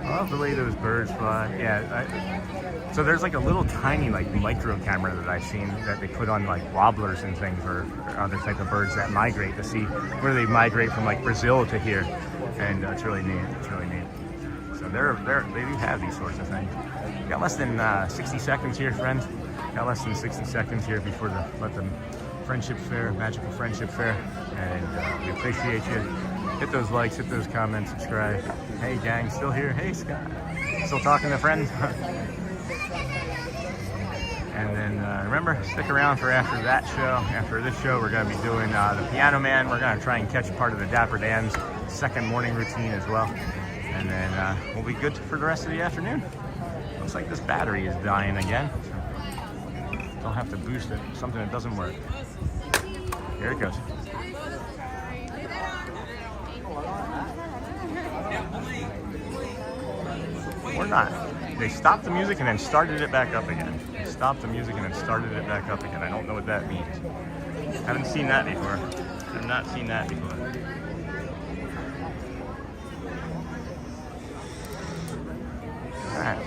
I love the way those birds fly. Yeah, so there's like a little tiny like micro camera that I've seen that they put on like wobblers and things or other type of birds that migrate to see where they migrate from like Brazil to here. And it's really neat. It's really neat. So they do have these sorts of things. Got less than 60 seconds here, friends. Got less than 60 seconds here before let the Friendship Fair, Magical Friendship Fair. And we appreciate you. Hit those likes, hit those comments, subscribe. Hey gang, still here? Hey Scott. Still talking to friends? And then remember, stick around for after that show. After this show, we're going to be doing the Piano Man. We're going to try and catch part of the Dapper Dans second morning routine as well. And then we'll be good for the rest of the afternoon. Looks like this battery is dying again. So don't have to boost it. Something that doesn't work. Here it goes. Or not. They stopped the music and then started it back up again. They stopped the music and then started it back up again. I don't know what that means. Haven't seen that before. I've not seen that before. Alright.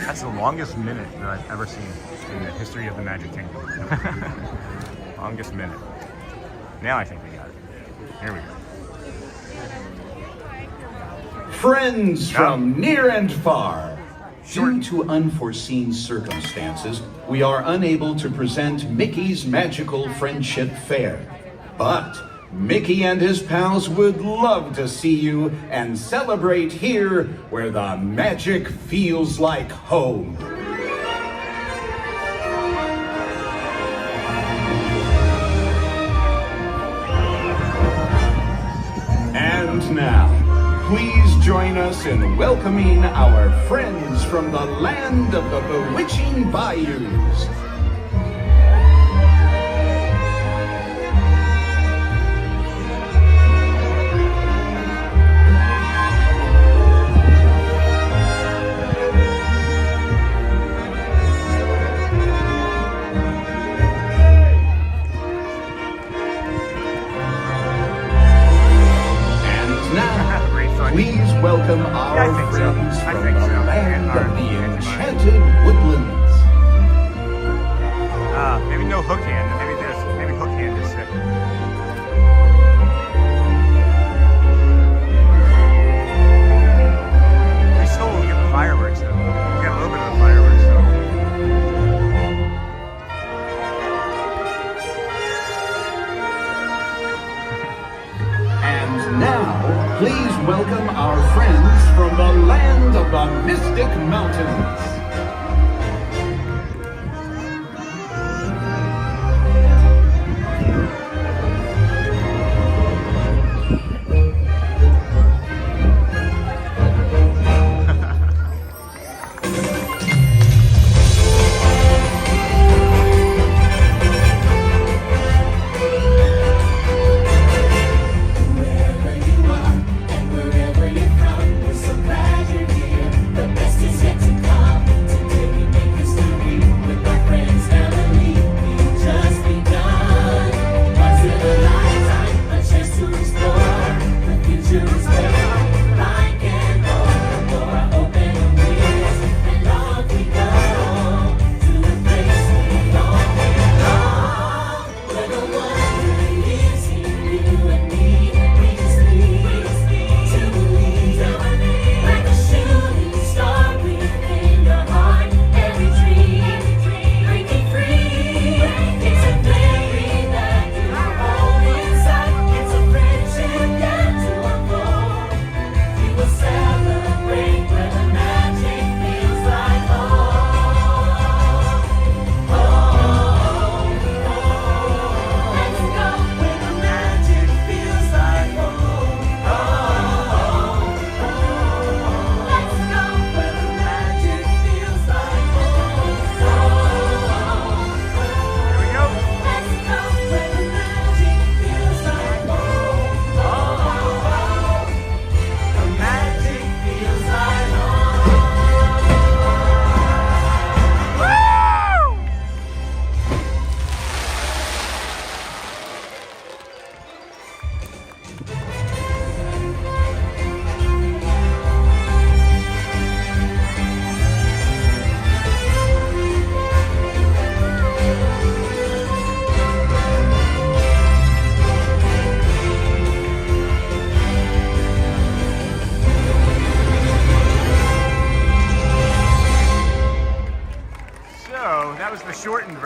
That's the longest minute that I've ever seen in the history of the Magic Kingdom. Longest minute. Now I think we got it. Here we go. Friends from near and far. Due to unforeseen circumstances, we are unable to present Mickey's Magical Friendship Fair. But Mickey and his pals would love to see you and celebrate here where the magic feels like home. And now, please join us in welcoming our friends from the land of the bewitching bayous. Please welcome our friends from the land of the enchanted woodlands. Maybe no hook hand. Maybe hook hand is sick. We still will get the fireworks though. We'll get a little bit of the fireworks though. And now, please welcome our friends from the land of the Mystic Mountains. Wherever you are and wherever you're from, we're so glad you're here. The best is yet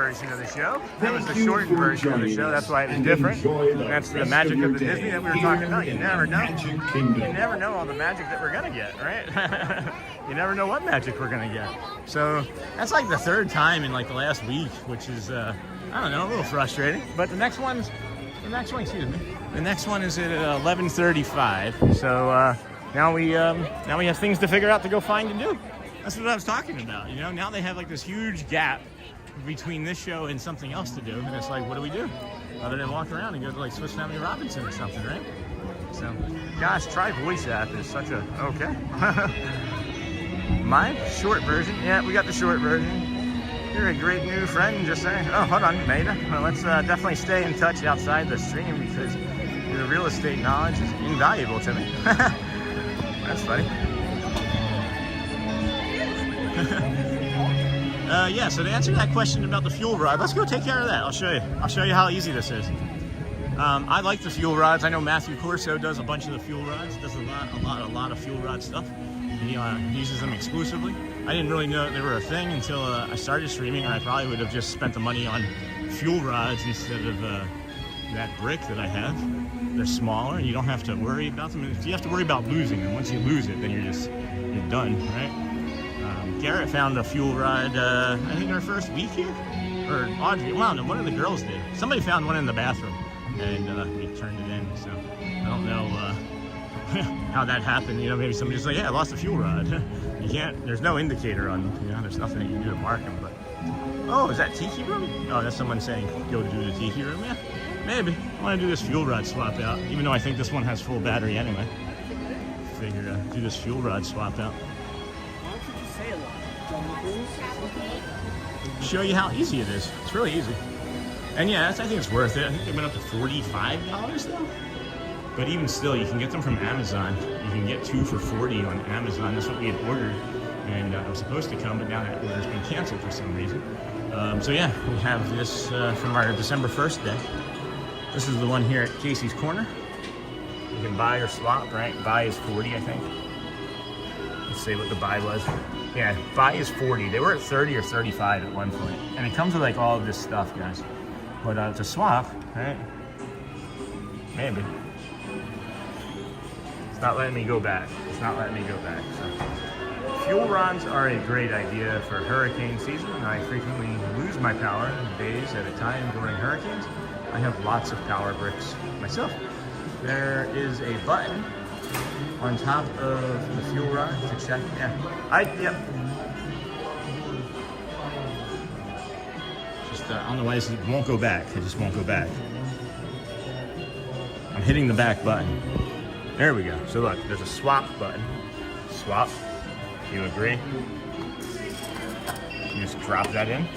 version of the show. That was the shortened version of the show. That's why it was different. That's the magic of the Disney that we were talking about. You never know. You never know all the magic that we're gonna get, right? You never know what magic we're gonna get. So that's like the third time in like the last week, which is I don't know, a little frustrating. But the next one, excuse me. The next one is at 11:35. So now we have things to figure out to go find and do. That's what I was talking about. You know, now they have like this huge gap between this show and something else to do, and it's like, what do we do other than walk around and go to like Swiss Family Robinson or something, right? So, gosh, try voice app is such a okay. My short version, yeah, we got the short version. You're a great new friend, just saying. Oh, hold on, Maida. Well, let's definitely stay in touch outside the stream because your real estate knowledge is invaluable to me. That's funny. Yeah, so to answer that question about the fuel rod, let's go take care of that. I'll show you. I'll show you how easy this is. I like the fuel rods. I know Matthew Corso does a bunch of the fuel rods. Does a lot of fuel rod stuff. He uses them exclusively. I didn't really know they were a thing until I started streaming, or I probably would have just spent the money on fuel rods instead of that brick that I have. They're smaller, and you don't have to worry about them. You have to worry about losing them. Once you lose it, then you're done, right? Garrett found a fuel rod, I think our first week here, or Audrey, well, no, one of the girls did. Somebody found one in the bathroom, and we turned it in, so I don't know how that happened. You know, maybe somebody's like, yeah, I lost a fuel rod. You can't, there's no indicator on, you know, there's nothing that you can do to mark them, but, oh, is that Tiki Room? Oh, that's someone saying, go to do the Tiki Room, yeah, maybe. I want to do this fuel rod swap out, even though I think this one has full battery anyway. Figure do this fuel rod swap out. Show you how easy it is. It's really easy. And yeah, I think it's worth it. I think they went up to $45 though. But even still, you can get them from Amazon. You can get 2 for $40 on Amazon. That's what we had ordered. And it was supposed to come, but now that order's been canceled for some reason. So yeah, we have this from our December 1st day. This is the one here at Casey's Corner. You can buy or swap, right? Buy is 40, I think. Let's see what the buy was. Yeah, buy is 40. They were at 30 or 35 at one point. And it comes with like all of this stuff, guys. But to swap, right? Maybe. It's not letting me go back. It's not letting me go back. So. Fuel rods are a great idea for hurricane season. I frequently lose my power days at a time during hurricanes. I have lots of power bricks myself. There is a button on top of the fuel rod to check. Yeah, yep. Just I don't know why it won't go back. It just won't go back. I'm hitting the back button. There we go. So look, there's a swap button. Swap. You agree? You just drop that in.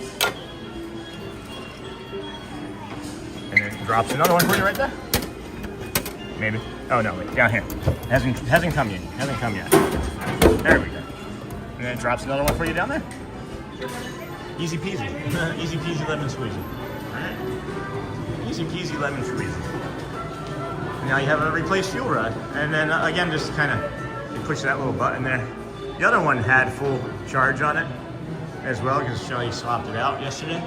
And then it drops another one for you right there. Maybe. Oh no, wait, down here. Hasn't come yet. Hasn't come yet. There we go. And then it drops another one for you down there. Easy peasy. Easy peasy lemon squeezy. Alright. Easy peasy lemon squeezy. And now you have a replaced fuel rod. And then again, just kind of you push that little button there. The other one had full charge on it as well because Shelly swapped it out yesterday.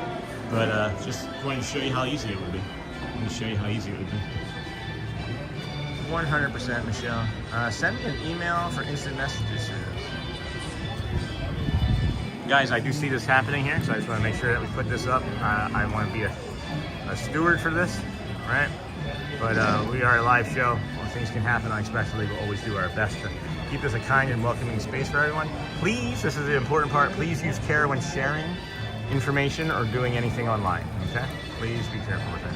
But just going to show you how easy it would be. I'm going to show you how easy it would be. 100%, Michelle. Send me an email for instant messages service. Guys, I do see this happening here, so I just want to make sure that we put this up. I want to be a steward for this, right? But we are a live show. When things can happen unexpectedly, we'll always do our best to keep this a kind and welcoming space for everyone. Please, this is the important part, please use care when sharing information or doing anything online, okay? Please be careful with that.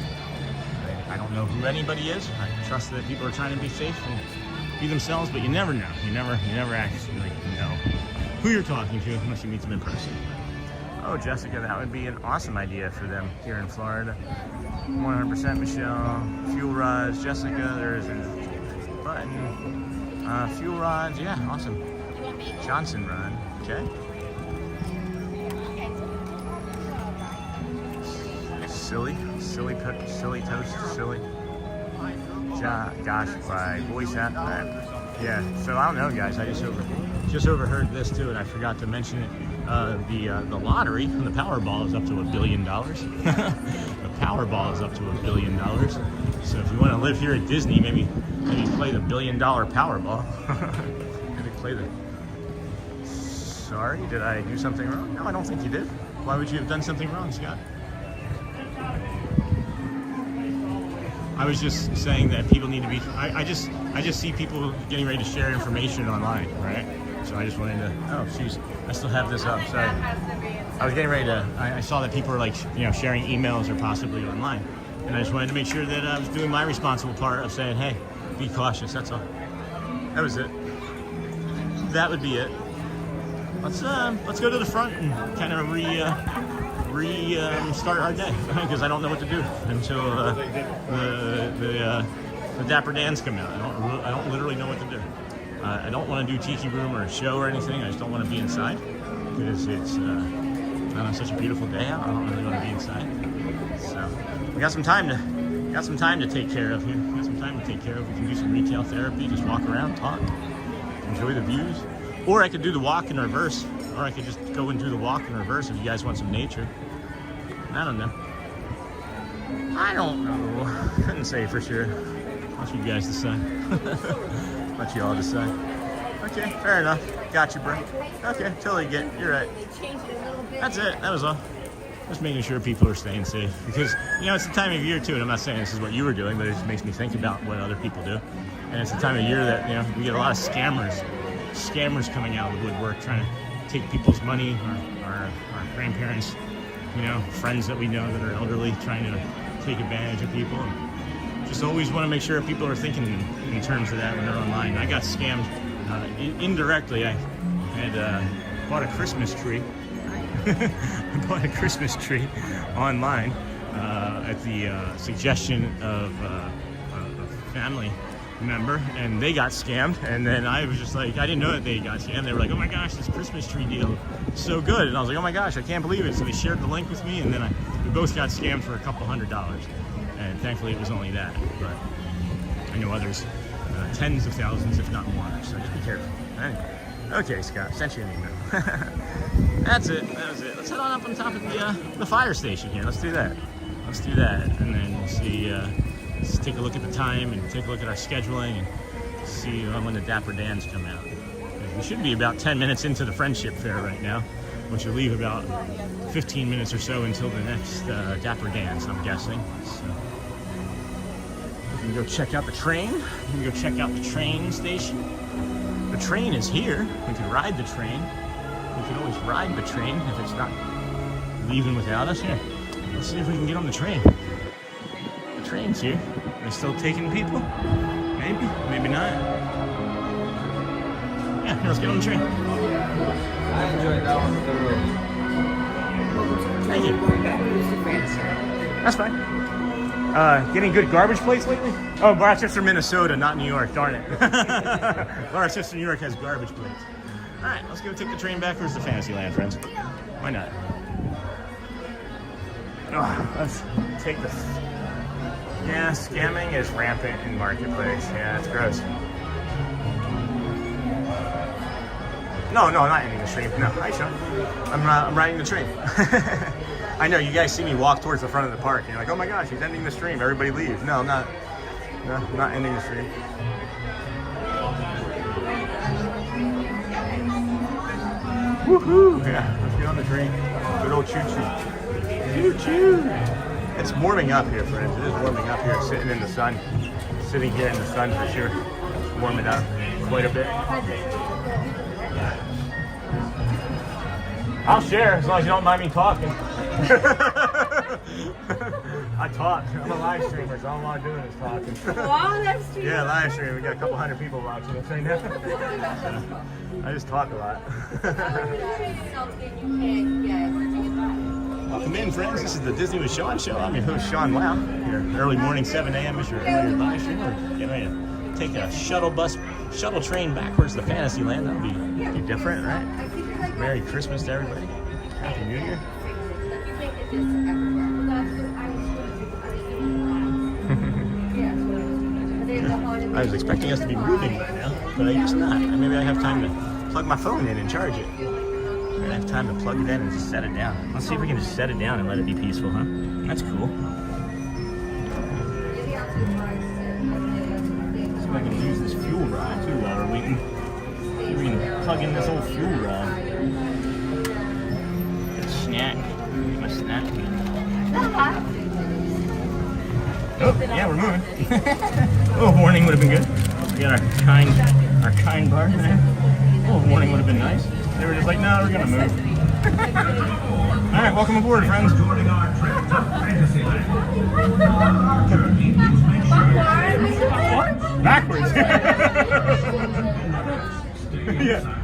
I don't know who anybody is. I trust that people are trying to be safe and be themselves, but you never know. You never actually know who you're talking to unless you meet them in person. Oh, Jessica, that would be an awesome idea for them here in Florida. 100% Michelle. Fuel rods, Jessica, there's a button. Fuel rods, yeah, awesome. Johnson rod, okay. Silly toast, silly. Gosh, by voice app. Yeah, so I don't know, guys. I just overheard this too, and I forgot to mention it. The lottery, the Powerball is up to $1 billion. The Powerball is up to $1 billion. So if you want to live here at Disney, maybe play the $1 billion Powerball. Maybe play the. Sorry, did I do something wrong? No, I don't think you did. Why would you have done something wrong, Scott? I was just saying that people need to be. I just see people getting ready to share information online, right? So I just wanted to. Oh, jeez, I still have this up. Sorry. I was getting ready to. I saw that people were like, sharing emails or possibly online, and I just wanted to make sure that I was doing my responsible part of saying, hey, be cautious. That's all. That was it. That would be it. Let's go to the front and kind of start our day, because I don't know what to do until the Dapper Dans come out. I don't literally know what to do. I don't want to do Tiki Room or a show or anything. I just don't want to be inside because it's such a beautiful day out. I don't really want to be inside. So we got some time to take care of here. We got some time to take care of. We can do some retail therapy, just walk around, talk, enjoy the views. Or I could do the walk in reverse, or I could just go and do the walk in reverse if you guys want some nature. I don't know. Couldn't say for sure. Let you guys decide. Let you all decide. Okay, fair enough. Got you, bro. Okay, totally get. You're right. That's it. That was all. Just making sure people are staying safe, because it's the time of year too. And I'm not saying this is what you were doing, but it just makes me think about what other people do. And it's the time of year that we get a lot of scammers coming out of the woodwork trying to take people's money. Our grandparents, friends that we know that are elderly, trying to take advantage of people. And just always want to make sure people are thinking in terms of that when they're online. I got scammed indirectly. I had bought a Christmas tree. I bought a Christmas tree online at the suggestion of a family member, and they got scammed. And then I was just like, I didn't know that they got scammed. They were like, oh my gosh, this Christmas tree deal is so good. And I was like, oh my gosh, I can't believe it. So they shared the link with me, and then we both got scammed for a couple $100. And thankfully it was only that, but I know others, tens of thousands, if not more, so just be careful. Anyway. Okay, Scott, sent you an email. That was it. Let's head on up on top of the fire station here. Let's do that. And then we'll see, let's take a look at the time and take a look at our scheduling and see when the Dapper Dans come out. We should be about 10 minutes into the Friendship Fair right now, which will leave about 15 minutes or so until the next Dapper Dans, I'm guessing. So we can go check out the train. We can go check out the train station. The train is here. We can ride the train. We can always ride the train if it's not leaving without us. Here, let's see if we can get on the train. The train's here. Are they still taking people? Maybe, maybe not. Yeah, here, let's get on the train. I enjoyed that one thoroughly. Thank you. That's fine. Getting good garbage plates lately? Oh, Rochester, Minnesota, not New York. Darn it. Rochester, New York has garbage plates. All right, let's go take the train backwards to Fantasyland, friends. Why not? Oh, let's take this. Yeah, scamming is rampant in Marketplace. Yeah, it's gross. No, not ending the stream. No, hi, Sean. I'm riding the train. I know, you guys see me walk towards the front of the park, and you're like, oh my gosh, he's ending the stream. Everybody leave. No, I'm not. No, I'm not ending the stream. Woohoo! Yeah, let's get on the train. Good old choo-choo. Choo-choo! It's warming up here, friends. It is warming up here, sitting in the sun. Sitting here in the sun for sure. It's warming up quite a bit. I'll share as long as you don't mind me talking. I talk. I'm a live streamer, so all I'm doing is talking. Live stream? Yeah, live stream. We got a couple hundred people watching us right now. I just talk a lot. Welcome in, friends. This is the Disney with Sean show. I'm your host, Sean Wow. Your early morning 7 a.m. is your live stream. We're getting ready to take a shuttle train backwards to Fantasyland. That'll be different, right? Merry Christmas to everybody. Happy New Year. I was expecting us to be moving by now. but I guess not. Maybe I have time to plug my phone in and charge it. I'm gonna have time to plug it in and just set it down. Let's see if we can just set it down and let it be peaceful, huh? That's cool. See if I can use this fuel rod too while we're waiting. See if we can plug in this old fuel rod. Get a snack. Get my snack. Oh, yeah, we're moving. A little warning would have been good. We got our kind bar there. A little warning would have been nice. They were just like, no, we're gonna move. All right, welcome aboard, friends. Backwards. Yeah.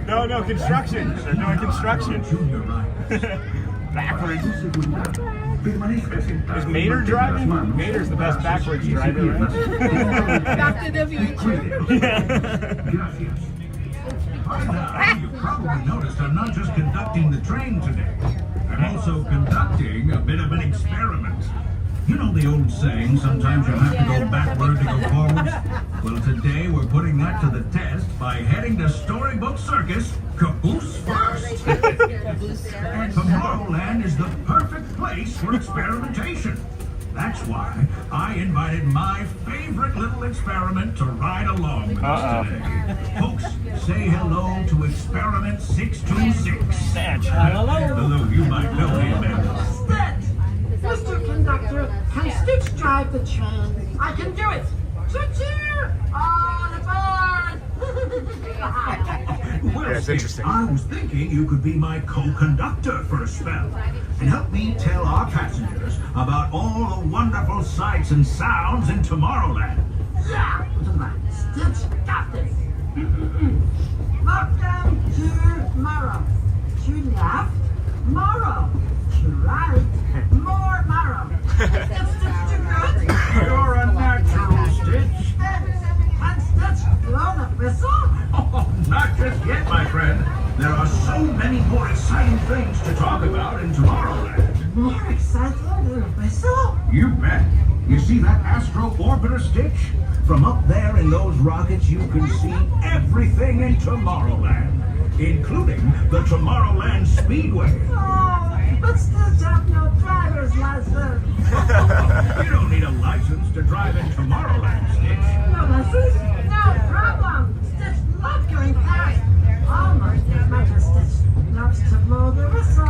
No, construction. They're doing construction. Backwards. Is Mater driving? Mater's the best backwards driver, right? Back to the future. You've probably noticed I'm not just conducting the train today. I'm also conducting a bit of an experiment. You know the old saying, sometimes you have to go backward to go forward? Well, today we're putting that to the test by heading to Storybook Circus, caboose first. Tomorrowland is the perfect place for experimentation. That's why I invited my favorite little experiment to ride along with us today. Folks, say hello to Experiment 626. Hello, you might know him as Mr. Conductor, can Stitch drive the train? I can do it. Choo-choo! On aboard! Well, Yeah, it's interesting. I was thinking you could be my co-conductor for a spell and help me tell our passengers about all the wonderful sights and sounds in Tomorrowland. Yeah, Stitch got this. Welcome to Morrow. To left, Morrow. To right, more Morrow. Stitch too good? You're a natural, Stitch. Can Stitch blow the whistle? Oh, not just yet, my friend. There are so many more exciting things to talk about in Tomorrowland. More exciting than a whistle? You bet. You see that astro orbiter, Stitch? From up there in those rockets, you can see everything in Tomorrowland, including the Tomorrowland Speedway. Oh, but Stitch have no driver's license. You don't need a license to drive in Tomorrowland, Stitch. No license? No problem. Stitch loves going fast. Almost as much as Stitch loves to blow the whistle.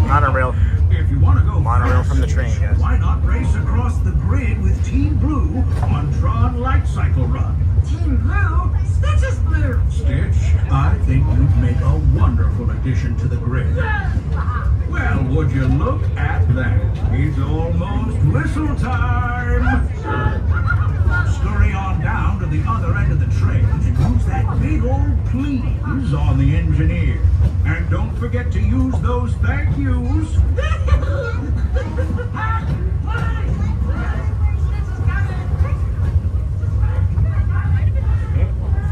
Monorail. If you want to go Monorail fast, from the train, guys. why not race across the grid with Team Blue on Tron Light Cycle Run? Team Blue? Stitch is blue. Stitch, I think you'd make a wonderful addition to the grid. Well, would you look at that? It's almost whistle time! Scurry on down to the other end of the train and use that big old please on the engineer. And don't forget to use those thank yous.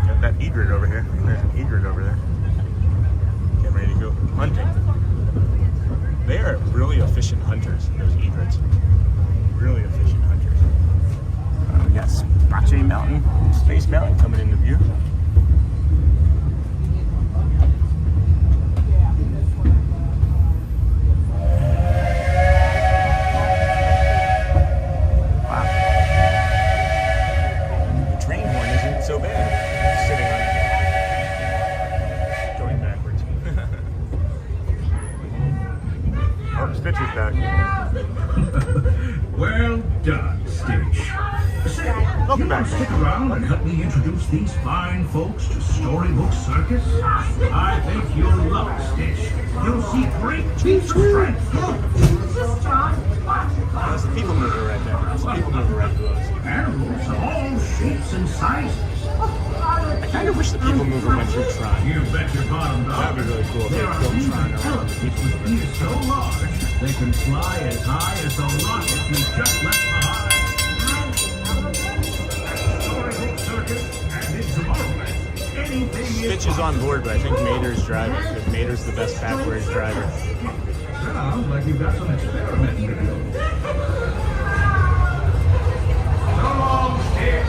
Got that egret over here. There's an egret over there. Getting ready to go hunting. They are really efficient hunters, those egrets. Really efficient hunters. We got Space Mountain coming into view. Wow. The train horn isn't so bad. Sitting on it. Going backwards. Oh, Stitch is back. Well done, Stitch. Say, you want to stick around and help me introduce these fine folks to Storybook Circus? I think you'll love it, Stitch. You'll see great feats of strength. That's the people mover right there. That's the people mover right below us. Animals of all shapes and sizes. I kind of wish the people mover went through Tron. You bet your bottom dollar. That'd be really cool if they There are built even Tron around the telescopes people with mover. ears so large they can fly as high as the rockets you just left behind. Storybook Circus and in Tomorrowland. Anything Stitch is on board, but I think Mater's driving because Mater's the best backwards driver. Sounds like you've got some experimenting to do. So long, Stitch.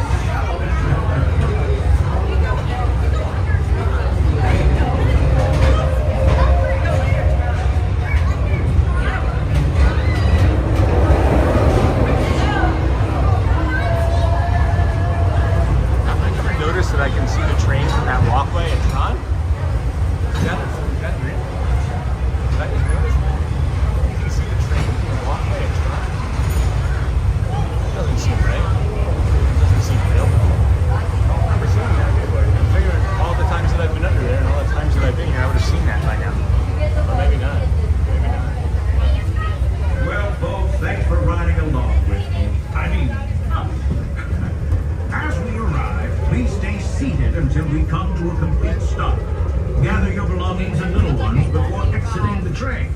belongings and little ones before exiting the train.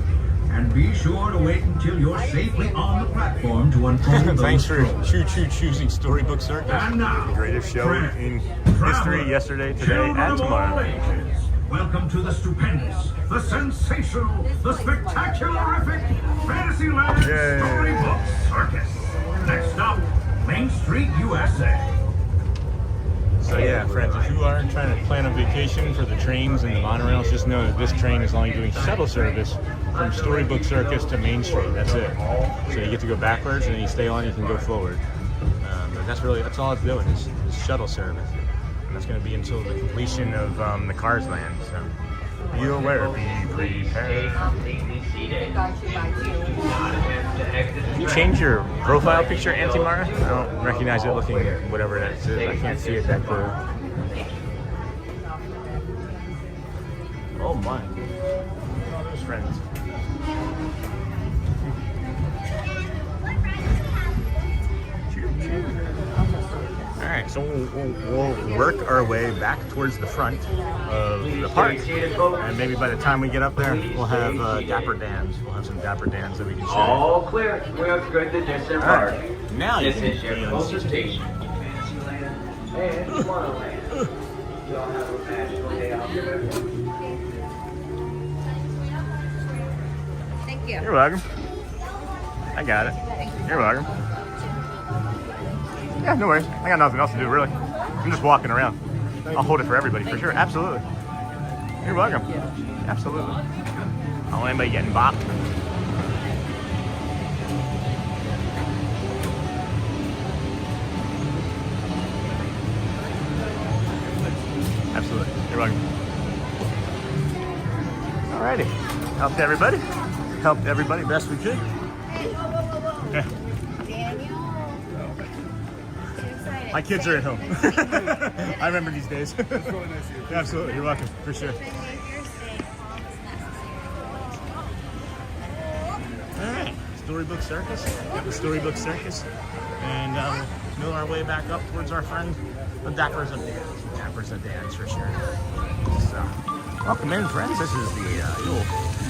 And be sure to wait until you're safely on the platform to unfold Thanks those for scrolls. choosing Storybook Circus. And now, The greatest show in history, yesterday, today, children and of all tomorrow. ages, welcome to the stupendous, the sensational, the spectacularific Fantasyland Yay. Storybook Circus. Next stop, Main Street, USA. So yeah, friends, if you are trying to plan a vacation for the trains and the monorails, just know that this train is only doing shuttle service from Storybook Circus to Main Street. That's it. So you get to go backwards, and then you stay on, you can go forward. But that's all it's doing is shuttle service. And that's going to be until the completion of the Cars Land. So be aware, be prepared. Can you change your profile picture, Auntie Mara? I don't recognize it looking whatever that is. I can't see it that clear. Oh my. All those friends. Alright, so we'll work our way back towards the front of the park, and maybe by the time we get up there, we'll have Dapper Dans. We'll have some Dapper Dans that we can share. All clear. We're good to distant park. Right. Now you This can is your be closer on station. And Monorail. Y'all have a magical day out there. Thank you. You're welcome. I got it. You're welcome. Yeah, no worries. I got nothing else to do, really. I'm just walking around. I'll hold it for everybody, for sure. Absolutely. You're welcome. Absolutely. I don't want anybody getting bopped. Absolutely. You're welcome. Alrighty. Helped everybody. Helped everybody best we could. Yeah. My kids are at home. I remember these days. It's really nice of you. Absolutely, you're welcome, for sure. Alright, Storybook Circus. Got the Storybook Circus. And we'll mill our way back up towards our friend, the Dapper's of Dans. Dapper's of Dans, for sure. So, welcome in, friends. This is the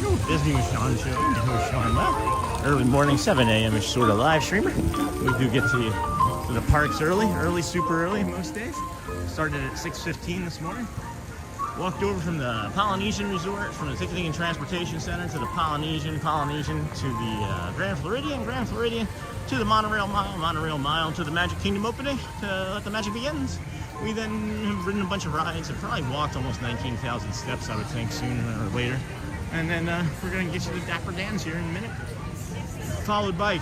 old Disney with Sean show. I'm your host, Sean Welt. Early morning, 7 a.m.-ish sort of live streamer. We do get to the parks early, super early most days. Started at 6:15 this morning. Walked over from the Polynesian Resort, from the Ticketing and Transportation Center to the Polynesian to the Grand Floridian to the Monorail Mile to the Magic Kingdom opening to let the magic begins. We then have ridden a bunch of rides and probably walked almost 19,000 steps, I would think, sooner or later. And then we're going to get you to Dapper Dans here in a minute. Followed by,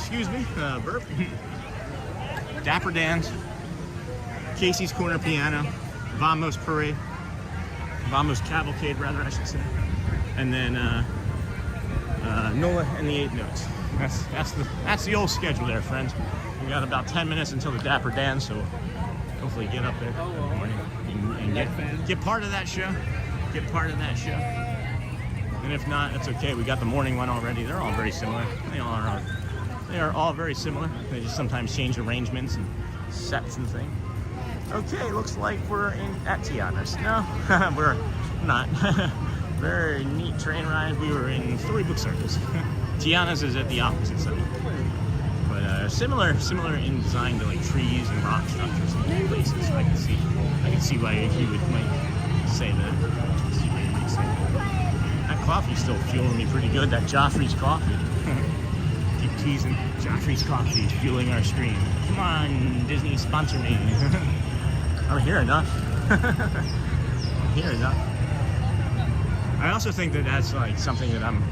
burp. Dapper Dans, Casey's Corner Piano, Vamos Parade, Vamos Cavalcade, rather, I should say, and then Nola and the 8 Notes. That's the old schedule there, friends. We got about 10 minutes until the Dapper Dans, so hopefully get up there in the morning and get part of that show. Get part of that show. And if not, that's okay. We got the morning one already. They're all very similar. They are all very similar. They just sometimes change arrangements and sets and things. Okay, looks like we're at Tiana's. No, we're not. Very neat train ride. We were in Storybook Circus. Tiana's is at the opposite side. But similar in design to like trees and rock structures and places. So I can see why he might say that. That coffee's still fueling me pretty good. That Joffrey's coffee. Keep teasing. Joffrey's coffee is fueling our stream. Come on, Disney, sponsor me. I'm here enough. I'm here enough. I also think that that's like something that I'm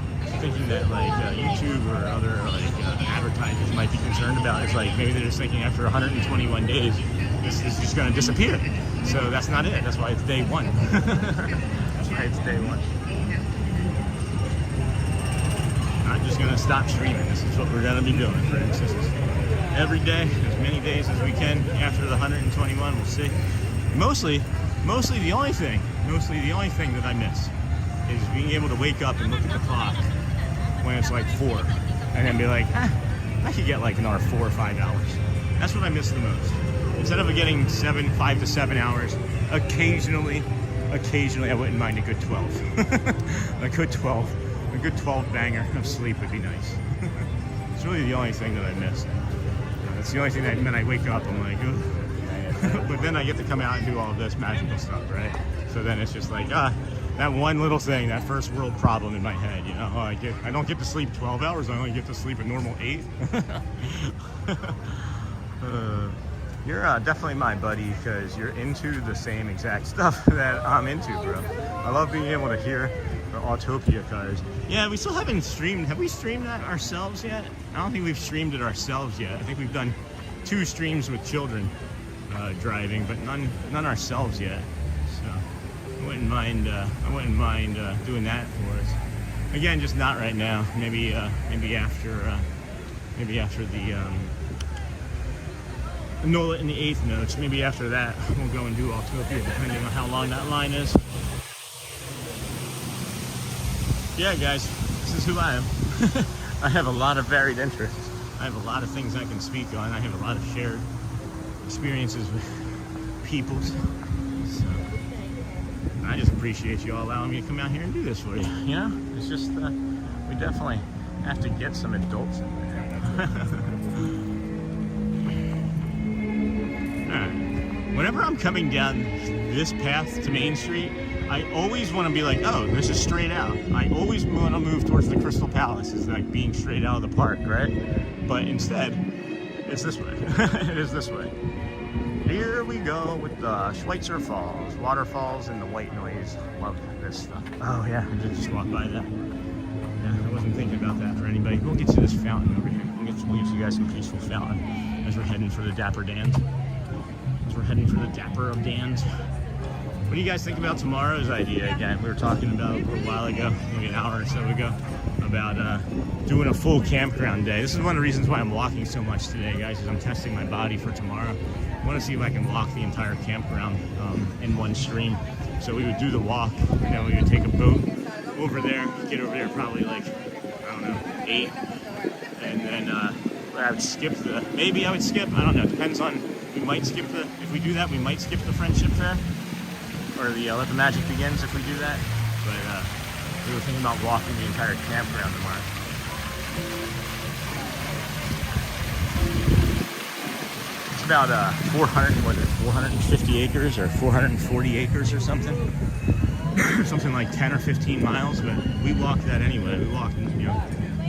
thinking that like YouTube or other like advertisers might be concerned about. It's like maybe they're just thinking after 121 days, this is just going to disappear. So that's not it. That's why it's day one. That's why it's day one. I'm just going to stop streaming. This is what we're going to be doing, friends. This is every day, as many days as we can after the 121. We'll see. Mostly the only thing that I miss is being able to wake up and look at the clock when it's like 4 and then be like, I could get like another 4 or 5 hours. That's what I miss the most. Instead of getting 5 to 7 hours, occasionally occasionally I wouldn't mind a good 12. a good 12 banger of sleep would be nice. It's really the only thing that I miss. It's the only thing that when I wake up I'm like, ugh. But then I get to come out and do all of this magical stuff, right? So then it's just like, that one little thing, that first world problem in my head, you know, I don't get to sleep 12 hours, I only get to sleep a normal 8. You're definitely my buddy because you're into the same exact stuff that I'm into, bro. I love being able to hear the Autopia cars. Yeah, we still haven't streamed. Have we streamed that ourselves yet? I don't think we've streamed it ourselves yet. I think we've done 2 streams with children driving, but none ourselves yet. So I wouldn't mind doing that for us. Again, just not right now. Maybe after the Nola in the 8th notes. Maybe after that we'll go and do Autopia, depending on how long that line is. Yeah, guys, this is who I am. I have a lot of varied interests. I have a lot of things I can speak on. I have a lot of shared experiences with people. So I just appreciate you all allowing me to come out here and do this for you. You know, it's just we definitely have to get some adults in there. Whenever I'm coming down this path to Main Street, I always want to be like, oh, this is straight out. I always want to move towards the Crystal Palace. It's like being straight out of the park, right? But instead, it's this way. It is this way. Here we go with the Schweitzer Falls, waterfalls, and the white noise. Love this stuff. Oh yeah, I did just walk by that. Yeah, I wasn't thinking about that for anybody. We'll get to this fountain over here. We'll get you guys some peaceful fountain as we're heading for the Dapper Dans. We're heading for the Dapper of Dans. What do you guys think about tomorrow's idea again? We were talking about a little while ago, maybe an hour or so ago, about doing a full campground day. This is one of the reasons why I'm walking so much today, guys, is I'm testing my body for tomorrow. I want to see if I can walk the entire campground in one stream. So we would do the walk, and then we would take a boat over there, get over there probably like, I don't know, 8. And then I would skip maybe I would skip, I don't know, depends on. We might skip if we do that, we might skip the Friendship Fair, or the Let the Magic Begins if we do that. But we were thinking about walking the entire campground tomorrow. It's about 450 acres or 440 acres or something. Something like 10 or 15 miles, but we walk that anyway. We walk,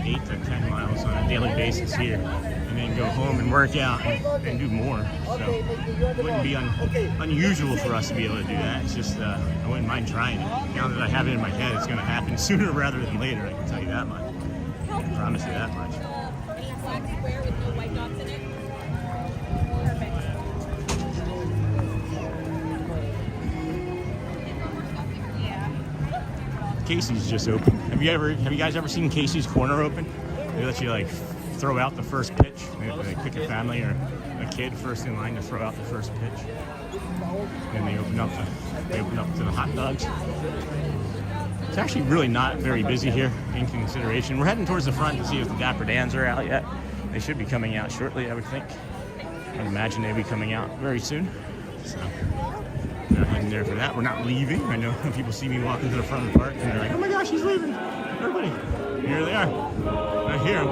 8 to 10 miles on a daily basis here, and then go home and work out and do more. So it wouldn't be unusual for us to be able to do that. It's just I wouldn't mind trying it. Now that I have it in my head, it's going to happen sooner rather than later. I can tell you that much. I can promise you that much. Black square with no white dots in it. Casey's just open. Have you guys ever seen Casey's Corner open? They let you like throw out the first pitch. They pick a family or a kid first in line to throw out the first pitch. Then they open up to the hot dogs. It's actually really not very busy here in consideration. We're heading towards the front to see if the Dapper Dans are out yet. They should be coming out shortly, I would think. I'd imagine they'll be coming out very soon. So we're heading there for that. We're not leaving. I know people see me walking to the front of the park and they're like, oh my gosh, he's leaving. Everybody, here they are. I hear them.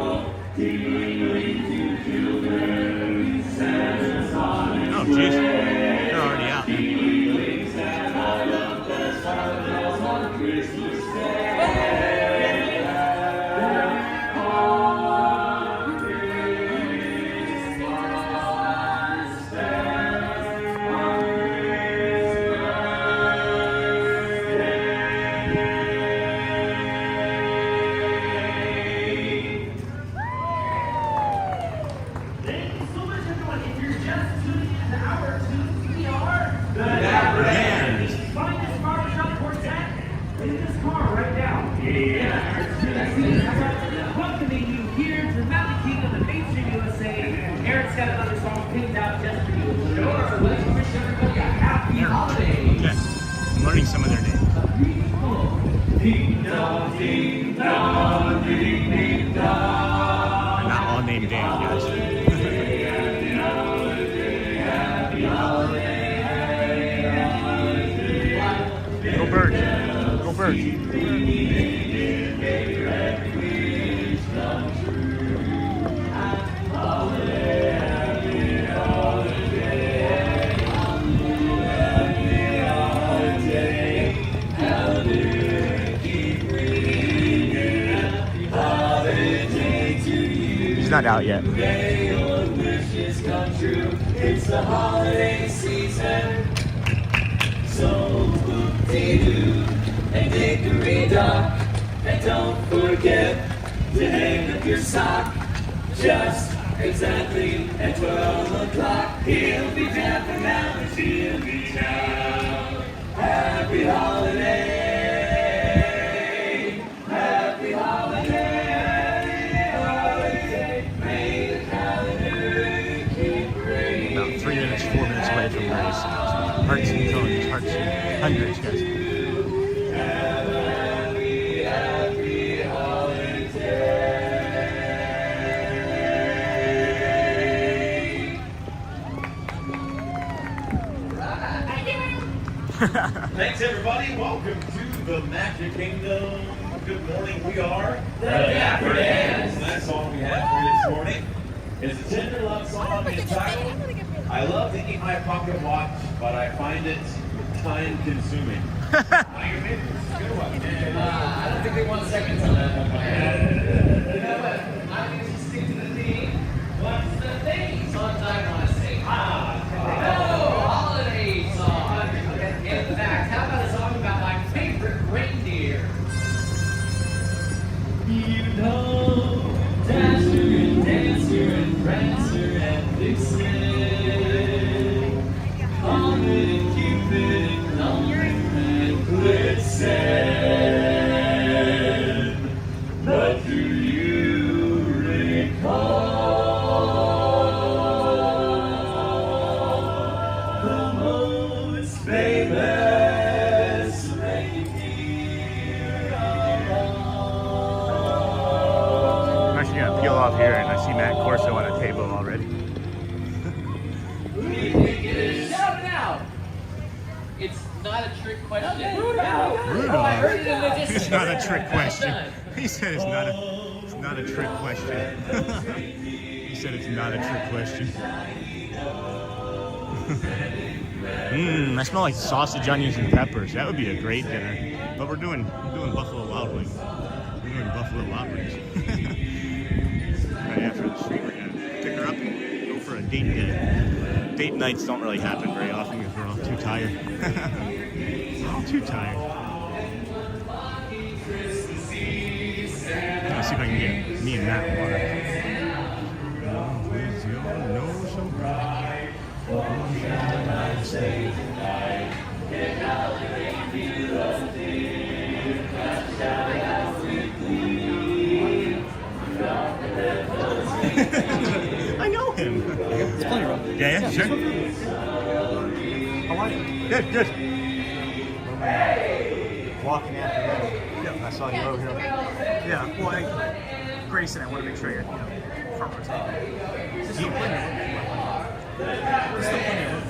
Oh, jeez. They're already out. Learning some of their names. They're not all named Dan, guys. first. He's not out yet. It's the holiday season, so whoop-dee-doo and dickory-dock, and don't forget to hang up your sock. Just exactly at 12 o'clock, he'll be dapping down and she'll be down. Happy holiday, happy holiday, holiday, may the calendar keep ringing. About 3 minutes, 4 minutes away from Grace. Hearts and cones, hearts and hundreds, guys. Happy, happy holiday. Thanks, everybody. Welcome to the Magic Kingdom. Good morning. We are the Dapper Dans. That song we have for you this morning is a tender love song entitled I love to eat my pocket watch, but I find it time-consuming. How you made this is a good one. I don't think they want seconds on that one. You know what? I think we should stick to the theme. What's the theme? Songs I want to sing. Holiday song. In fact, how about a song about my favorite reindeer? You know, Dasher and Dancer and Prancer and Vixen, Comet and Cupid and Number and Blitzen. But do you recall the most famous reindeer of all? I'm actually gonna peel off here, and I see Matt Corso on a table already. Who do you think it is? Shout it out! It's not a trick question. Rudolph! Oh, I heard it in the distance. It's not a trick question. He said it's not a trick question. He said it's not a trick question. I smell like sausage, onions, and peppers. That would be a great dinner. But we're doing Buffalo Wild Wings. We're doing Buffalo Wild Wings. Right after the stream, we're gonna pick her up and go for a date day. Date nights don't really happen very often because we're all too tired. We're all too tired. Let's see if I can get me and Matt water. With your nose so bright. I know him. It's plenty of room. Yeah, sure. How are you? Good. Walking after you. Yeah, I saw you over here. Yeah, well, Grayson, I want to make sure you're, front row table. There's still plenty of room. There's still plenty of room.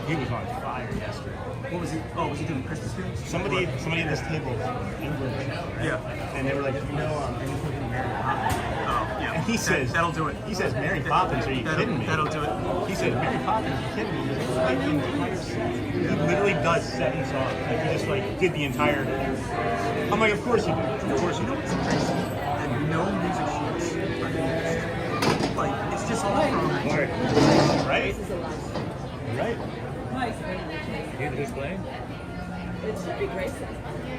He was on fire yesterday. What was he? Oh, was he doing Christmas tunes? Somebody at this table, English. Yeah. And they were like, are you looking Mary Poppins? Oh, yeah. And he says, that'll do it. He says, Mary Poppins, are you kidding me? That'll do it. He said, Mary Poppins, are you kidding me? He played the entire song. He literally does 7 songs. Like, he just did the entire. I'm like, of course you do. Of course you do. It's crazy. And no music sheets are finished. Like, it's just all from. Right? Right? Here's who's playing? It should be Grayson.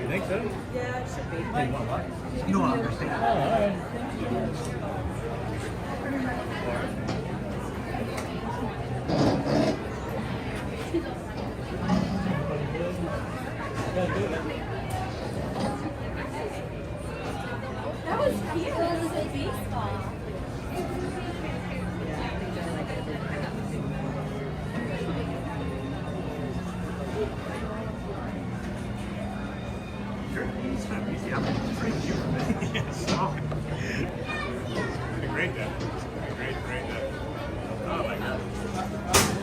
You think so? Yeah, it should be. You know what I'm understand. Oh, all right. That was cute. That was a baseball. Yes. Oh. Great day. Great day. Oh my God.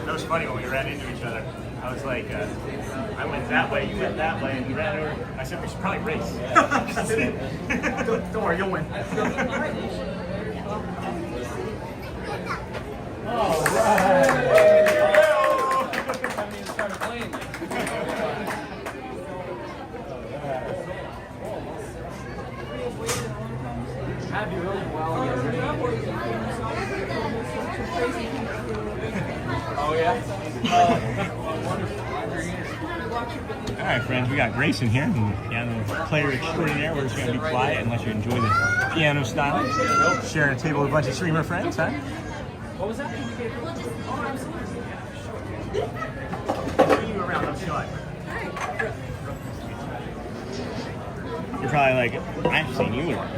That was funny when we ran into each other. I I was like, I went that way, you went that way, and you ran over. I said, we should probably race. Don't worry, you'll win. All right. Haven't even started playing yet. Have you really? Well, oh yeah. All right, friends, we got Grace in here, and piano player extraordinaire. We're just going to be quiet and let you enjoy the piano style. Sharing a table with a bunch of streamer friends, huh? What was that? You around, I'm shy. You're probably like, I've seen you around.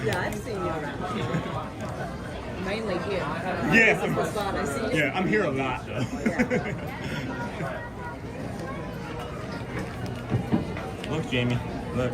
Yeah, I've seen you around. Mainly here. Yeah. This is the spot I see you. Yeah, I'm here a lot, though. Look, Jamie, look.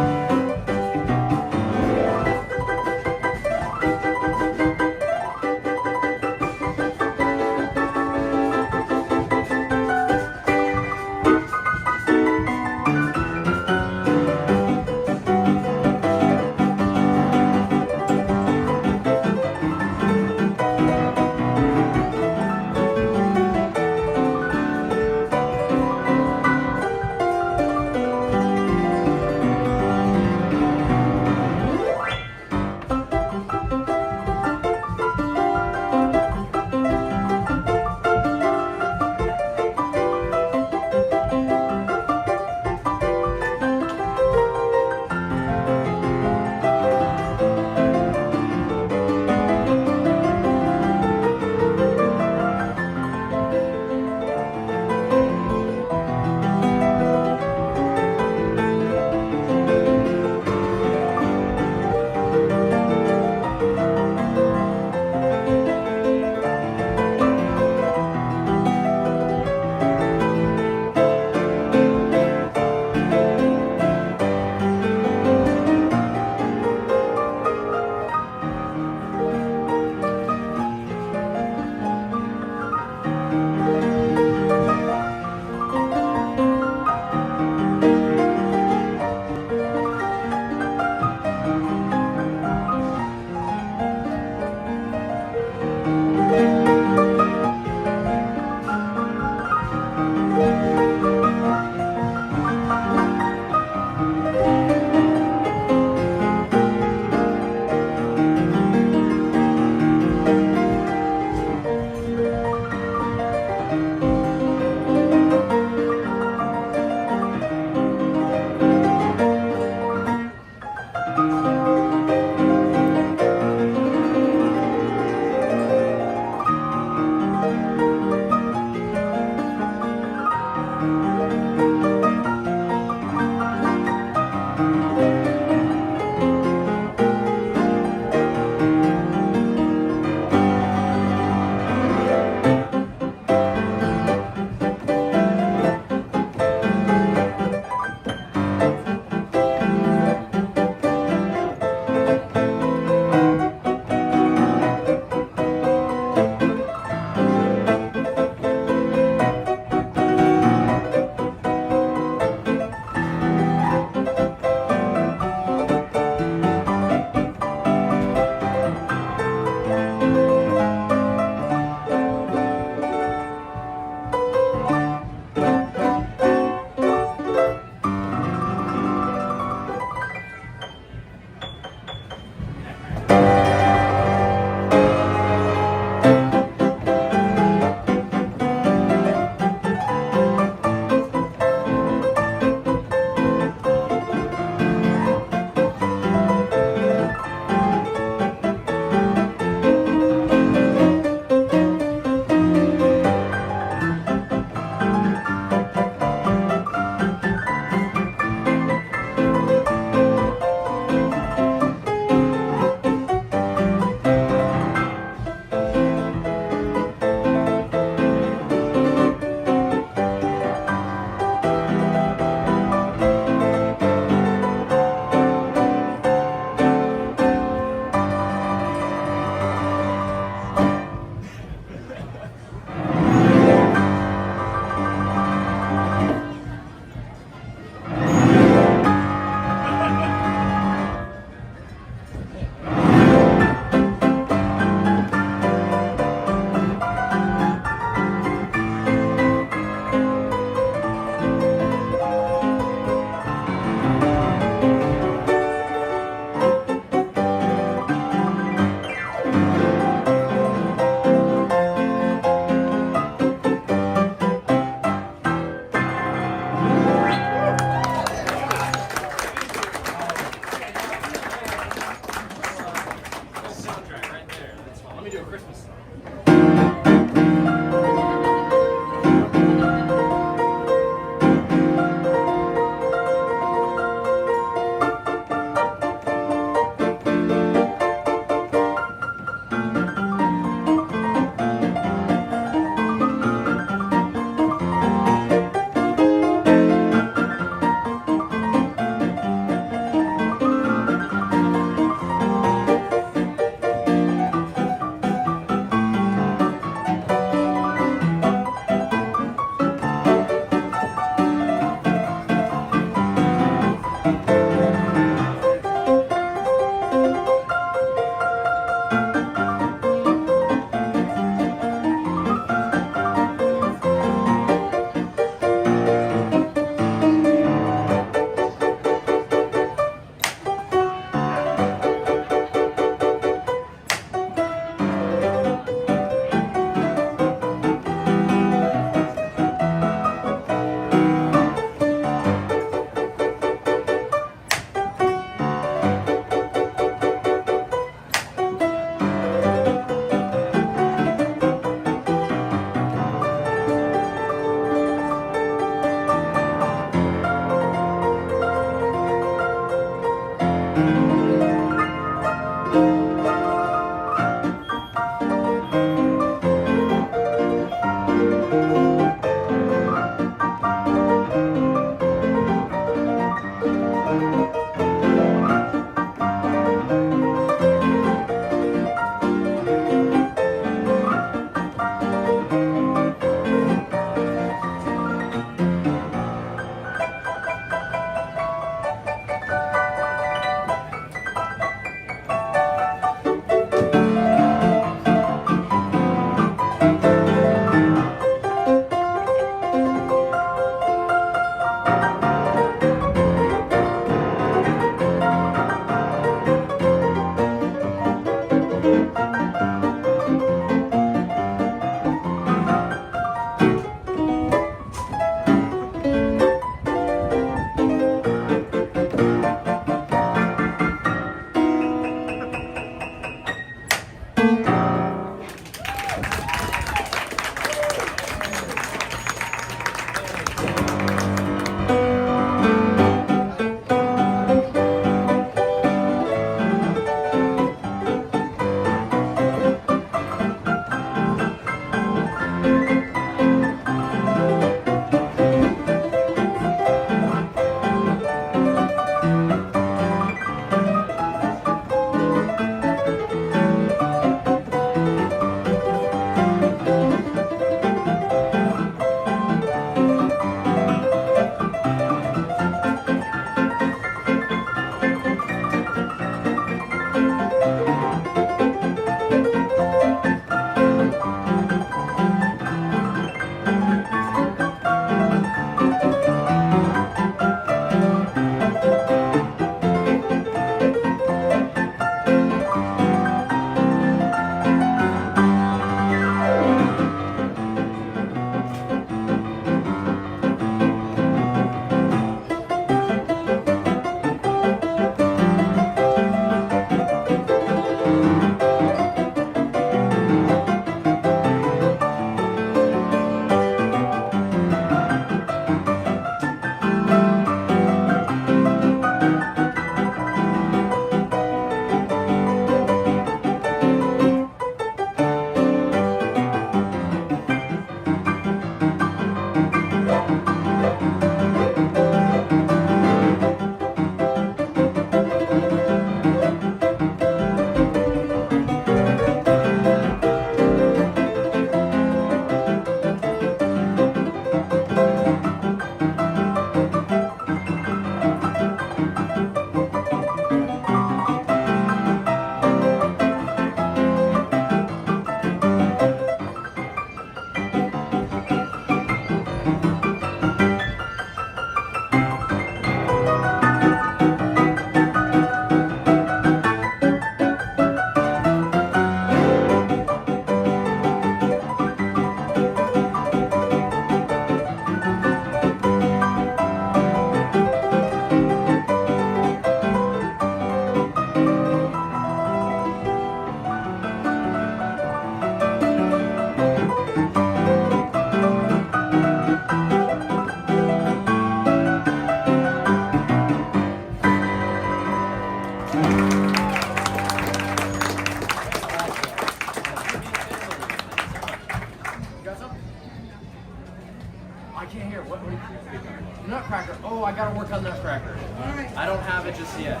Nutcracker. Oh, I gotta work on Nutcracker. All right. I don't have it just yet.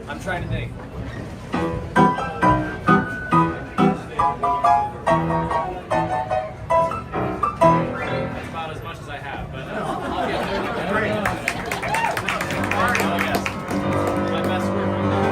I'm trying to think. That's about as much as I have, but I'll get there. I guess. My best work right now.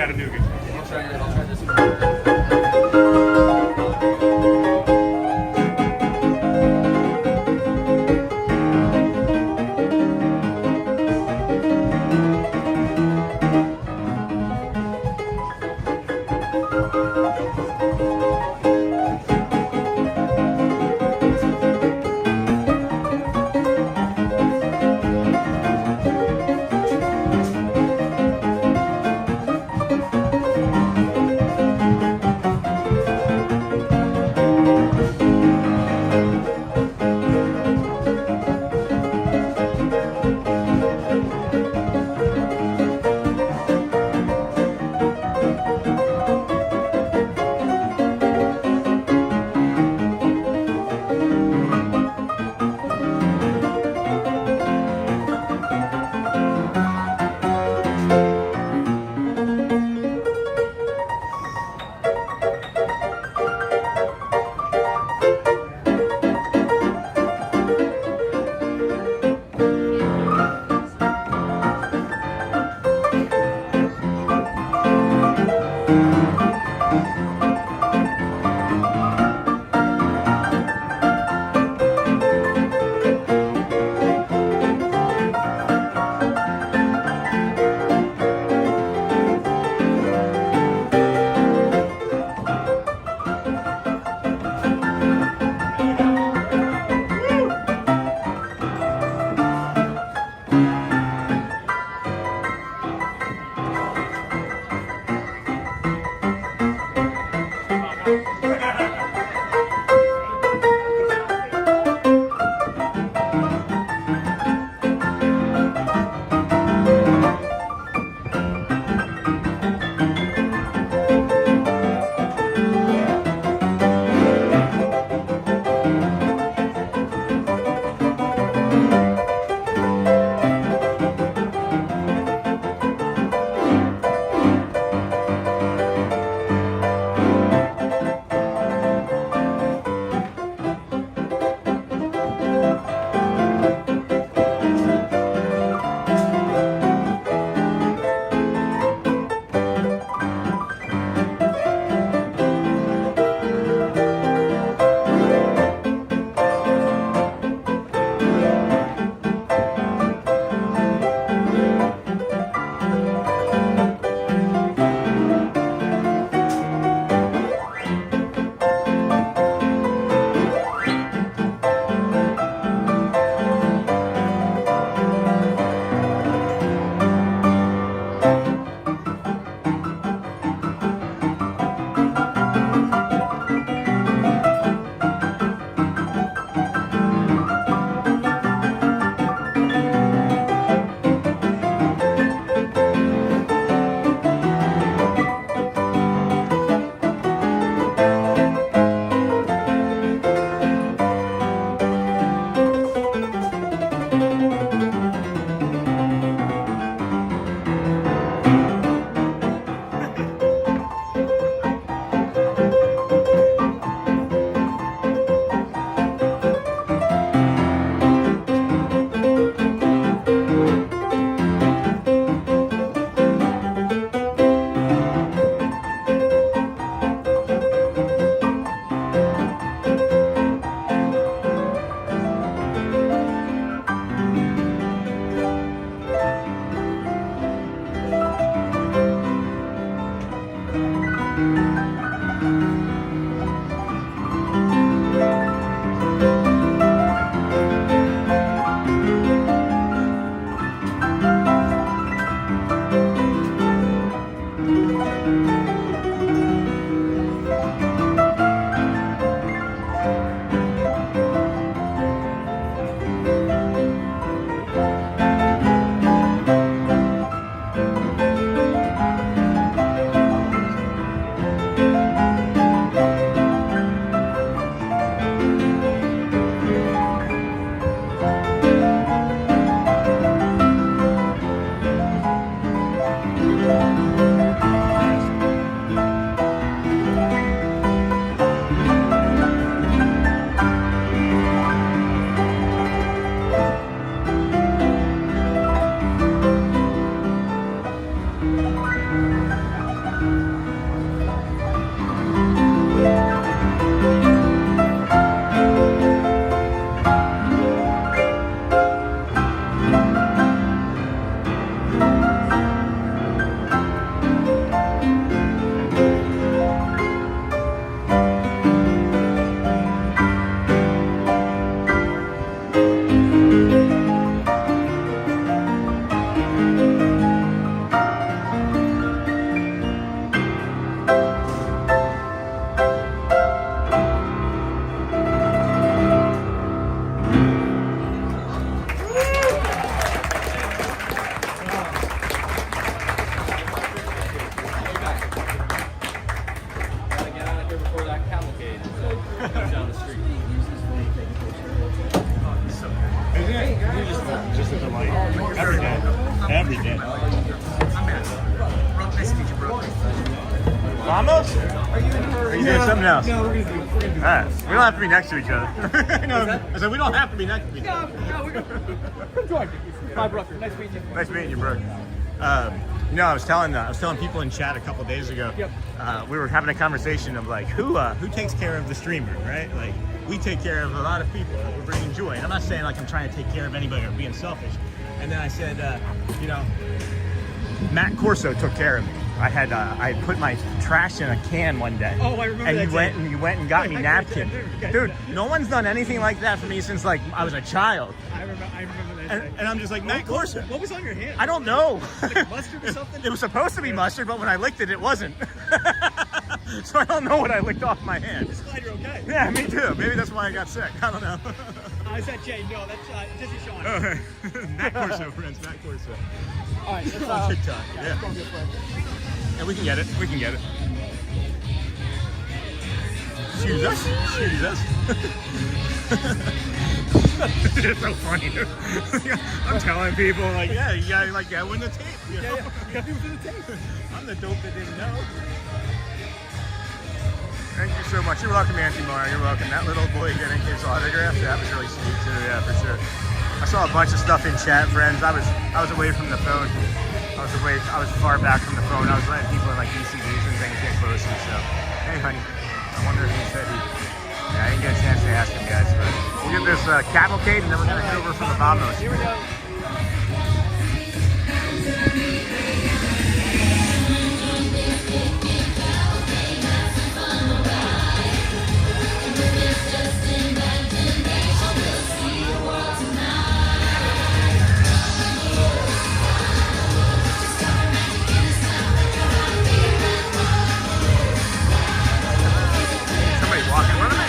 Chattanooga. I'll try this. a delight. Every day. Every day. I'm back. Nice to meet you, bro. Vamos? Are you in a hurry? Are you doing something else? No, we're gonna do it. Alright. We don't have to be next to each other. I said we don't have to be next to each other. No, we're good. Enjoy. My brother. Nice meeting you. Nice meeting you, bro. You know, I was telling people in chat a couple days ago. Yep. We were having a conversation of like who takes care of the streamer, right? Like we take care of a lot of people. We're bringing joy. And I'm not saying like I'm trying to take care of anybody or being selfish. And then I said, you know, Matt Corso took care of me. I had put my trash in a can one day. Oh, I remember and that. You went and got me napkin. Dude, no one's done anything like that for me since like I was a child. I remember that. And I'm just like, Matt Corso. What was on your hand? I don't know. Like mustard or something? It was supposed to be mustard, but when I licked it, it wasn't. So I don't know what I licked off my hand. Just glad you're okay. Yeah, me too. Maybe that's why I got sick. I don't know. Is that Jay? No, that's Dizzy Sean. Oh, Matt Corso, friends. Matt Corso. All right, let's On TikTok. yeah. Yeah. Let's go and get friends. Yeah, we can get it. We can get it. Excuse us. Excuse us. It's so funny, dude. I'm telling people, like, yeah, you gotta, like, get in the tape. You know? Yeah. You got people in the tape. I'm the dope that didn't know. Thank you so much. You're welcome, Auntie Mara. You're welcome. That little boy getting his autograph, that was really sweet, too. Yeah, for sure. I saw a bunch of stuff in chat, friends. I was away from the phone. I was far back from the phone. I was letting people in like ECDs and things get closer. So, hey, honey, I wonder if he said he. Yeah, I didn't get a chance to ask him, guys. But we'll get this cavalcade, and then we're gonna head over for the Vamos. Here we go. Somebody walking, run away.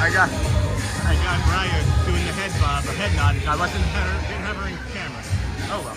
I got Ryan doing the head bob or head nod. I didn't have her in camera. Oh well.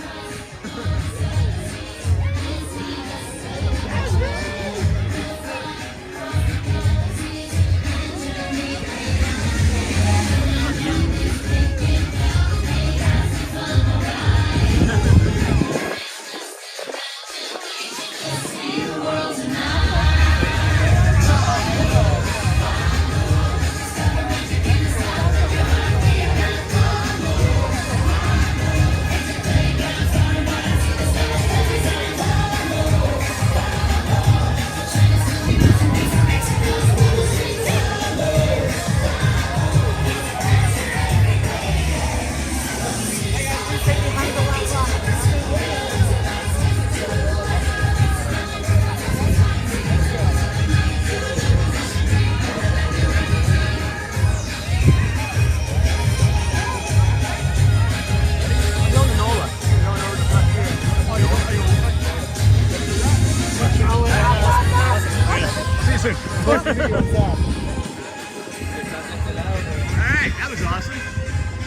awesome.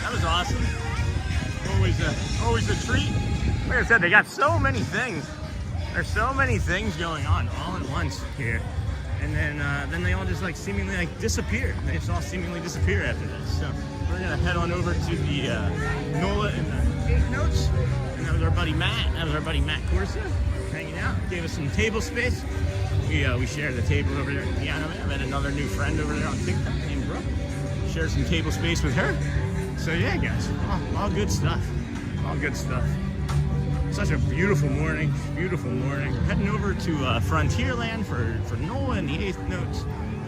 That was awesome. Always a treat. Like I said, they got so many things. There's so many things going on all at once here. And then they all just like seemingly like disappear. They just all seemingly disappear after this. So we're gonna head on over to the Nola and the 8 Notes. And that was our buddy Matt. Corsa hanging out. Gave us some table space. We share the table over there at the piano. I met another new friend over there on TikTok named Brooke. Share some table space with her. So yeah, guys, all good stuff. All good stuff. Such a beautiful morning. Beautiful morning. Heading over to Frontierland for Nola and the 8th Notes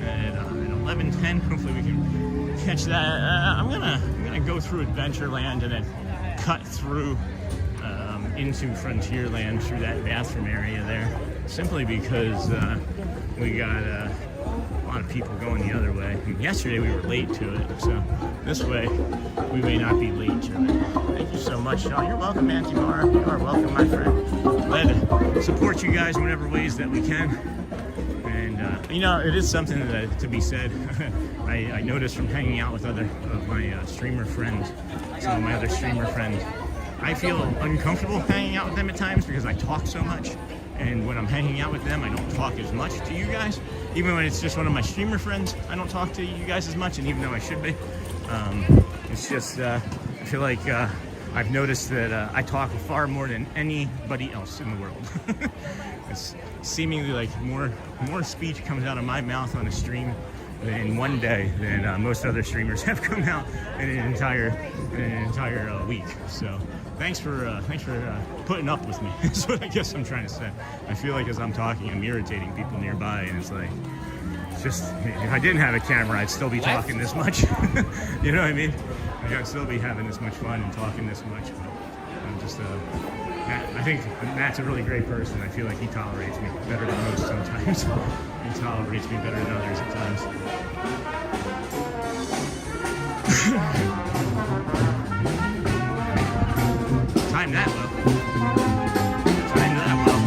at 11:10. Hopefully we can catch that. I'm gonna go through Adventureland and then cut through into Frontierland through that bathroom area there. Simply because we got a lot of people going the other way. And yesterday we were late to it, so this way we may not be late to it. Thank you so much, Sean. You're welcome, Auntie Mara. You are welcome, my friend. Glad to support you guys in whatever ways that we can. And you know, it is something that, to be said. I noticed from hanging out with other of my streamer friends, some of my other streamer friends, I feel uncomfortable hanging out with them at times because I talk so much. And when I'm hanging out with them, I don't talk as much to you guys. Even when it's just one of my streamer friends, I don't talk to you guys as much, and even though I should be. It's just, I feel like I've noticed that I talk far more than anybody else in the world. It's seemingly like more speech comes out of my mouth on a stream in one day than most other streamers have come out in an entire week. So thanks for putting up with me. That's what I guess I'm trying to say. I feel like as I'm talking, I'm irritating people nearby, and it's like, it's just, if I didn't have a camera, I'd still be talking this much. You know what I mean? Like, I'd still be having this much fun and talking this much. But I'm just, I think Matt's a really great person. I feel like he tolerates me better than most sometimes. He tolerates me better than others at times. Time that well. Time that well.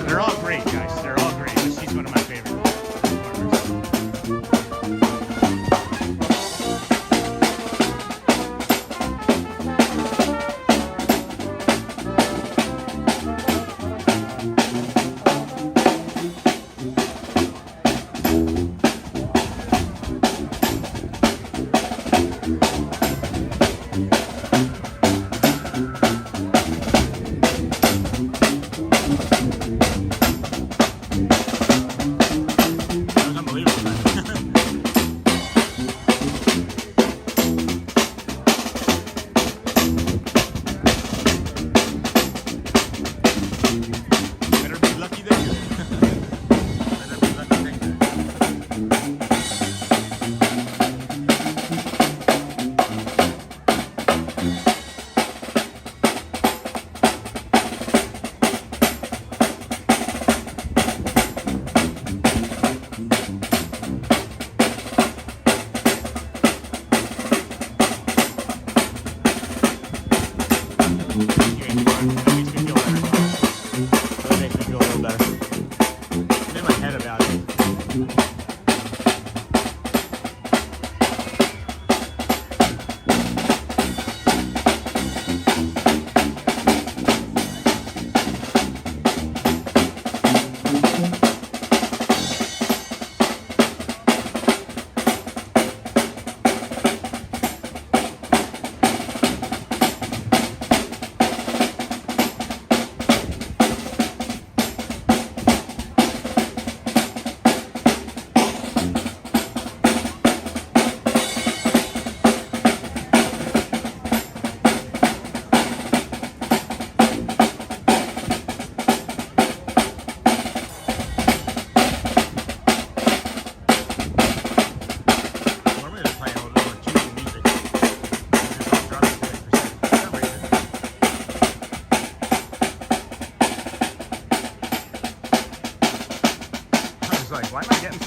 They're all great, guys. They're all great. She's one of my favorite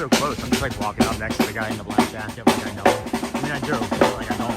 so close. I'm just like walking up next to the guy in the black jacket like I know him. I mean, I do, but like I know him.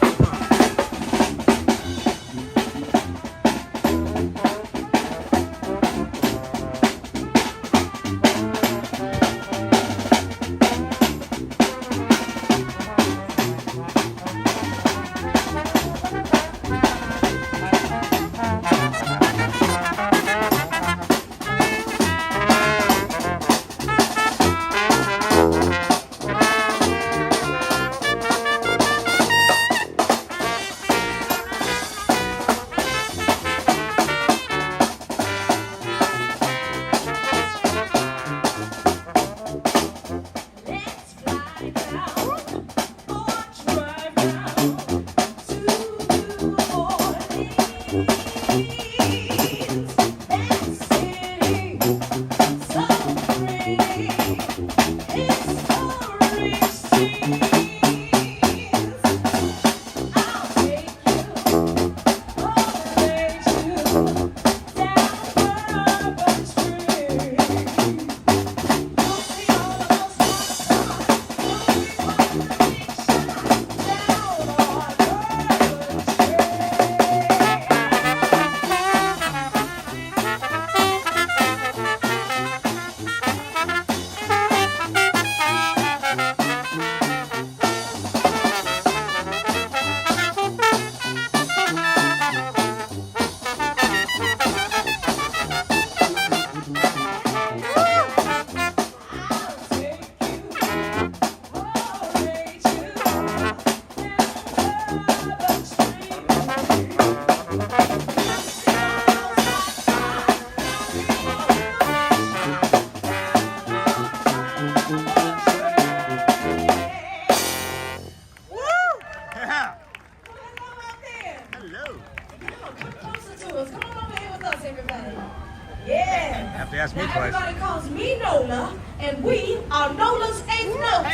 calls me Nola, and we are Nola's eighth note.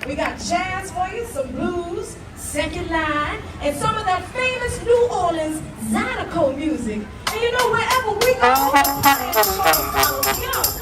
We got jazz for you, some blues, second line, and some of that famous New Orleans Zydeco music. And you know, wherever we go, we gonna take you there.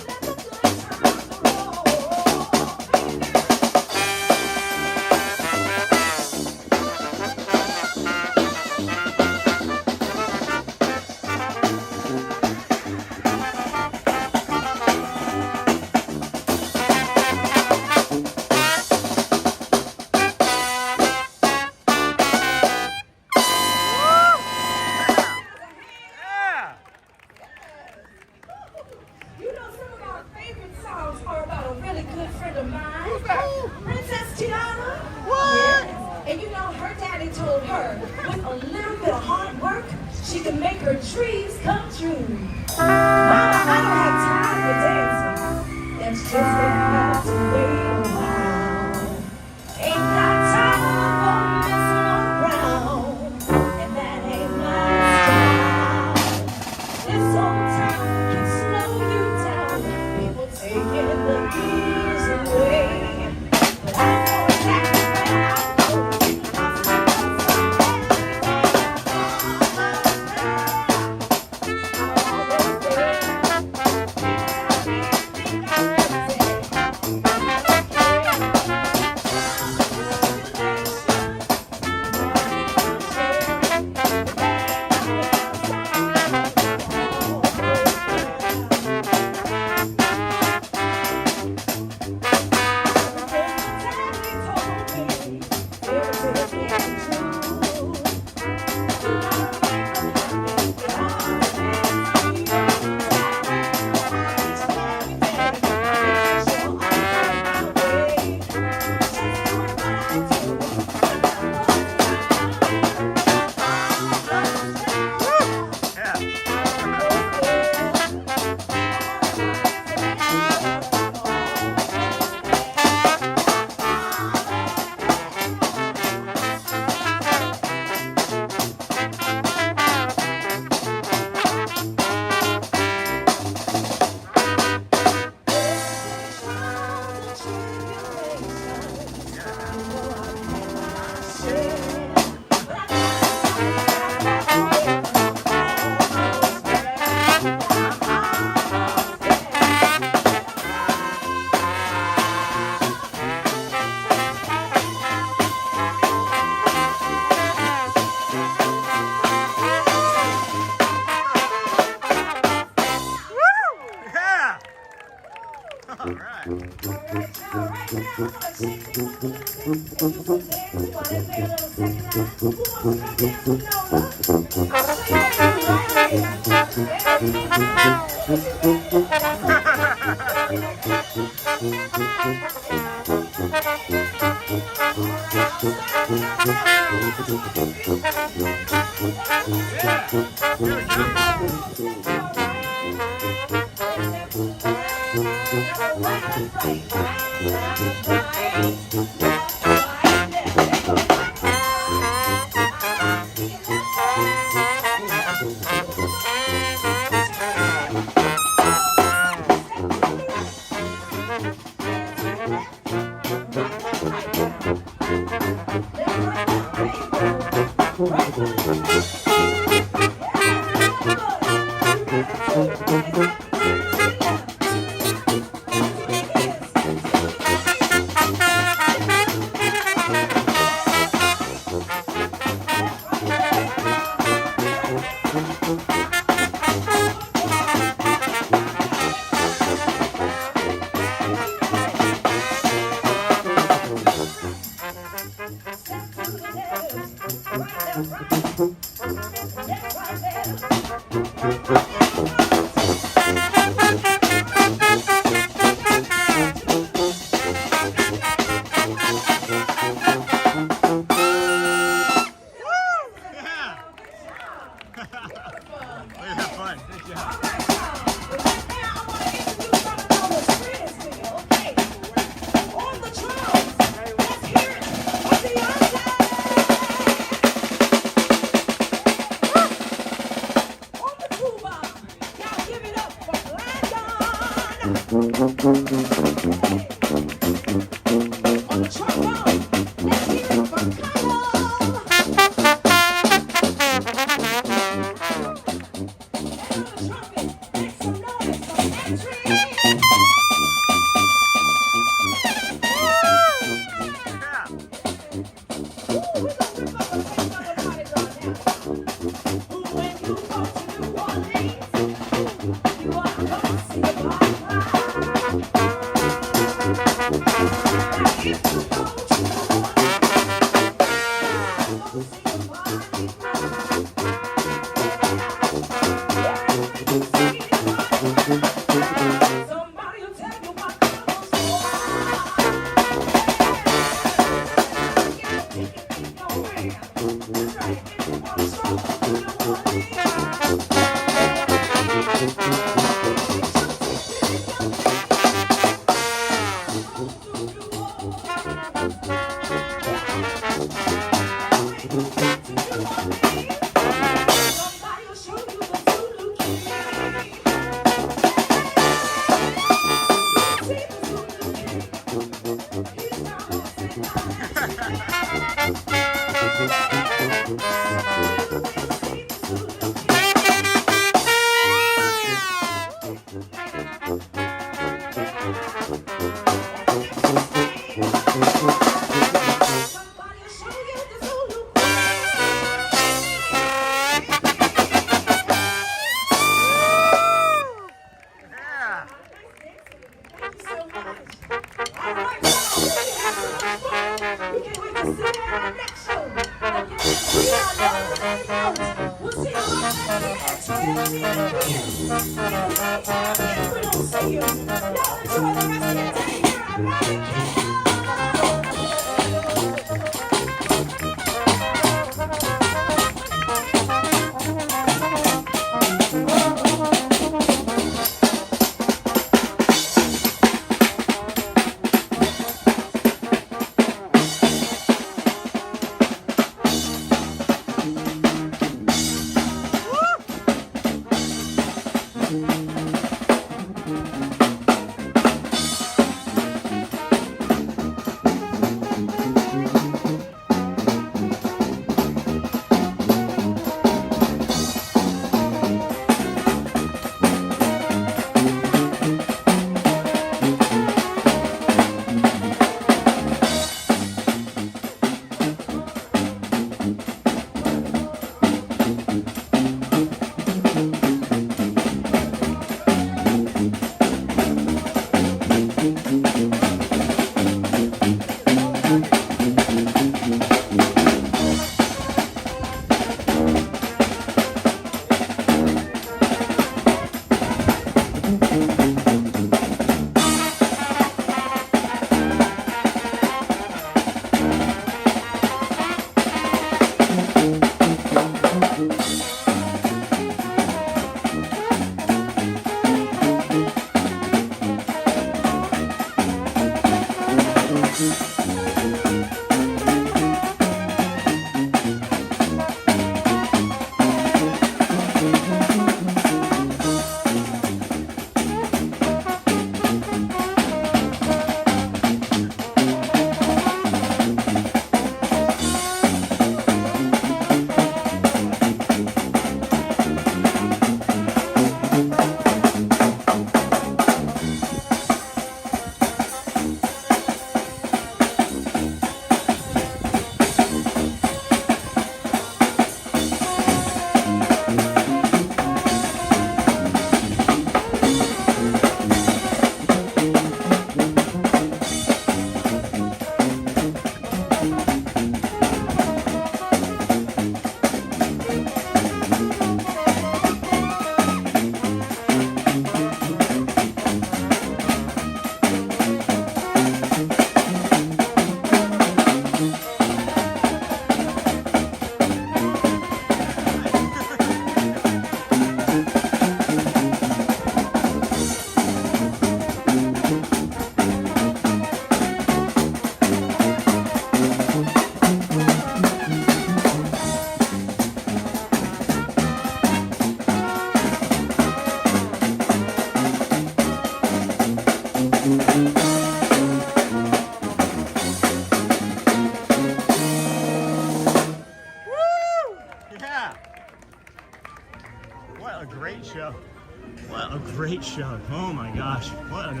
What a great show. Oh my gosh. What an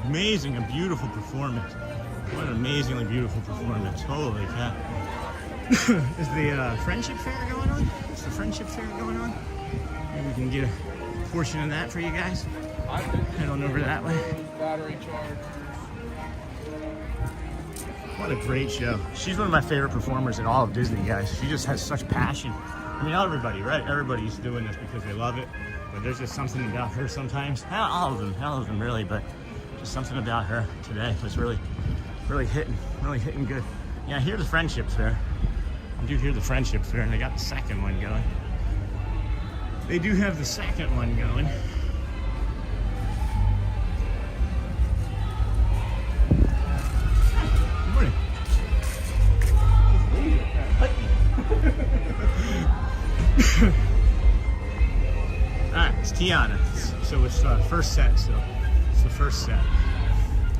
amazing and beautiful performance. What an amazingly beautiful performance. Holy cow. Is the Friendship Fair going on? Is the Friendship Fair going on? Maybe we can get a portion of that for you guys. Head on over that way. Battery charge. What a great show. She's one of my favorite performers in all of Disney, guys. She just has such passion. I mean, everybody, right? Everybody's doing this because they love it. But there's just something about her sometimes. All of them really, but just something about her today was really hitting good. Yeah, I hear the Friendship Fair. I do hear the Friendship Fair, and they got the second one going. They do have the second one going. Good morning. Alright, it's Tiana. So it's the first set still. It's the first set.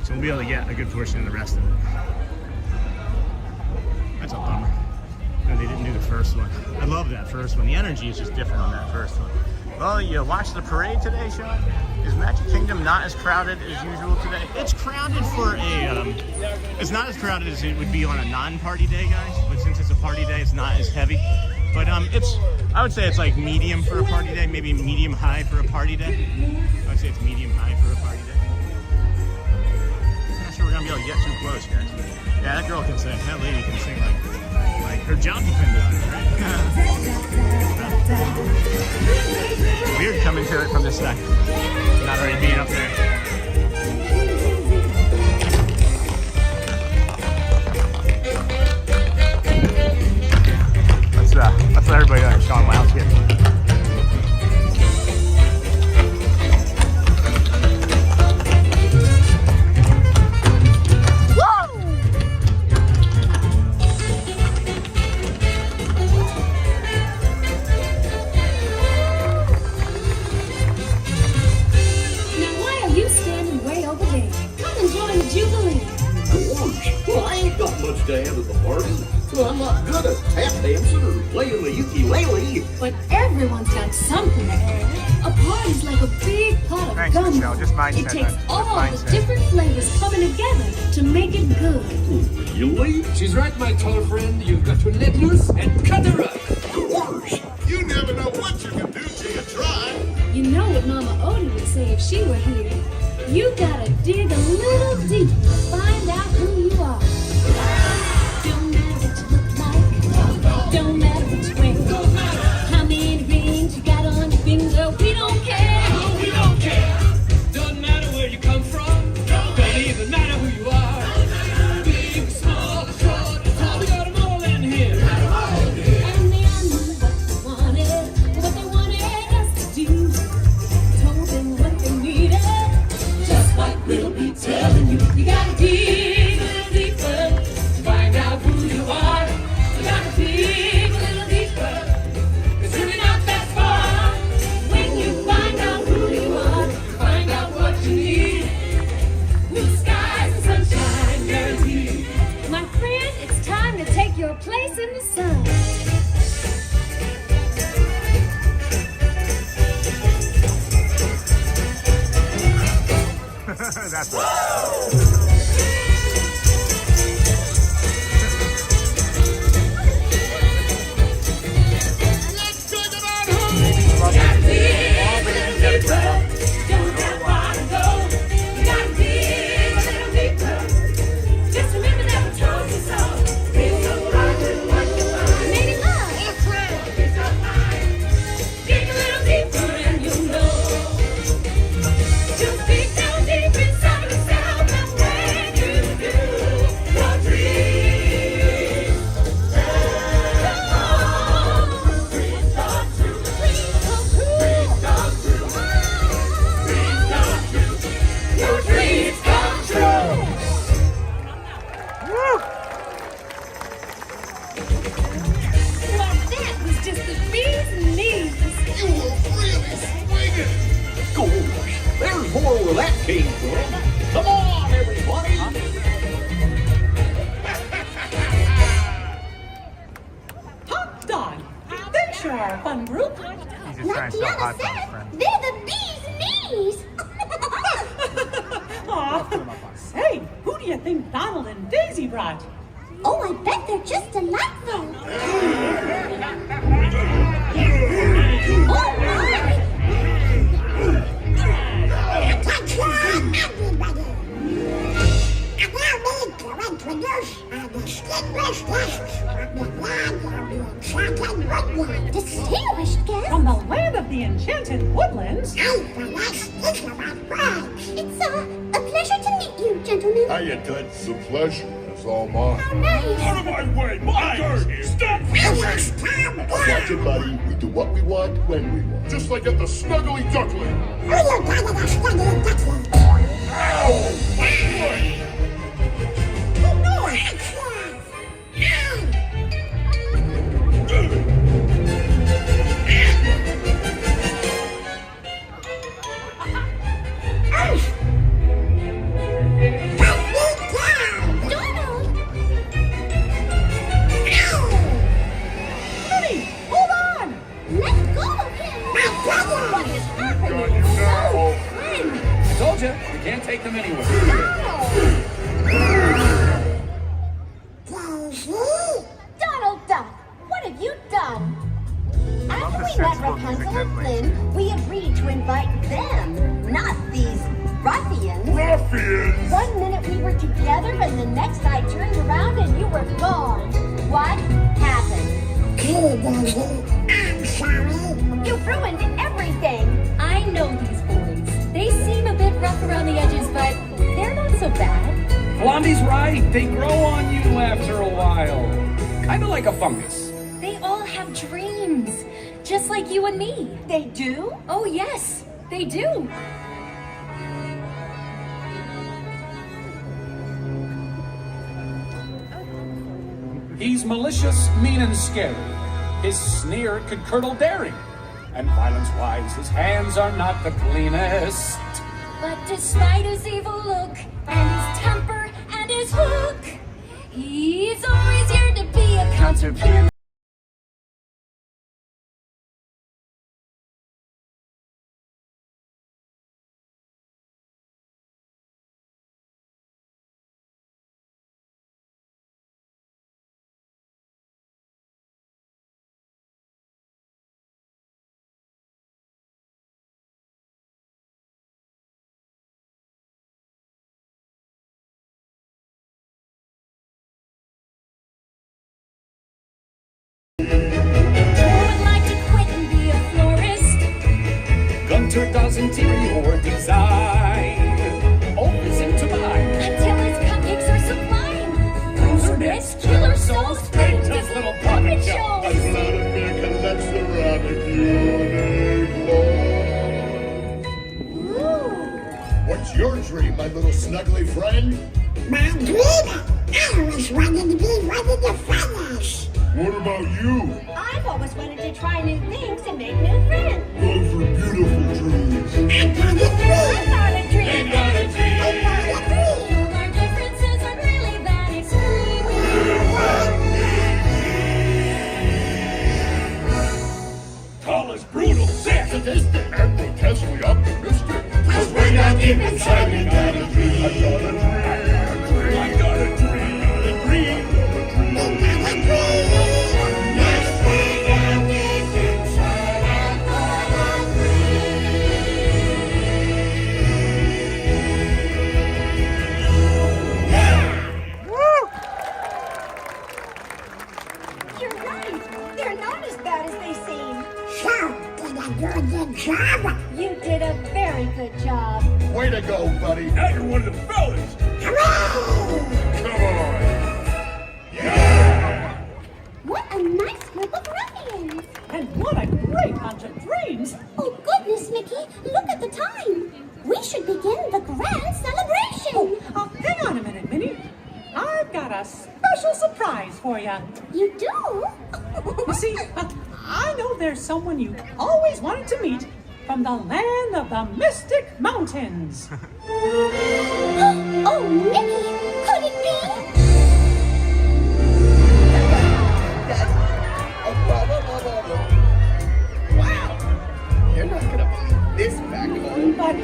So we'll be able to get a good portion of the rest of it. That's a bummer. No, they didn't do the first one. I love that first one. The energy is just different on that first one. Well, you watched the parade today, Sean? Is Magic Kingdom not as crowded as usual today? It's crowded for a, it's not as crowded as it would be on a non-party day, guys. But since it's a party day, it's not as heavy. But I would say it's like medium for a party day, maybe medium high for a party day. I would say it's medium high for a party day. I'm not sure we're gonna be able to get too close, guys. Yeah, that girl can sing. That lady can sing like her jumpy can do it, right? Weird coming to it from this side. Not already being up there. Let's let everybody know Sean Wild's here. Well, I ain't got much to add to the party. Well, I'm not good at tap dancing or playing the ukulele. But everyone's got something to add. A party's like a big pot of gumbo. It takes all the different flavors coming together to make it good. Really? She's right, my tall friend. You've got to let loose and cut her up. Gosh, you never know what you can do till you try. You know what Mama Odie would say if she were here. You gotta dig a little deeper to find out who you are. Don't matter what you look like. Don't matter which way. How many rings you got on your finger. We don't care. No, we don't care. Doesn't matter where you come from. Don't even matter who you are. Big, small, short, tall. We got them all in here. And they all knew what they wanted us to do. Told them what they needed. Just what we'll be telling you. You gotta dig. Kingdom. Come on, everybody! Hot dog. They sure are a fun group. He's just trying to sell hot dogs, friend. They're the bee's knees. Aw. Say, who do you think Donald and Daisy brought? Oh, I bet they're just delightful. Attention, everybody. Allow me to introduce our distinguished guests. The land of the enchanted woodland. Distinguished guests? From the land of the enchanted woodlands? It's a pleasure to meet you, gentlemen. Hiya, Toots. The pleasure is all mine. How nice. Out of my way! My turn! Stop! Watch it, buddy. We do what we want, when we want. Just like at the Snuggly Duckling. Who you got at the Snuggly Duckling? Ow! Oh, no! Told you, you can't take them anywhere. Donald Duck, what have you done? After we met Rapunzel and Flynn, we agreed to invite them, not these ruffians. Ruffians! 1 minute we were together, and the next I turned around and you were gone. What happened? I'm sorry. You ruined everything. I know these boys. They seem a bit rough around the edges, but they're not so bad. Blondie's right. They grow on you after a while. Kind of like a fungus. They all have dreams, just like you and me. They do? Oh, yes, they do. He's malicious, mean, and scary. His sneer could curdle daring. And violence-wise, his hands are not the cleanest. But despite his evil look, and his temper, and his hook, he's always here to be a concert pianist. Gunter does interior design. Always into mind. Until his cupcakes are sublime. Bruiser nets, killer souls, Paint his little puppet shows. A Vladimir collects the rabbit unicorn. What's your dream, my little snuggly friend? My dream? I always wanted to be one of the fellas. What about you? I've always wanted to try new things and make new friends. Those are beautiful dreams. I got a dream. I got a dream. I got a dream. All our differences are really that extreme. Call us brutal, sadistic, and grotesquely optimistic. 'Cause we're not deep inside, we got a dream. I got a dream. I got a dream. A dream. You're right. They're not as bad as they seem. So, did I do a good job? You did a very good job. Way to go, buddy. Now you're one of the fellas. Hooray! Come on. Yeah! What a nice group of ruffians. And what a great bunch of dreams. Oh, goodness, Mickey. Look at the time. We should begin the grand celebration. Hang on a minute, Minnie. I've got a special surprise for you. You do? You see, I know there's someone you always wanted to meet from the land of the Mystic Mountains. Oh, Mickey! Could it be? Wow! You're not gonna believe this back home. But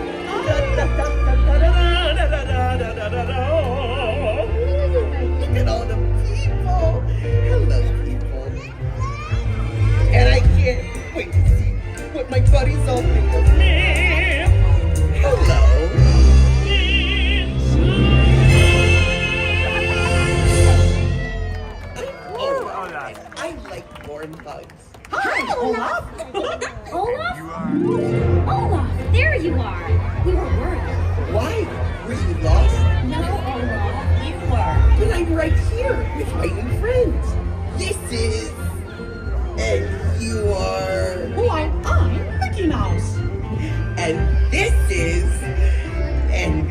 look at all the people. Hello, people. And I can't wait to see what my buddies all think of me. Hello. I like warm hugs. Hi, Olaf! Olaf? Olaf, there you are. We were worried. Why? Were you lost? No, Olaf, you were. But I'm right here with my new friends. This is... And you are... Why, I'm Mickey Mouse. And this is... And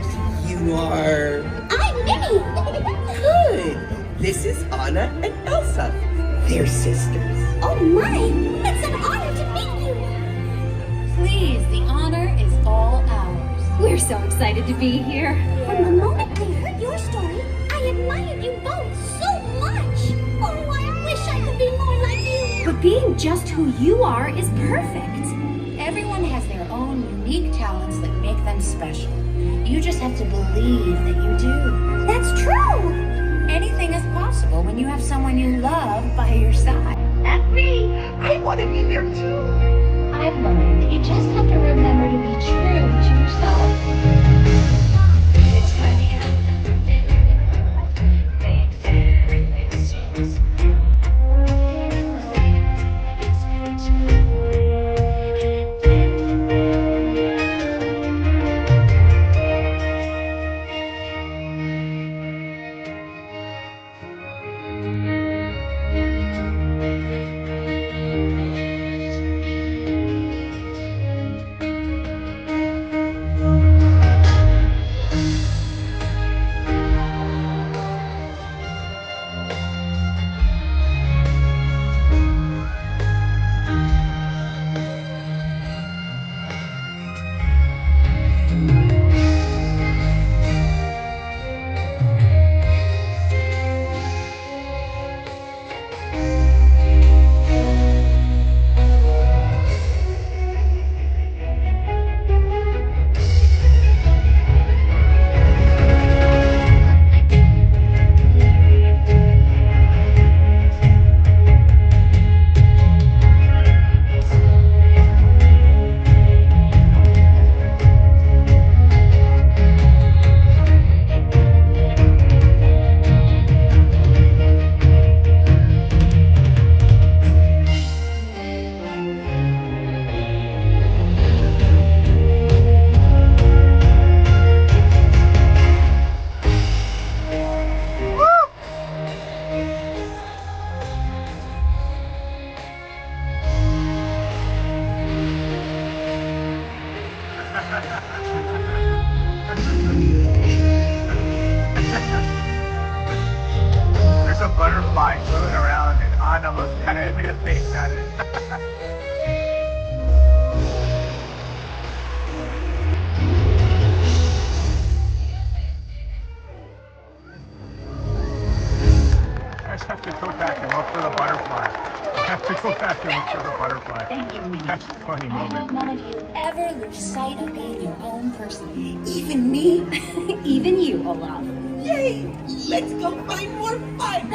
you are... I'm Minnie. Good. This is Anna and Elsa. They're sisters. Oh my, it's an honor to meet you. Please, the honor is all ours. We're so excited to be here. From the moment I heard your story, I admired you both so much. Oh, I wish I could be more like you. But being just who you are is perfect. Everyone has their own unique talents that make them special. You just have to believe that you do. That's true. Anything is possible when you have someone you love by your side. That's me. I want to be there too. I've learned you just have to remember to be true to yourself. It's funny how everything seems. There's a butterfly floating around and Anna was kind of made a face at it. I just have to go back and look for the butterfly. I have to go back and look for the butterfly. Thank you, Minnie. That's a funny I hope moment. none of you ever lose sight of being your own person. Even me? Even you, Olaf. Yay! Let's go find more fun!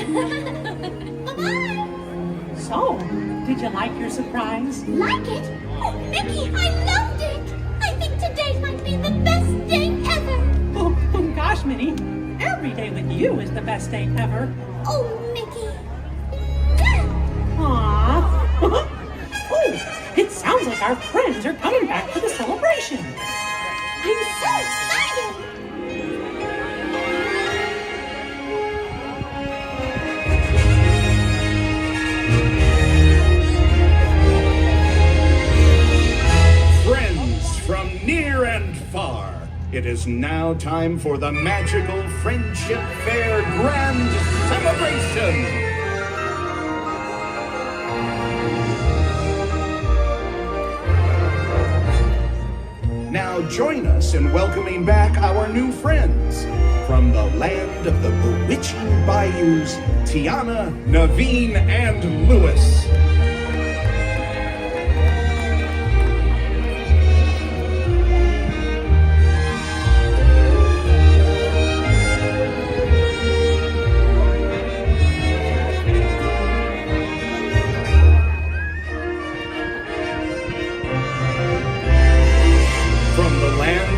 Bye-bye. So, did you like your surprise? Like it? Oh, Mickey, I loved it. I think today might be the best day ever. Oh, gosh, Minnie. Every day with you is the best day ever. Oh, Mickey. Aww. Oh, it sounds like our friends are coming back for the celebration. I'm so excited. Friends from near and far, it is now time for the magical Friendship Faire Grand Celebration! Now join us in welcoming back our new friends from the land of the bewitching bayous, Tiana, Naveen, and Lewis.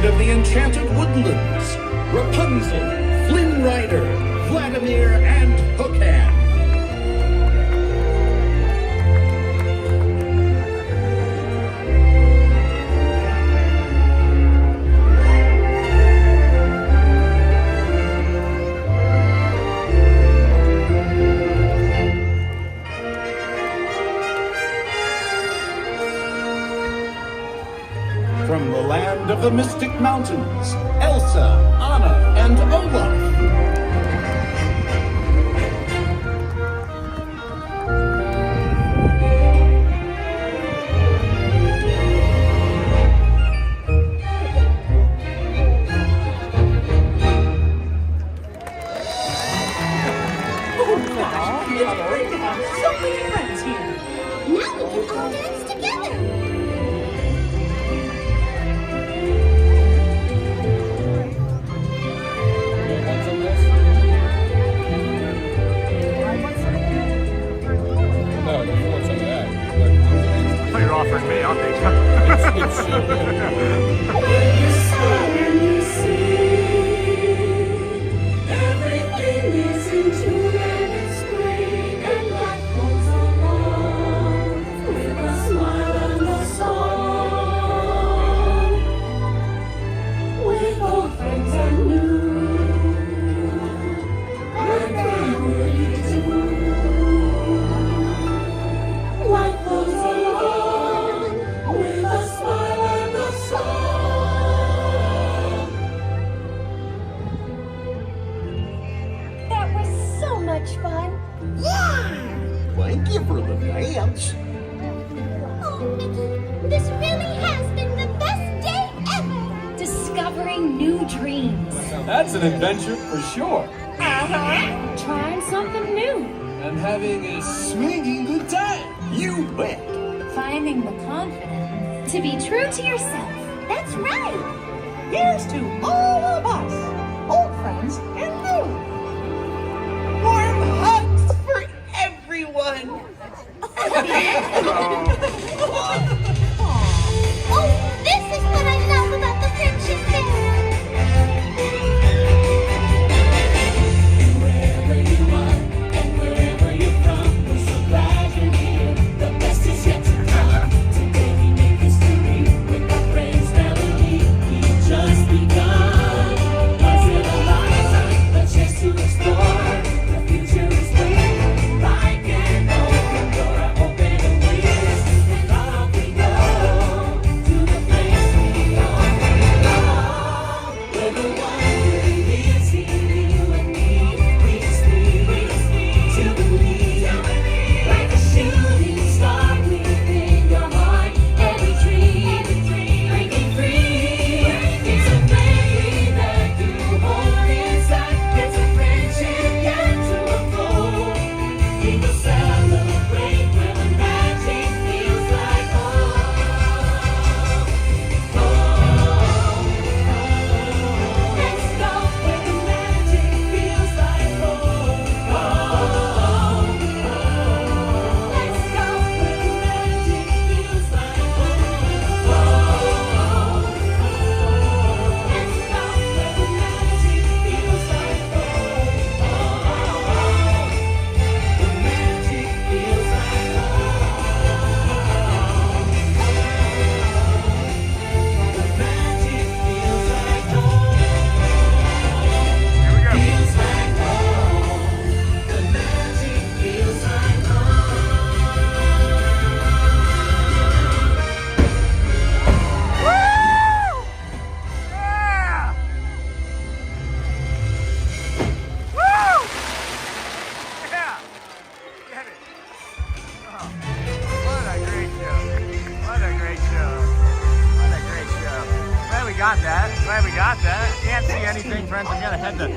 Of the enchanted woodlands, Rapunzel, Flynn Rider, Vladimir, and Hookhand. From the land of the Mystic Mountains, Elsa, Anna, and Olaf. Oh gosh, it's great to have so many friends here. Now we can all dance together. You're offering me, I'll take it. When you smile and you see everything is in tune and it's great, and life goes along with a smile and a song, with old friends and new, and family too. Life goes along with a smile and a song. That was so much fun. Yeah! Thank you for the dance. Oh, Mickey, this really has been the best day ever. Discovering new dreams. That's an adventure for sure. Uh-huh. Trying something new. And having a swinging good time. You bet. Finding the confidence to be true to yourself. That's right. Here's to all of us, old friends and new. Warm hugs for everyone. Oh, this is what I love about the friendship fair. Wherever you are and wherever you're from, we're so glad you're here. The best is yet to come. Today we make history with our friends' family. We've just begun. Once in a lifetime, let's friends. I gotta head to.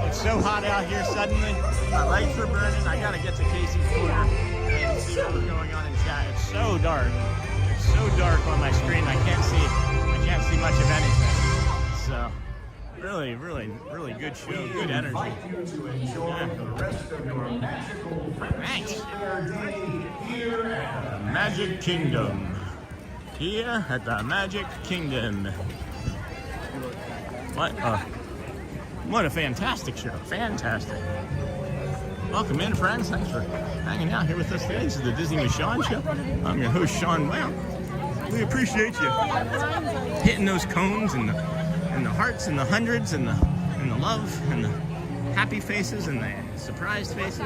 It's so hot out here suddenly. My legs are burning. I gotta get to Casey's corner and see what's going on in chat. It's so dark. It's so dark on my screen. I can't see much of anything. So really good show. Good energy. Thanks. Magic Kingdom. Here at the Magic Kingdom. What a fantastic show. Fantastic. Welcome in, friends. Thanks for hanging out here with us today. This is the Disney with Sean show. I'm your host, Sean Wow. We appreciate you hitting those cones and the hearts and the hundreds and the love and the happy faces and the surprised faces.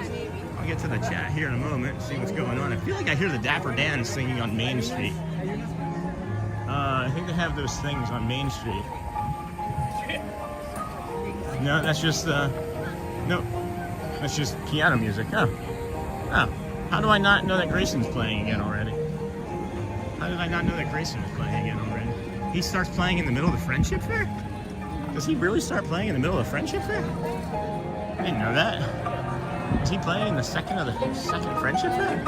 I'll get to the chat here in a moment, see what's going on. I feel like I hear the Dapper Dans singing on Main Street. I think they have those things on Main Street. No, that's just that's just piano music. Oh, how do I not know that Grayson's playing again already? How did I not know that Grayson was playing again already? He starts playing in the middle of the Friendship Fair? Does he really start playing in the middle of the Friendship Fair? I didn't know that. Is he playing in the second Friendship Fair?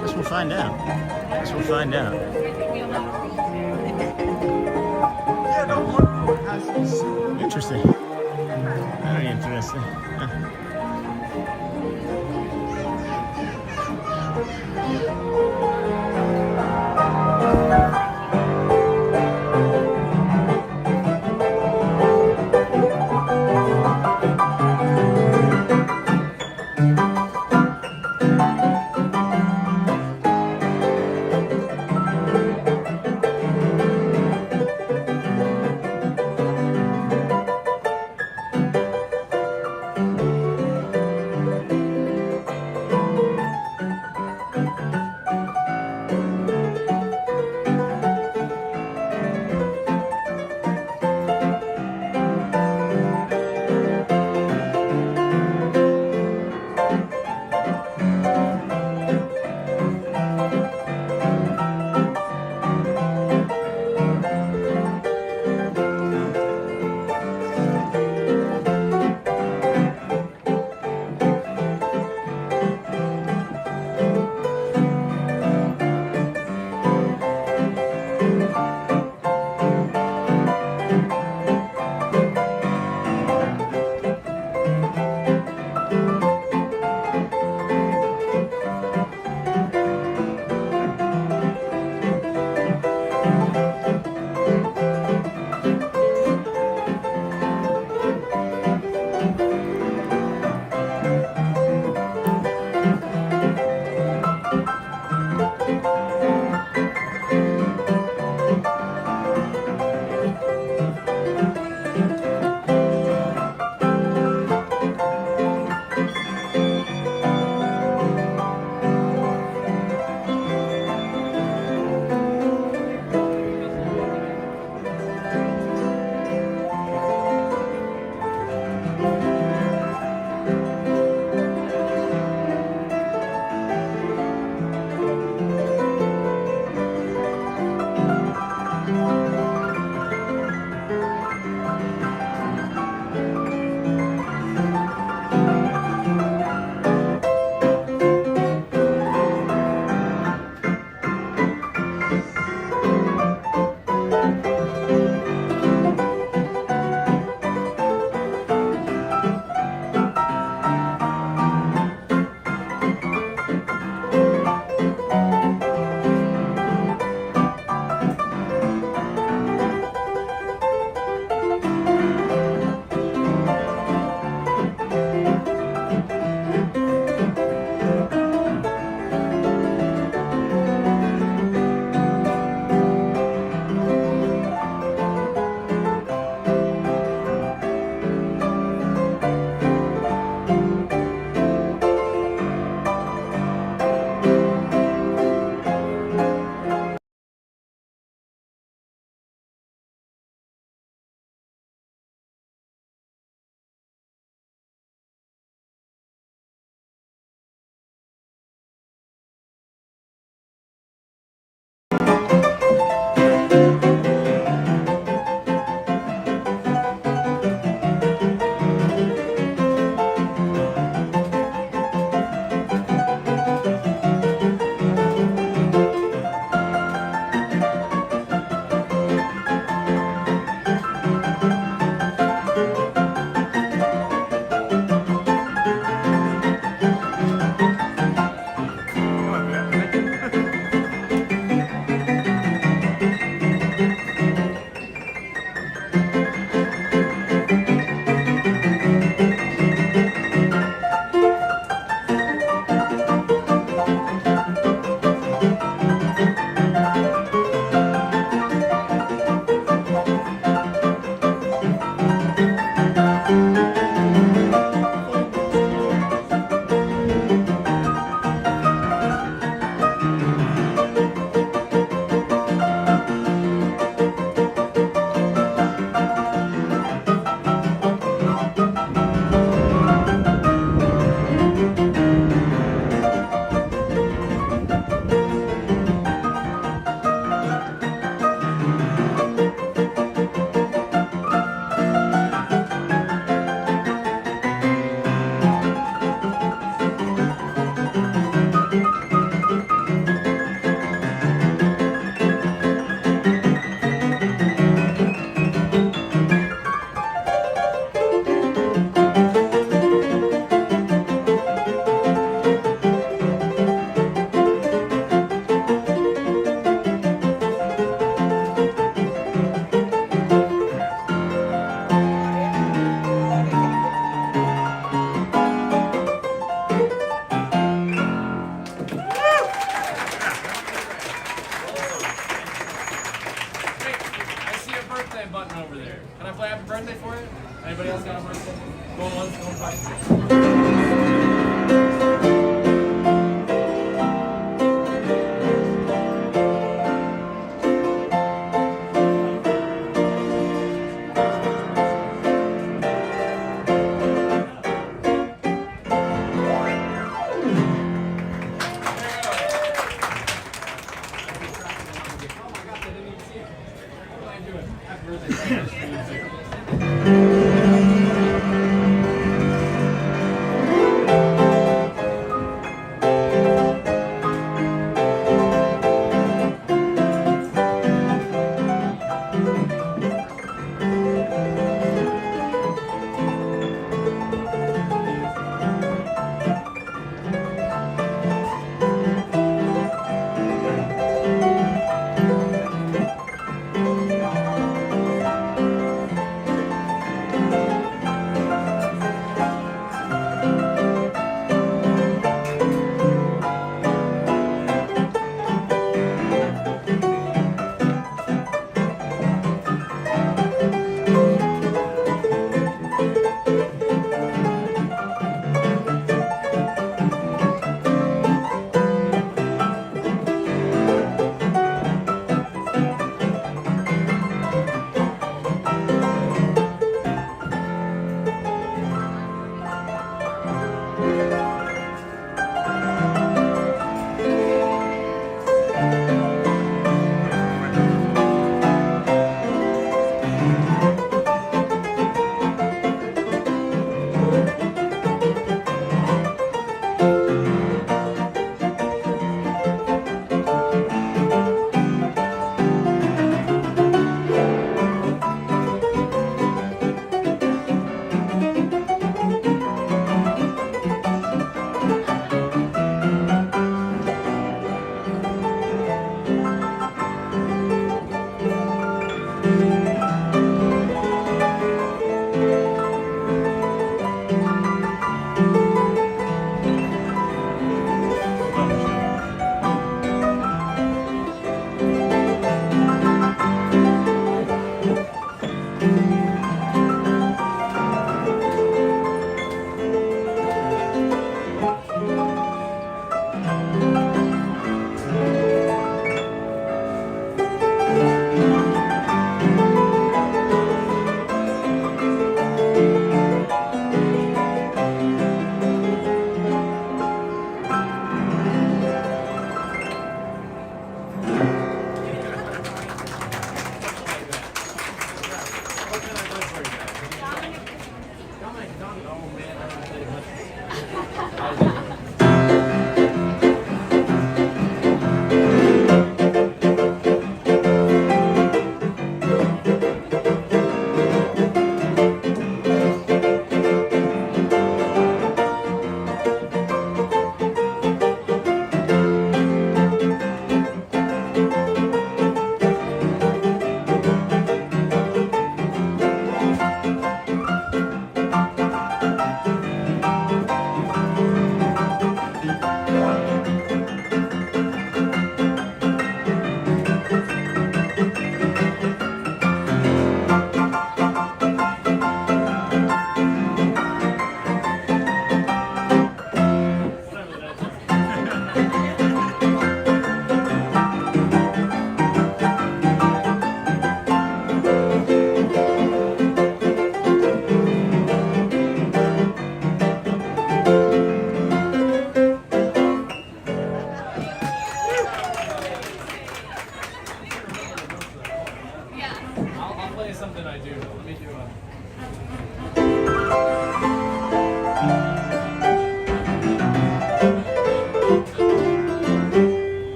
Guess we'll find out. Interesting. Very interesting.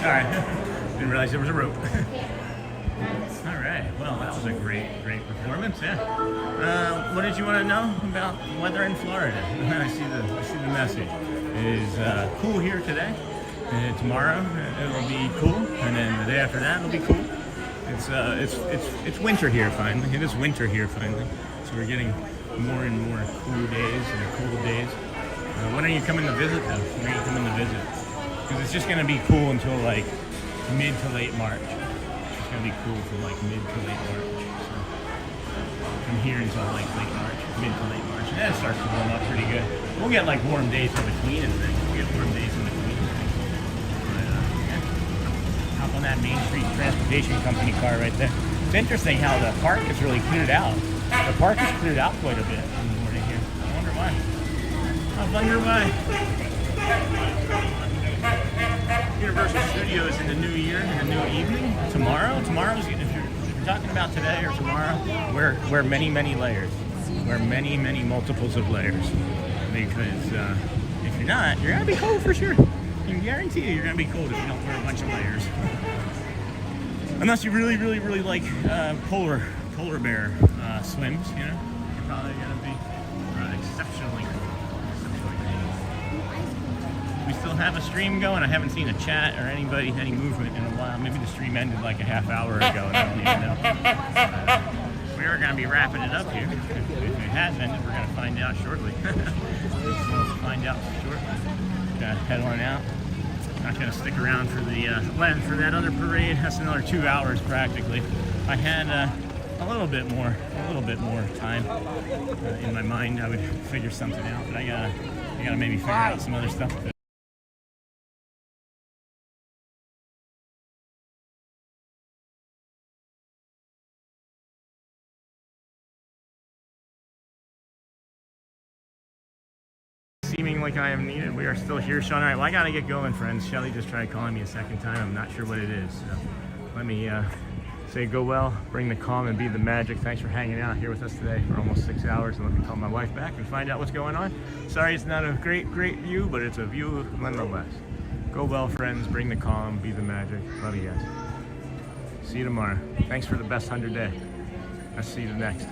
Sorry, didn't realize there was a rope. All right, well, that was a great performance. Yeah. What did you want to know about weather in Florida? I see the message. It is cool here today. And tomorrow it'll be cool, and then the day after that it'll be cool. It's winter here finally. It is winter here finally. So we're getting more and more cool days and cool days. When are you coming to visit though? When are you coming to visit? Because it's just going to be cool until like mid to late March. It's going to be cool from like mid to late March. So from here until like late March, mid to late March. And then it starts to warm up pretty good. We'll get like warm days in between and things. We'll get warm days in between and things. But yeah. Hop on that Main Street Transportation Company car right there. It's interesting how the park is really cleared out. The park is cleared out quite a bit in the morning here. I wonder why. Universal Studios in the new year, in the new evening. Tomorrow's, if you're talking about today or tomorrow, wear many layers. Wear many multiples of layers. Because if you're not, you're gonna be cold for sure. I can guarantee you, you're gonna be cold if you don't wear a bunch of layers. Unless you really like polar bear swims, you know, you're probably gonna be exceptionally cold. We still have a stream going. I haven't seen a chat or any movement in a while. Maybe the stream ended like a half hour ago and I don't even know. We are going to be wrapping it up here. If it has ended, we're going to find out shortly. We'll find out shortly. Got to head on out. Not going to stick around for for that other parade. That's another 2 hours practically. I had a little bit more time in my mind. I would figure something out, but I gotta maybe figure out some other stuff. Seeming like I am needed. We are still here, Sean. All right, well, I gotta get going, friends. Shelly just tried calling me a second time. I'm not sure what it is. So let me say go well, bring the calm, and be the magic. Thanks for hanging out here with us today for almost 6 hours. And let me call my wife back and find out what's going on. Sorry it's not a great view, but it's a view nonetheless. Go well, friends. Bring the calm, be the magic. Love you guys. See you tomorrow. Thanks for the best 100 day. I'll see you next.